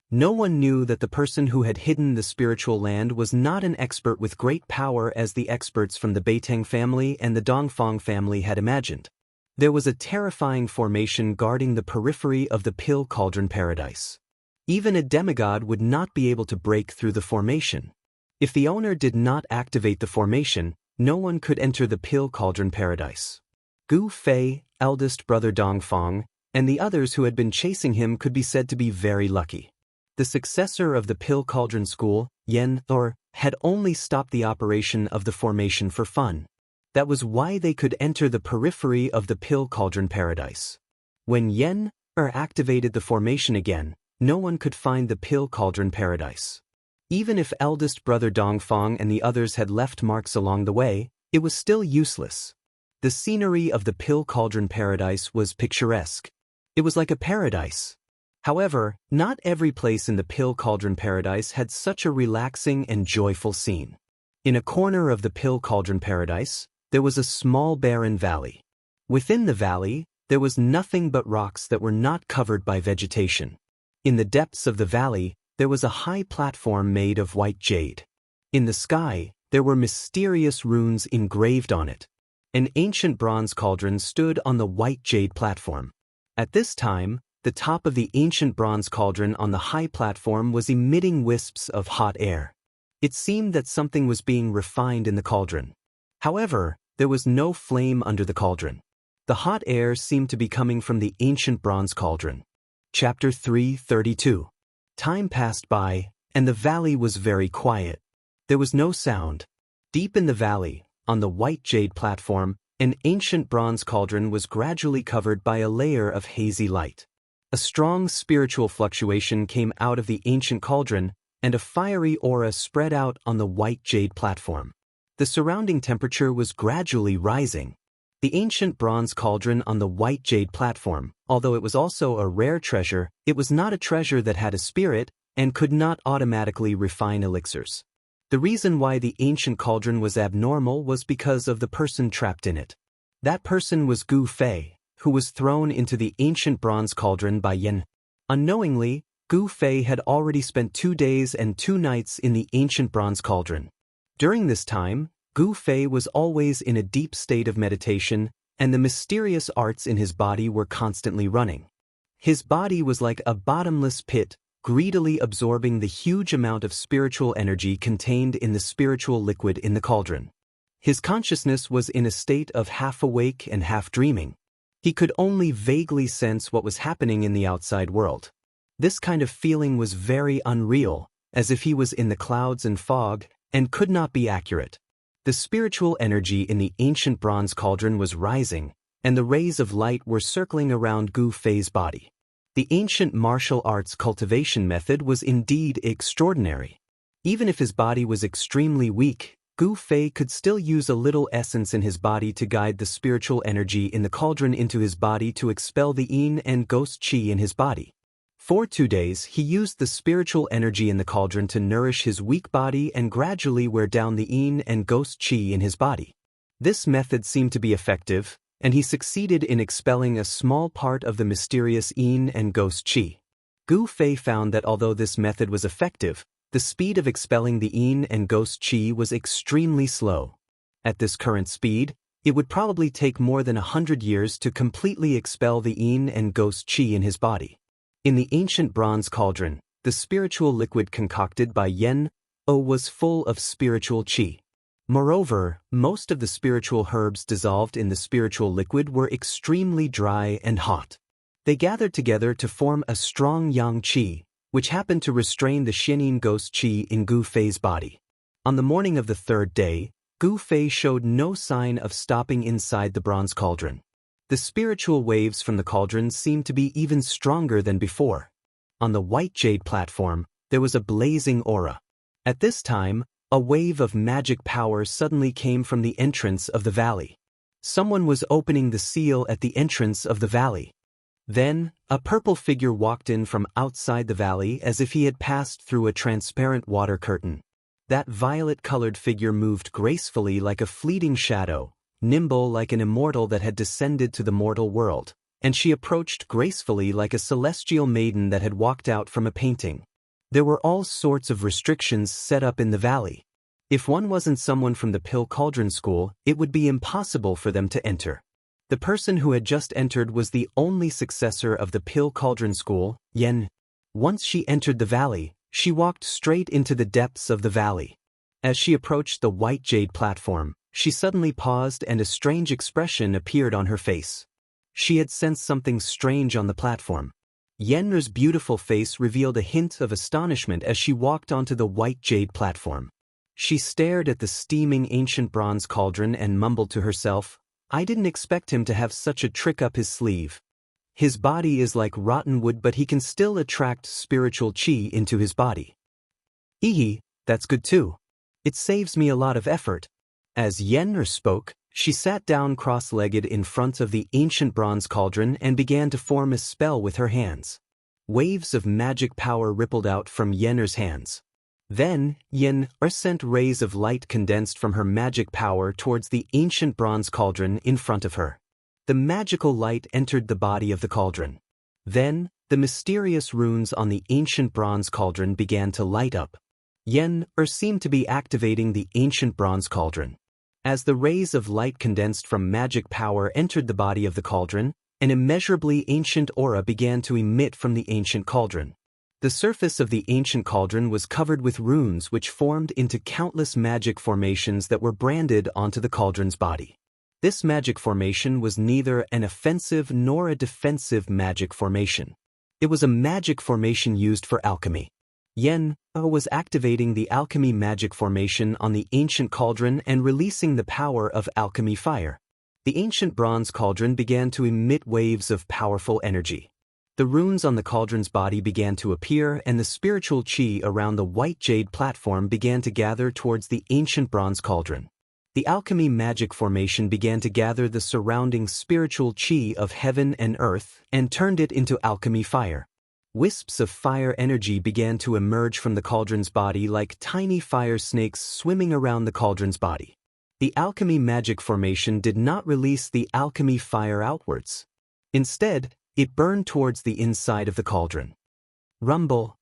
No one knew that the person who had hidden the spiritual land was not an expert with great power as the experts from the Beitang family and the Dongfang family had imagined. There was a terrifying formation guarding the periphery of the Pill Cauldron paradise. Even a demigod would not be able to break through the formation. If the owner did not activate the formation, no one could enter the Pill Cauldron paradise. Gu Fei, eldest brother Dongfang, and the others who had been chasing him could be said to be very lucky. The successor of the Pill Cauldron school, Yen Or, had only stopped the operation of the formation for fun. That was why they could enter the periphery of the Pill Cauldron paradise. When Yen Or activated the formation again, no one could find the Pill Cauldron paradise. Even if eldest brother Dongfang and the others had left marks along the way, it was still useless. The scenery of the Pill Cauldron paradise was picturesque. It was like a paradise. However, not every place in the Pill Cauldron paradise had such a relaxing and joyful scene. In a corner of the Pill Cauldron paradise, there was a small barren valley. Within the valley, there was nothing but rocks that were not covered by vegetation. In the depths of the valley, there was a high platform made of white jade. In the sky, there were mysterious runes engraved on it. An ancient bronze cauldron stood on the white jade platform. At this time, the top of the ancient bronze cauldron on the high platform was emitting wisps of hot air. It seemed that something was being refined in the cauldron. However, there was no flame under the cauldron. The hot air seemed to be coming from the ancient bronze cauldron. Chapter 332. Time passed by, and the valley was very quiet. There was no sound. Deep in the valley, on the white jade platform, an ancient bronze cauldron was gradually covered by a layer of hazy light. A strong spiritual fluctuation came out of the ancient cauldron, and a fiery aura spread out on the white jade platform. The surrounding temperature was gradually rising. The ancient bronze cauldron on the white jade platform, although it was also a rare treasure, it was not a treasure that had a spirit and could not automatically refine elixirs. The reason why the ancient cauldron was abnormal was because of the person trapped in it. That person was Gu Fei, who was thrown into the ancient bronze cauldron by Yen. Unknowingly, Gu Fei had already spent 2 days and 2 nights in the ancient bronze cauldron. During this time, Gu Fei was always in a deep state of meditation, and the mysterious arts in his body were constantly running. His body was like a bottomless pit, greedily absorbing the huge amount of spiritual energy contained in the spiritual liquid in the cauldron. His consciousness was in a state of half awake and half dreaming. He could only vaguely sense what was happening in the outside world. This kind of feeling was very unreal, as if he was in the clouds and fog, and could not be accurate. The spiritual energy in the ancient bronze cauldron was rising, and the rays of light were circling around Gu Fei's body. The ancient martial arts cultivation method was indeed extraordinary. Even if his body was extremely weak, Gu Fei could still use a little essence in his body to guide the spiritual energy in the cauldron into his body to expel the yin and ghost qi in his body. For 2 days, he used the spiritual energy in the cauldron to nourish his weak body and gradually wear down the yin and ghost qi in his body. This method seemed to be effective, and he succeeded in expelling a small part of the mysterious yin and ghost qi. Gu Fei found that although this method was effective, the speed of expelling the yin and ghost qi was extremely slow. At this current speed, it would probably take more than 100 years to completely expel the yin and ghost qi in his body. In the ancient bronze cauldron, the spiritual liquid concocted by Yen O was full of spiritual qi. Moreover, most of the spiritual herbs dissolved in the spiritual liquid were extremely dry and hot. They gathered together to form a strong yang qi, which happened to restrain the Xianyin ghost qi in Gu Fei's body. On the morning of the 3rd day, Gu Fei showed no sign of stopping inside the bronze cauldron. The spiritual waves from the cauldron seemed to be even stronger than before. On the white jade platform, there was a blazing aura. At this time, a wave of magic power suddenly came from the entrance of the valley. Someone was opening the seal at the entrance of the valley. Then, a purple figure walked in from outside the valley as if he had passed through a transparent water curtain. That violet-colored figure moved gracefully like a fleeting shadow, nimble like an immortal that had descended to the mortal world, and she approached gracefully like a celestial maiden that had walked out from a painting. There were all sorts of restrictions set up in the valley. If one wasn't someone from the Pill Cauldron School, it would be impossible for them to enter. The person who had just entered was the only successor of the Pill Cauldron School, Yen. Once she entered the valley, she walked straight into the depths of the valley. As she approached the white jade platform, she suddenly paused and a strange expression appeared on her face. She had sensed something strange on the platform. Yen's beautiful face revealed a hint of astonishment as she walked onto the white jade platform. She stared at the steaming ancient bronze cauldron and mumbled to herself, "I didn't expect him to have such a trick up his sleeve. His body is like rotten wood but he can still attract spiritual qi into his body. That's good too. It saves me a lot of effort." As Yenner spoke, she sat down cross-legged in front of the ancient bronze cauldron and began to form a spell with her hands. Waves of magic power rippled out from Yenner's hands. Then, Yenner sent rays of light condensed from her magic power towards the ancient bronze cauldron in front of her. The magical light entered the body of the cauldron. Then, the mysterious runes on the ancient bronze cauldron began to light up. Yenner seemed to be activating the ancient bronze cauldron. As the rays of light condensed from magic power entered the body of the cauldron, an immeasurably ancient aura began to emit from the ancient cauldron. The surface of the ancient cauldron was covered with runes which formed into countless magic formations that were branded onto the cauldron's body. This magic formation was neither an offensive nor a defensive magic formation. It was a magic formation used for alchemy. Yen was activating the alchemy magic formation on the ancient cauldron and releasing the power of alchemy fire. The ancient bronze cauldron began to emit waves of powerful energy. The runes on the cauldron's body began to appear and the spiritual qi around the white jade platform began to gather towards the ancient bronze cauldron. The alchemy magic formation began to gather the surrounding spiritual qi of heaven and earth and turned it into alchemy fire. Wisps of fire energy began to emerge from the cauldron's body like tiny fire snakes swimming around the cauldron's body. The alchemy magic formation did not release the alchemy fire outwards. Instead, it burned towards the inside of the cauldron. Rumble.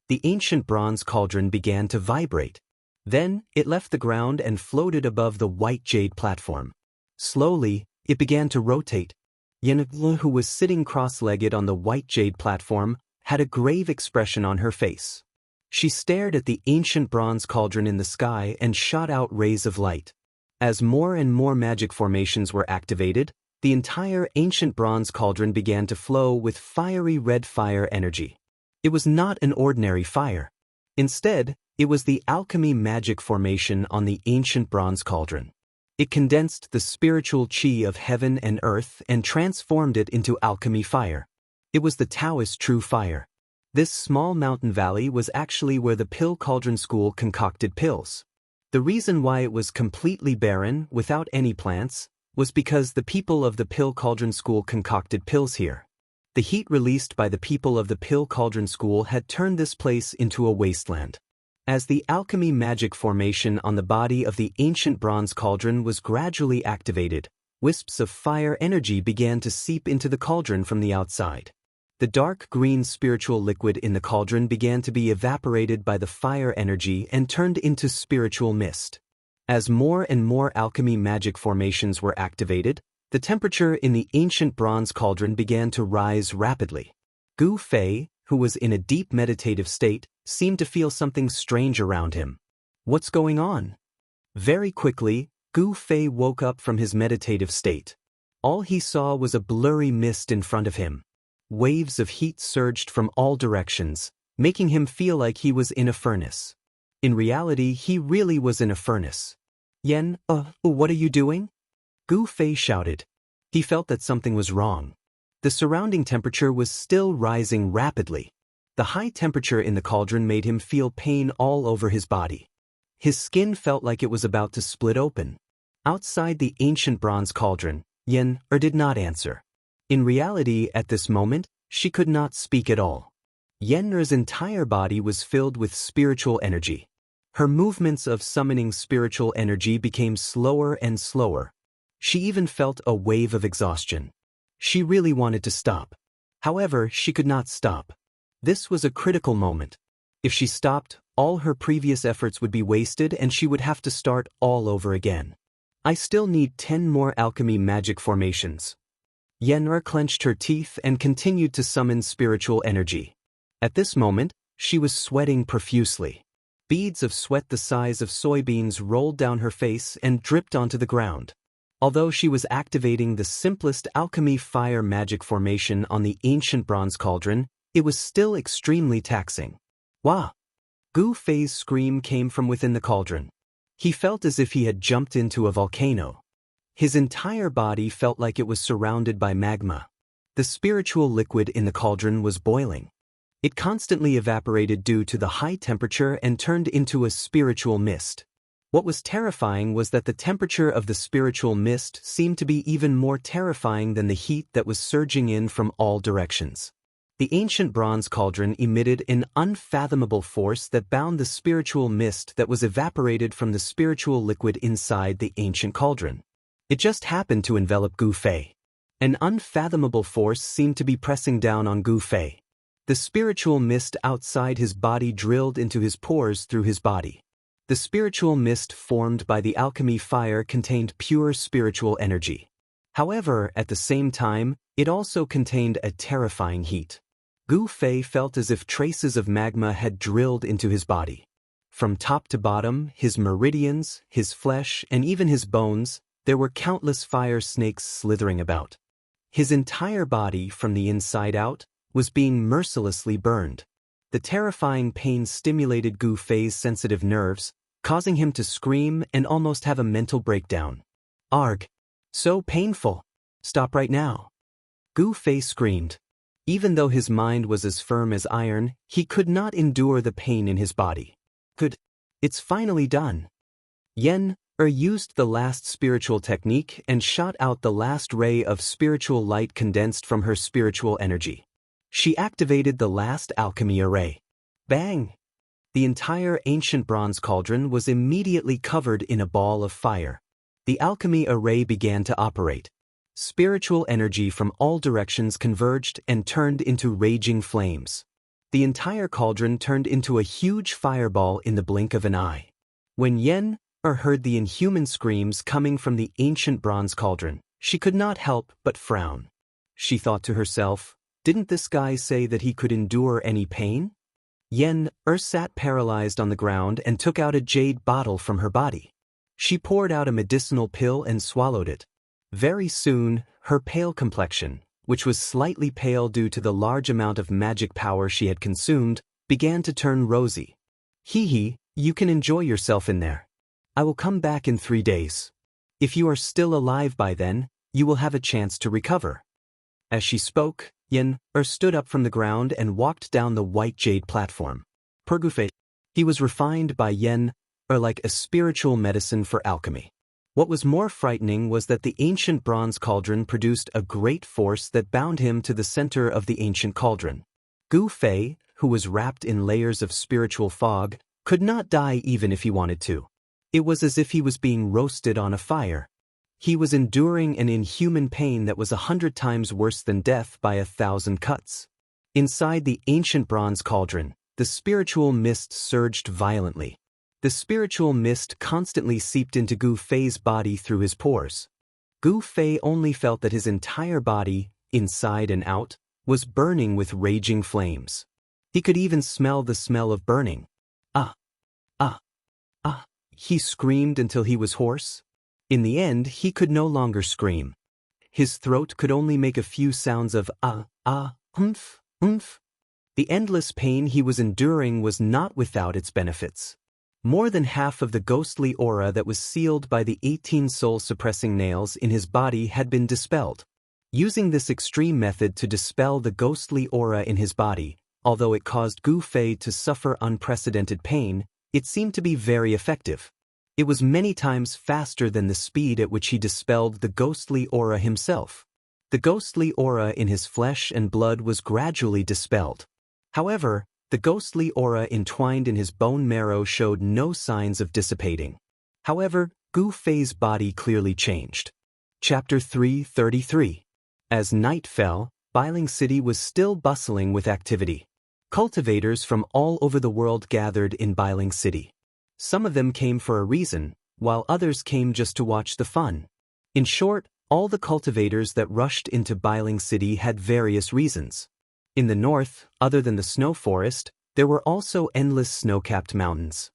The ancient bronze cauldron began to vibrate. Then, it left the ground and floated above the white jade platform. Slowly, it began to rotate. Yen, who was sitting cross-legged on the white jade platform, had a grave expression on her face. She stared at the ancient bronze cauldron in the sky and shot out rays of light. As more and more magic formations were activated, the entire ancient bronze cauldron began to flow with fiery red fire energy. It was not an ordinary fire. Instead, it was the alchemy magic formation on the ancient bronze cauldron. It condensed the spiritual chi of heaven and earth and transformed it into alchemy fire. It was the Taoist true fire. This small mountain valley was actually where the pill cauldron school concocted pills. The reason why it was completely barren, without any plants, was because the people of the pill cauldron school concocted pills here. The heat released by the people of the pill cauldron school had turned this place into a wasteland. As the alchemy magic formation on the body of the ancient bronze cauldron was gradually activated, wisps of fire energy began to seep into the cauldron from the outside. The dark green spiritual liquid in the cauldron began to be evaporated by the fire energy and turned into spiritual mist. As more and more alchemy magic formations were activated, the temperature in the ancient bronze cauldron began to rise rapidly. Gu Fei, who was in a deep meditative state, seemed to feel something strange around him. What's going on? Very quickly, Gu Fei woke up from his meditative state. All he saw was a blurry mist in front of him. Waves of heat surged from all directions, making him feel like he was in a furnace. In reality, he really was in a furnace. Yen, what are you doing? Gu Fei shouted. He felt that something was wrong. The surrounding temperature was still rising rapidly. The high temperature in the cauldron made him feel pain all over his body. His skin felt like it was about to split open. Outside the ancient bronze cauldron, Yen did not answer. In reality, at this moment, she could not speak at all. Yen's entire body was filled with spiritual energy. Her movements of summoning spiritual energy became slower and slower. She even felt a wave of exhaustion. She really wanted to stop. However, she could not stop. This was a critical moment. If she stopped, all her previous efforts would be wasted and she would have to start all over again. I still need 10 more alchemy magic formations. Yen'er clenched her teeth and continued to summon spiritual energy. At this moment, she was sweating profusely. Beads of sweat the size of soybeans rolled down her face and dripped onto the ground. Although she was activating the simplest alchemy fire magic formation on the ancient bronze cauldron, it was still extremely taxing. Wah! Gu Fei's scream came from within the cauldron. He felt as if he had jumped into a volcano. His entire body felt like it was surrounded by magma. The spiritual liquid in the cauldron was boiling. It constantly evaporated due to the high temperature and turned into a spiritual mist. What was terrifying was that the temperature of the spiritual mist seemed to be even more terrifying than the heat that was surging in from all directions. The ancient bronze cauldron emitted an unfathomable force that bound the spiritual mist that was evaporated from the spiritual liquid inside the ancient cauldron. It just happened to envelop Gu Fei. An unfathomable force seemed to be pressing down on Gu Fei. The spiritual mist outside his body drilled into his pores through his body. The spiritual mist formed by the alchemy fire contained pure spiritual energy. However, at the same time, it also contained a terrifying heat. Gu Fei felt as if traces of magma had drilled into his body. From top to bottom, his meridians, his flesh, and even his bones, there were countless fire snakes slithering about. His entire body, from the inside out, was being mercilessly burned. The terrifying pain stimulated Gu Fei's sensitive nerves, causing him to scream and almost have a mental breakdown. Arg! So painful! Stop right now! Gu Fei screamed. Even though his mind was as firm as iron, he could not endure the pain in his body. It's finally done. Yen used the last spiritual technique and shot out the last ray of spiritual light condensed from her spiritual energy. She activated the last alchemy array. Bang! The entire ancient bronze cauldron was immediately covered in a ball of fire. The alchemy array began to operate. Spiritual energy from all directions converged and turned into raging flames. The entire cauldron turned into a huge fireball in the blink of an eye. When Yen heard the inhuman screams coming from the ancient bronze cauldron, she could not help but frown. She thought to herself, didn't this guy say that he could endure any pain? Yen sat paralyzed on the ground and took out a jade bottle from her body. She poured out a medicinal pill and swallowed it. Very soon, her pale complexion, which was slightly pale due to the large amount of magic power she had consumed, began to turn rosy. Hee, you can enjoy yourself in there. I will come back in 3 days. If you are still alive by then, you will have a chance to recover. As she spoke, Yen-er stood up from the ground and walked down the white jade platform. Pergufe. He was refined by Yen-er like a spiritual medicine for alchemy. What was more frightening was that the ancient bronze cauldron produced a great force that bound him to the center of the ancient cauldron. Gu Fei, who was wrapped in layers of spiritual fog, could not die even if he wanted to. It was as if he was being roasted on a fire. He was enduring an inhuman pain that was 100 times worse than death by 1,000 cuts. Inside the ancient bronze cauldron, the spiritual mist surged violently. The spiritual mist constantly seeped into Gu Fei's body through his pores. Gu Fei only felt that his entire body, inside and out, was burning with raging flames. He could even smell the smell of burning. Ah! Ah! Ah! He screamed until he was hoarse. In the end, he could no longer scream. His throat could only make a few sounds of humph, humph. The endless pain he was enduring was not without its benefits. More than half of the ghostly aura that was sealed by the 18 soul-suppressing nails in his body had been dispelled. Using this extreme method to dispel the ghostly aura in his body, although it caused Gu Fei to suffer unprecedented pain, it seemed to be very effective. It was many times faster than the speed at which he dispelled the ghostly aura himself. The ghostly aura in his flesh and blood was gradually dispelled. However, the ghostly aura entwined in his bone marrow showed no signs of dissipating. However, Gu Fei's body clearly changed. Chapter 333. As night fell, Bailing City was still bustling with activity. Cultivators from all over the world gathered in Bailing City. Some of them came for a reason, while others came just to watch the fun. In short, all the cultivators that rushed into Bailing City had various reasons. In the north, other than the snow forest, there were also endless snow-capped mountains.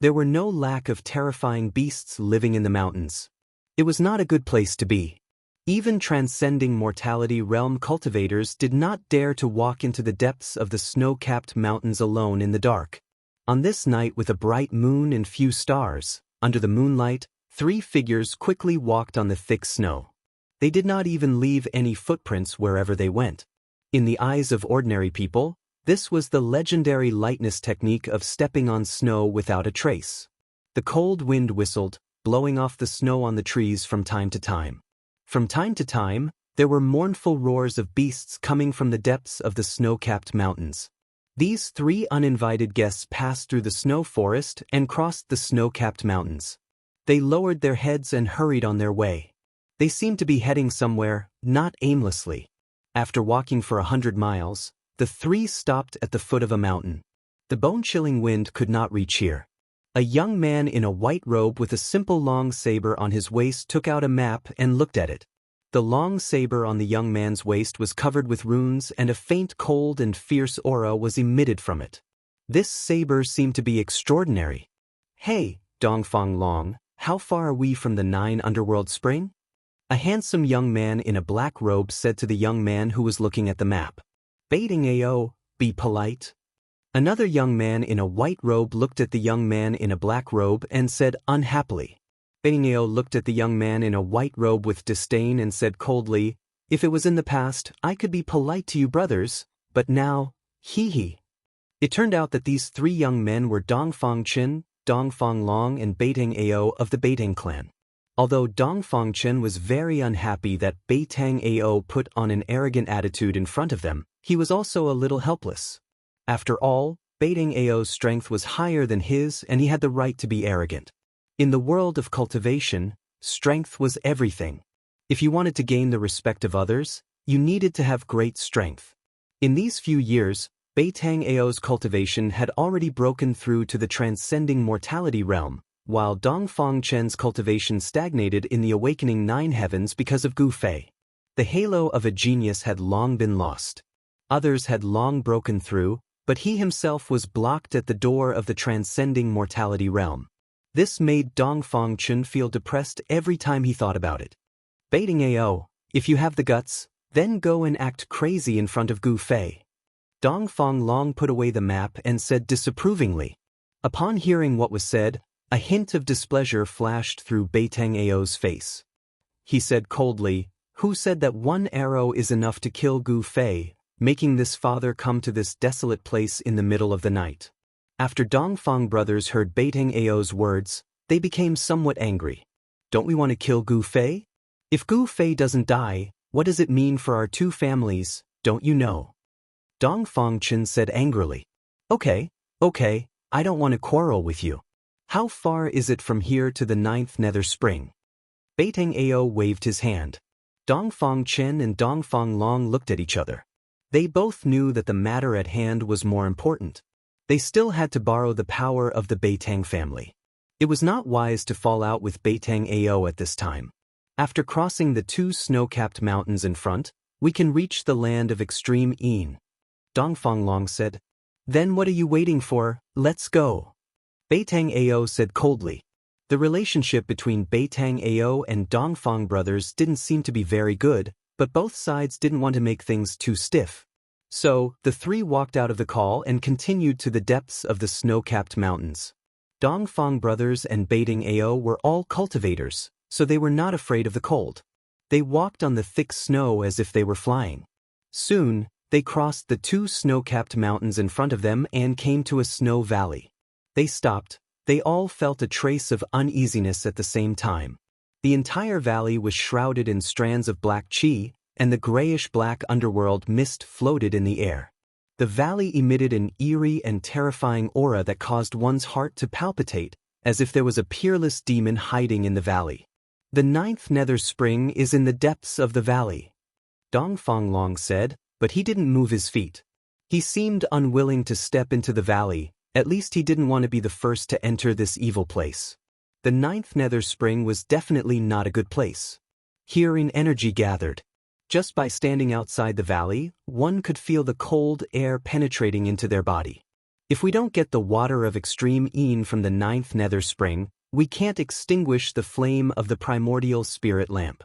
There were no lack of terrifying beasts living in the mountains. It was not a good place to be. Even transcending mortality realm cultivators did not dare to walk into the depths of the snow-capped mountains alone in the dark. On this night with a bright moon and few stars, under the moonlight, 3 figures quickly walked on the thick snow. They did not even leave any footprints wherever they went. In the eyes of ordinary people, this was the legendary lightness technique of stepping on snow without a trace. The cold wind whistled, blowing off the snow on the trees from time to time. From time to time, there were mournful roars of beasts coming from the depths of the snow-capped mountains. These 3 uninvited guests passed through the snow forest and crossed the snow-capped mountains. They lowered their heads and hurried on their way. They seemed to be heading somewhere, not aimlessly. After walking for 100 miles, the 3 stopped at the foot of a mountain. The bone-chilling wind could not reach here. A young man in a white robe with a simple long saber on his waist took out a map and looked at it. The long saber on the young man's waist was covered with runes and a faint cold and fierce aura was emitted from it. This saber seemed to be extraordinary. "Hey, Dongfang Long, how far are we from the 9 underworld spring?" A handsome young man in a black robe said to the young man who was looking at the map. "Baiting AO, be polite." Another young man in a white robe looked at the young man in a black robe and said unhappily. Baiting AO looked at the young man in a white robe with disdain and said coldly, "If it was in the past, I could be polite to you brothers, but now, hee. It turned out that these 3 young men were Dongfang Chen, Dongfang Long and Beitang Ao of the Beitang clan. Although Dongfang Chen was very unhappy that Beitang Ao put on an arrogant attitude in front of them, he was also a little helpless. After all, Beitang Ao's strength was higher than his and he had the right to be arrogant. In the world of cultivation, strength was everything. If you wanted to gain the respect of others, you needed to have great strength. In these few years, Beitang Ao's cultivation had already broken through to the transcending mortality realm, while Dongfang Chen's cultivation stagnated in the awakening 9 heavens because of Gu Fei. The halo of a genius had long been lost. Others had long broken through, but he himself was blocked at the door of the transcending mortality realm. This made Dongfang Chen feel depressed every time he thought about it. Beitang Ao, if you have the guts, then go and act crazy in front of Gu Fei. Dongfang Long put away the map and said disapprovingly. Upon hearing what was said, a hint of displeasure flashed through Beitang Ao's face. He said coldly, "Who said that one arrow is enough to kill Gu Fei, making this father come to this desolate place in the middle of the night?" After Dongfang brothers heard Beitang Ao's words, they became somewhat angry. "Don't we want to kill Gu Fei? If Gu Fei doesn't die, what does it mean for our two families, don't you know?" Dongfang Chen said angrily, Okay, I don't want to quarrel with you. How far is it from here to the 9th Nether Spring?" Beitang Ao waved his hand. Dongfang Chen and Dongfang Long looked at each other. They both knew that the matter at hand was more important. They still had to borrow the power of the Beitang family. It was not wise to fall out with Beitang Ao at this time. After crossing the 2 snow-capped mountains in front, we can reach the land of extreme Yin. Dongfang Long said, "Then what are you waiting for? Let's go." Beitang Ao said coldly. The relationship between Beitang Ao and Dongfang brothers didn't seem to be very good, but both sides didn't want to make things too stiff. So, the three walked out of the call and continued to the depths of the snow-capped mountains. Dongfang brothers and Beitang Ao were all cultivators, so they were not afraid of the cold. They walked on the thick snow as if they were flying. Soon, they crossed the 2 snow-capped mountains in front of them and came to a snow valley. They stopped. They all felt a trace of uneasiness at the same time. The entire valley was shrouded in strands of black qi, and the grayish-black underworld mist floated in the air. The valley emitted an eerie and terrifying aura that caused one's heart to palpitate, as if there was a peerless demon hiding in the valley. "The 9th Nether Spring is in the depths of the valley," Dongfang Long said, but he didn't move his feet. He seemed unwilling to step into the valley. At least he didn't want to be the first to enter this evil place. The 9th Nether Spring was definitely not a good place. Herein energy gathered. Just by standing outside the valley, one could feel the cold air penetrating into their body. If we don't get the water of extreme Yin from the 9th Nether Spring, we can't extinguish the flame of the primordial spirit lamp.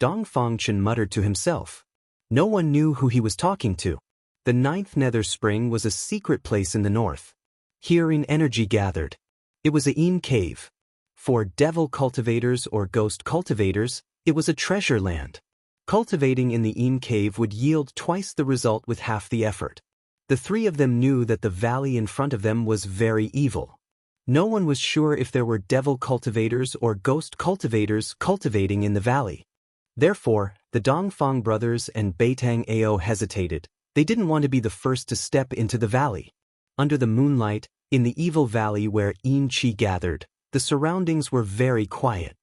Dongfang Chen muttered to himself. No one knew who he was talking to. The 9th Nether Spring was a secret place in the north. Herein energy gathered. It was a Yin cave. For devil cultivators or ghost cultivators, it was a treasure land. Cultivating in the Yin cave would yield twice the result with half the effort. The three of them knew that the valley in front of them was very evil. No one was sure if there were devil cultivators or ghost cultivators cultivating in the valley. Therefore, the Dongfang brothers and Beitang Ao hesitated. They didn't want to be the first to step into the valley. Under the moonlight, in the evil valley where Yin Qi gathered, the surroundings were very quiet.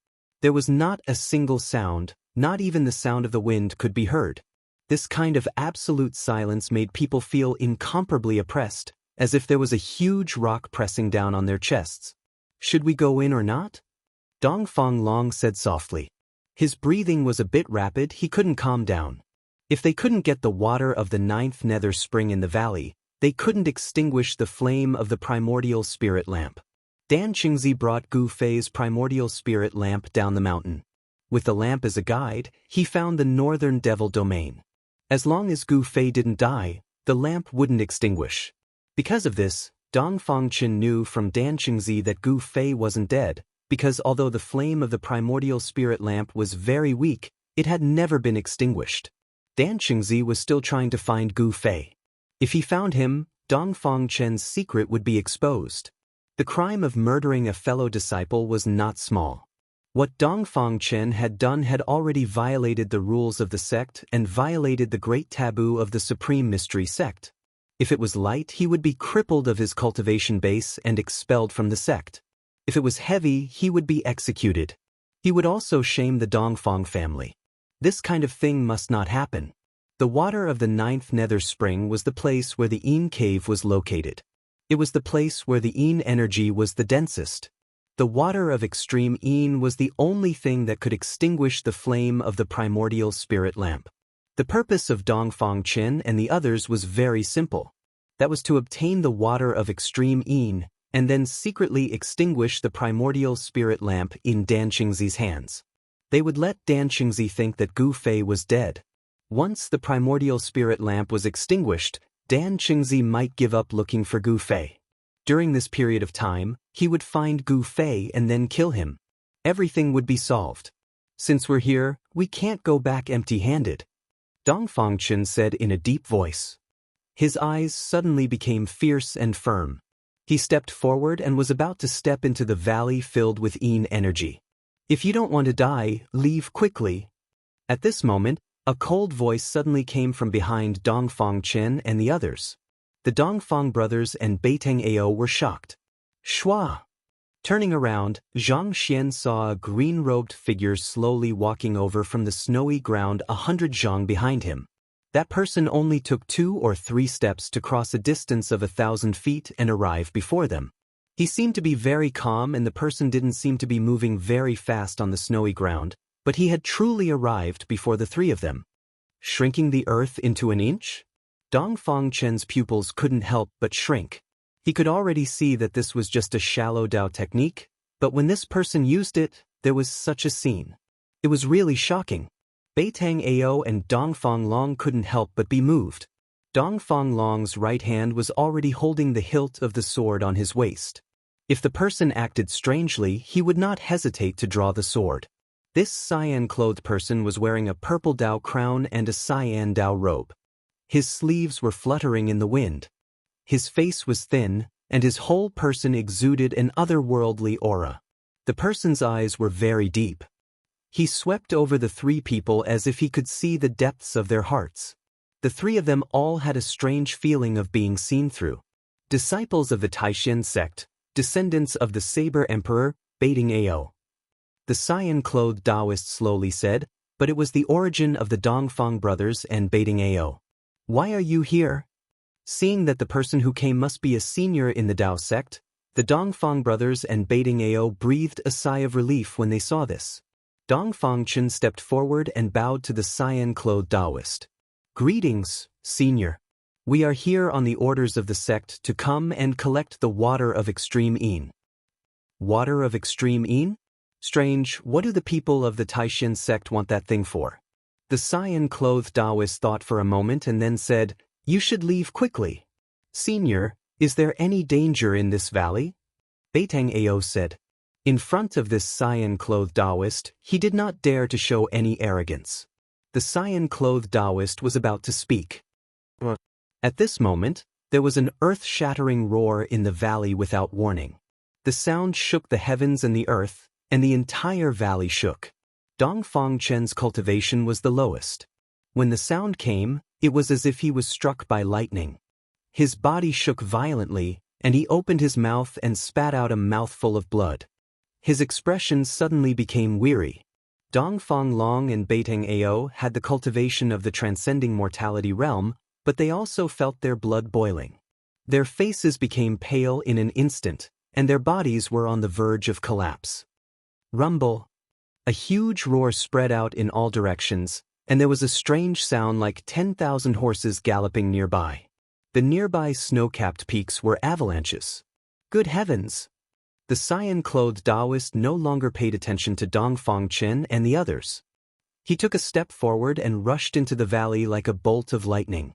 There was not a single sound, not even the sound of the wind could be heard. This kind of absolute silence made people feel incomparably oppressed, as if there was a huge rock pressing down on their chests. "Should we go in or not?" Dongfang Long said softly. His breathing was a bit rapid, he couldn't calm down. If they couldn't get the water of the 9th Nether Spring in the valley, they couldn't extinguish the flame of the primordial spirit lamp. Dan Qingzi brought Gu Fei's primordial spirit lamp down the mountain. With the lamp as a guide, he found the northern devil domain. As long as Gu Fei didn't die, the lamp wouldn't extinguish. Because of this, Dongfang Chen knew from Dan Qingzi that Gu Fei wasn't dead, because although the flame of the primordial spirit lamp was very weak, it had never been extinguished. Dan Qingzi was still trying to find Gu Fei. If he found him, Dongfang Chen's secret would be exposed. The crime of murdering a fellow disciple was not small. What Dongfang Chen had done had already violated the rules of the sect and violated the great taboo of the Supreme Mystery sect. If it was light, he would be crippled of his cultivation base and expelled from the sect. If it was heavy, he would be executed. He would also shame the Dongfang family. This kind of thing must not happen. The water of the 9th Nether Spring was the place where the Yin cave was located. It was the place where the Yin energy was the densest. The water of extreme Yin was the only thing that could extinguish the flame of the primordial spirit lamp. The purpose of Dongfang Chen and the others was very simple. That was to obtain the water of extreme Yin and then secretly extinguish the primordial spirit lamp in Dan Qingzi's hands. They would let Dan Qingzi think that Gu Fei was dead. Once the primordial spirit lamp was extinguished, Dan Qingzi might give up looking for Gu Fei. During this period of time, he would find Gu Fei and then kill him. Everything would be solved. Since we're here, we can't go back empty-handed, Dongfang Chen said in a deep voice. His eyes suddenly became fierce and firm. He stepped forward and was about to step into the valley filled with Yin energy. If you don't want to die, leave quickly. At this moment, a cold voice suddenly came from behind Dongfang Chen and the others. The Dongfang brothers and Beiteng Ao were shocked. Shua! Turning around, Zhang Xian saw a green-robed figure slowly walking over from the snowy ground 100 zhang behind him. That person only took 2 or 3 steps to cross a distance of 1,000 feet and arrive before them. He seemed to be very calm and the person didn't seem to be moving very fast on the snowy ground, but he had truly arrived before the 3 of them. Shrinking the earth into an inch? Dongfang Chen's pupils couldn't help but shrink. He could already see that this was just a shallow Dao technique, but when this person used it, there was such a scene. It was really shocking. Beiteng Ao and Dongfang Long couldn't help but be moved. Dongfang Long's right hand was already holding the hilt of the sword on his waist. If the person acted strangely, he would not hesitate to draw the sword. This cyan-clothed person was wearing a purple Dao crown and a cyan Dao robe. His sleeves were fluttering in the wind. His face was thin, and his whole person exuded an otherworldly aura. The person's eyes were very deep. He swept over the 3 people as if he could see the depths of their hearts. The 3 of them all had a strange feeling of being seen through. Disciples of the Taishan sect, descendants of the Saber Emperor, Beiteng Ao. The cyan-clothed Taoist slowly said, but it was the origin of the Dongfang brothers and Beiteng Ao. Why are you here? Seeing that the person who came must be a senior in the Dao sect, the Dongfang brothers and Beiteng Ao breathed a sigh of relief when they saw this. Dongfang Chen stepped forward and bowed to the cyan-clothed Taoist. Greetings, senior. We are here on the orders of the sect to come and collect the water of extreme Yin. Water of extreme Yin? Strange, what do the people of the Taishan sect want that thing for? The cyan-clothed Taoist thought for a moment and then said, You should leave quickly. Senior, is there any danger in this valley? Beiteng Ao said. In front of this cyan-clothed Taoist, he did not dare to show any arrogance. The cyan-clothed Taoist was about to speak. At this moment, there was an earth-shattering roar in the valley without warning. The sound shook the heavens and the earth, and the entire valley shook. Dongfang Chen's cultivation was the lowest. When the sound came, it was as if he was struck by lightning. His body shook violently, and he opened his mouth and spat out a mouthful of blood. His expression suddenly became weary. Dongfang Long and Beiteng Ao had the cultivation of the transcending mortality realm, but they also felt their blood boiling. Their faces became pale in an instant, and their bodies were on the verge of collapse. Rumble. A huge roar spread out in all directions, and there was a strange sound like 10,000 horses galloping nearby. The nearby snow-capped peaks were avalanches. Good heavens! The cyan-clothed Taoist no longer paid attention to Dongfang Chen and the others. He took a step forward and rushed into the valley like a bolt of lightning.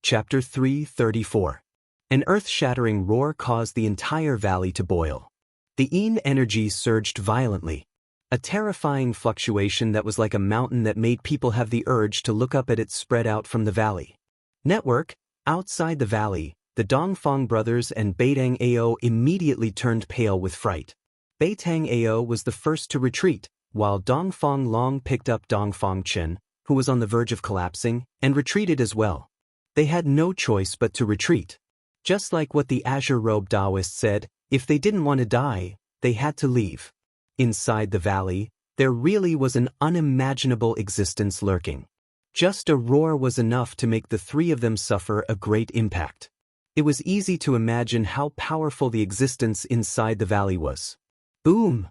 Chapter 334. An earth-shattering roar caused the entire valley to boil. The Yin energy surged violently. A terrifying fluctuation that was like a mountain that made people have the urge to look up at it spread out from the valley. Network, outside the valley, the Dongfang brothers and Beiteng Ao immediately turned pale with fright. Beiteng Ao was the first to retreat, while Dongfang Long picked up Dongfang Chen, who was on the verge of collapsing, and retreated as well. They had no choice but to retreat. Just like what the azure-robed Taoist said, if they didn't want to die, they had to leave. Inside the valley, there really was an unimaginable existence lurking. Just a roar was enough to make the 3 of them suffer a great impact. It was easy to imagine how powerful the existence inside the valley was. Boom!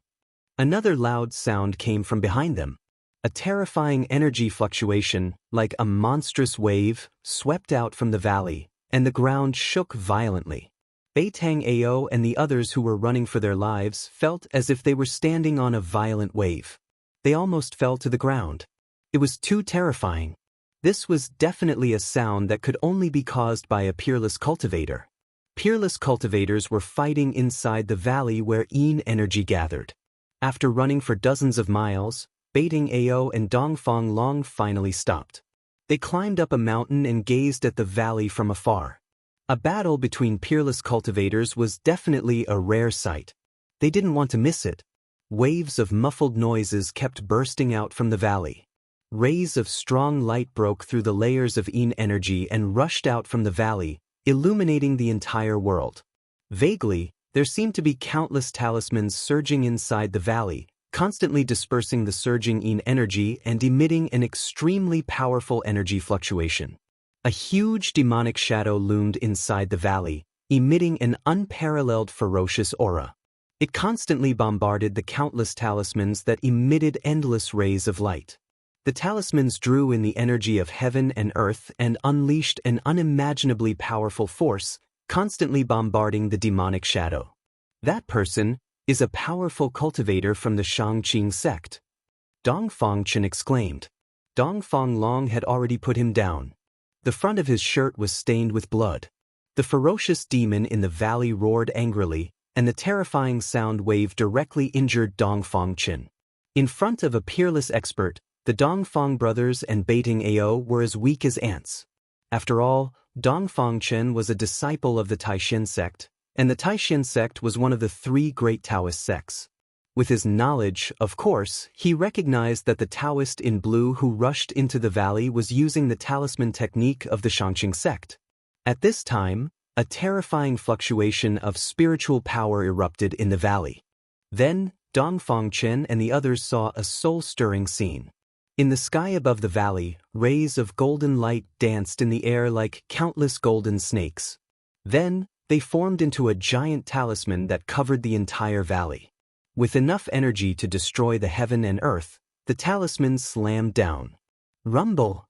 Another loud sound came from behind them. A terrifying energy fluctuation, like a monstrous wave, swept out from the valley, and the ground shook violently. Beiteng Ao and the others who were running for their lives felt as if they were standing on a violent wave. They almost fell to the ground. It was too terrifying. This was definitely a sound that could only be caused by a peerless cultivator. Peerless cultivators were fighting inside the valley where Yin energy gathered. After running for dozens of miles, Baiting Ao and Dongfang Long finally stopped. They climbed up a mountain and gazed at the valley from afar. A battle between peerless cultivators was definitely a rare sight. They didn't want to miss it. Waves of muffled noises kept bursting out from the valley. Rays of strong light broke through the layers of Yin energy and rushed out from the valley, illuminating the entire world. Vaguely, there seemed to be countless talismans surging inside the valley, constantly dispersing the surging Yin energy and emitting an extremely powerful energy fluctuation. A huge demonic shadow loomed inside the valley, emitting an unparalleled ferocious aura. It constantly bombarded the countless talismans that emitted endless rays of light. The talismans drew in the energy of heaven and earth and unleashed an unimaginably powerful force, constantly bombarding the demonic shadow. That person is a powerful cultivator from the Shangqing sect. Dongfang Chen exclaimed. Dongfang Long had already put him down. The front of his shirt was stained with blood. The ferocious demon in the valley roared angrily, and the terrifying sound wave directly injured Dongfang Chen. In front of a peerless expert, the Dongfang brothers and Baiting Ao were as weak as ants. After all, Dongfang Chen was a disciple of the Taishan sect, and the Taishan sect was one of the three great Taoist sects. With his knowledge, of course, he recognized that the Taoist in blue who rushed into the valley was using the talisman technique of the Shangqing sect. At this time, a terrifying fluctuation of spiritual power erupted in the valley. Then, Dongfang Chen and the others saw a soul-stirring scene. In the sky above the valley, rays of golden light danced in the air like countless golden snakes. Then, they formed into a giant talisman that covered the entire valley. With enough energy to destroy the heaven and earth, the talisman slammed down. Rumble!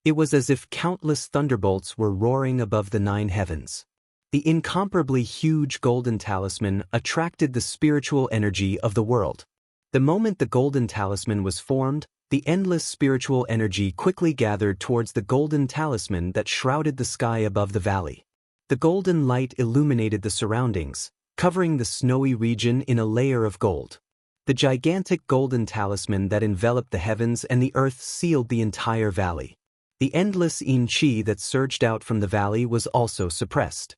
It was as if countless thunderbolts were roaring above the 9 heavens. The incomparably huge golden talisman attracted the spiritual energy of the world. The moment the golden talisman was formed, the endless spiritual energy quickly gathered towards the golden talisman that shrouded the sky above the valley. The golden light illuminated the surroundings, covering the snowy region in a layer of gold. The gigantic golden talisman that enveloped the heavens and the earth sealed the entire valley. The endless Yin Qi that surged out from the valley was also suppressed.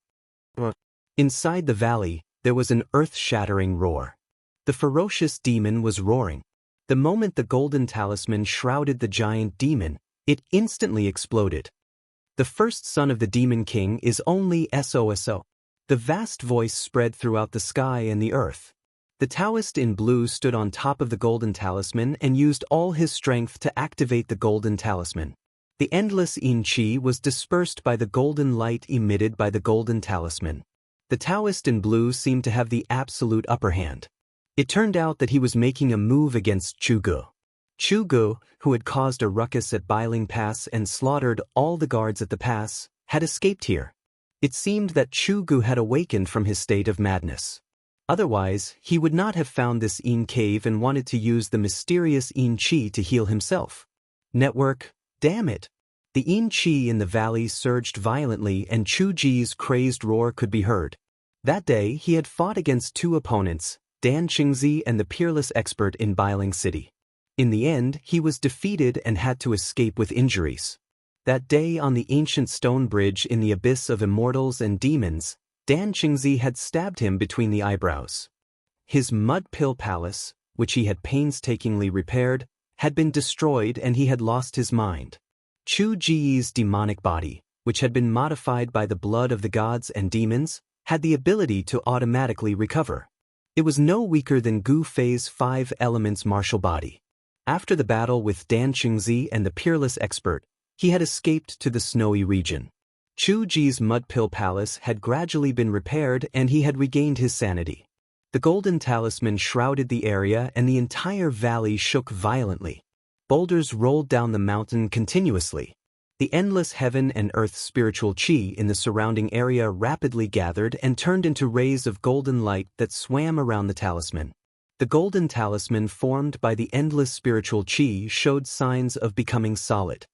Inside the valley, there was an earth-shattering roar. The ferocious demon was roaring. The moment the golden talisman shrouded the giant demon, it instantly exploded. The first son of the Demon King is only SOSO. The vast voice spread throughout the sky and the earth. The Taoist in blue stood on top of the golden talisman and used all his strength to activate the golden talisman. The endless Yin Qi was dispersed by the golden light emitted by the golden talisman. The Taoist in blue seemed to have the absolute upper hand. It turned out that he was making a move against Chugu. Chugu, who had caused a ruckus at Bailing Pass and slaughtered all the guards at the pass, had escaped here. It seemed that Chugu had awakened from his state of madness. Otherwise, he would not have found this Yin cave and wanted to use the mysterious Yin Qi to heal himself. Network, damn it! The Yin Qi in the valley surged violently and Chuji's crazed roar could be heard. That day, he had fought against 2 opponents, Dan Qingzi and the peerless expert in Bailing City. In the end, he was defeated and had to escape with injuries. That day on the ancient stone bridge in the abyss of immortals and demons, Dan Qingzi had stabbed him between the eyebrows. His mud pill palace, which he had painstakingly repaired, had been destroyed and he had lost his mind. Chu Ji's demonic body, which had been modified by the blood of the gods and demons, had the ability to automatically recover. It was no weaker than Gu Fei's 5 elements martial body. After the battle with Dan Qingzi and the peerless expert, he had escaped to the snowy region. Chu Ji's mud pill palace had gradually been repaired and he had regained his sanity. The golden talisman shrouded the area and the entire valley shook violently. Boulders rolled down the mountain continuously. The endless heaven and earth spiritual qi in the surrounding area rapidly gathered and turned into rays of golden light that swam around the talisman. The golden talisman formed by the endless spiritual qi showed signs of becoming solid.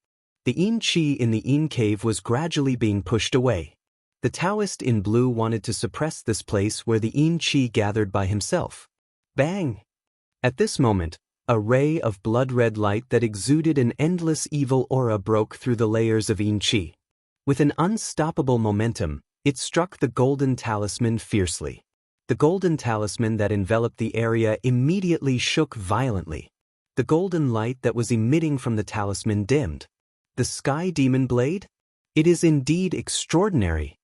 The Yin Qi in the Yin cave was gradually being pushed away. The Taoist in blue wanted to suppress this place where the yin qi gathered by himself. Bang! At this moment, a ray of blood-red light that exuded an endless evil aura broke through the layers of yin qi. With an unstoppable momentum, it struck the golden talisman fiercely. The golden talisman that enveloped the area immediately shook violently. The golden light that was emitting from the talisman dimmed. The sky demon blade? It is indeed extraordinary.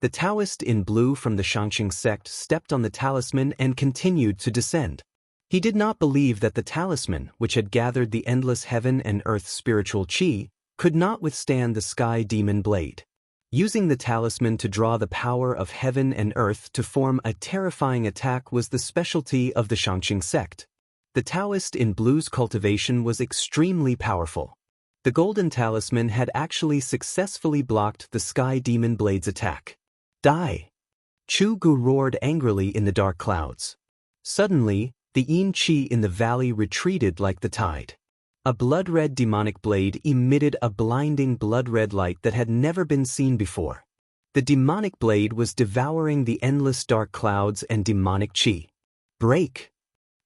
The Taoist in blue from the Shangqing sect stepped on the talisman and continued to descend. He did not believe that the talisman, which had gathered the endless heaven and earth spiritual qi, could not withstand the sky demon blade. Using the talisman to draw the power of heaven and earth to form a terrifying attack was the specialty of the Shangqing sect. The Taoist in blue's cultivation was extremely powerful. The golden talisman had actually successfully blocked the sky demon blade's attack. Die! Chu Gu roared angrily in the dark clouds. Suddenly, the yin qi in the valley retreated like the tide. A blood-red demonic blade emitted a blinding blood-red light that had never been seen before. The demonic blade was devouring the endless dark clouds and demonic qi. Break!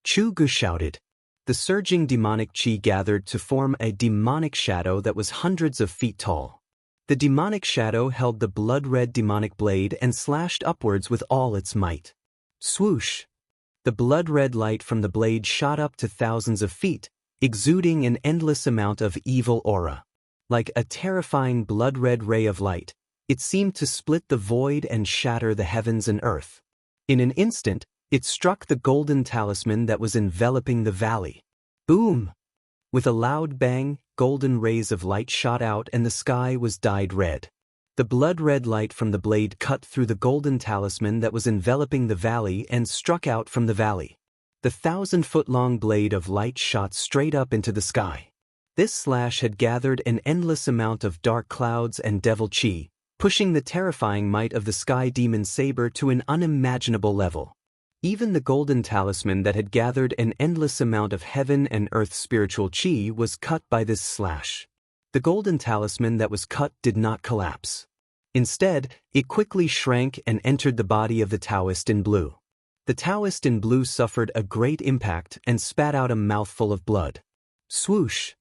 Chu Gu shouted. The surging demonic qi gathered to form a demonic shadow that was hundreds of feet tall. The demonic shadow held the blood-red demonic blade and slashed upwards with all its might. Swoosh! The blood-red light from the blade shot up to thousands of feet, exuding an endless amount of evil aura. Like a terrifying blood-red ray of light, it seemed to split the void and shatter the heavens and earth. In an instant, it struck the golden talisman that was enveloping the valley. Boom! With a loud bang, golden rays of light shot out and the sky was dyed red. The blood-red light from the blade cut through the golden talisman that was enveloping the valley and struck out from the valley. The 1,000-foot-long blade of light shot straight up into the sky. This slash had gathered an endless amount of dark clouds and devil qi, pushing the terrifying might of the sky demon saber to an unimaginable level. Even the golden talisman that had gathered an endless amount of heaven and earth spiritual qi was cut by this slash. The golden talisman that was cut did not collapse. Instead, it quickly shrank and entered the body of the Taoist in blue. The Taoist in blue suffered a great impact and spat out a mouthful of blood. Swoosh!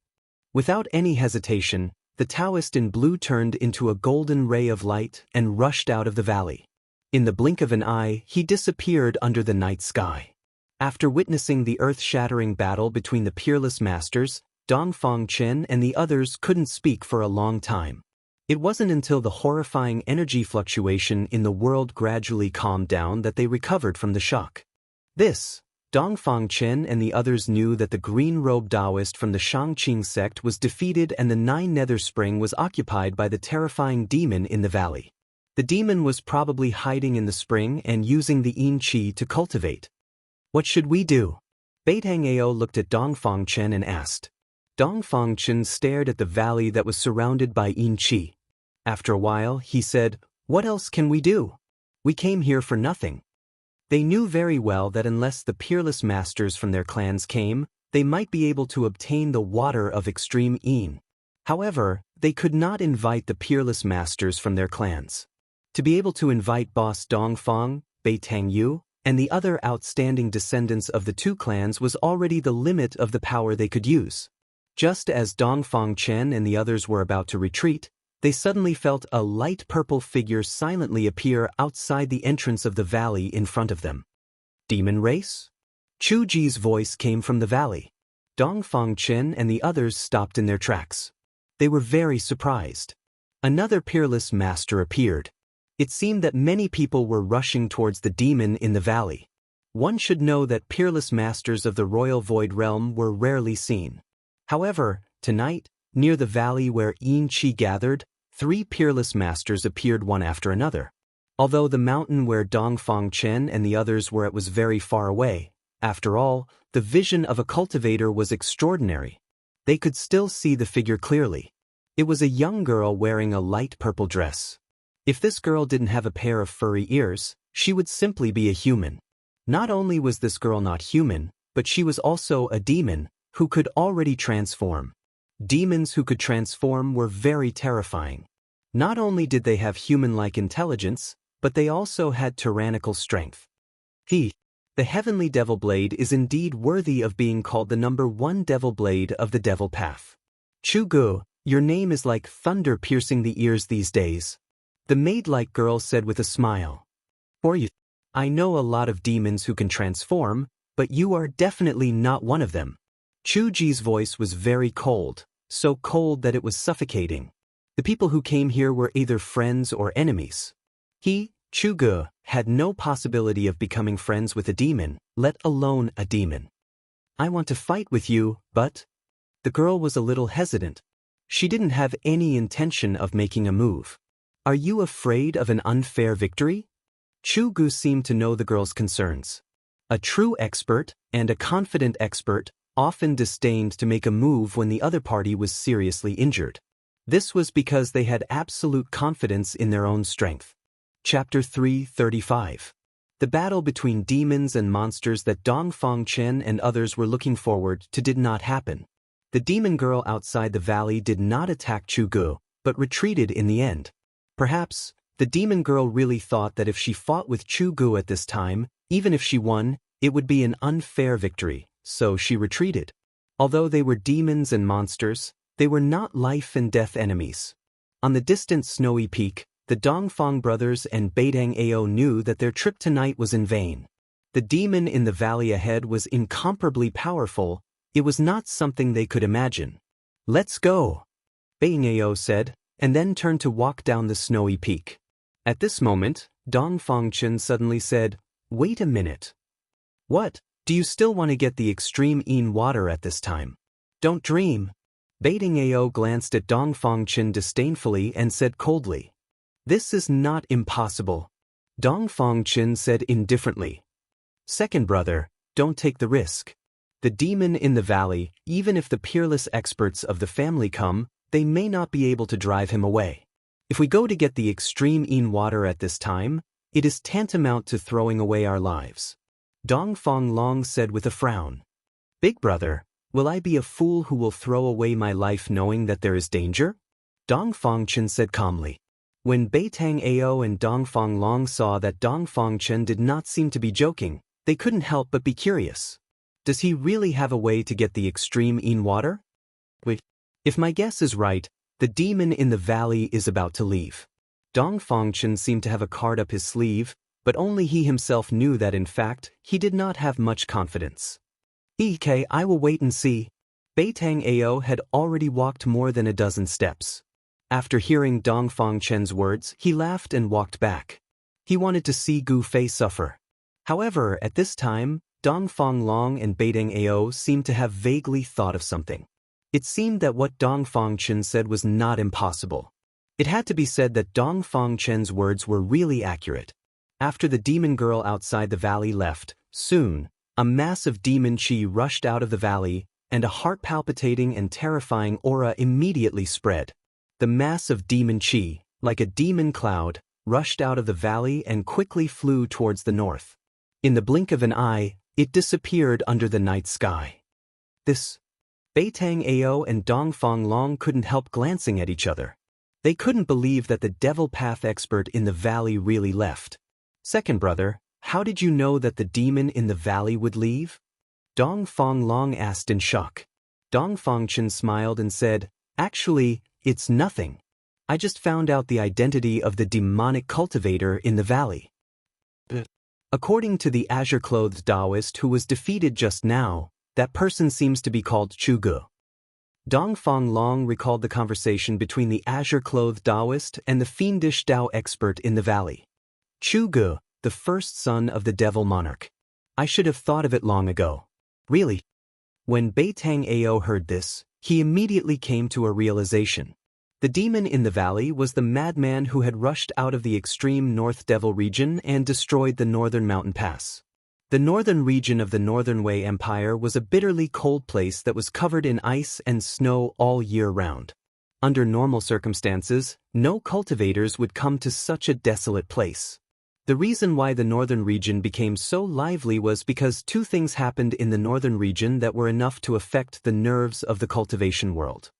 Without any hesitation, the Taoist in blue turned into a golden ray of light and rushed out of the valley. In the blink of an eye, he disappeared under the night sky. After witnessing the earth-shattering battle between the peerless masters, Dongfang Chen and the others couldn't speak for a long time. It wasn't until the horrifying energy fluctuation in the world gradually calmed down that they recovered from the shock. Dongfang Chen and the others knew that the green-robed Taoist from the Shangqing sect was defeated and the Nine Nether Spring was occupied by the terrifying demon in the valley. The demon was probably hiding in the spring and using the yin qi to cultivate. What should we do? Beitang Ao looked at Dongfang Chen and asked. Dongfang Chen stared at the valley that was surrounded by yin qi. After a while, he said, "What else can we do? We came here for nothing." They knew very well that unless the peerless masters from their clans came, they might be able to obtain the water of extreme yin. However, they could not invite the peerless masters from their clans. To be able to invite boss Dongfang, Beitang Yu, and the other outstanding descendants of the two clans was already the limit of the power they could use. Just as Dongfang Chen and the others were about to retreat, they suddenly felt a light purple figure silently appear outside the entrance of the valley in front of them. Demon race? Chu Ji's voice came from the valley. Dongfang Chen and the others stopped in their tracks. They were very surprised. Another peerless master appeared. It seemed that many people were rushing towards the demon in the valley. One should know that peerless masters of the royal void realm were rarely seen. However, tonight, near the valley where yin qi gathered, 3 peerless masters appeared one after another. Although the mountain where Dongfang Chen and the others were at was very far away, after all, the vision of a cultivator was extraordinary. They could still see the figure clearly. It was a young girl wearing a light purple dress. If this girl didn't have a pair of furry ears, she would simply be a human. Not only was this girl not human, but she was also a demon, who could already transform. Demons who could transform were very terrifying. Not only did they have human-like intelligence, but they also had tyrannical strength. The heavenly devil blade is indeed worthy of being called the #1 devil blade of the devil path. Chu-gu, your name is like thunder piercing the ears these days, the maid-like girl said with a smile. For you, I know a lot of demons who can transform, but you are definitely not one of them. Chu-ji's voice was very cold, so cold that it was suffocating. The people who came here were either friends or enemies. Chu-gu, had no possibility of becoming friends with a demon, let alone a demon. I want to fight with you, but... The girl was a little hesitant. She didn't have any intention of making a move. Are you afraid of an unfair victory? Chu-gu seemed to know the girl's concerns. A true expert, and a confident expert, often disdained to make a move when the other party was seriously injured. This was because they had absolute confidence in their own strength. Chapter 335. The battle between demons and monsters that Dongfang Chen and others were looking forward to did not happen. The demon girl outside the valley did not attack Chu-gu, but retreated in the end. Perhaps, the demon girl really thought that if she fought with Chu-gu at this time, even if she won, it would be an unfair victory, so she retreated. Although they were demons and monsters, they were not life and death enemies. On the distant snowy peak, the Dongfang brothers and Beidang Ao knew that their trip tonight was in vain. The demon in the valley ahead was incomparably powerful. It was not something they could imagine. Let's go, Beidang Ao said, and then turned to walk down the snowy peak. At this moment, Dongfang Chen suddenly said, "Wait a minute. What, do you still want to get the extreme in water at this time? Don't dream." Beidang Ao glanced at Dongfang Chen disdainfully and said coldly, "This is not impossible." Dongfang Chen said indifferently, "Second brother, don't take the risk. The demon in the valley, even if the peerless experts of the family come, they may not be able to drive him away. If we go to get the extreme in water at this time, it is tantamount to throwing away our lives." Dongfang Long said with a frown, "Big brother, will I be a fool who will throw away my life knowing that there is danger?" Dongfang Chen said calmly. When Beitang Ao and Dongfang Long saw that Dongfang Chen did not seem to be joking, they couldn't help but be curious. Does he really have a way to get the extreme in water? Wait, if my guess is right, the demon in the valley is about to leave. Dongfang Chen seemed to have a card up his sleeve, but only he himself knew that in fact, he did not have much confidence. I will wait and see. Beitang Ao had already walked more than a dozen steps. After hearing Dongfang Chen's words, he laughed and walked back. He wanted to see Gu Fei suffer. However, at this time, Dongfang Long and Beidang Ao seemed to have vaguely thought of something. It seemed that what Dongfang Chen said was not impossible. It had to be said that Dongfang Chen's words were really accurate. After the demon girl outside the valley left, soon, a mass of demon chi rushed out of the valley, and a heart-palpitating and terrifying aura immediately spread. The mass of demon chi, like a demon cloud, rushed out of the valley and quickly flew towards the north. In the blink of an eye, it disappeared under the night sky. Beitang Ao and Dongfang Long couldn't help glancing at each other. They couldn't believe that the devil path expert in the valley really left. Second brother, how did you know that the demon in the valley would leave? Dongfang Long asked in shock. Dongfang Chen smiled and said, "Actually, it's nothing. I just found out the identity of the demonic cultivator in the valley." According to the azure-clothed Taoist who was defeated just now, that person seems to be called Chu-gu. Dongfang Long recalled the conversation between the azure-clothed Taoist and the fiendish Tao expert in the valley. Chu-gu, the first son of the devil monarch. I should have thought of it long ago. Really? When Beitang Ao heard this, he immediately came to a realization. The demon in the valley was the madman who had rushed out of the extreme North Devil region and destroyed the northern mountain pass. The northern region of the Northern Wei Empire was a bitterly cold place that was covered in ice and snow all year round. Under normal circumstances, no cultivators would come to such a desolate place. The reason why the northern region became so lively was because two things happened in the northern region that were enough to affect the nerves of the cultivation world.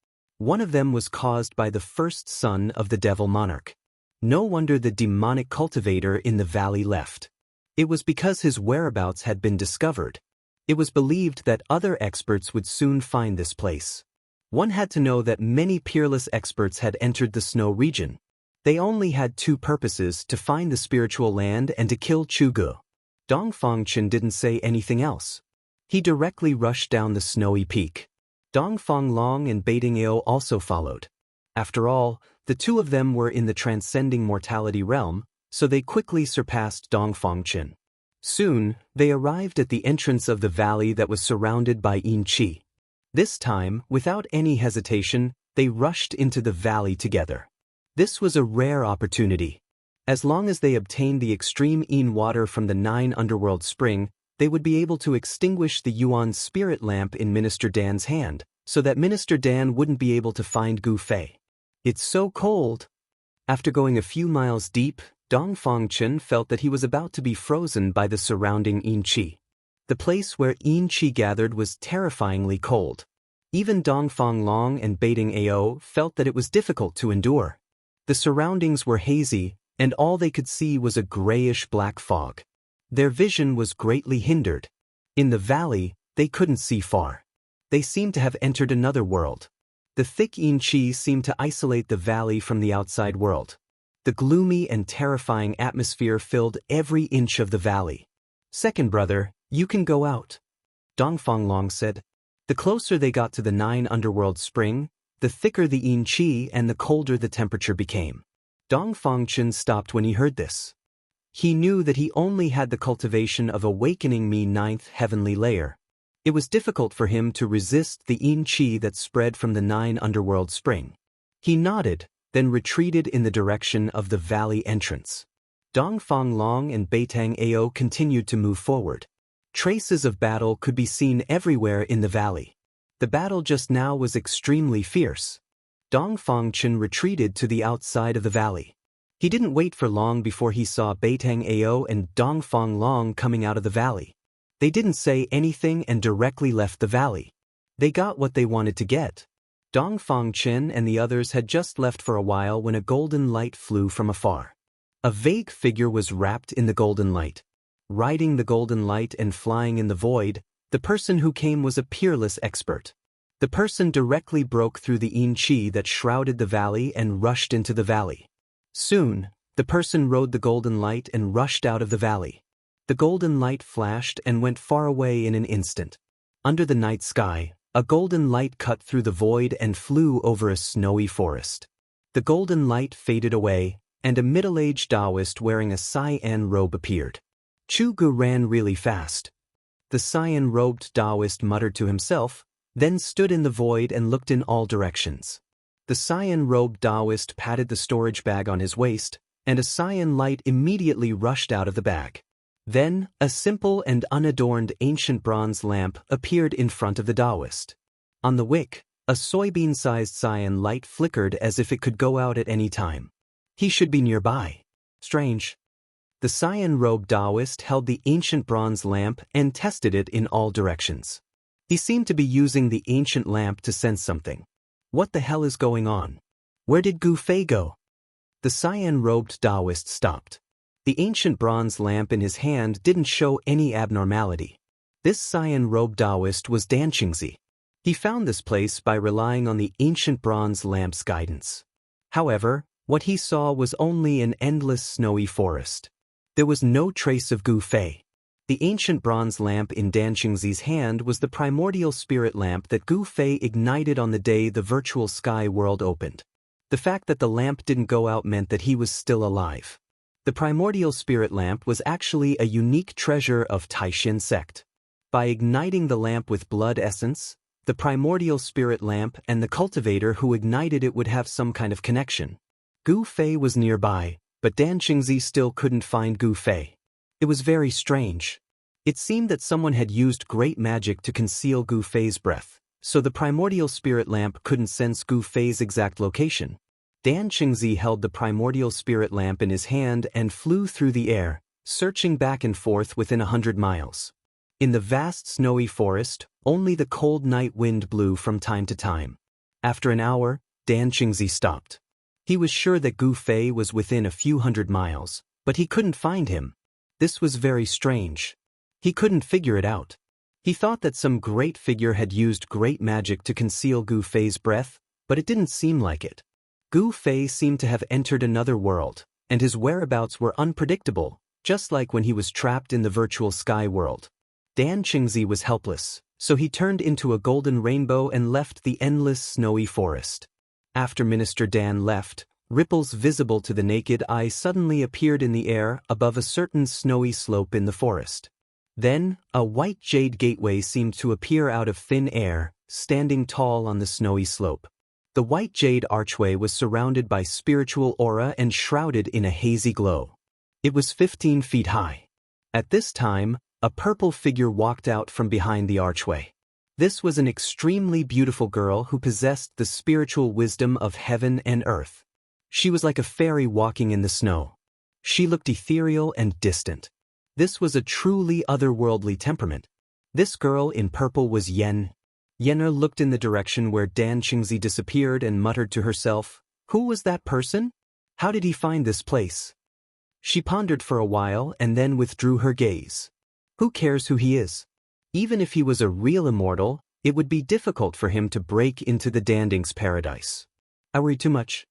One of them was caused by the first son of the devil monarch. No wonder the demonic cultivator in the valley left. It was because his whereabouts had been discovered. It was believed that other experts would soon find this place. One had to know that many peerless experts had entered the snow region. They only had two purposes: to find the spiritual land and to kill Chugu. Dongfangchen didn't say anything else. He directly rushed down the snowy peak. Dongfang Long and Baiting Ao also followed. After all, the two of them were in the transcending mortality realm, so they quickly surpassed Dongfangchen. Soon, they arrived at the entrance of the valley that was surrounded by Yinqi. This time, without any hesitation, they rushed into the valley together. This was a rare opportunity. As long as they obtained the extreme Yin water from the 9 underworld spring, they would be able to extinguish the Yuan spirit lamp in Minister Dan's hand, so that Minister Dan wouldn't be able to find Gu Fei. It's so cold. After going a few miles deep, Dongfangchen felt that he was about to be frozen by the surrounding Yinqi. The place where Yinqi gathered was terrifyingly cold. Even Dongfang Long and Baiting Ao felt that it was difficult to endure. The surroundings were hazy, and all they could see was a grayish-black fog. Their vision was greatly hindered. In the valley, they couldn't see far. They seemed to have entered another world. The thick Yinqi seemed to isolate the valley from the outside world. The gloomy and terrifying atmosphere filled every inch of the valley. "Second brother, you can go out," Dongfang Long said. The closer they got to the 9 underworld spring, the thicker the Yinqi and the colder the temperature became. Dongfangchen stopped when he heard this. He knew that he only had the cultivation of awakening me 9th heavenly layer. It was difficult for him to resist the Yinqi that spread from the 9 underworld spring. He nodded, then retreated in the direction of the valley entrance. Dongfang Long and Baiting Ao continued to move forward. Traces of battle could be seen everywhere in the valley. The battle just now was extremely fierce. Dongfangchen retreated to the outside of the valley. He didn't wait for long before he saw Baiting Ao and Dongfang Long coming out of the valley. They didn't say anything and directly left the valley. They got what they wanted to get. Dongfangchen and the others had just left for a while when a golden light flew from afar. A vague figure was wrapped in the golden light. Riding the golden light and flying in the void, the person who came was a peerless expert. The person directly broke through the Yinqi that shrouded the valley and rushed into the valley. Soon, the person rode the golden light and rushed out of the valley. The golden light flashed and went far away in an instant. Under the night sky, a golden light cut through the void and flew over a snowy forest. The golden light faded away, and a middle-aged Taoist wearing a cyan robe appeared. Chugu ran really fast. The cyan-robed Taoist muttered to himself, then stood in the void and looked in all directions. The cyan-robed Taoist patted the storage bag on his waist, and a cyan light immediately rushed out of the bag. Then, a simple and unadorned ancient bronze lamp appeared in front of the Taoist. On the wick, a soybean-sized cyan light flickered as if it could go out at any time. He should be nearby. Strange. The cyan-robed Taoist held the ancient bronze lamp and tested it in all directions. He seemed to be using the ancient lamp to sense something. What the hell is going on? Where did Gu Fei go? The cyan-robed Taoist stopped. The ancient bronze lamp in his hand didn't show any abnormality. This cyan-robed Taoist was Danqingzi. He found this place by relying on the ancient bronze lamp's guidance. However, what he saw was only an endless snowy forest. There was no trace of Gu Fei. The ancient bronze lamp in Danqingzi's hand was the primordial spirit lamp that Gu Fei ignited on the day the virtual sky world opened. The fact that the lamp didn't go out meant that he was still alive. The primordial spirit lamp was actually a unique treasure of Taishin sect. By igniting the lamp with blood essence, the primordial spirit lamp and the cultivator who ignited it would have some kind of connection. Gu Fei was nearby, but Danqingzi still couldn't find Gu Fei. It was very strange. It seemed that someone had used great magic to conceal Gu Fei's breath, so the primordial spirit lamp couldn't sense Gu Fei's exact location. Danqingzi held the primordial spirit lamp in his hand and flew through the air, searching back and forth within 100 miles. In the vast snowy forest, only the cold night wind blew from time to time. After an hour, Dan Qingzi stopped. He was sure that Gu Fei was within a few hundred miles, but he couldn't find him. This was very strange. He couldn't figure it out. He thought that some great figure had used great magic to conceal Gu Fei's breath, but it didn't seem like it. Gu Fei seemed to have entered another world, and his whereabouts were unpredictable, just like when he was trapped in the virtual sky world. Dan Qingzi was helpless, so he turned into a golden rainbow and left the endless snowy forest. After Minister Dan left, ripples visible to the naked eye suddenly appeared in the air above a certain snowy slope in the forest. Then, a white jade gateway seemed to appear out of thin air, standing tall on the snowy slope. The white jade archway was surrounded by spiritual aura and shrouded in a hazy glow. It was 15 feet high. At this time, a purple figure walked out from behind the archway. This was an extremely beautiful girl who possessed the spiritual wisdom of heaven and earth. She was like a fairy walking in the snow. She looked ethereal and distant. This was a truly otherworldly temperament. This girl in purple was Yen. Yenna looked in the direction where Dan Qingzi disappeared and muttered to herself, "Who was that person? How did he find this place?" She pondered for a while and then withdrew her gaze. Who cares who he is? Even if he was a real immortal, it would be difficult for him to break into the Danding's paradise. I worry too much.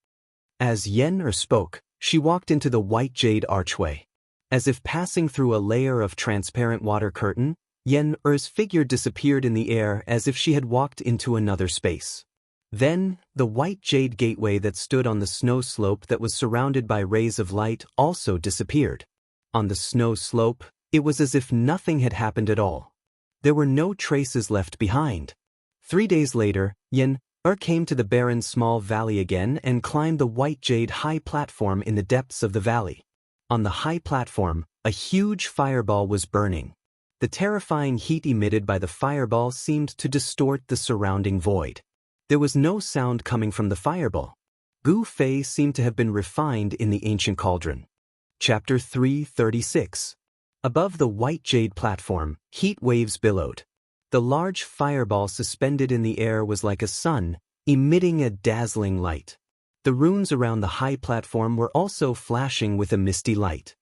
As Yen spoke, she walked into the white jade archway. As if passing through a layer of transparent water curtain, Yen-er's figure disappeared in the air as if she had walked into another space. Then, the white jade gateway that stood on the snow slope that was surrounded by rays of light also disappeared. On the snow slope, it was as if nothing had happened at all. There were no traces left behind. 3 days later, Yen-er came to the barren small valley again and climbed the white jade high platform in the depths of the valley. On the high platform, a huge fireball was burning. The terrifying heat emitted by the fireball seemed to distort the surrounding void. There was no sound coming from the fireball. Gu Fei seemed to have been refined in the ancient cauldron. Chapter 336. Above the white jade platform, heat waves billowed. The large fireball suspended in the air was like a sun, emitting a dazzling light. The runes around the high platform were also flashing with a misty light.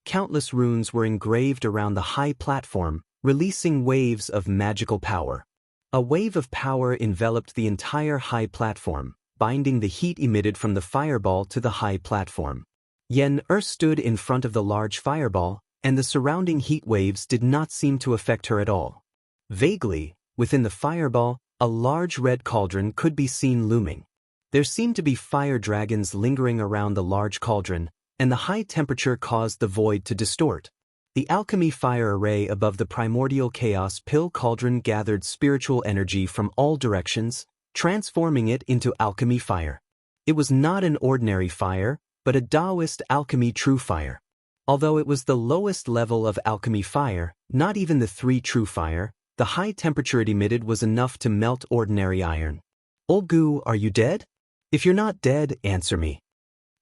Countless runes were engraved around the high platform, releasing waves of magical power. A wave of power enveloped the entire high platform, binding the heat emitted from the fireball to the high platform. Yen-er stood in front of the large fireball, and the surrounding heat waves did not seem to affect her at all. Vaguely, within the fireball, a large red cauldron could be seen looming. There seemed to be fire dragons lingering around the large cauldron, and the high temperature caused the void to distort. The alchemy fire array above the primordial chaos pill cauldron gathered spiritual energy from all directions, transforming it into alchemy fire. It was not an ordinary fire, but a Taoist alchemy true fire. Although it was the lowest level of alchemy fire, not even the 3 true fire, the high temperature it emitted was enough to melt ordinary iron. Old Gu, are you dead? If you're not dead, answer me.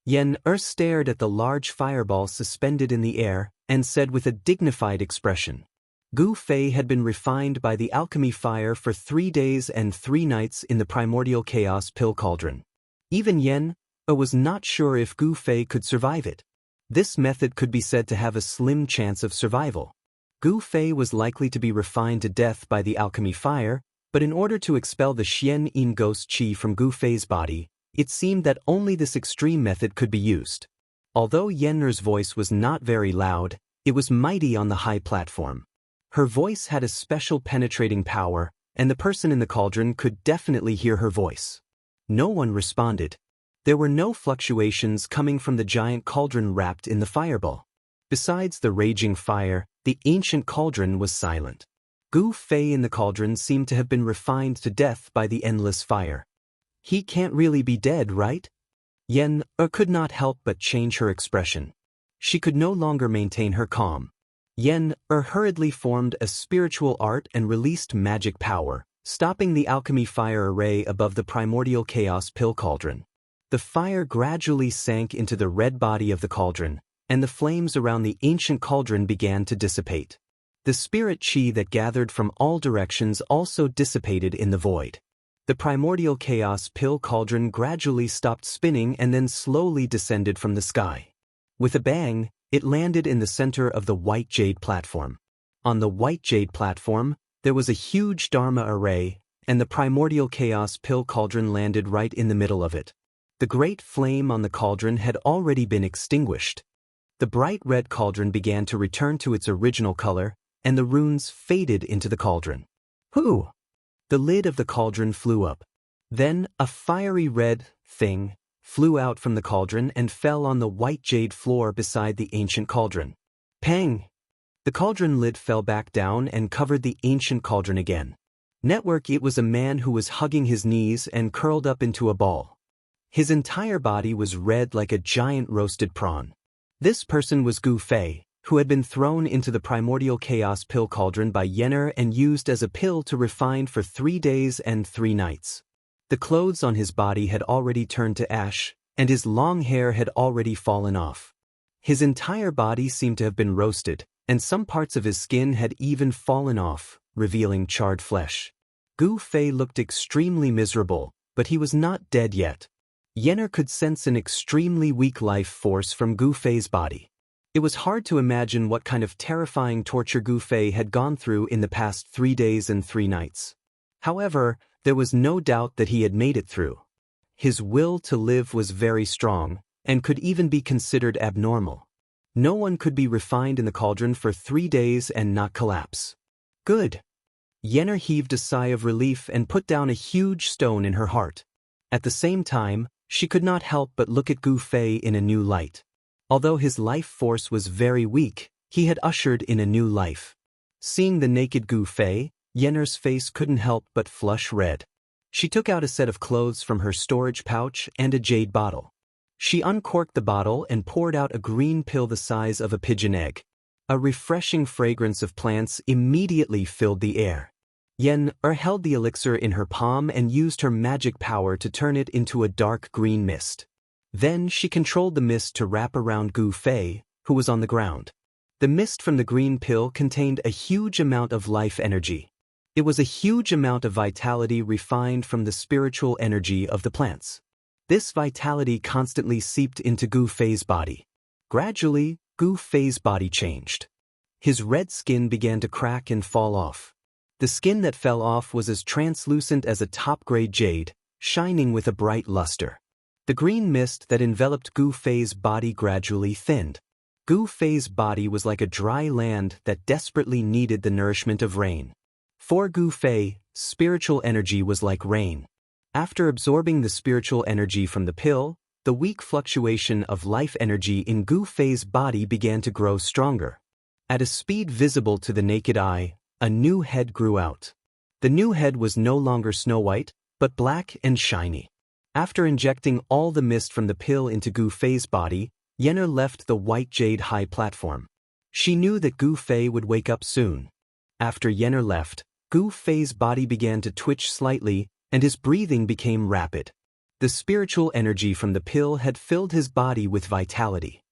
Yen-er stared at the large fireball suspended in the air and said with a dignified expression. Gu Fei had been refined by the alchemy fire for 3 days and 3 nights in the primordial chaos pill cauldron. Even Yen-er was not sure if Gu Fei could survive it. This method could be said to have a slim chance of survival. Gu Fei was likely to be refined to death by the alchemy fire, but in order to expel the Xian-yin ghost qi from Gu Fei's body, it seemed that only this extreme method could be used. Although Yen-er's voice was not very loud, it was mighty on the high platform. Her voice had a special penetrating power, and the person in the cauldron could definitely hear her voice. No one responded. There were no fluctuations coming from the giant cauldron wrapped in the fireball. Besides the raging fire, the ancient cauldron was silent. Gu Fei in the cauldron seemed to have been refined to death by the endless fire. He can't really be dead, right? Yen-er could not help but change her expression. She could no longer maintain her calm. Yen-er hurriedly formed a spiritual art and released magic power, stopping the alchemy fire array above the primordial chaos pill cauldron. The fire gradually sank into the red body of the cauldron, and the flames around the ancient cauldron began to dissipate. The spirit qi that gathered from all directions also dissipated in the void. The primordial chaos pill cauldron gradually stopped spinning and then slowly descended from the sky. With a bang, it landed in the center of the white jade platform. On the white jade platform, there was a huge Dharma array, and the primordial chaos pill cauldron landed right in the middle of it. The great flame on the cauldron had already been extinguished. The bright red cauldron began to return to its original color, and the runes faded into the cauldron. Whoo! The lid of the cauldron flew up. Then, a fiery red thing flew out from the cauldron and fell on the white jade floor beside the ancient cauldron. Pang! The cauldron lid fell back down and covered the ancient cauldron again. It was a man who was hugging his knees and curled up into a ball. His entire body was red like a giant roasted prawn. This person was Gu Fei, who had been thrown into the primordial chaos pill cauldron by Yenner and used as a pill to refine for 3 days and 3 nights. The clothes on his body had already turned to ash, and his long hair had already fallen off. His entire body seemed to have been roasted, and some parts of his skin had even fallen off, revealing charred flesh. Gu Fei looked extremely miserable, but he was not dead yet. Yenner could sense an extremely weak life force from Gu Fei's body. It was hard to imagine what kind of terrifying torture Gu Fei had gone through in the past 3 days and 3 nights. However, there was no doubt that he had made it through. His will to live was very strong, and could even be considered abnormal. No one could be refined in the cauldron for 3 days and not collapse. Good. Yenner heaved a sigh of relief and put down a huge stone in her heart. At the same time, she could not help but look at Gu Fei in a new light. Although his life force was very weak, he had ushered in a new life. Seeing the naked Gu Fei, Yenner's face couldn't help but flush red. She took out a set of clothes from her storage pouch and a jade bottle. She uncorked the bottle and poured out a green pill the size of a pigeon egg. A refreshing fragrance of plants immediately filled the air. Yenner held the elixir in her palm and used her magic power to turn it into a dark green mist. Then she controlled the mist to wrap around Gu Fei, who was on the ground. The mist from the green pill contained a huge amount of life energy. It was a huge amount of vitality refined from the spiritual energy of the plants. This vitality constantly seeped into Gu Fei's body. Gradually, Gu Fei's body changed. His red skin began to crack and fall off. The skin that fell off was as translucent as a top-grade jade, shining with a bright luster. The green mist that enveloped Gu Fei's body gradually thinned. Gu Fei's body was like a dry land that desperately needed the nourishment of rain. For Gu Fei, spiritual energy was like rain. After absorbing the spiritual energy from the pill, the weak fluctuation of life energy in Gu Fei's body began to grow stronger. At a speed visible to the naked eye, a new head grew out. The new head was no longer snow white, but black and shiny. After injecting all the mist from the pill into Gu Fei's body, Yenner left the white jade high platform. She knew that Gu Fei would wake up soon. After Yenner left, Gu Fei's body began to twitch slightly, and his breathing became rapid. The spiritual energy from the pill had filled his body with vitality.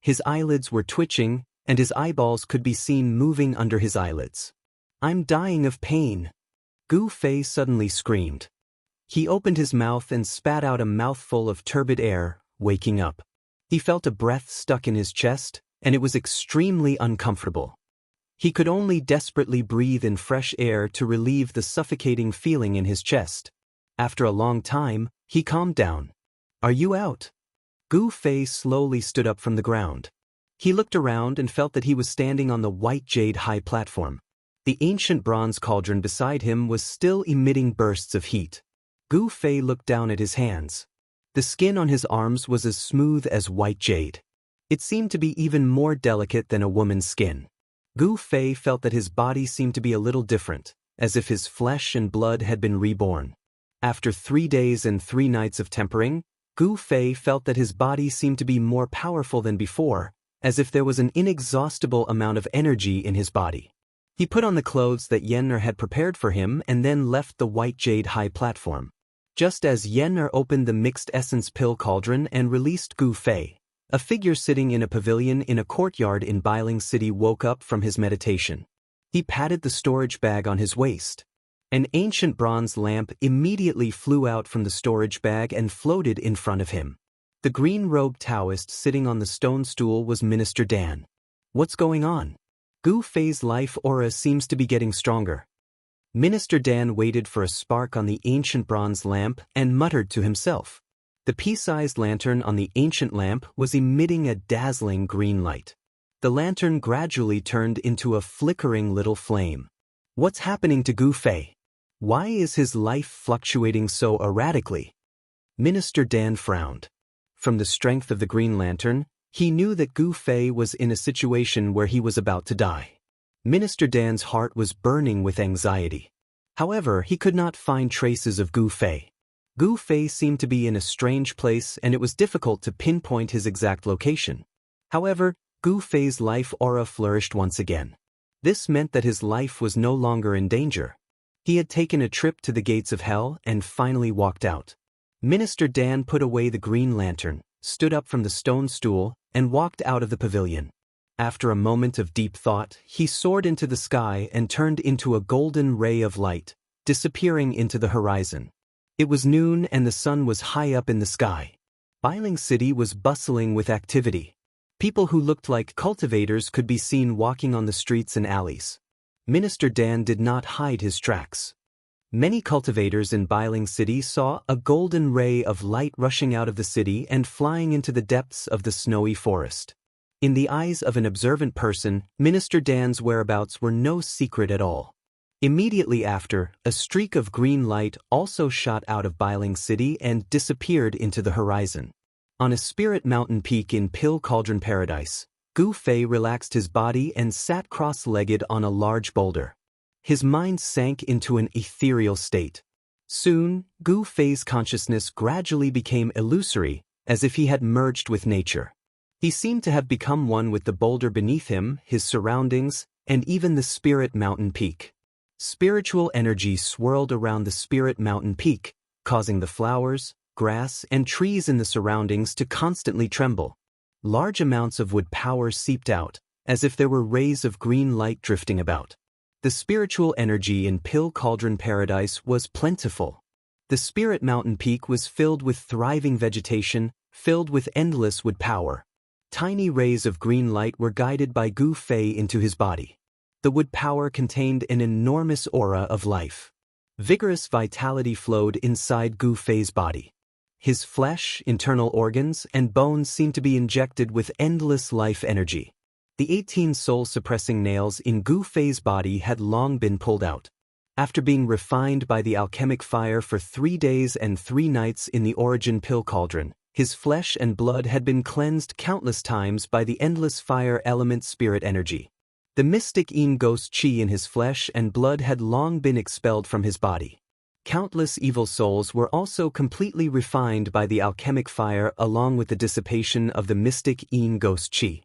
His eyelids were twitching, and his eyeballs could be seen moving under his eyelids. "I'm dying of pain," Gu Fei suddenly screamed. He opened his mouth and spat out a mouthful of turbid air, waking up. He felt a breath stuck in his chest, and it was extremely uncomfortable. He could only desperately breathe in fresh air to relieve the suffocating feeling in his chest. After a long time, he calmed down. "Are you out?" Gu Fei slowly stood up from the ground. He looked around and felt that he was standing on the white jade high platform. The ancient bronze cauldron beside him was still emitting bursts of heat. Gu Fei looked down at his hands. The skin on his arms was as smooth as white jade. It seemed to be even more delicate than a woman's skin. Gu Fei felt that his body seemed to be a little different, as if his flesh and blood had been reborn. After 3 days and 3 nights of tempering, Gu Fei felt that his body seemed to be more powerful than before, as if there was an inexhaustible amount of energy in his body. He put on the clothes that Yenner had prepared for him and then left the white jade high platform. Just as Yenner opened the mixed essence pill cauldron and released Gu Fei, a figure sitting in a pavilion in a courtyard in Bailing City woke up from his meditation. He patted the storage bag on his waist. An ancient bronze lamp immediately flew out from the storage bag and floated in front of him. The green-robed Taoist sitting on the stone stool was Minister Dan. What's going on? Gu Fei's life aura seems to be getting stronger. Minister Dan waited for a spark on the ancient bronze lamp and muttered to himself. The pea-sized lantern on the ancient lamp was emitting a dazzling green light. The lantern gradually turned into a flickering little flame. What's happening to Gu Fei? Why is his life fluctuating so erratically? Minister Dan frowned. From the strength of the green lantern, he knew that Gu Fei was in a situation where he was about to die. Minister Dan's heart was burning with anxiety. However, he could not find traces of Gu Fei. Gu Fei seemed to be in a strange place and it was difficult to pinpoint his exact location. However, Gu Fei's life aura flourished once again. This meant that his life was no longer in danger. He had taken a trip to the gates of hell and finally walked out. Minister Dan put away the green lantern, stood up from the stone stool, and walked out of the pavilion. After a moment of deep thought, he soared into the sky and turned into a golden ray of light, disappearing into the horizon. It was noon and the sun was high up in the sky. Bailing City was bustling with activity. People who looked like cultivators could be seen walking on the streets and alleys. Minister Dan did not hide his tracks. Many cultivators in Bailing City saw a golden ray of light rushing out of the city and flying into the depths of the snowy forest. In the eyes of an observant person, Minister Dan's whereabouts were no secret at all. Immediately after, a streak of green light also shot out of Bailing City and disappeared into the horizon. On a spirit mountain peak in Pill Cauldron Paradise, Gu Fei relaxed his body and sat cross-legged on a large boulder. His mind sank into an ethereal state. Soon, Gu Fei's consciousness gradually became illusory, as if he had merged with nature. He seemed to have become one with the boulder beneath him, his surroundings, and even the spirit mountain peak. Spiritual energy swirled around the spirit mountain peak, causing the flowers, grass, and trees in the surroundings to constantly tremble. Large amounts of wood power seeped out, as if there were rays of green light drifting about. The spiritual energy in Pill Cauldron Paradise was plentiful. The Spirit Mountain Peak was filled with thriving vegetation, filled with endless wood power. Tiny rays of green light were guided by Gu Fei into his body. The wood power contained an enormous aura of life. Vigorous vitality flowed inside Gu Fei's body. His flesh, internal organs, and bones seemed to be injected with endless life energy. The 18 soul-suppressing nails in Gu Fei's body had long been pulled out. After being refined by the alchemic fire for 3 days and 3 nights in the origin pill cauldron, his flesh and blood had been cleansed countless times by the endless fire element spirit energy. The mystic Yin ghost chi in his flesh and blood had long been expelled from his body. Countless evil souls were also completely refined by the alchemic fire along with the dissipation of the mystic Yin ghost chi.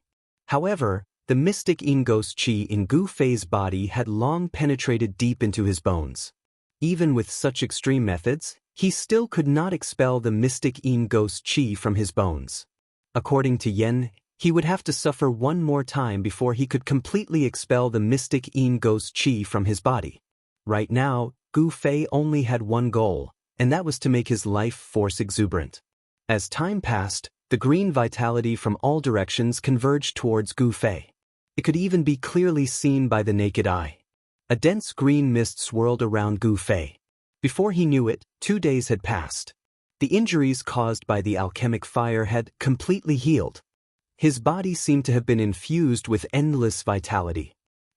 However, the mystic Yin ghost chi in Gu Fei's body had long penetrated deep into his bones. Even with such extreme methods, he still could not expel the mystic Yin ghost chi from his bones. According to Yen, he would have to suffer one more time before he could completely expel the mystic Yin ghost chi from his body. Right now, Gu Fei only had one goal, and that was to make his life force exuberant. As time passed, the green vitality from all directions converged towards Gu Fei. It could even be clearly seen by the naked eye. A dense green mist swirled around Gu Fei. Before he knew it, 2 days had passed. The injuries caused by the alchemic fire had completely healed. His body seemed to have been infused with endless vitality.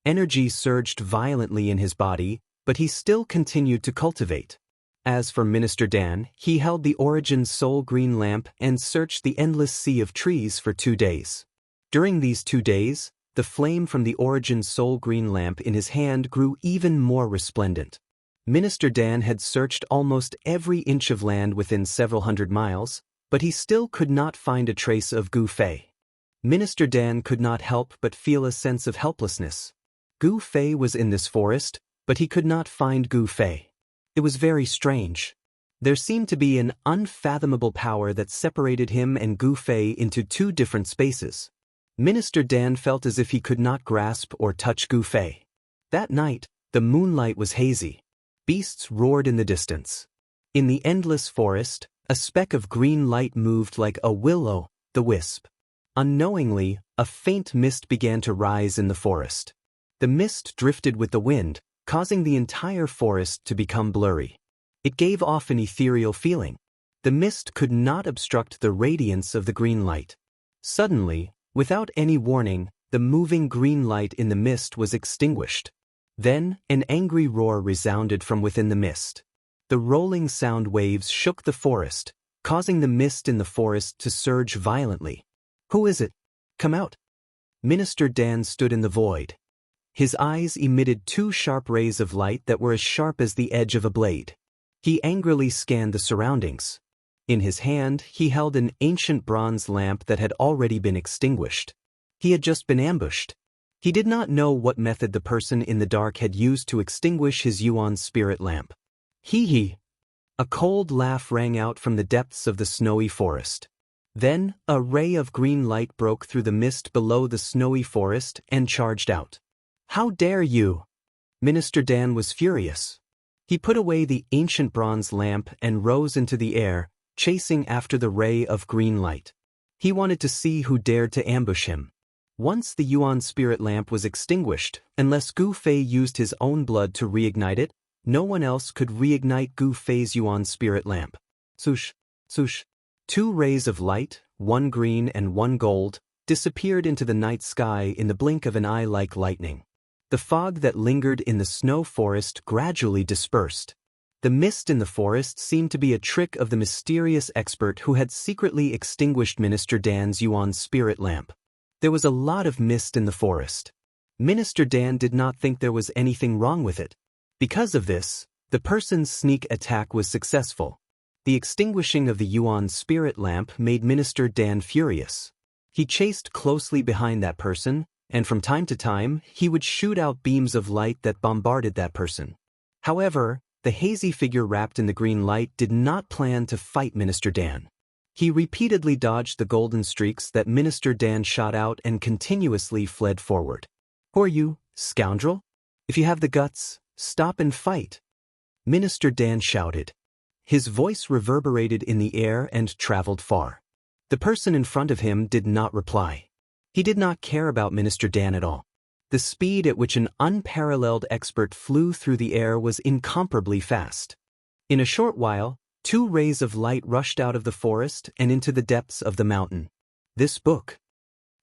Energy surged violently in his body, but he still continued to cultivate. As for Minister Dan, he held the Origin Soul Green Lamp and searched the endless sea of trees for 2 days. During these 2 days, the flame from the Origin Soul Green Lamp in his hand grew even more resplendent. Minister Dan had searched almost every inch of land within several hundred miles, but he still could not find a trace of Gu Fei. Minister Dan could not help but feel a sense of helplessness. Gu Fei was in this forest, but he could not find Gu Fei. It was very strange. There seemed to be an unfathomable power that separated him and Gu Fei into 2 different spaces. Minister Dan felt as if he could not grasp or touch Gu Fei. That night, the moonlight was hazy. Beasts roared in the distance. In the endless forest, a speck of green light moved like a will-o'-the-wisp. Unknowingly, a faint mist began to rise in the forest. The mist drifted with the wind, causing the entire forest to become blurry. It gave off an ethereal feeling. The mist could not obstruct the radiance of the green light. Suddenly, without any warning, the moving green light in the mist was extinguished. Then, an angry roar resounded from within the mist. The rolling sound waves shook the forest, causing the mist in the forest to surge violently. "Who is it? Come out!" Minister Dan stood in the void. His eyes emitted two sharp rays of light that were as sharp as the edge of a blade. He angrily scanned the surroundings. In his hand, he held an ancient bronze lamp that had already been extinguished. He had just been ambushed. He did not know what method the person in the dark had used to extinguish his Yuan spirit lamp. Hee. A cold laugh rang out from the depths of the snowy forest. Then, a ray of green light broke through the mist below the snowy forest and charged out. "How dare you!" Minister Dan was furious. He put away the ancient bronze lamp and rose into the air, chasing after the ray of green light. He wanted to see who dared to ambush him. Once the Yuan spirit lamp was extinguished, unless Gu Fei used his own blood to reignite it, no one else could reignite Gu Fei's Yuan spirit lamp. Swoosh, swoosh. Two rays of light, one green and one gold, disappeared into the night sky in the blink of an eye like lightning. The fog that lingered in the snow forest gradually dispersed. The mist in the forest seemed to be a trick of the mysterious expert who had secretly extinguished Minister Dan's Yuan spirit lamp. There was a lot of mist in the forest. Minister Dan did not think there was anything wrong with it. Because of this, the person's sneak attack was successful. The extinguishing of the Yuan spirit lamp made Minister Dan furious. He chased closely behind that person, and from time to time, he would shoot out beams of light that bombarded that person. However, the hazy figure wrapped in the green light did not plan to fight Minister Dan. He repeatedly dodged the golden streaks that Minister Dan shot out and continuously fled forward. "Who are you, scoundrel? If you have the guts, stop and fight!" Minister Dan shouted. His voice reverberated in the air and traveled far. The person in front of him did not reply. He did not care about Minister Dan at all. The speed at which an unparalleled expert flew through the air was incomparably fast. In a short while, two rays of light rushed out of the forest and into the depths of the mountain. This book.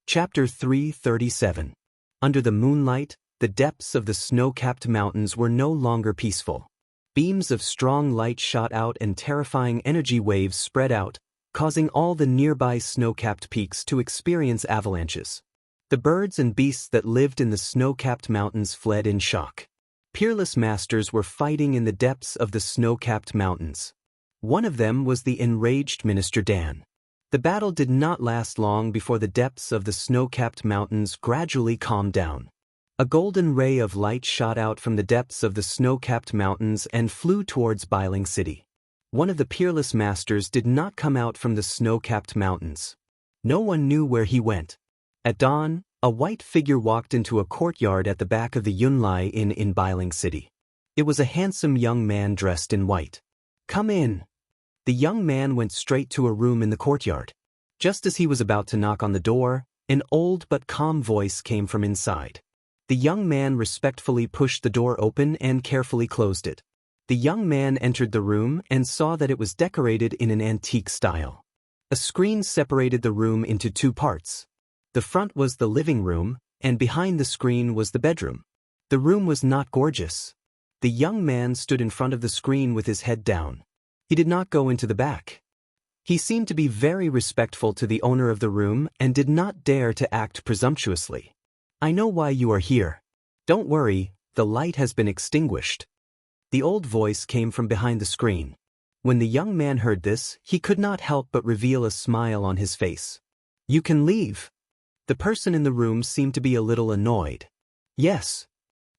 Chapter 337. Under the moonlight, the depths of the snow-capped mountains were no longer peaceful. Beams of strong light shot out and terrifying energy waves spread out, causing all the nearby snow-capped peaks to experience avalanches. The birds and beasts that lived in the snow-capped mountains fled in shock. Peerless masters were fighting in the depths of the snow-capped mountains. One of them was the enraged Minister Dan. The battle did not last long before the depths of the snow-capped mountains gradually calmed down. A golden ray of light shot out from the depths of the snow-capped mountains and flew towards Biling City. One of the peerless masters did not come out from the snow-capped mountains. No one knew where he went. At dawn, a white figure walked into a courtyard at the back of the Yunlai Inn in Biling City. It was a handsome young man dressed in white. "Come in." The young man went straight to a room in the courtyard. Just as he was about to knock on the door, an old but calm voice came from inside. The young man respectfully pushed the door open and carefully closed it. The young man entered the room and saw that it was decorated in an antique style. A screen separated the room into two parts. The front was the living room, and behind the screen was the bedroom. The room was not gorgeous. The young man stood in front of the screen with his head down. He did not go into the back. He seemed to be very respectful to the owner of the room and did not dare to act presumptuously. "I know why you are here. Don't worry, the light has been extinguished." The old voice came from behind the screen. When the young man heard this, he could not help but reveal a smile on his face. "You can leave." The person in the room seemed to be a little annoyed. "Yes."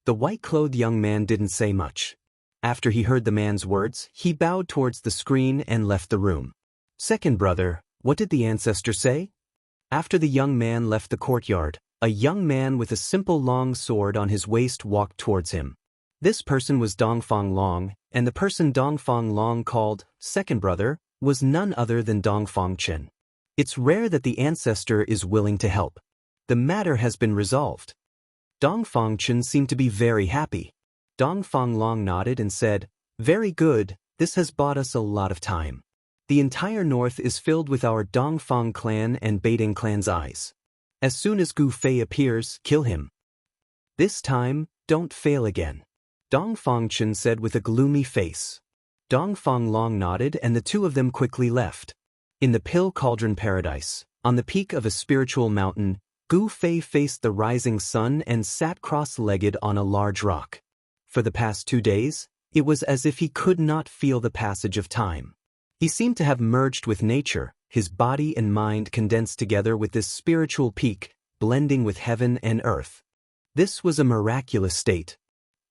The white-clothed young man didn't say much. After he heard the man's words, he bowed towards the screen and left the room. "Second brother, what did the ancestor say?" After the young man left the courtyard, a young man with a simple long sword on his waist walked towards him. This person was Dongfang Long, and the person Dongfang Long called second brother was none other than Dongfang Chen. It's rare that the ancestor is willing to help. The matter has been resolved. Dongfang Chen seemed to be very happy. Dongfang Long nodded and said, "Very good, this has bought us a lot of time. The entire north is filled with our Dongfang clan and Beiding clan's eyes. As soon as Gu Fei appears, kill him. This time, don't fail again," Dongfang Chen said with a gloomy face. Dongfang Long nodded and the two of them quickly left. In the Pill Cauldron Paradise, on the peak of a spiritual mountain, Gu Fei faced the rising sun and sat cross-legged on a large rock. For the past 2 days, it was as if he could not feel the passage of time. He seemed to have merged with nature, his body and mind condensed together with this spiritual peak, blending with heaven and earth. This was a miraculous state.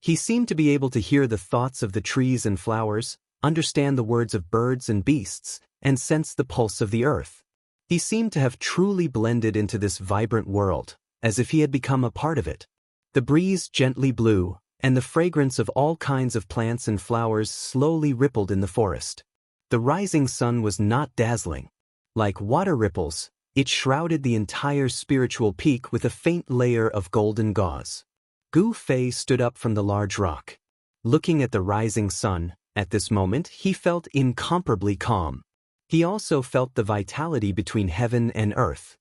He seemed to be able to hear the thoughts of the trees and flowers, understand the words of birds and beasts, and sense the pulse of the earth. He seemed to have truly blended into this vibrant world, as if he had become a part of it. The breeze gently blew, and the fragrance of all kinds of plants and flowers slowly rippled in the forest. The rising sun was not dazzling. Like water ripples, it shrouded the entire spiritual peak with a faint layer of golden gauze. Gu Fei stood up from the large rock. Looking at the rising sun, at this moment he felt incomparably calm. He also felt the vitality between heaven and earth.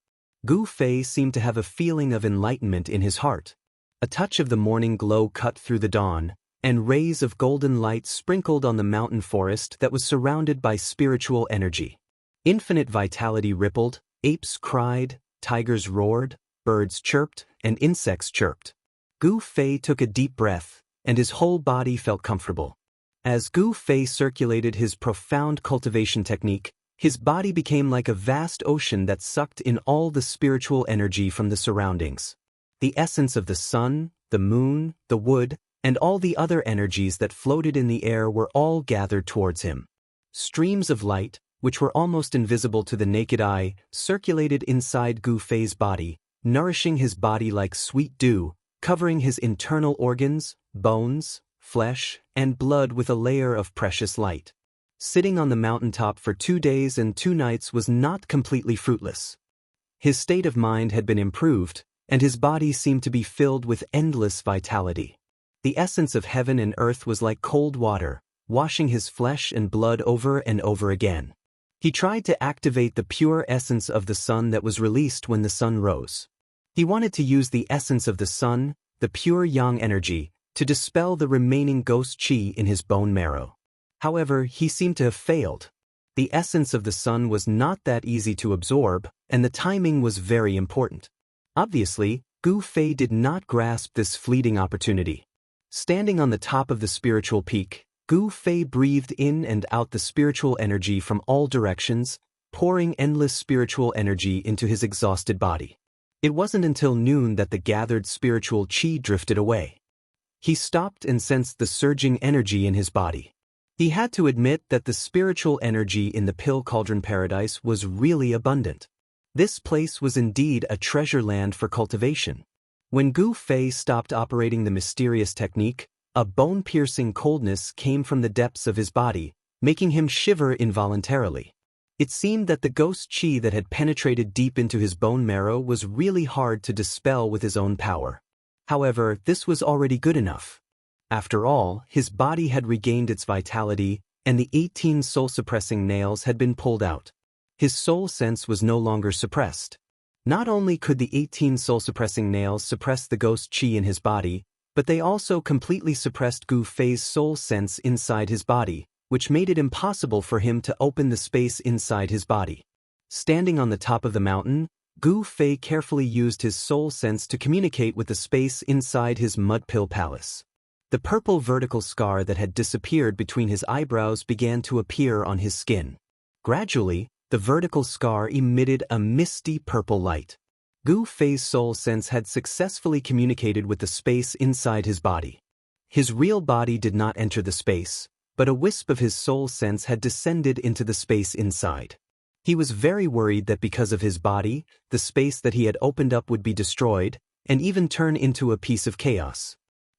Gu Fei seemed to have a feeling of enlightenment in his heart. A touch of the morning glow cut through the dawn, and rays of golden light sprinkled on the mountain forest that was surrounded by spiritual energy. Infinite vitality rippled, apes cried, tigers roared, birds chirped, and insects chirped. Gu Fei took a deep breath, and his whole body felt comfortable. As Gu Fei circulated his profound cultivation technique, his body became like a vast ocean that sucked in all the spiritual energy from the surroundings. The essence of the sun, the moon, the wood, and all the other energies that floated in the air were all gathered towards him. Streams of light, which were almost invisible to the naked eye, circulated inside Gu Fei's body, nourishing his body like sweet dew, covering his internal organs, bones, flesh, and blood with a layer of precious light. Sitting on the mountaintop for 2 days and 2 nights was not completely fruitless. His state of mind had been improved, and his body seemed to be filled with endless vitality. The essence of heaven and earth was like cold water, washing his flesh and blood over and over again. He tried to activate the pure essence of the sun that was released when the sun rose. He wanted to use the essence of the sun, the pure yang energy, to dispel the remaining ghost qi in his bone marrow. However, he seemed to have failed. The essence of the sun was not that easy to absorb, and the timing was very important. Obviously, Gu Fei did not grasp this fleeting opportunity. Standing on the top of the spiritual peak, Gu Fei breathed in and out the spiritual energy from all directions, pouring endless spiritual energy into his exhausted body. It wasn't until noon that the gathered spiritual qi drifted away. He stopped and sensed the surging energy in his body. He had to admit that the spiritual energy in the Pill Cauldron Paradise was really abundant. This place was indeed a treasure land for cultivation. When Gu Fei stopped operating the mysterious technique, a bone-piercing coldness came from the depths of his body, making him shiver involuntarily. It seemed that the ghost qi that had penetrated deep into his bone marrow was really hard to dispel with his own power. However, this was already good enough. After all, his body had regained its vitality, and the 18 soul-suppressing nails had been pulled out. His soul sense was no longer suppressed. Not only could the 18 soul-suppressing nails suppress the ghost qi in his body, but they also completely suppressed Gu Fei's soul sense inside his body, which made it impossible for him to open the space inside his body. Standing on the top of the mountain, Gu Fei carefully used his soul sense to communicate with the space inside his mud pill palace. The purple vertical scar that had disappeared between his eyebrows began to appear on his skin. Gradually, the vertical scar emitted a misty purple light. Gu Fei's soul sense had successfully communicated with the space inside his body. His real body did not enter the space, but a wisp of his soul sense had descended into the space inside. He was very worried that because of his body, the space that he had opened up would be destroyed, and even turn into a piece of chaos.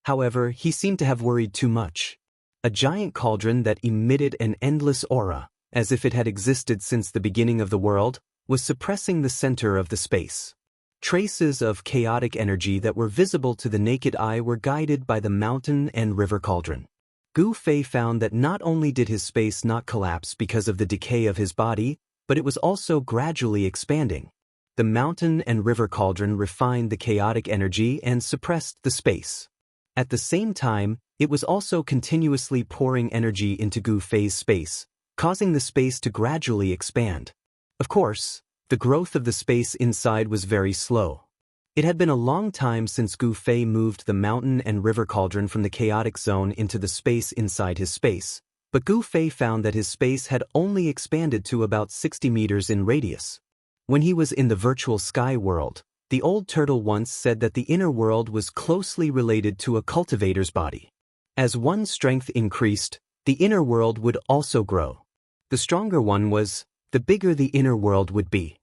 However, he seemed to have worried too much. A giant cauldron that emitted an endless aura, as if it had existed since the beginning of the world, was suppressing the center of the space. Traces of chaotic energy that were visible to the naked eye were guided by the mountain and river cauldron. Gu Fei found that not only did his space not collapse because of the decay of his body, but it was also gradually expanding. The mountain and river cauldron refined the chaotic energy and suppressed the space. At the same time, it was also continuously pouring energy into Gu Fei's space, causing the space to gradually expand. Of course, the growth of the space inside was very slow. It had been a long time since Gu Fei moved the mountain and river cauldron from the chaotic zone into the space inside his space, but Gu Fei found that his space had only expanded to about 60 meters in radius. When he was in the virtual sky world, the old turtle once said that the inner world was closely related to a cultivator's body. As one's strength increased, the inner world would also grow. The stronger one was, the bigger the inner world would be.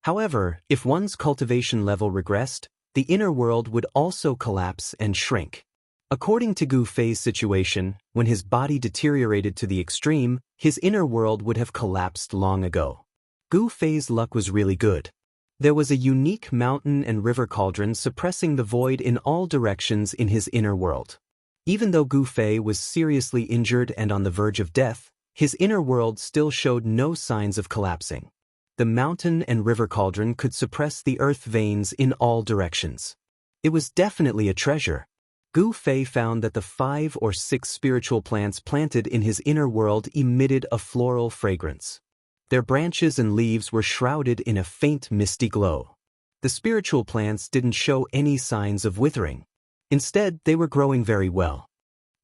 However, if one's cultivation level regressed, the inner world would also collapse and shrink. According to Gu Fei's situation, when his body deteriorated to the extreme, his inner world would have collapsed long ago. Gu Fei's luck was really good. There was a unique mountain and river cauldron suppressing the void in all directions in his inner world. Even though Gu Fei was seriously injured and on the verge of death, his inner world still showed no signs of collapsing. The mountain and river cauldron could suppress the earth veins in all directions. It was definitely a treasure. Gu Fei found that the 5 or 6 spiritual plants planted in his inner world emitted a floral fragrance. Their branches and leaves were shrouded in a faint misty glow. The spiritual plants didn't show any signs of withering. Instead, they were growing very well.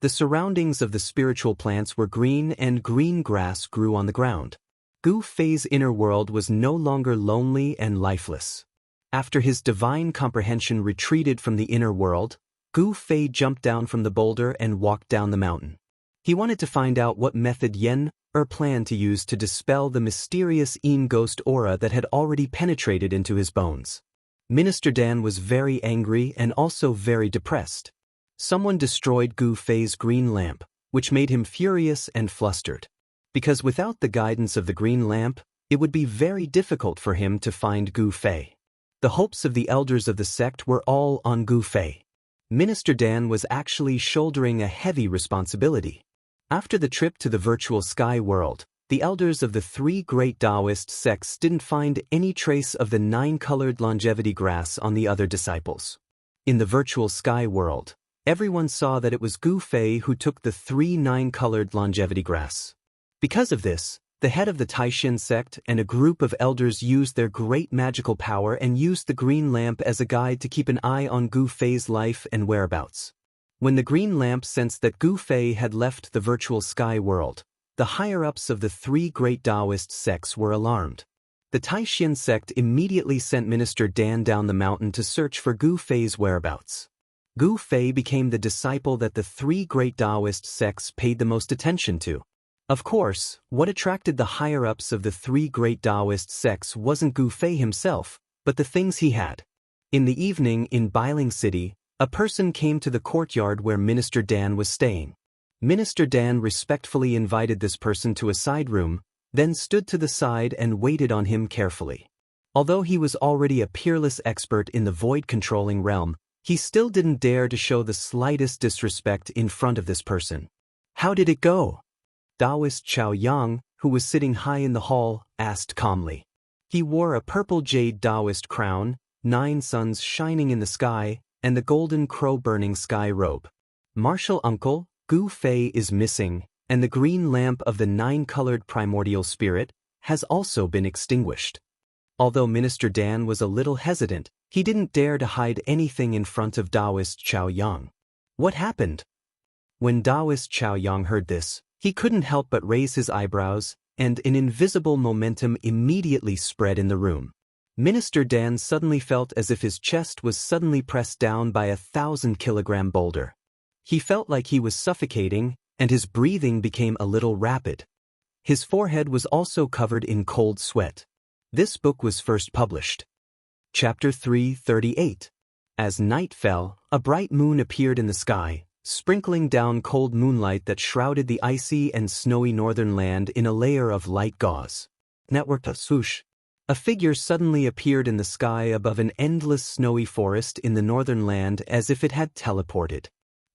The surroundings of the spiritual plants were green and green grass grew on the ground. Gu Fei's inner world was no longer lonely and lifeless. After his divine comprehension retreated from the inner world, Gu Fei jumped down from the boulder and walked down the mountain. He wanted to find out what method Yen planned to use to dispel the mysterious ghost aura that had already penetrated into his bones. Minister Dan was very angry and also very depressed. Someone destroyed Gu Fei's green lamp, which made him furious and flustered. Because without the guidance of the green lamp, it would be very difficult for him to find Gu Fei. The hopes of the elders of the sect were all on Gu Fei. Minister Dan was actually shouldering a heavy responsibility. After the trip to the virtual sky world, the elders of the 3 great Taoist sects didn't find any trace of the 9-colored longevity grass on the other disciples. In the virtual sky world, everyone saw that it was Gu Fei who took the 3 9-colored longevity grass. Because of this, the head of the Taishan sect and a group of elders used their great magical power and used the green lamp as a guide to keep an eye on Gu Fei's life and whereabouts. When the green lamp sensed that Gu Fei had left the virtual sky world, the higher-ups of the 3 great Taoist sects were alarmed. The Taishan sect immediately sent Minister Dan down the mountain to search for Gu Fei's whereabouts. Gu Fei became the disciple that the 3 great Taoist sects paid the most attention to. Of course, what attracted the higher-ups of the 3 great Taoist sects wasn't Gu Fei himself, but the things he had. In the evening in Bailing City, a person came to the courtyard where Minister Dan was staying. Minister Dan respectfully invited this person to a side room, then stood to the side and waited on him carefully. Although he was already a peerless expert in the void-controlling realm, he still didn't dare to show the slightest disrespect in front of this person. "How did it go?" Taoist Chao Yang, who was sitting high in the hall, asked calmly. He wore a purple jade Taoist crown, 9 suns shining in the sky, and the golden crow-burning sky robe. "Martial uncle, Gu Fei is missing, and the green lamp of the 9-colored primordial spirit has also been extinguished." Although Minister Dan was a little hesitant, he didn't dare to hide anything in front of Taoist Chao Yang. "What happened?" When Taoist Chao Yang heard this, he couldn't help but raise his eyebrows, and an invisible momentum immediately spread in the room. Minister Dan suddenly felt as if his chest was suddenly pressed down by a 1,000-kilogram boulder. He felt like he was suffocating, and his breathing became a little rapid. His forehead was also covered in cold sweat. This book was first published. Chapter 338. As night fell, a bright moon appeared in the sky, sprinkling down cold moonlight that shrouded the icy and snowy northern land in a layer of light gauze. Networked swoosh. A figure suddenly appeared in the sky above an endless snowy forest in the northern land as if it had teleported.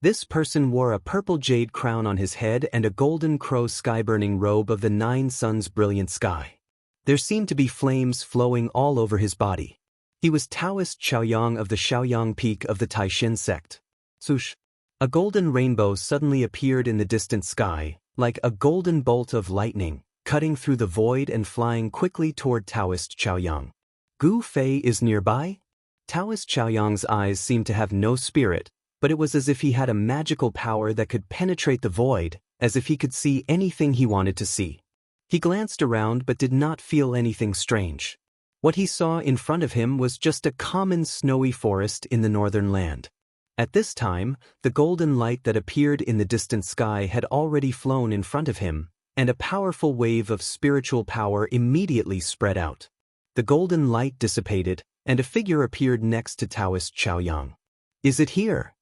This person wore a purple jade crown on his head and a golden crow sky-burning robe of the 9 suns' brilliant sky. There seemed to be flames flowing all over his body. He was Taoist Xiaoyang of the Xiaoyang Peak of the Taishin sect. Swoosh. A golden rainbow suddenly appeared in the distant sky, like a golden bolt of lightning, cutting through the void and flying quickly toward Taoist Xiaoyang. Gu Fei is nearby? Taoist Xiaoyang's eyes seemed to have no spirit, but it was as if he had a magical power that could penetrate the void, as if he could see anything he wanted to see. He glanced around but did not feel anything strange. What he saw in front of him was just a common snowy forest in the northern land. At this time, the golden light that appeared in the distant sky had already flown in front of him, and a powerful wave of spiritual power immediately spread out. The golden light dissipated, and a figure appeared next to Taoist Xiaoyang. "Is it here?"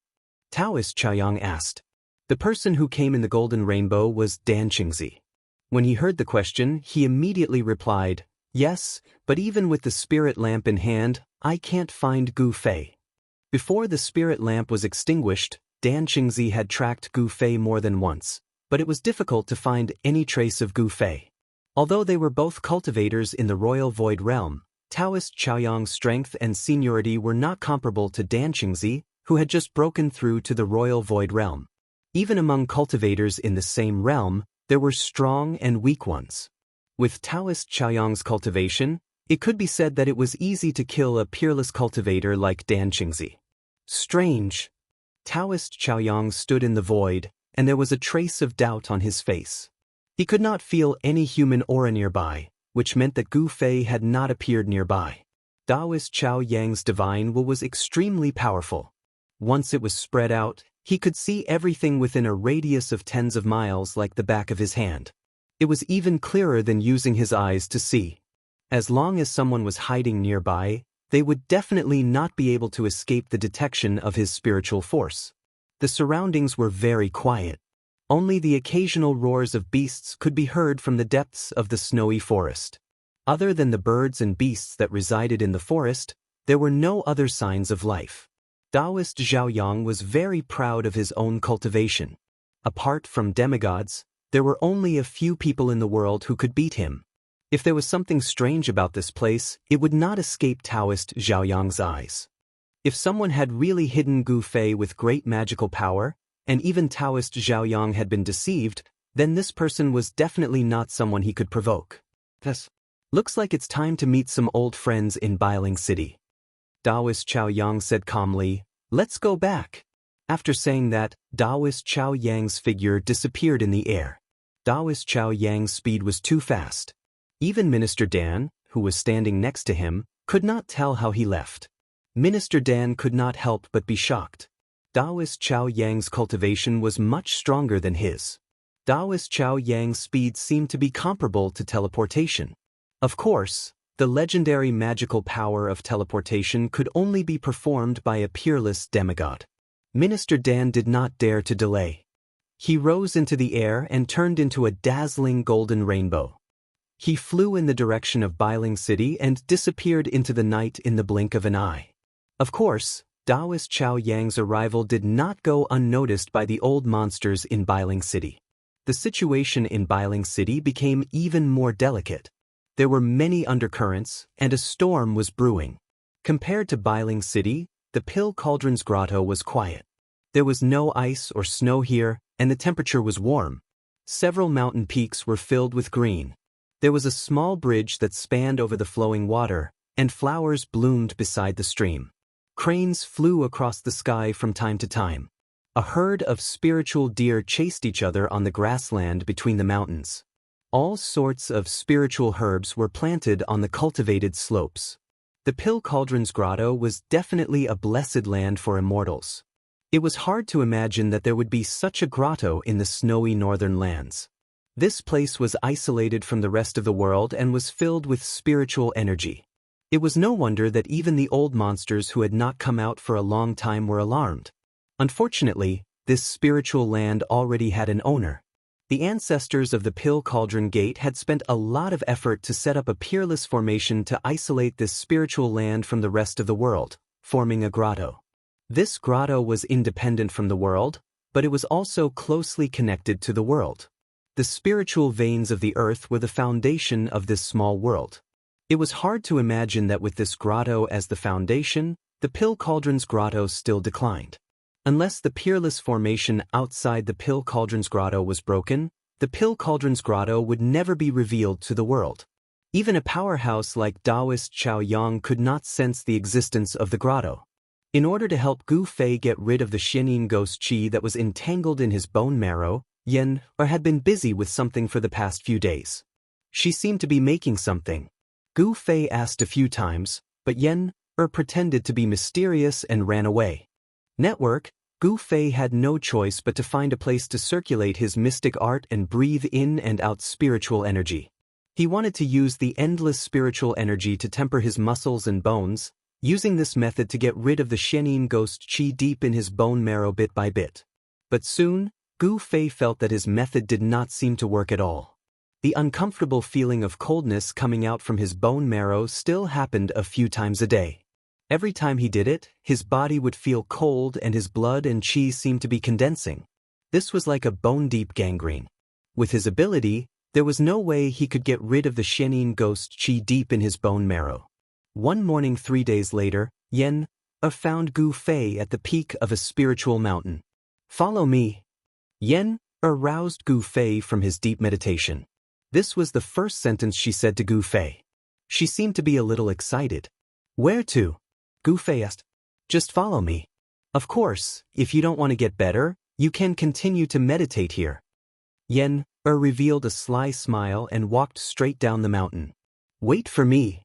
Taoist Xiaoyang asked. The person who came in the golden rainbow was Dan Qingzi. When he heard the question, he immediately replied, "Yes, but even with the spirit lamp in hand, I can't find Gu Fei." Before the spirit lamp was extinguished, Dan Qingzi had tracked Gu Fei more than once, but it was difficult to find any trace of Gu Fei. Although they were both cultivators in the royal void realm, Taoist Xiaoyang's strength and seniority were not comparable to Dan Qingzi, who had just broken through to the royal void realm. Even among cultivators in the same realm, there were strong and weak ones. With Taoist Xiaoyang's cultivation, it could be said that it was easy to kill a peerless cultivator like Dan Qingzi. Strange. Taoist Xiaoyang stood in the void, and there was a trace of doubt on his face. He could not feel any human aura nearby, which meant that Gu Fei had not appeared nearby. Taoist Xiaoyang's divine will was extremely powerful. Once it was spread out, he could see everything within a radius of tens of miles like the back of his hand. It was even clearer than using his eyes to see. As long as someone was hiding nearby, they would definitely not be able to escape the detection of his spiritual force. The surroundings were very quiet. Only the occasional roars of beasts could be heard from the depths of the snowy forest. Other than the birds and beasts that resided in the forest, there were no other signs of life. Taoist Xiaoyang was very proud of his own cultivation. Apart from demigods, there were only a few people in the world who could beat him. If there was something strange about this place, it would not escape Taoist Xiaoyang's eyes. If someone had really hidden Gu Fei with great magical power, and even Taoist Xiaoyang had been deceived, then this person was definitely not someone he could provoke. Thus, looks like it's time to meet some old friends in Biling City. Taoist Xiaoyang said calmly, "Let's go back." After saying that, Taoist Xiaoyang's figure disappeared in the air. Taoist Xiaoyang's speed was too fast. Even Minister Dan, who was standing next to him, could not tell how he left. Minister Dan could not help but be shocked. Taoist Xiaoyang's cultivation was much stronger than his. Taoist Xiaoyang's speed seemed to be comparable to teleportation. Of course, the legendary magical power of teleportation could only be performed by a peerless demigod. Minister Dan did not dare to delay. He rose into the air and turned into a dazzling golden rainbow. He flew in the direction of Biling City and disappeared into the night in the blink of an eye. Of course, Taoist Xiaoyang's arrival did not go unnoticed by the old monsters in Biling City. The situation in Biling City became even more delicate. There were many undercurrents, and a storm was brewing. Compared to Biling City, the Pill Cauldron's grotto was quiet. There was no ice or snow here, and the temperature was warm. Several mountain peaks were filled with green. There was a small bridge that spanned over the flowing water, and flowers bloomed beside the stream. Cranes flew across the sky from time to time. A herd of spiritual deer chased each other on the grassland between the mountains. All sorts of spiritual herbs were planted on the cultivated slopes. The Pill Cauldron's grotto was definitely a blessed land for immortals. It was hard to imagine that there would be such a grotto in the snowy northern lands. This place was isolated from the rest of the world and was filled with spiritual energy. It was no wonder that even the old monsters who had not come out for a long time were alarmed. Unfortunately, This spiritual land already had an owner. The ancestors of the Pill Cauldron Gate had spent a lot of effort to set up a peerless formation to isolate this spiritual land from the rest of the world, forming a grotto. This grotto was independent from the world, but it was also closely connected to the world. The spiritual veins of the earth were the foundation of this small world. It was hard to imagine that with this grotto as the foundation, the Pill Cauldron's grotto still declined. Unless the peerless formation outside the Pill Cauldron's grotto was broken, the Pill Cauldron's grotto would never be revealed to the world. Even a powerhouse like Taoist Chao Yang could not sense the existence of the grotto. In order to help Gu Fei get rid of the Xianin ghost qi that was entangled in his bone marrow, Yen had been busy with something for the past few days. She seemed to be making something. Gu Fei asked a few times, but Yen pretended to be mysterious and ran away. Network, Gu Fei had no choice but to find a place to circulate his mystic art and breathe in and out spiritual energy. He wanted to use the endless spiritual energy to temper his muscles and bones, using this method to get rid of the Xianin ghost qi deep in his bone marrow bit by bit. But soon, Gu Fei felt that his method did not seem to work at all. The uncomfortable feeling of coldness coming out from his bone marrow still happened a few times a day. Every time he did it, his body would feel cold and his blood and qi seemed to be condensing. This was like a bone-deep gangrene. With his ability, there was no way he could get rid of the Xianin ghost qi deep in his bone marrow. One morning 3 days later, Yen found Gu Fei at the peak of a spiritual mountain. "Follow me." Yen aroused Gu Fei from his deep meditation. This was the first sentence she said to Gu Fei. She seemed to be a little excited. "Where to?" Gu Fei asked. "Just follow me. Of course, if you don't want to get better, you can continue to meditate here." Yen revealed a sly smile and walked straight down the mountain. "Wait for me."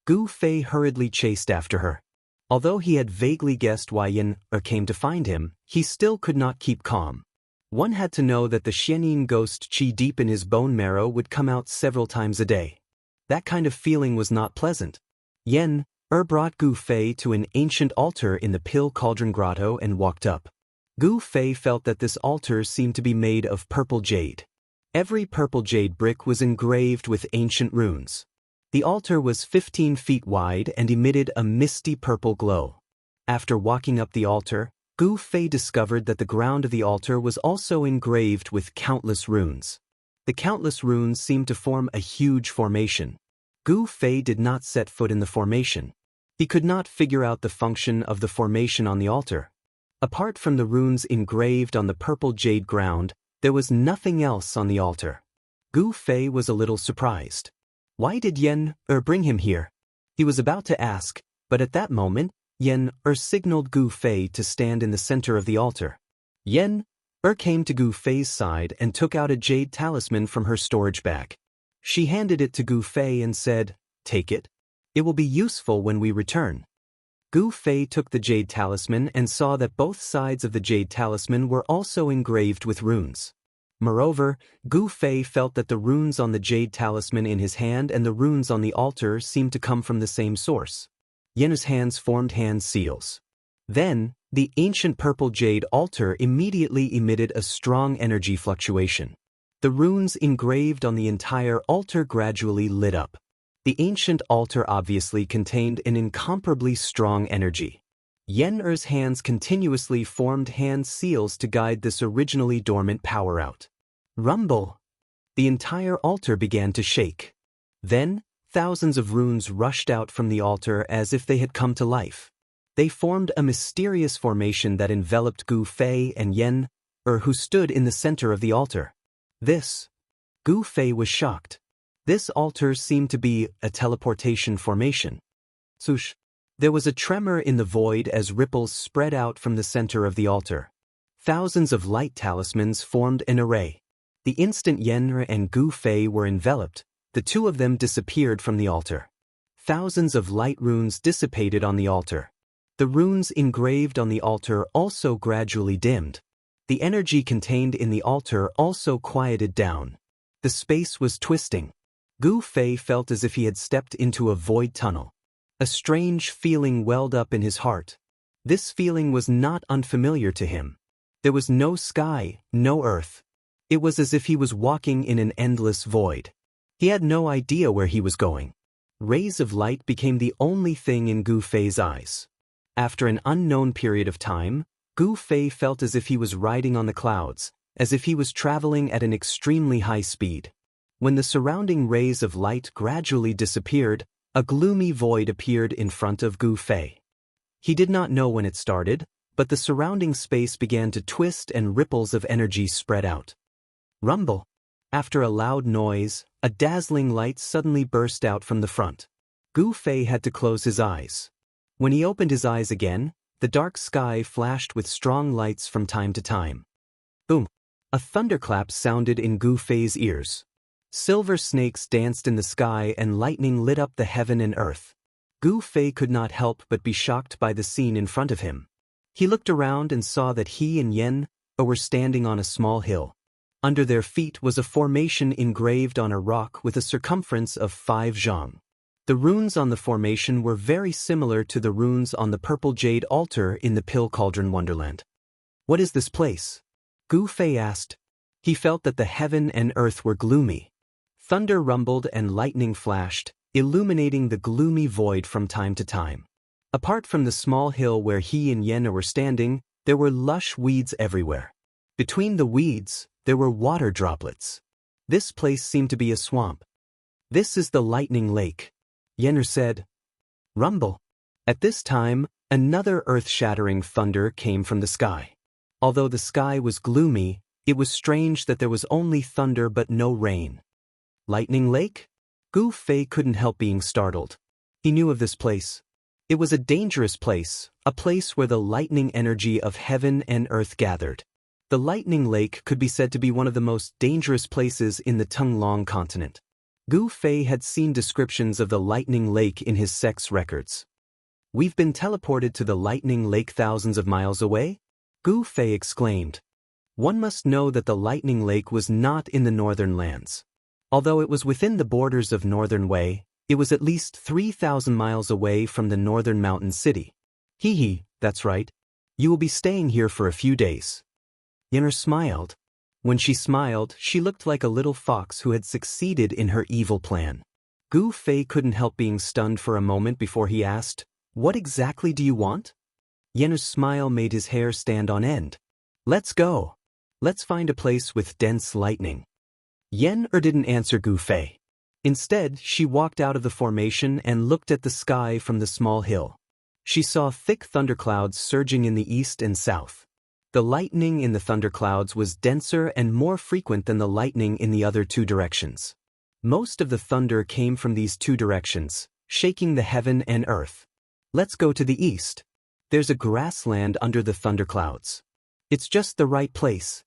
Gu Fei hurriedly chased after her. Although he had vaguely guessed why Yen came to find him, he still could not keep calm. One had to know that the Xianin ghost qi deep in his bone marrow would come out several times a day. That kind of feeling was not pleasant. Yen brought Gu Fei to an ancient altar in the Pill Cauldron Grotto and walked up. Gu Fei felt that this altar seemed to be made of purple jade. Every purple jade brick was engraved with ancient runes. The altar was 15 feet wide and emitted a misty purple glow. After walking up the altar, Gu Fei discovered that the ground of the altar was also engraved with countless runes. The countless runes seemed to form a huge formation. Gu Fei did not set foot in the formation. He could not figure out the function of the formation on the altar. Apart from the runes engraved on the purple jade ground, there was nothing else on the altar. Gu Fei was a little surprised. Why did Yen bring him here? He was about to ask, but at that moment, Yen signaled Gu Fei to stand in the center of the altar. Yen came to Gu Fei's side and took out a jade talisman from her storage bag. She handed it to Gu Fei and said, "Take it. It will be useful when we return." Gu Fei took the jade talisman and saw that both sides of the jade talisman were also engraved with runes. Moreover, Gu Fei felt that the runes on the jade talisman in his hand and the runes on the altar seemed to come from the same source. Yen's hands formed hand seals. Then, the ancient purple jade altar immediately emitted a strong energy fluctuation. The runes engraved on the entire altar gradually lit up. The ancient altar obviously contained an incomparably strong energy. Yen's hands continuously formed hand seals to guide this originally dormant power out. Rumble! The entire altar began to shake. Then, thousands of runes rushed out from the altar as if they had come to life. They formed a mysterious formation that enveloped Gu Fei and Yen, who stood in the center of the altar. Gu Fei was shocked. This altar seemed to be a teleportation formation. Swoosh! There was a tremor in the void as ripples spread out from the center of the altar. Thousands of light talismans formed an array. The instant Yen and Gu Fei were enveloped, the two of them disappeared from the altar. Thousands of light runes dissipated on the altar. The runes engraved on the altar also gradually dimmed. The energy contained in the altar also quieted down. The space was twisting. Gu Fei felt as if he had stepped into a void tunnel. A strange feeling welled up in his heart. This feeling was not unfamiliar to him. There was no sky, no earth. It was as if he was walking in an endless void. He had no idea where he was going. Rays of light became the only thing in Gu Fei's eyes. After an unknown period of time, Gu Fei felt as if he was riding on the clouds, as if he was traveling at an extremely high speed. When the surrounding rays of light gradually disappeared, a gloomy void appeared in front of Gu Fei. He did not know when it started, but the surrounding space began to twist and ripples of energy spread out. Rumble. After a loud noise, a dazzling light suddenly burst out from the front. Gu Fei had to close his eyes. When he opened his eyes again, the dark sky flashed with strong lights from time to time. Boom! A thunderclap sounded in Gu Fei's ears. Silver snakes danced in the sky and lightning lit up the heaven and earth. Gu Fei could not help but be shocked by the scene in front of him. He looked around and saw that he and Yen were standing on a small hill. Under their feet was a formation engraved on a rock with a circumference of 5 zhang. The runes on the formation were very similar to the runes on the purple jade altar in the Pill Cauldron Wonderland. What is this place? Gu Fei asked. He felt that the heaven and earth were gloomy. Thunder rumbled and lightning flashed, illuminating the gloomy void from time to time. Apart from the small hill where he and Yen were standing, there were lush weeds everywhere. Between the weeds, there were water droplets. This place seemed to be a swamp. This is the lightning lake, Yenner said. Rumble. At this time, another earth-shattering thunder came from the sky. Although the sky was gloomy, it was strange that there was only thunder but no rain. Lightning Lake? Gu Fei couldn't help being startled. He knew of this place. It was a dangerous place, a place where the lightning energy of heaven and earth gathered. The Lightning Lake could be said to be one of the most dangerous places in the Tunglong continent. Gu Fei had seen descriptions of the Lightning Lake in his sex records. We've been teleported to the Lightning Lake thousands of miles away? Gu Fei exclaimed. One must know that the Lightning Lake was not in the northern lands. Although it was within the borders of Northern Wei, it was at least 3,000 miles away from the northern mountain city. Hee, that's right. You will be staying here for a few days. Yenner smiled. When she smiled, she looked like a little fox who had succeeded in her evil plan. Gu Fei couldn't help being stunned for a moment before he asked, "What exactly do you want?" Yenner's smile made his hair stand on end. "Let's go. Let's find a place with dense lightning." Yen didn't answer Gu Fei. Instead, she walked out of the formation and looked at the sky from the small hill. She saw thick thunderclouds surging in the east and south. The lightning in the thunderclouds was denser and more frequent than the lightning in the other two directions. Most of the thunder came from these two directions, shaking the heaven and earth. Let's go to the east. There's a grassland under the thunderclouds. It's just the right place,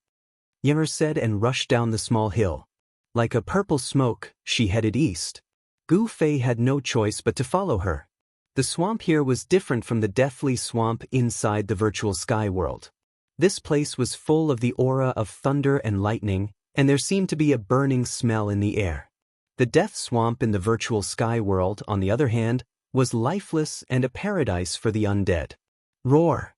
Yenner said and rushed down the small hill. Like a purple smoke, she headed east. Gu Fei had no choice but to follow her. The swamp here was different from the deathly swamp inside the virtual sky world. This place was full of the aura of thunder and lightning, and there seemed to be a burning smell in the air. The death swamp in the virtual sky world, on the other hand, was lifeless and a paradise for the undead. Roar!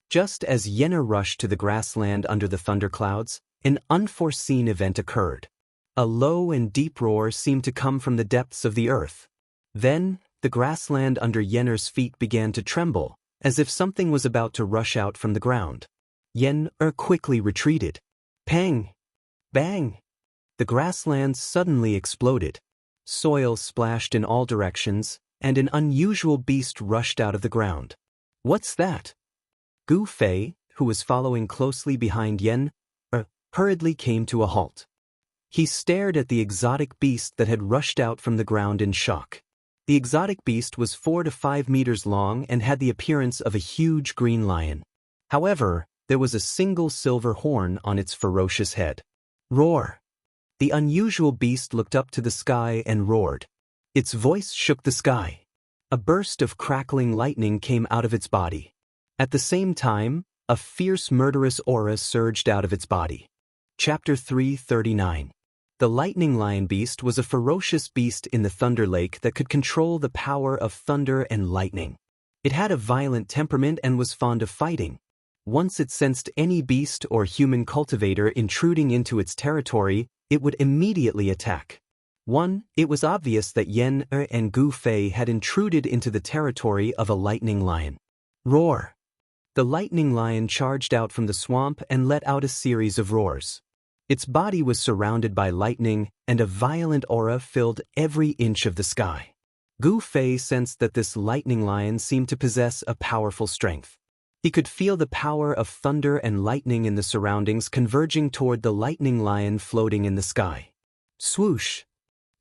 Just as Yenner rushed to the grassland under the thunderclouds, an unforeseen event occurred. A low and deep roar seemed to come from the depths of the earth. Then, the grassland under Yenner's feet began to tremble, as if something was about to rush out from the ground. Yenner quickly retreated. Pang! Bang! The grassland suddenly exploded. Soil splashed in all directions, and an unusual beast rushed out of the ground. What's that? Gu Fei, who was following closely behind Yen, hurriedly came to a halt. He stared at the exotic beast that had rushed out from the ground in shock. The exotic beast was 4 to 5 meters long and had the appearance of a huge green lion. However, there was a single silver horn on its ferocious head. Roar! The unusual beast looked up to the sky and roared. Its voice shook the sky. A burst of crackling lightning came out of its body. At the same time, a fierce murderous aura surged out of its body. Chapter 339. The lightning lion beast was a ferocious beast in the Thunder Lake that could control the power of thunder and lightning. It had a violent temperament and was fond of fighting. Once it sensed any beast or human cultivator intruding into its territory, it would immediately attack. 1. It was obvious that Yen and Gu Fei had intruded into the territory of a lightning lion. Roar! The lightning lion charged out from the swamp and let out a series of roars. Its body was surrounded by lightning, and a violent aura filled every inch of the sky. Gu Fei sensed that this lightning lion seemed to possess a powerful strength. He could feel the power of thunder and lightning in the surroundings converging toward the lightning lion floating in the sky. Swoosh!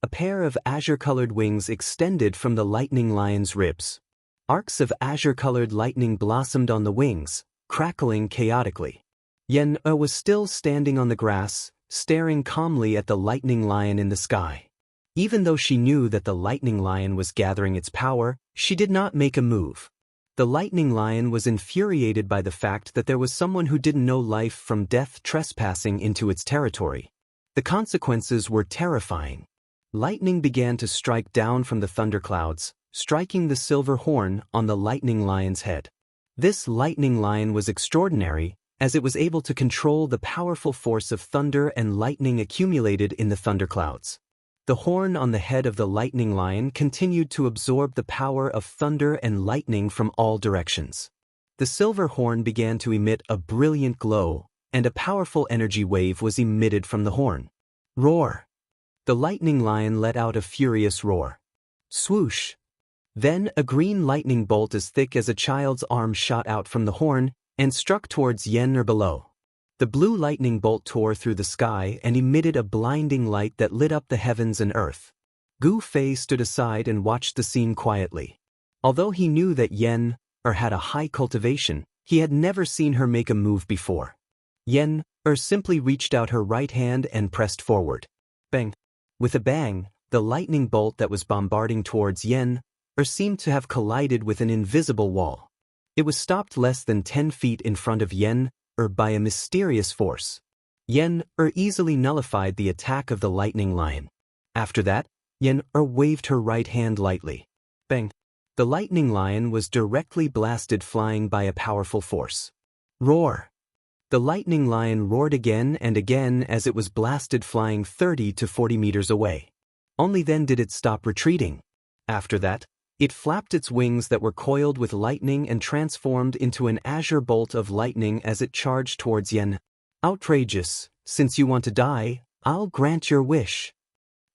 A pair of azure-colored wings extended from the lightning lion's ribs. Arcs of azure-colored lightning blossomed on the wings, crackling chaotically. Yen was still standing on the grass, staring calmly at the lightning lion in the sky. Even though she knew that the lightning lion was gathering its power, she did not make a move. The lightning lion was infuriated by the fact that there was someone who didn't know life from death trespassing into its territory. The consequences were terrifying. Lightning began to strike down from the thunderclouds, striking the silver horn on the lightning lion's head. This lightning lion was extraordinary, as it was able to control the powerful force of thunder and lightning accumulated in the thunderclouds. The horn on the head of the lightning lion continued to absorb the power of thunder and lightning from all directions. The silver horn began to emit a brilliant glow, and a powerful energy wave was emitted from the horn. Roar! The lightning lion let out a furious roar. Swoosh! Then a green lightning bolt as thick as a child's arm shot out from the horn and struck towards Yen below. The blue lightning bolt tore through the sky and emitted a blinding light that lit up the heavens and earth. Gu Fei stood aside and watched the scene quietly. Although he knew that Yen had a high cultivation, he had never seen her make a move before. Yen simply reached out her right hand and pressed forward. Bang! With a bang, the lightning bolt that was bombarding towards Yen seemed to have collided with an invisible wall. It was stopped less than 10 feet in front of Yen by a mysterious force. Yen easily nullified the attack of the lightning lion. After that, Yen waved her right hand lightly. Bang! The lightning lion was directly blasted flying by a powerful force. Roar! The lightning lion roared again and again as it was blasted flying 30 to 40 meters away. Only then did it stop retreating. After that, it flapped its wings that were coiled with lightning and transformed into an azure bolt of lightning as it charged towards Yen. Outrageous! Since you want to die, I'll grant your wish.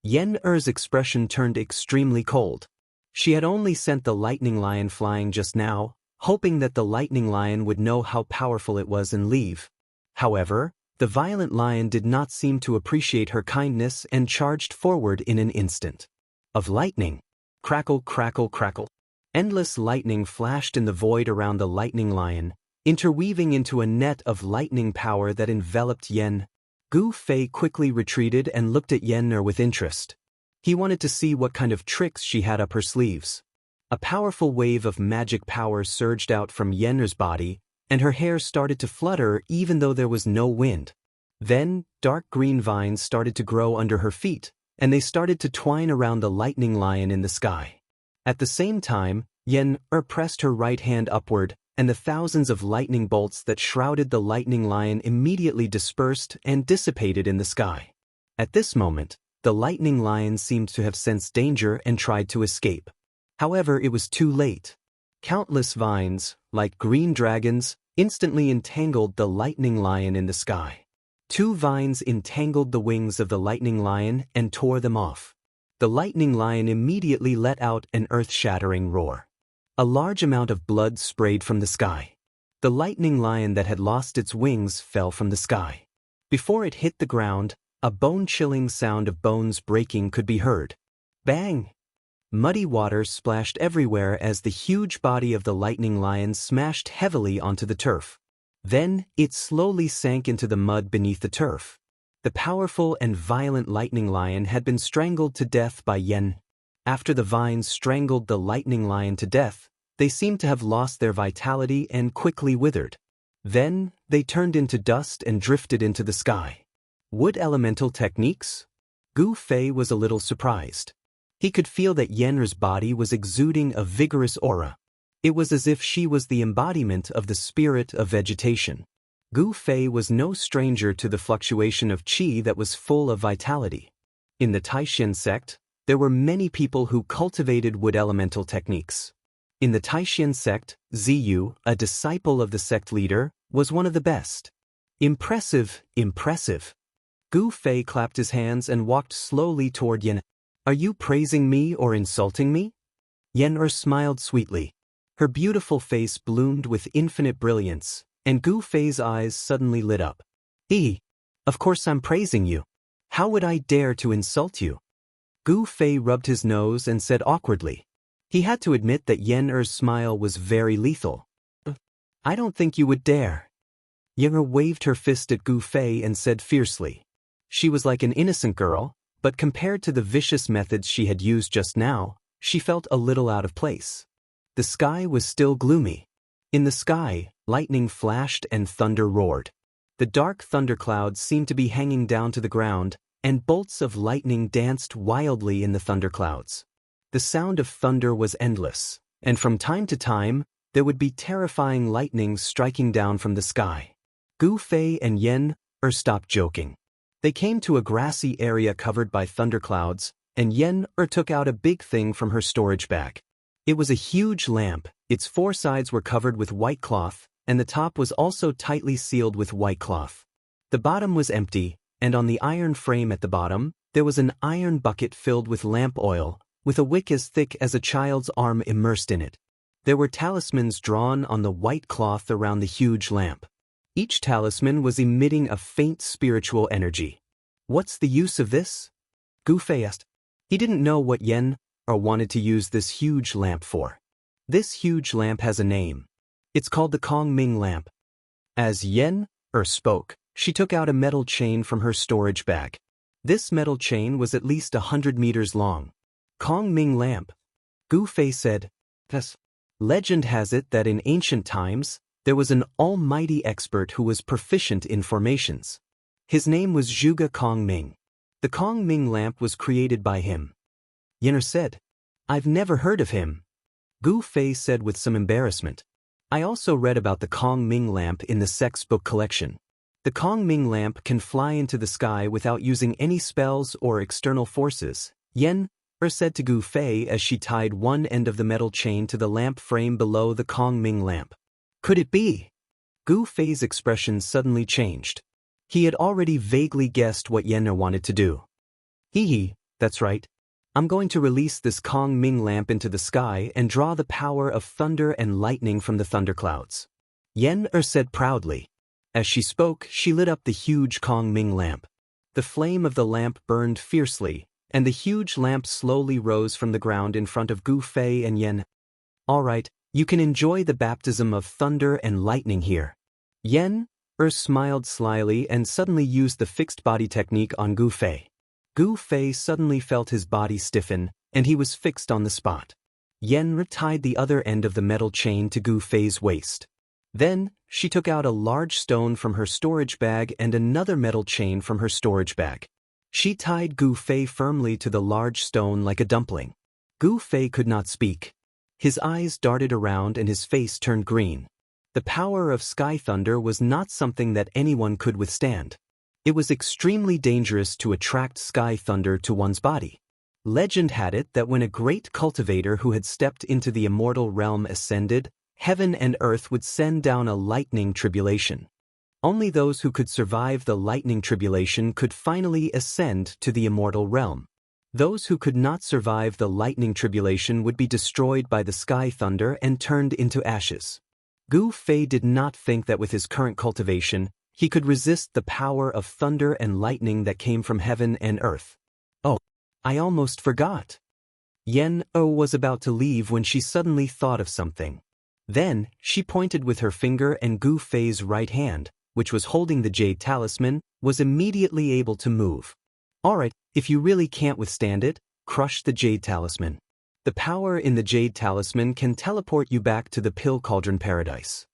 Yen-er's expression turned extremely cold. She had only sent the lightning lion flying just now, hoping that the lightning lion would know how powerful it was and leave. However, the violent lion did not seem to appreciate her kindness and charged forward in an instant. Of lightning. Crackle, crackle, crackle. Endless lightning flashed in the void around the lightning lion, interweaving into a net of lightning power that enveloped Yen. Gu Fei quickly retreated and looked at Yen with interest. He wanted to see what kind of tricks she had up her sleeves. A powerful wave of magic power surged out from Yen's body, and her hair started to flutter even though there was no wind. Then, dark green vines started to grow under her feet, and they started to twine around the lightning lion in the sky. At the same time, Yen pressed her right hand upward, and the thousands of lightning bolts that shrouded the lightning lion immediately dispersed and dissipated in the sky. At this moment, the lightning lion seemed to have sensed danger and tried to escape. However, it was too late. Countless vines, like green dragons, instantly entangled the lightning lion in the sky. 2 vines entangled the wings of the lightning lion and tore them off. The lightning lion immediately let out an earth-shattering roar. A large amount of blood sprayed from the sky. The lightning lion that had lost its wings fell from the sky. Before it hit the ground, a bone-chilling sound of bones breaking could be heard. Bang! Muddy water splashed everywhere as the huge body of the lightning lion smashed heavily onto the turf. Then, it slowly sank into the mud beneath the turf. The powerful and violent lightning lion had been strangled to death by Yen. After the vines strangled the lightning lion to death, they seemed to have lost their vitality and quickly withered. Then, they turned into dust and drifted into the sky. Wood elemental techniques? Gu Fei was a little surprised. He could feel that Yen's body was exuding a vigorous aura. It was as if she was the embodiment of the spirit of vegetation. Gu Fei was no stranger to the fluctuation of qi that was full of vitality. In the Taishan sect, there were many people who cultivated wood elemental techniques. In the Taishan sect, Ziyu, a disciple of the sect leader, was one of the best. Impressive, impressive. Gu Fei clapped his hands and walked slowly toward Yan. Are you praising me or insulting me? Yen smiled sweetly. Her beautiful face bloomed with infinite brilliance, and Gu Fei's eyes suddenly lit up. Of course I'm praising you. How would I dare to insult you? Gu Fei rubbed his nose and said awkwardly. He had to admit that Yen smile was very lethal. I don't think you would dare. Yen waved her fist at Gu Fei and said fiercely. She was like an innocent girl, but compared to the vicious methods she had used just now, she felt a little out of place. The sky was still gloomy. In the sky, lightning flashed and thunder roared. The dark thunderclouds seemed to be hanging down to the ground, and bolts of lightning danced wildly in the thunderclouds. The sound of thunder was endless, and from time to time, there would be terrifying lightnings striking down from the sky. Gu Fei and Yen stopped joking. They came to a grassy area covered by thunderclouds, and Yen took out a big thing from her storage bag. It was a huge lamp, its four sides were covered with white cloth, and the top was also tightly sealed with white cloth. The bottom was empty, and on the iron frame at the bottom, there was an iron bucket filled with lamp oil, with a wick as thick as a child's arm immersed in it. There were talismans drawn on the white cloth around the huge lamp. Each talisman was emitting a faint spiritual energy. What's the use of this? Gu Fei asked. He didn't know what Yen wanted to use this huge lamp for. This huge lamp has a name. It's called the Kong Ming lamp. As Yen spoke, she took out a metal chain from her storage bag. This metal chain was at least 100 meters long. Kong Ming lamp. Gu Fei said. Yes. Legend has it that in ancient times, there was an almighty expert who was proficient in formations. His name was Zhuge Kong Ming. The Kong Ming lamp was created by him. Yen said. I've never heard of him. Gu Fei said with some embarrassment. I also read about the Kong Ming lamp in the sect's book collection. The Kong Ming lamp can fly into the sky without using any spells or external forces, Yen said to Gu Fei as she tied one end of the metal chain to the lamp frame below the Kong Ming lamp. Could it be? Gu Fei's expression suddenly changed. He had already vaguely guessed what Yen wanted to do. That's right. I'm going to release this Kong Ming lamp into the sky and draw the power of thunder and lightning from the thunderclouds. Yen said proudly. As she spoke, she lit up the huge Kong Ming lamp. The flame of the lamp burned fiercely, and the huge lamp slowly rose from the ground in front of Gu Fei and Yen. All right, you can enjoy the baptism of thunder and lightning here. Yen smiled slyly and suddenly used the fixed body technique on Gu Fei. Gu Fei suddenly felt his body stiffen, and he was fixed on the spot. Yen tied the other end of the metal chain to Gu Fei's waist. Then, she took out a large stone from her storage bag and another metal chain from her storage bag. She tied Gu Fei firmly to the large stone like a dumpling. Gu Fei could not speak. His eyes darted around and his face turned green. The power of sky thunder was not something that anyone could withstand. It was extremely dangerous to attract sky thunder to one's body. Legend had it that when a great cultivator who had stepped into the immortal realm ascended, heaven and earth would send down a lightning tribulation. Only those who could survive the lightning tribulation could finally ascend to the immortal realm. Those who could not survive the lightning tribulation would be destroyed by the sky thunder and turned into ashes. Gu Fei did not think that with his current cultivation, he could resist the power of thunder and lightning that came from heaven and earth. Oh, I almost forgot. Yen was about to leave when she suddenly thought of something. Then, she pointed with her finger and Gu Fei's right hand, which was holding the jade talisman, was immediately able to move. Alright, if you really can't withstand it, crush the jade talisman. The power in the jade talisman can teleport you back to the pill cauldron paradise.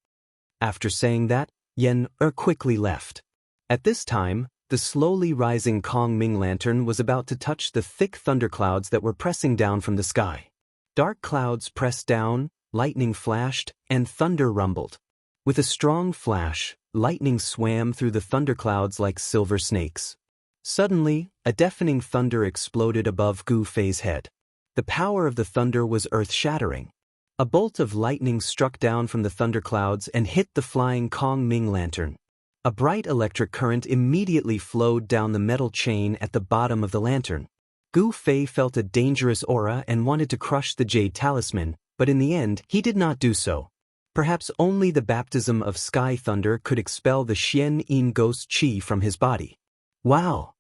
After saying that, Yen quickly left. At this time, the slowly rising Kong Ming lantern was about to touch the thick thunderclouds that were pressing down from the sky. Dark clouds pressed down, lightning flashed, and thunder rumbled. With a strong flash, lightning swam through the thunderclouds like silver snakes. Suddenly, a deafening thunder exploded above Gu Fei's head. The power of the thunder was earth-shattering. A bolt of lightning struck down from the thunderclouds and hit the flying Kong Ming lantern. A bright electric current immediately flowed down the metal chain at the bottom of the lantern. Gu Fei felt a dangerous aura and wanted to crush the jade talisman, but in the end, he did not do so. Perhaps only the baptism of sky thunder could expel the Xian Yin ghost qi from his body. Wow!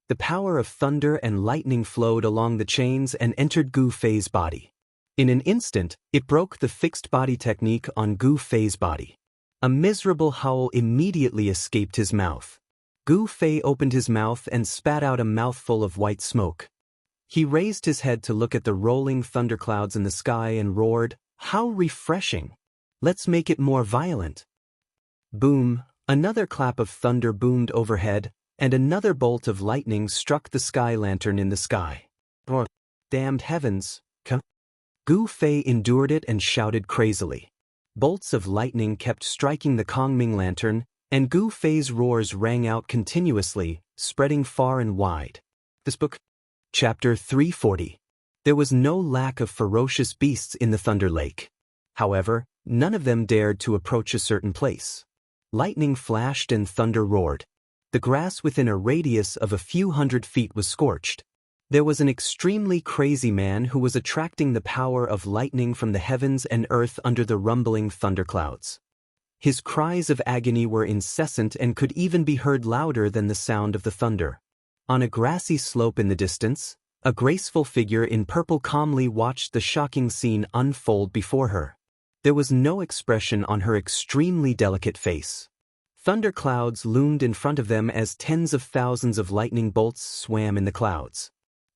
The power of thunder and lightning flowed along the chains and entered Gu Fei's body. In an instant, it broke the fixed body technique on Gu Fei's body. A miserable howl immediately escaped his mouth. Gu Fei opened his mouth and spat out a mouthful of white smoke. He raised his head to look at the rolling thunderclouds in the sky and roared, "How refreshing! Let's make it more violent." Boom! Another clap of thunder boomed overhead, and another bolt of lightning struck the sky lantern in the sky. Oh, damned heavens! Gu Fei endured it and shouted crazily. Bolts of lightning kept striking the Kongming lantern, and Gu Fei's roars rang out continuously, spreading far and wide. This book, Chapter 340. There was no lack of ferocious beasts in the Thunder Lake. However, none of them dared to approach a certain place. Lightning flashed and thunder roared. The grass within a radius of a few hundred feet was scorched. There was an extremely crazy man who was attracting the power of lightning from the heavens and earth under the rumbling thunderclouds. His cries of agony were incessant and could even be heard louder than the sound of the thunder. On a grassy slope in the distance, a graceful figure in purple calmly watched the shocking scene unfold before her. There was no expression on her extremely delicate face. Thunderclouds loomed in front of them as tens of thousands of lightning bolts swam in the clouds.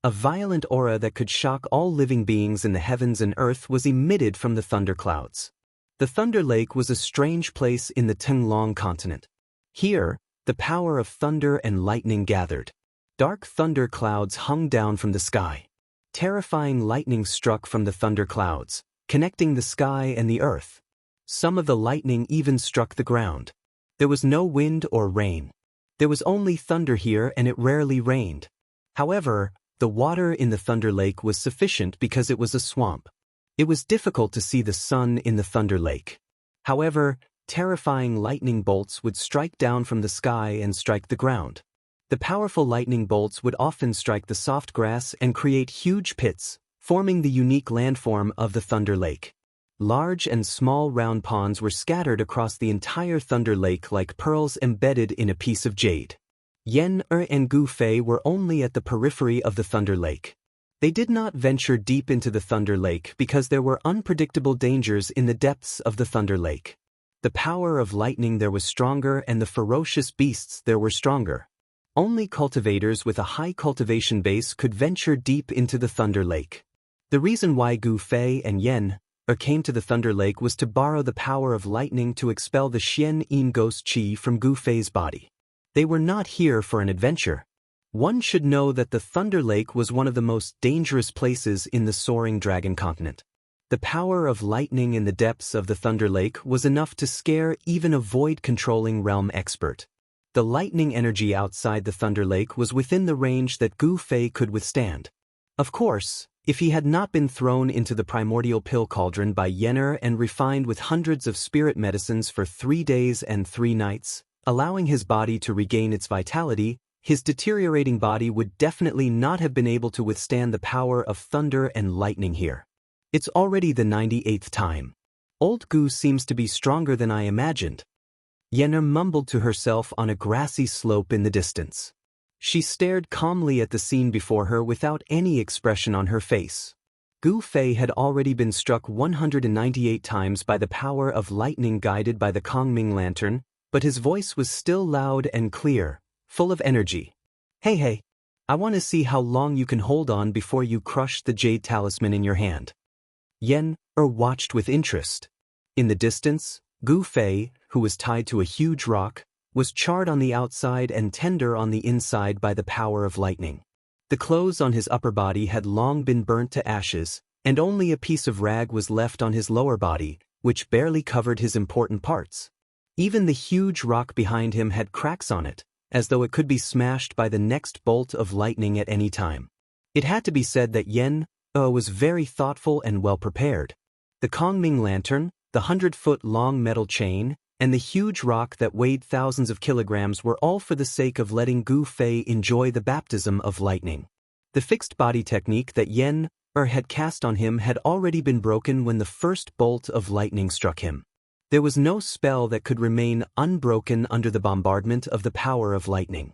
A violent aura that could shock all living beings in the heavens and earth was emitted from the thunderclouds. The Thunder Lake was a strange place in the Tenglong continent. Here, the power of thunder and lightning gathered. Dark thunder clouds hung down from the sky. Terrifying lightning struck from the thunder clouds, connecting the sky and the earth. Some of the lightning even struck the ground. There was no wind or rain. There was only thunder here, and it rarely rained. However, the water in the Thunder Lake was sufficient because it was a swamp. It was difficult to see the sun in the Thunder Lake. However, terrifying lightning bolts would strike down from the sky and strike the ground. The powerful lightning bolts would often strike the soft grass and create huge pits, forming the unique landform of the Thunder Lake. Large and small round ponds were scattered across the entire Thunder Lake like pearls embedded in a piece of jade. Yen and Gu Fei were only at the periphery of the Thunder Lake. They did not venture deep into the Thunder Lake because there were unpredictable dangers in the depths of the Thunder Lake. The power of lightning there was stronger and the ferocious beasts there were stronger. Only cultivators with a high cultivation base could venture deep into the Thunder Lake. The reason why Gu Fei and Yen came to the Thunder Lake was to borrow the power of lightning to expel the Xian Yin ghost qi from Gu Fei's body. They were not here for an adventure. One should know that the Thunder Lake was one of the most dangerous places in the soaring dragon continent. The power of lightning in the depths of the Thunder Lake was enough to scare even a void-controlling realm expert. The lightning energy outside the Thunder Lake was within the range that Gu Fei could withstand. Of course, if he had not been thrown into the primordial pill cauldron by Yenner and refined with hundreds of spirit medicines for 3 days and 3 nights, allowing his body to regain its vitality, his deteriorating body would definitely not have been able to withstand the power of thunder and lightning here. It's already the 98th time. Old Gu seems to be stronger than I imagined. Yenner mumbled to herself on a grassy slope in the distance. She stared calmly at the scene before her without any expression on her face. Gu Fei had already been struck 198 times by the power of lightning guided by the Kongming lantern, but his voice was still loud and clear, full of energy. Hey, I want to see how long you can hold on before you crush the jade talisman in your hand. Yen watched with interest. In the distance, Gu Fei, who was tied to a huge rock, was charred on the outside and tender on the inside by the power of lightning. The clothes on his upper body had long been burnt to ashes, and only a piece of rag was left on his lower body, which barely covered his important parts. Even the huge rock behind him had cracks on it, as though it could be smashed by the next bolt of lightning at any time. It had to be said that Yen was very thoughtful and well prepared. The Kongming lantern, the 100-foot-long metal chain, and the huge rock that weighed thousands of kilograms were all for the sake of letting Gu Fei enjoy the baptism of lightning. The fixed body technique that Yen had cast on him had already been broken when the first bolt of lightning struck him. There was no spell that could remain unbroken under the bombardment of the power of lightning.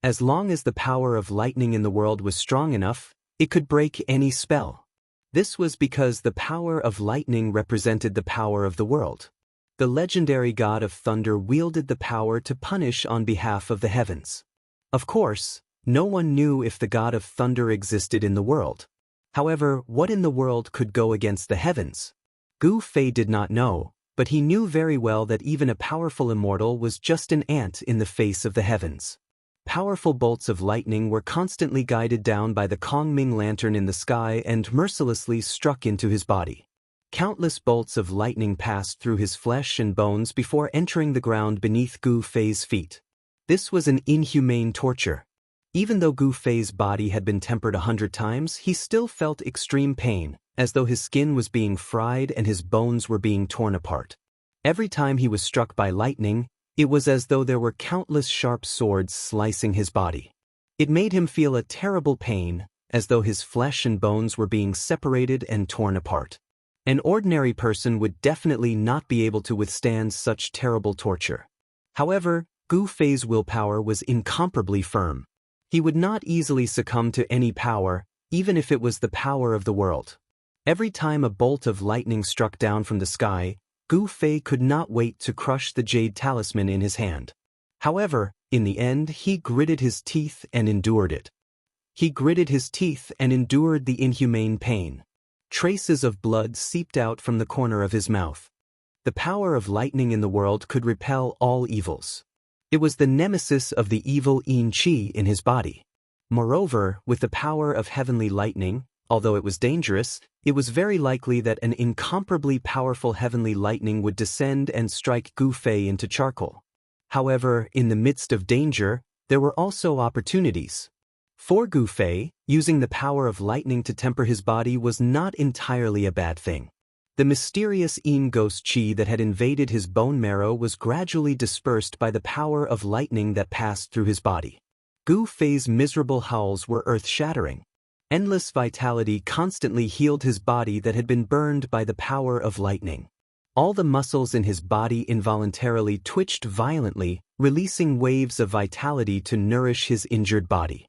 As long as the power of lightning in the world was strong enough, it could break any spell. This was because the power of lightning represented the power of the world. The legendary god of thunder wielded the power to punish on behalf of the heavens. Of course, no one knew if the god of thunder existed in the world. However, what in the world could go against the heavens? Gu Fei did not know, but he knew very well that even a powerful immortal was just an ant in the face of the heavens. Powerful bolts of lightning were constantly guided down by the Kongming lantern in the sky and mercilessly struck into his body. Countless bolts of lightning passed through his flesh and bones before entering the ground beneath Gu Fei's feet. This was an inhumane torture. Even though Gu Fei's body had been tempered 100 times, he still felt extreme pain, as though his skin was being fried and his bones were being torn apart. Every time he was struck by lightning, it was as though there were countless sharp swords slicing his body. It made him feel a terrible pain, as though his flesh and bones were being separated and torn apart. An ordinary person would definitely not be able to withstand such terrible torture. However, Gu Fei's willpower was incomparably firm. He would not easily succumb to any power, even if it was the power of the world. Every time a bolt of lightning struck down from the sky, Gu Fei could not wait to crush the jade talisman in his hand. However, in the end, he gritted his teeth and endured it. He gritted his teeth and endured the inhumane pain. Traces of blood seeped out from the corner of his mouth. The power of lightning in the world could repel all evils. It was the nemesis of the evil Yin Qi in his body. Moreover, with the power of heavenly lightning, although it was dangerous, it was very likely that an incomparably powerful heavenly lightning would descend and strike Gu Fei into charcoal. However, in the midst of danger, there were also opportunities. For Gu Fei, using the power of lightning to temper his body was not entirely a bad thing. The mysterious Yin ghost Qi that had invaded his bone marrow was gradually dispersed by the power of lightning that passed through his body. Gu Fei's miserable howls were earth-shattering. Endless vitality constantly healed his body that had been burned by the power of lightning. All the muscles in his body involuntarily twitched violently, releasing waves of vitality to nourish his injured body.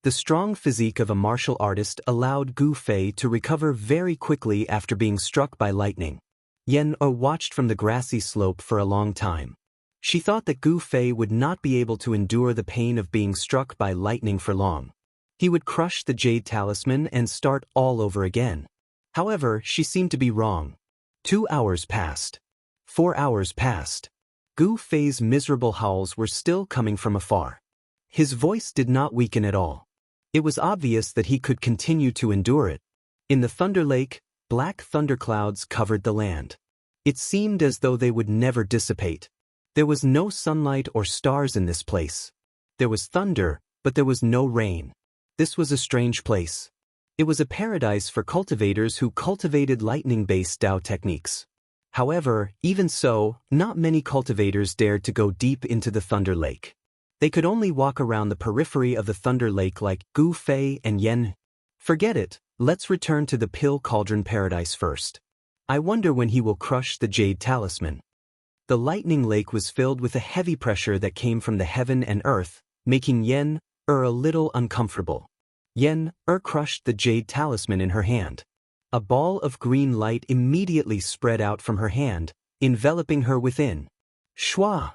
The strong physique of a martial artist allowed Gu Fei to recover very quickly after being struck by lightning. Yen watched from the grassy slope for a long time. She thought that Gu Fei would not be able to endure the pain of being struck by lightning for long. He would crush the jade talisman and start all over again. However, she seemed to be wrong. 2 hours passed. 4 hours passed. Gu Fei's miserable howls were still coming from afar. His voice did not weaken at all. It was obvious that he could continue to endure it. In the Thunder Lake, black thunderclouds covered the land. It seemed as though they would never dissipate. There was no sunlight or stars in this place. There was thunder, but there was no rain. This was a strange place. It was a paradise for cultivators who cultivated lightning-based Dao techniques. However, even so, not many cultivators dared to go deep into the Thunder Lake. They could only walk around the periphery of the Thunder Lake like Gu Fei and Yen. Forget it, let's return to the Pill Cauldron Paradise first. I wonder when he will crush the Jade Talisman. The Lightning Lake was filled with a heavy pressure that came from the heaven and earth, making Yen a little uncomfortable. Yen crushed the Jade Talisman in her hand. A ball of green light immediately spread out from her hand, enveloping her within. Shwa!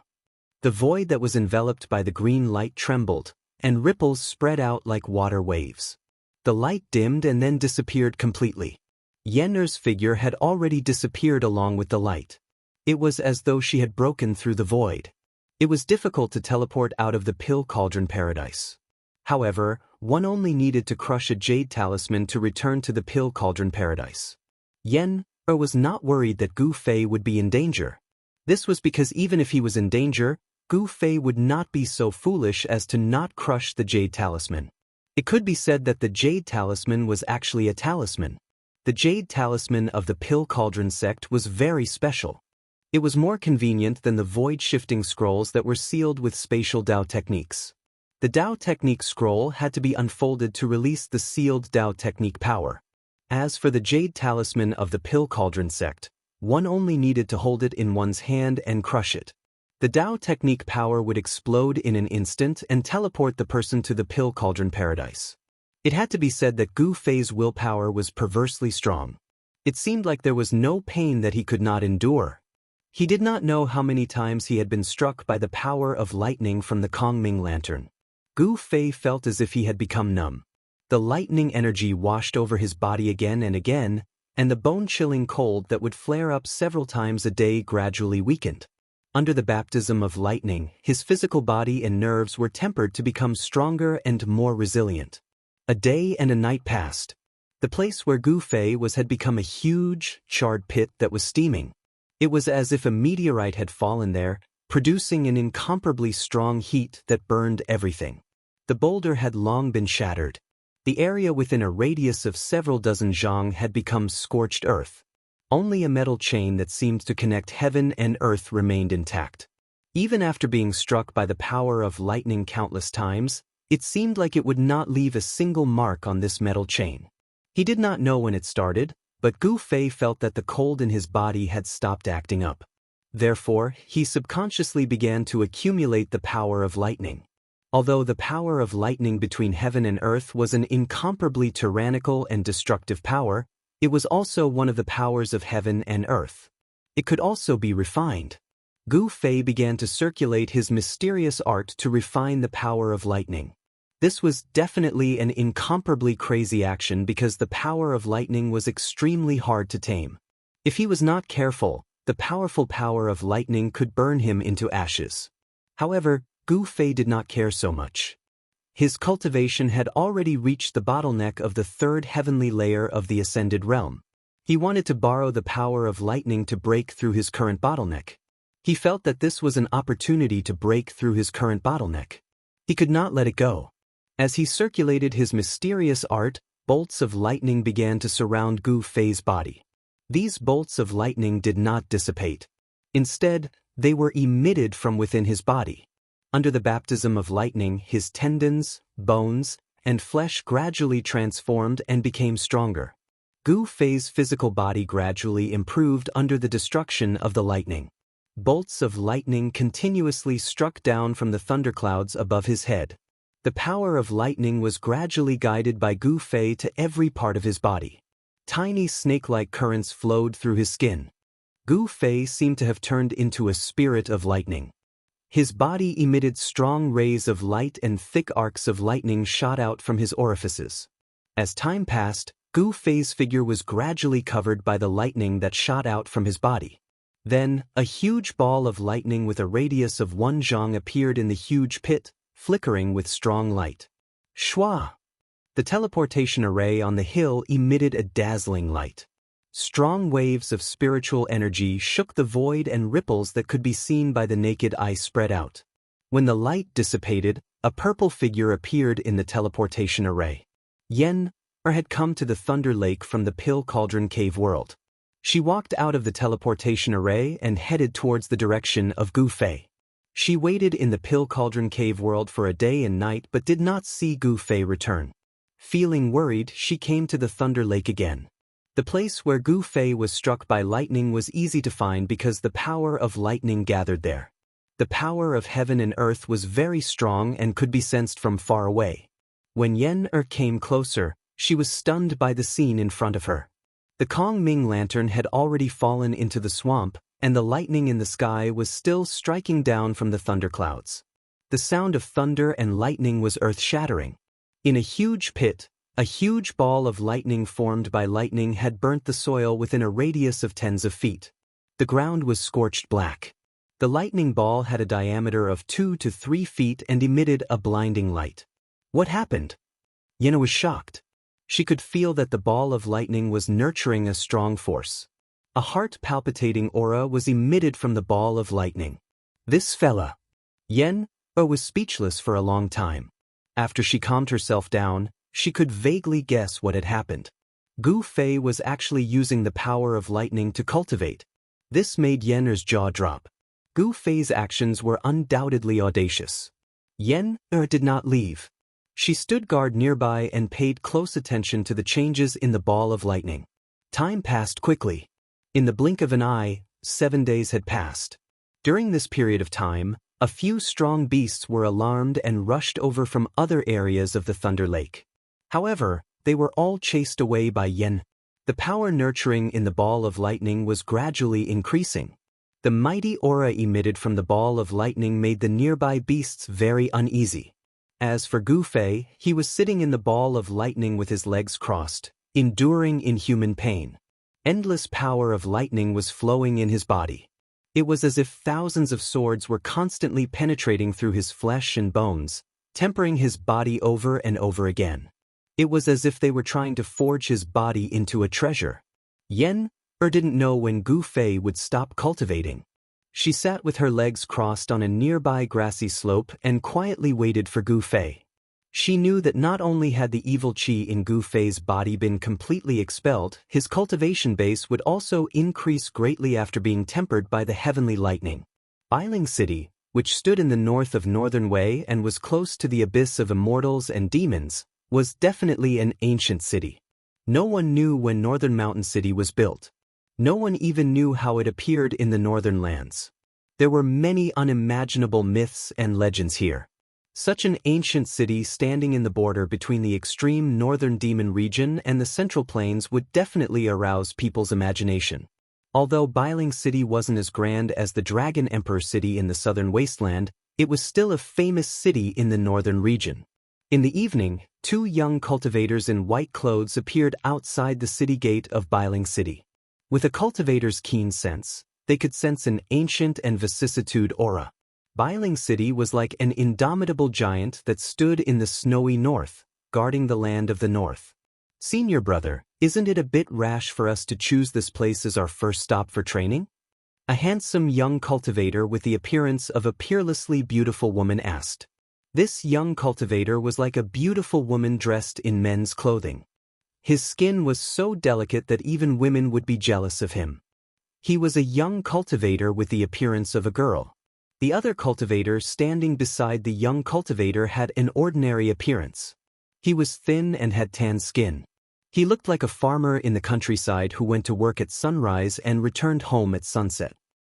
The void that was enveloped by the green light trembled, and ripples spread out like water waves. The light dimmed and then disappeared completely. Yenner's figure had already disappeared along with the light. It was as though she had broken through the void. It was difficult to teleport out of the Pill Cauldron Paradise. However, One only needed to crush a jade talisman to return to the pill cauldron paradise. Yen was not worried that Gu Fei would be in danger. This was because even if he was in danger, Gu Fei would not be so foolish as to not crush the jade talisman. It could be said that the jade talisman was actually a talisman. The jade talisman of the pill cauldron sect was very special. It was more convenient than the void-shifting scrolls that were sealed with spatial Dao techniques. The Dao technique scroll had to be unfolded to release the sealed Dao technique power. As for the jade talisman of the pill cauldron sect, one only needed to hold it in one's hand and crush it. The Dao technique power would explode in an instant and teleport the person to the pill cauldron paradise. It had to be said that Gu Fei's willpower was perversely strong. It seemed like there was no pain that he could not endure. He did not know how many times he had been struck by the power of lightning from the Kongming lantern. Gu Fei felt as if he had become numb. The lightning energy washed over his body again, and the bone-chilling cold that would flare up several times a day gradually weakened. Under the baptism of lightning, his physical body and nerves were tempered to become stronger and more resilient. A day and a night passed. The place where Gu Fei was had become a huge, charred pit that was steaming. It was as if a meteorite had fallen there, producing an incomparably strong heat that burned everything. The boulder had long been shattered. The area within a radius of several dozen zhang had become scorched earth. Only a metal chain that seemed to connect heaven and earth remained intact. Even after being struck by the power of lightning countless times, it seemed like it would not leave a single mark on this metal chain. He did not know when it started, but Gu Fei felt that the cold in his body had stopped acting up. Therefore, he subconsciously began to accumulate the power of lightning. Although the power of lightning between heaven and earth was an incomparably tyrannical and destructive power, it was also one of the powers of heaven and earth. It could also be refined. Gu Fei began to circulate his mysterious art to refine the power of lightning. This was definitely an incomparably crazy action because the power of lightning was extremely hard to tame. If he was not careful, the powerful power of lightning could burn him into ashes. However, Gu Fei did not care so much. His cultivation had already reached the bottleneck of the third heavenly layer of the ascended realm. He wanted to borrow the power of lightning to break through his current bottleneck. He felt that this was an opportunity to break through his current bottleneck. He could not let it go. As he circulated his mysterious art, bolts of lightning began to surround Gu Fei's body. These bolts of lightning did not dissipate. Instead, they were emitted from within his body. Under the baptism of lightning, his tendons, bones, and flesh gradually transformed and became stronger. Gu Fei's physical body gradually improved under the destruction of the lightning. Bolts of lightning continuously struck down from the thunderclouds above his head. The power of lightning was gradually guided by Gu Fei to every part of his body. Tiny snake-like currents flowed through his skin. Gu Fei seemed to have turned into a spirit of lightning. His body emitted strong rays of light and thick arcs of lightning shot out from his orifices. As time passed, Gu Fei's figure was gradually covered by the lightning that shot out from his body. Then, a huge ball of lightning with a radius of 1 zhang appeared in the huge pit, flickering with strong light. Shwa! The teleportation array on the hill emitted a dazzling light. Strong waves of spiritual energy shook the void and ripples that could be seen by the naked eye spread out. When the light dissipated, a purple figure appeared in the teleportation array. Yen had come to the Thunder Lake from the Pill Cauldron Cave world. She walked out of the teleportation array and headed towards the direction of Gu Fei. She waited in the Pill Cauldron Cave world for a day and night but did not see Gu Fei return. Feeling worried, she came to the Thunder Lake again. The place where Gu Fei was struck by lightning was easy to find because the power of lightning gathered there. The power of heaven and earth was very strong and could be sensed from far away. When Yen came closer, she was stunned by the scene in front of her. The Kongming lantern had already fallen into the swamp, and the lightning in the sky was still striking down from the thunderclouds. The sound of thunder and lightning was earth-shattering. In a huge pit, a huge ball of lightning formed by lightning had burnt the soil within a radius of tens of feet. The ground was scorched black. The lightning ball had a diameter of 2 to 3 feet and emitted a blinding light. What happened? Yen was shocked. She could feel that the ball of lightning was nurturing a strong force. A heart-palpitating aura was emitted from the ball of lightning. This fella. Yen was speechless for a long time. After she calmed herself down, she could vaguely guess what had happened. Gu Fei was actually using the power of lightning to cultivate. This made Yen's jaw drop. Gu Fei's actions were undoubtedly audacious. Yen did not leave. She stood guard nearby and paid close attention to the changes in the ball of lightning. Time passed quickly. In the blink of an eye, 7 days had passed. During this period of time, a few strong beasts were alarmed and rushed over from other areas of the Thunder Lake. However, they were all chased away by Yen. The power nurturing in the ball of lightning was gradually increasing. The mighty aura emitted from the ball of lightning made the nearby beasts very uneasy. As for Gu Fei, he was sitting in the ball of lightning with his legs crossed, enduring inhuman pain. Endless power of lightning was flowing in his body. It was as if thousands of swords were constantly penetrating through his flesh and bones, tempering his body over and over again. It was as if they were trying to forge his body into a treasure. Yen didn't know when Gu Fei would stop cultivating. She sat with her legs crossed on a nearby grassy slope and quietly waited for Gu Fei. She knew that not only had the evil qi in Gu Fei's body been completely expelled, his cultivation base would also increase greatly after being tempered by the heavenly lightning. Bailing City, which stood in the north of Northern Wei and was close to the abyss of immortals and demons, was definitely an ancient city. No one knew when Northern Mountain City was built. No one even knew how it appeared in the northern lands. There were many unimaginable myths and legends here. Such an ancient city standing in the border between the extreme northern demon region and the central plains would definitely arouse people's imagination. Although Bailing City wasn't as grand as the Dragon Emperor City in the southern wasteland, it was still a famous city in the northern region. In the evening, 2 young cultivators in white clothes appeared outside the city gate of Bailing City. With a cultivator's keen sense, they could sense an ancient and vicissitude aura. Bailing City was like an indomitable giant that stood in the snowy north, guarding the land of the north. Senior brother, isn't it a bit rash for us to choose this place as our first stop for training? A handsome young cultivator with the appearance of a peerlessly beautiful woman asked. This young cultivator was like a beautiful woman dressed in men's clothing. His skin was so delicate that even women would be jealous of him. He was a young cultivator with the appearance of a girl. The other cultivator standing beside the young cultivator had an ordinary appearance. He was thin and had tan skin. He looked like a farmer in the countryside who went to work at sunrise and returned home at sunset.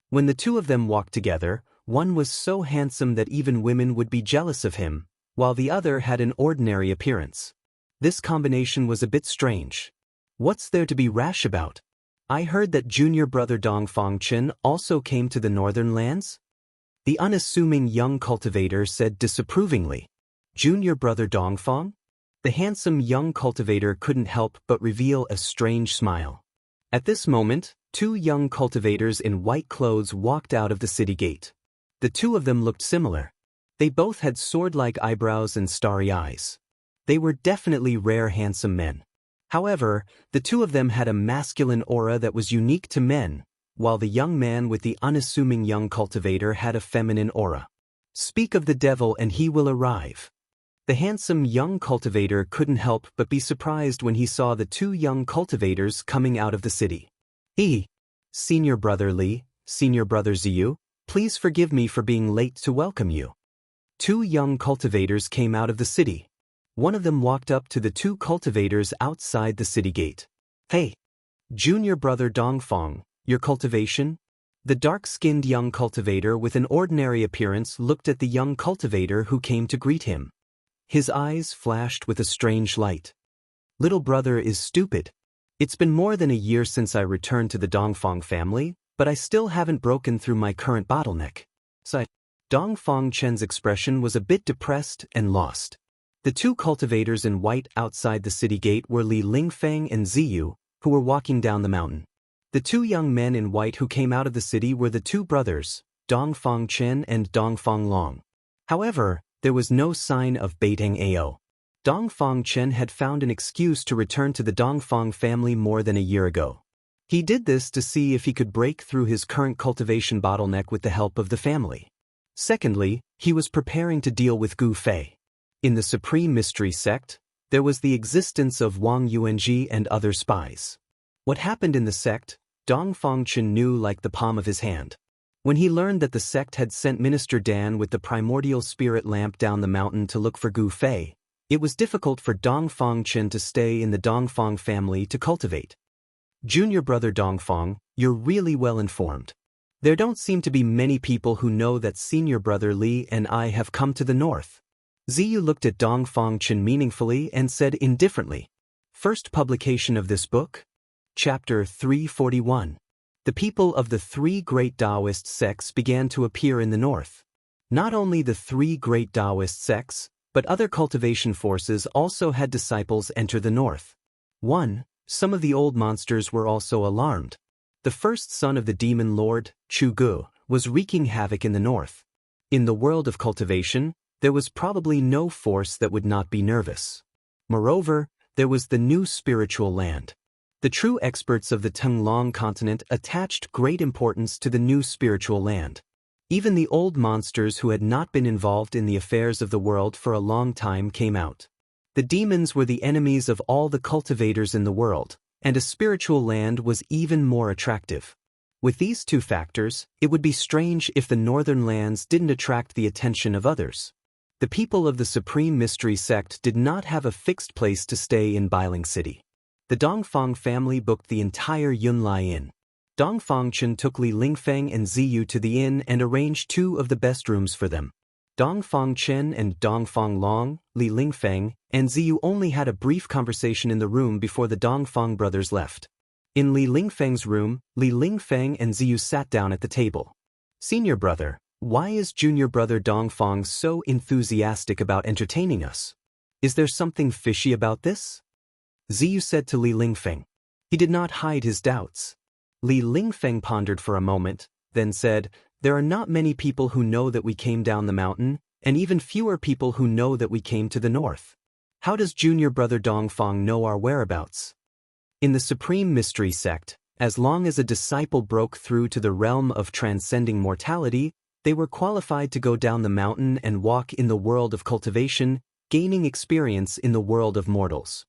When the 2 of them walked together, one was so handsome that even women would be jealous of him, while the other had an ordinary appearance. This combination was a bit strange. What's there to be rash about? I heard that junior brother Dongfang Chen also came to the northern lands? The unassuming young cultivator said disapprovingly. Junior brother Dongfang? The handsome young cultivator couldn't help but reveal a strange smile. At this moment, 2 young cultivators in white clothes walked out of the city gate. The 2 of them looked similar. They both had sword-like eyebrows and starry eyes. They were definitely rare handsome men. However, the 2 of them had a masculine aura that was unique to men, while the young man with the unassuming young cultivator had a feminine aura. Speak of the devil and he will arrive. The handsome young cultivator couldn't help but be surprised when he saw the 2 young cultivators coming out of the city. Senior brother Li, senior brother Ziyu, please forgive me for being late to welcome you. 2 young cultivators came out of the city. One of them walked up to the 2 cultivators outside the city gate. Hey, junior brother Dongfang, your cultivation? The dark-skinned young cultivator with an ordinary appearance looked at the young cultivator who came to greet him. His eyes flashed with a strange light. Little brother is stupid. It's been more than a year since I returned to the Dongfang family, but I still haven't broken through my current bottleneck. Dongfang Chen's expression was a bit depressed and lost. The 2 cultivators in white outside the city gate were Li Lingfeng and Ziyu, who were walking down the mountain. The 2 young men in white who came out of the city were the 2 brothers, Dongfang Chen and Dongfang Long. However, there was no sign of Beiteng Ao. Dongfang Chen had found an excuse to return to the Dongfang family more than a year ago. He did this to see if he could break through his current cultivation bottleneck with the help of the family. Secondly, he was preparing to deal with Gu Fei. In the Supreme Mystery sect, there was the existence of Wang Yuanji and other spies. What happened in the sect, Dongfang Chen knew like the palm of his hand. When he learned that the sect had sent Minister Dan with the primordial spirit lamp down the mountain to look for Gu Fei, it was difficult for Dongfang Chen to stay in the Dongfang family to cultivate. Junior brother Dongfang, you're really well informed. There don't seem to be many people who know that senior brother Li and I have come to the north. Ziyu looked at Dongfang Chen meaningfully and said indifferently. First publication of this book? Chapter 341. The people of the three great Taoist sects began to appear in the north. Not only the three great Taoist sects, but other cultivation forces also had disciples enter the north. 1. Some of the old monsters were also alarmed. The first son of the demon lord, Chu Gu, was wreaking havoc in the north. In the world of cultivation, there was probably no force that would not be nervous. Moreover, there was the new spiritual land. The true experts of the Tenglong continent attached great importance to the new spiritual land. Even the old monsters who had not been involved in the affairs of the world for a long time came out. The demons were the enemies of all the cultivators in the world, and a spiritual land was even more attractive. With these two factors, it would be strange if the northern lands didn't attract the attention of others. The people of the Supreme Mystery sect did not have a fixed place to stay in Bailing City. The Dongfang family booked the entire Yunlai Inn. Dongfang Chen took Li Lingfeng and Ziyu to the inn and arranged 2 of the best rooms for them. Dongfang Chen and Dongfang Long, Li Lingfeng, and Ziyu only had a brief conversation in the room before the Dongfang brothers left. In Li Lingfeng's room, Li Lingfeng and Ziyu sat down at the table. Senior brother, why is junior brother Dongfang so enthusiastic about entertaining us? Is there something fishy about this? Ziyu said to Li Lingfeng. He did not hide his doubts. Li Lingfeng pondered for a moment, then said, there are not many people who know that we came down the mountain, and even fewer people who know that we came to the north. How does junior brother Dongfang know our whereabouts? In the Supreme Mystery sect, as long as a disciple broke through to the realm of transcending mortality, they were qualified to go down the mountain and walk in the world of cultivation, gaining experience in the world of mortals.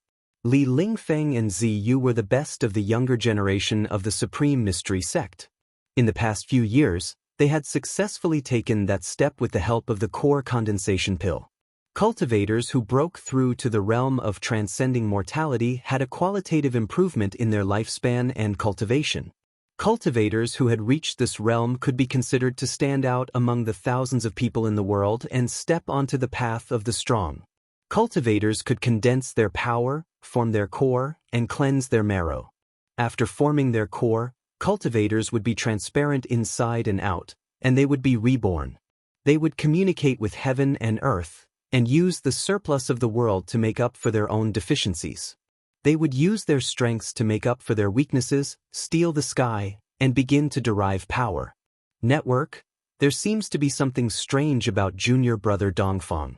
Li Lingfeng and Ziyu were the best of the younger generation of the Supreme Mystery sect. In the past few years, they had successfully taken that step with the help of the core condensation pill. Cultivators who broke through to the realm of transcending mortality had a qualitative improvement in their lifespan and cultivation. Cultivators who had reached this realm could be considered to stand out among the thousands of people in the world and step onto the path of the strong. Cultivators could condense their power, form their core, and cleanse their marrow. After forming their core, cultivators would be transparent inside and out, and they would be reborn. They would communicate with heaven and earth, and use the surplus of the world to make up for their own deficiencies. They would use their strengths to make up for their weaknesses, steal the sky, and begin to derive power. Network, there seems to be something strange about junior brother Dongfang.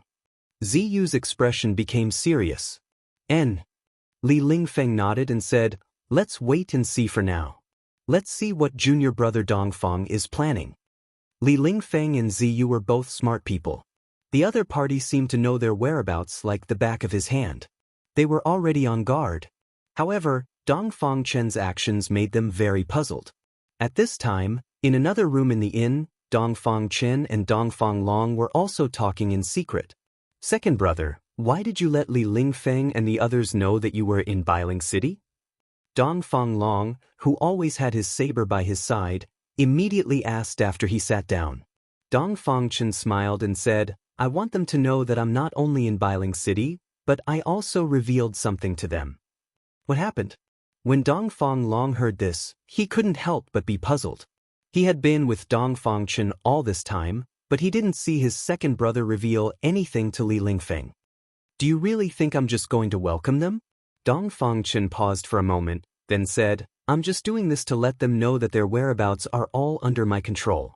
Ziyu's expression became serious. Li Lingfeng nodded and said, let's wait and see for now. Let's see what junior brother Dongfang is planning. Li Lingfeng and Ziyu were both smart people. The other party seemed to know their whereabouts like the back of his hand. They were already on guard. However, Dongfang Chen's actions made them very puzzled. At this time, in another room in the inn, Dongfang Chen and Dongfang Long were also talking in secret. Second brother, why did you let Li Lingfeng and the others know that you were in Bailing City? Dongfang Long, who always had his saber by his side, immediately asked after he sat down. Dongfang Chen smiled and said, I want them to know that I'm not only in Bailing City, but I also revealed something to them. What happened? When Dongfang Long heard this, he couldn't help but be puzzled. He had been with Dongfang Chen all this time, but he didn't see his second brother reveal anything to Li Lingfeng. Do you really think I'm just going to welcome them? Dongfang Chen paused for a moment, then said, I'm just doing this to let them know that their whereabouts are all under my control.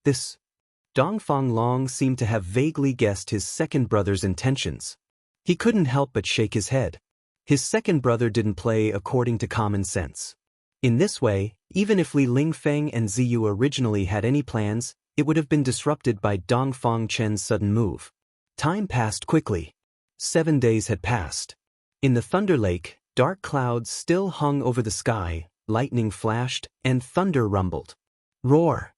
Dongfang Long seemed to have vaguely guessed his second brother's intentions. He couldn't help but shake his head. His second brother didn't play according to common sense. In this way, even if Li Lingfeng and Ziyu originally had any plans, it would have been disrupted by Dongfang Chen's sudden move. Time passed quickly. 7 days had passed. In the Thunder Lake, dark clouds still hung over the sky, lightning flashed, and thunder rumbled. Roar!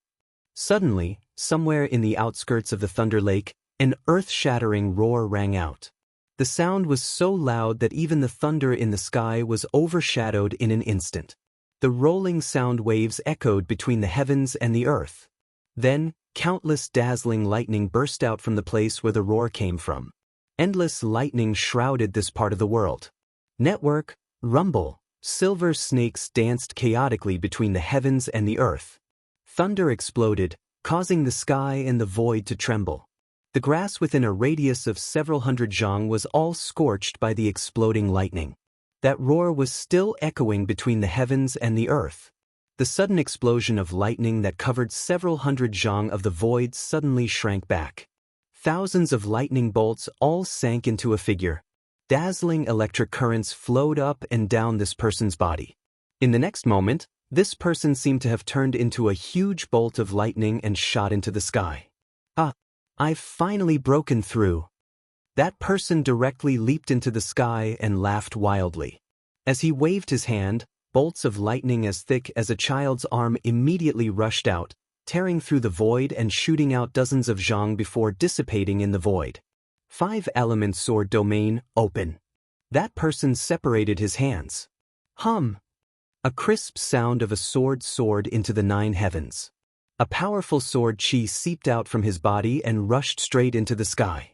Suddenly, somewhere in the outskirts of the Thunder Lake, an earth-shattering roar rang out. The sound was so loud that even the thunder in the sky was overshadowed in an instant. The rolling sound waves echoed between the heavens and the earth. Then, countless dazzling lightning burst out from the place where the roar came from. Endless lightning shrouded this part of the world. Network, rumble, silver snakes danced chaotically between the heavens and the earth. Thunder exploded, causing the sky and the void to tremble. The grass within a radius of several hundred zhang was all scorched by the exploding lightning. That roar was still echoing between the heavens and the earth. The sudden explosion of lightning that covered several hundred zhang of the void suddenly shrank back. Thousands of lightning bolts all sank into a figure. Dazzling electric currents flowed up and down this person's body. In the next moment, this person seemed to have turned into a huge bolt of lightning and shot into the sky. I've finally broken through. That person directly leaped into the sky and laughed wildly. As he waved his hand, bolts of lightning as thick as a child's arm immediately rushed out, tearing through the void and shooting out dozens of zhang before dissipating in the void. 5-element sword domain, open. That person separated his hands. Hum! A crisp sound of a sword soared into the 9 heavens. A powerful sword chi seeped out from his body and rushed straight into the sky.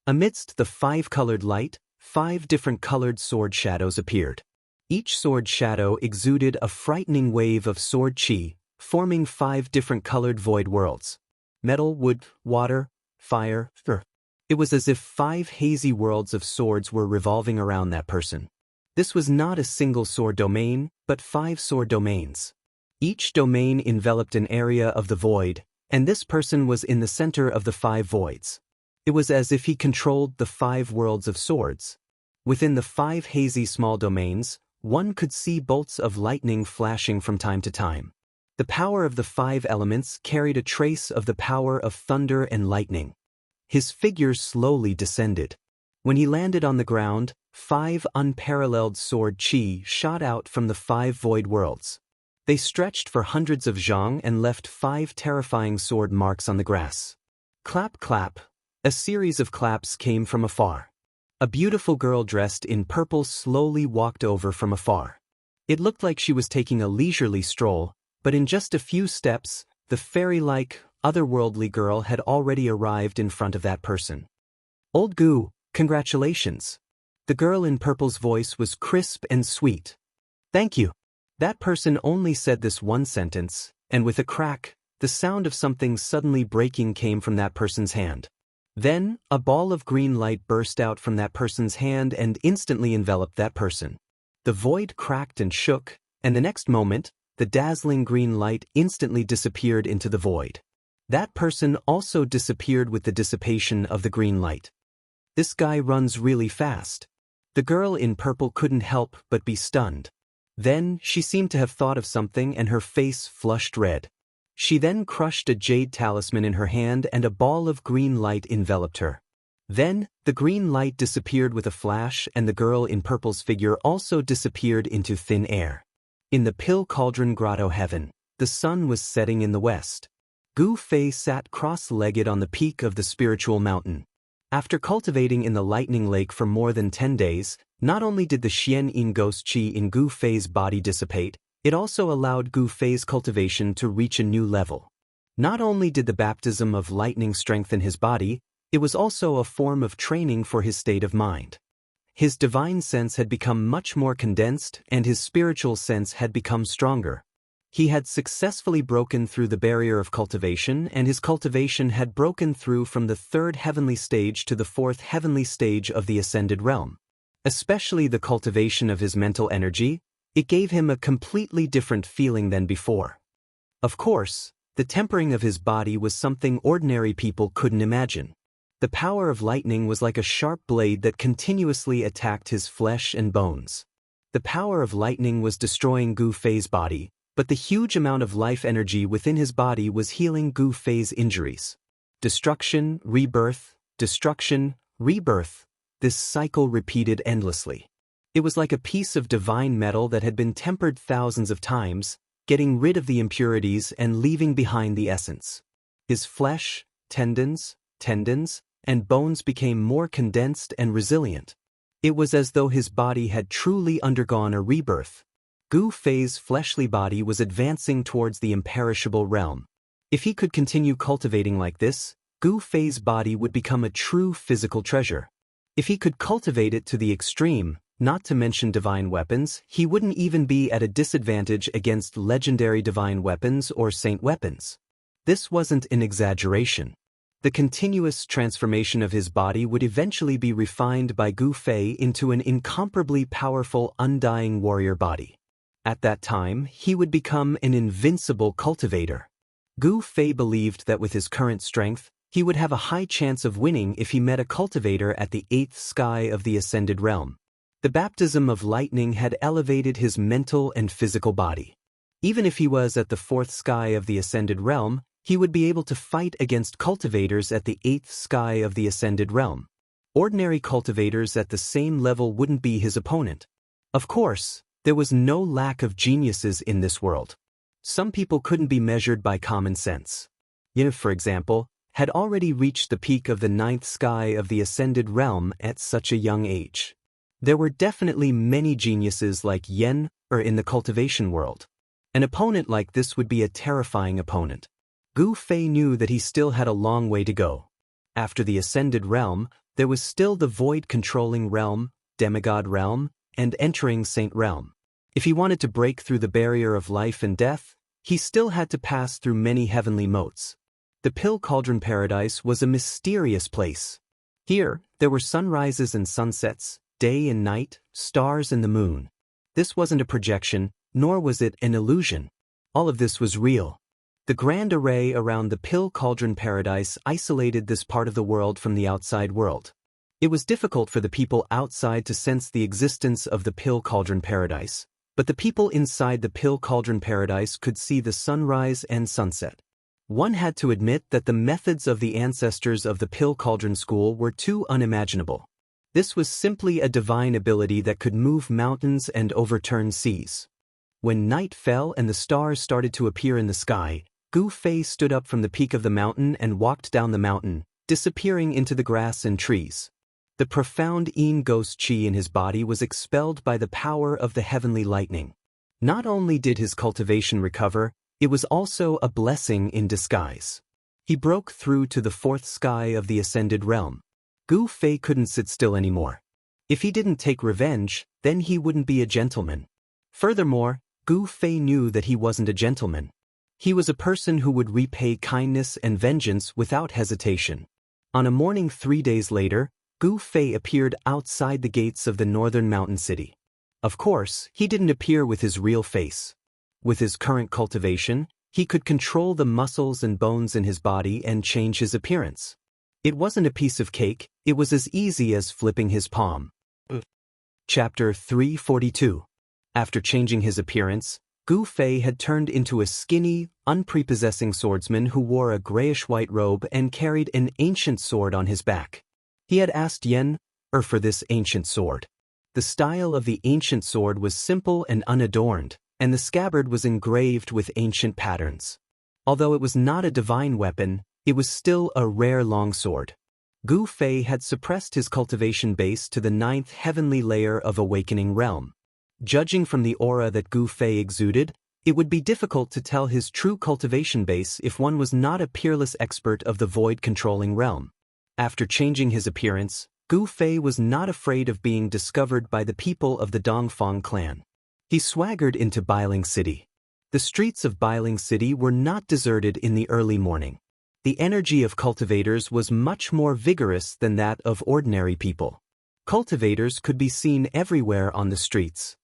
Amidst the 5-colored light, 5 different colored sword shadows appeared. Each sword shadow exuded a frightening wave of sword chi, forming 5 different colored void worlds. Metal, wood, water, fire, earth. It was as if 5 hazy worlds of swords were revolving around that person. This was not a single sword domain, but 5 sword domains. Each domain enveloped an area of the void, and this person was in the center of the 5 voids. It was as if he controlled the 5 worlds of swords. Within the 5 hazy small domains, one could see bolts of lightning flashing from time to time. The power of the 5 elements carried a trace of the power of thunder and lightning. His figure slowly descended. When he landed on the ground, 5 unparalleled sword chi shot out from the 5 void worlds. They stretched for hundreds of zhang and left 5 terrifying sword marks on the grass. Clap, clap. A series of claps came from afar. A beautiful girl dressed in purple slowly walked over from afar. It looked like she was taking a leisurely stroll, but in just a few steps, the fairy-like, otherworldly girl had already arrived in front of that person. Old Gu, congratulations. The girl in purple's voice was crisp and sweet. Thank you. That person only said this one sentence, and with a crack, the sound of something suddenly breaking came from that person's hand. Then, a ball of green light burst out from that person's hand and instantly enveloped that person. The void cracked and shook, and the next moment, the dazzling green light instantly disappeared into the void. That person also disappeared with the dissipation of the green light. This guy runs really fast. The girl in purple couldn't help but be stunned. Then, she seemed to have thought of something and her face flushed red. She then crushed a jade talisman in her hand and a ball of green light enveloped her. Then, the green light disappeared with a flash and the girl in purple's figure also disappeared into thin air. In the Pill Cauldron Grotto heaven, the sun was setting in the west. Gu Fei sat cross-legged on the peak of the spiritual mountain. After cultivating in the lightning lake for more than 10 days, not only did the Xian Yin ghost chi in Gu Fei's body dissipate, it also allowed Gu Fei's cultivation to reach a new level. Not only did the baptism of lightning strengthen his body, it was also a form of training for his state of mind. His divine sense had become much more condensed and his spiritual sense had become stronger. He had successfully broken through the barrier of cultivation and his cultivation had broken through from the 3rd heavenly stage to the 4th heavenly stage of the ascended realm. Especially the cultivation of his mental energy, it gave him a completely different feeling than before. Of course, the tempering of his body was something ordinary people couldn't imagine. The power of lightning was like a sharp blade that continuously attacked his flesh and bones. The power of lightning was destroying Gu Fei's body, but the huge amount of life energy within his body was healing Gu Fei's injuries. Destruction, rebirth, destruction, rebirth. This cycle repeated endlessly. It was like a piece of divine metal that had been tempered thousands of times, getting rid of the impurities and leaving behind the essence. His flesh, tendons, and bones became more condensed and resilient. It was as though his body had truly undergone a rebirth. Gu Fei's fleshly body was advancing towards the imperishable realm. If he could continue cultivating like this, Gu Fei's body would become a true physical treasure. If he could cultivate it to the extreme, not to mention divine weapons, he wouldn't even be at a disadvantage against legendary divine weapons or saint weapons. This wasn't an exaggeration. The continuous transformation of his body would eventually be refined by Gu Fei into an incomparably powerful, undying warrior body. At that time, he would become an invincible cultivator. Gu Fei believed that with his current strength, he would have a high chance of winning if he met a cultivator at the 8th sky of the Ascended Realm. The baptism of lightning had elevated his mental and physical body. Even if he was at the 4th sky of the Ascended Realm, he would be able to fight against cultivators at the 8th sky of the Ascended Realm. Ordinary cultivators at the same level wouldn't be his opponent. Of course, there was no lack of geniuses in this world. Some people couldn't be measured by common sense. Yin, for example, had already reached the peak of the 9th sky of the Ascended Realm at such a young age. There were definitely many geniuses like Yen, in the cultivation world. An opponent like this would be a terrifying opponent. Gu Fei knew that he still had a long way to go. After the Ascended Realm, there was still the Void-controlling realm, Demigod realm, and entering Saint realm. If he wanted to break through the barrier of life and death, he still had to pass through many heavenly motes. The Pill Cauldron Paradise was a mysterious place. Here, there were sunrises and sunsets, day and night, stars and the moon. This wasn't a projection, nor was it an illusion. All of this was real. The grand array around the Pill Cauldron Paradise isolated this part of the world from the outside world. It was difficult for the people outside to sense the existence of the Pill Cauldron Paradise, but the people inside the Pill Cauldron Paradise could see the sunrise and sunset. One had to admit that the methods of the ancestors of the Pill Cauldron School were too unimaginable. This was simply a divine ability that could move mountains and overturn seas. When night fell and the stars started to appear in the sky, Gu Fei stood up from the peak of the mountain and walked down the mountain, disappearing into the grass and trees. The profound Yin ghost chi in his body was expelled by the power of the heavenly lightning. Not only did his cultivation recover, it was also a blessing in disguise. He broke through to the 4th sky of the Ascended Realm. Gu Fei couldn't sit still anymore. If he didn't take revenge, then he wouldn't be a gentleman. Furthermore, Gu Fei knew that he wasn't a gentleman. He was a person who would repay kindness and vengeance without hesitation. On a morning 3 days later, Gu Fei appeared outside the gates of the northern mountain city. Of course, he didn't appear with his real face. With his current cultivation, he could control the muscles and bones in his body and change his appearance. It wasn't a piece of cake, it was as easy as flipping his palm. Chapter 342. After changing his appearance, Gu Fei had turned into a skinny, unprepossessing swordsman who wore a grayish-white robe and carried an ancient sword on his back. He had asked Yen, for this ancient sword. The style of the ancient sword was simple and unadorned, and the scabbard was engraved with ancient patterns. Although it was not a divine weapon, it was still a rare longsword. Gu Fei had suppressed his cultivation base to the 9th heavenly layer of Awakening Realm. Judging from the aura that Gu Fei exuded, it would be difficult to tell his true cultivation base if one was not a peerless expert of the void-controlling realm. After changing his appearance, Gu Fei was not afraid of being discovered by the people of the Dongfang clan. He swaggered into Bailing City. The streets of Bailing City were not deserted in the early morning. The energy of cultivators was much more vigorous than that of ordinary people. Cultivators could be seen everywhere on the streets.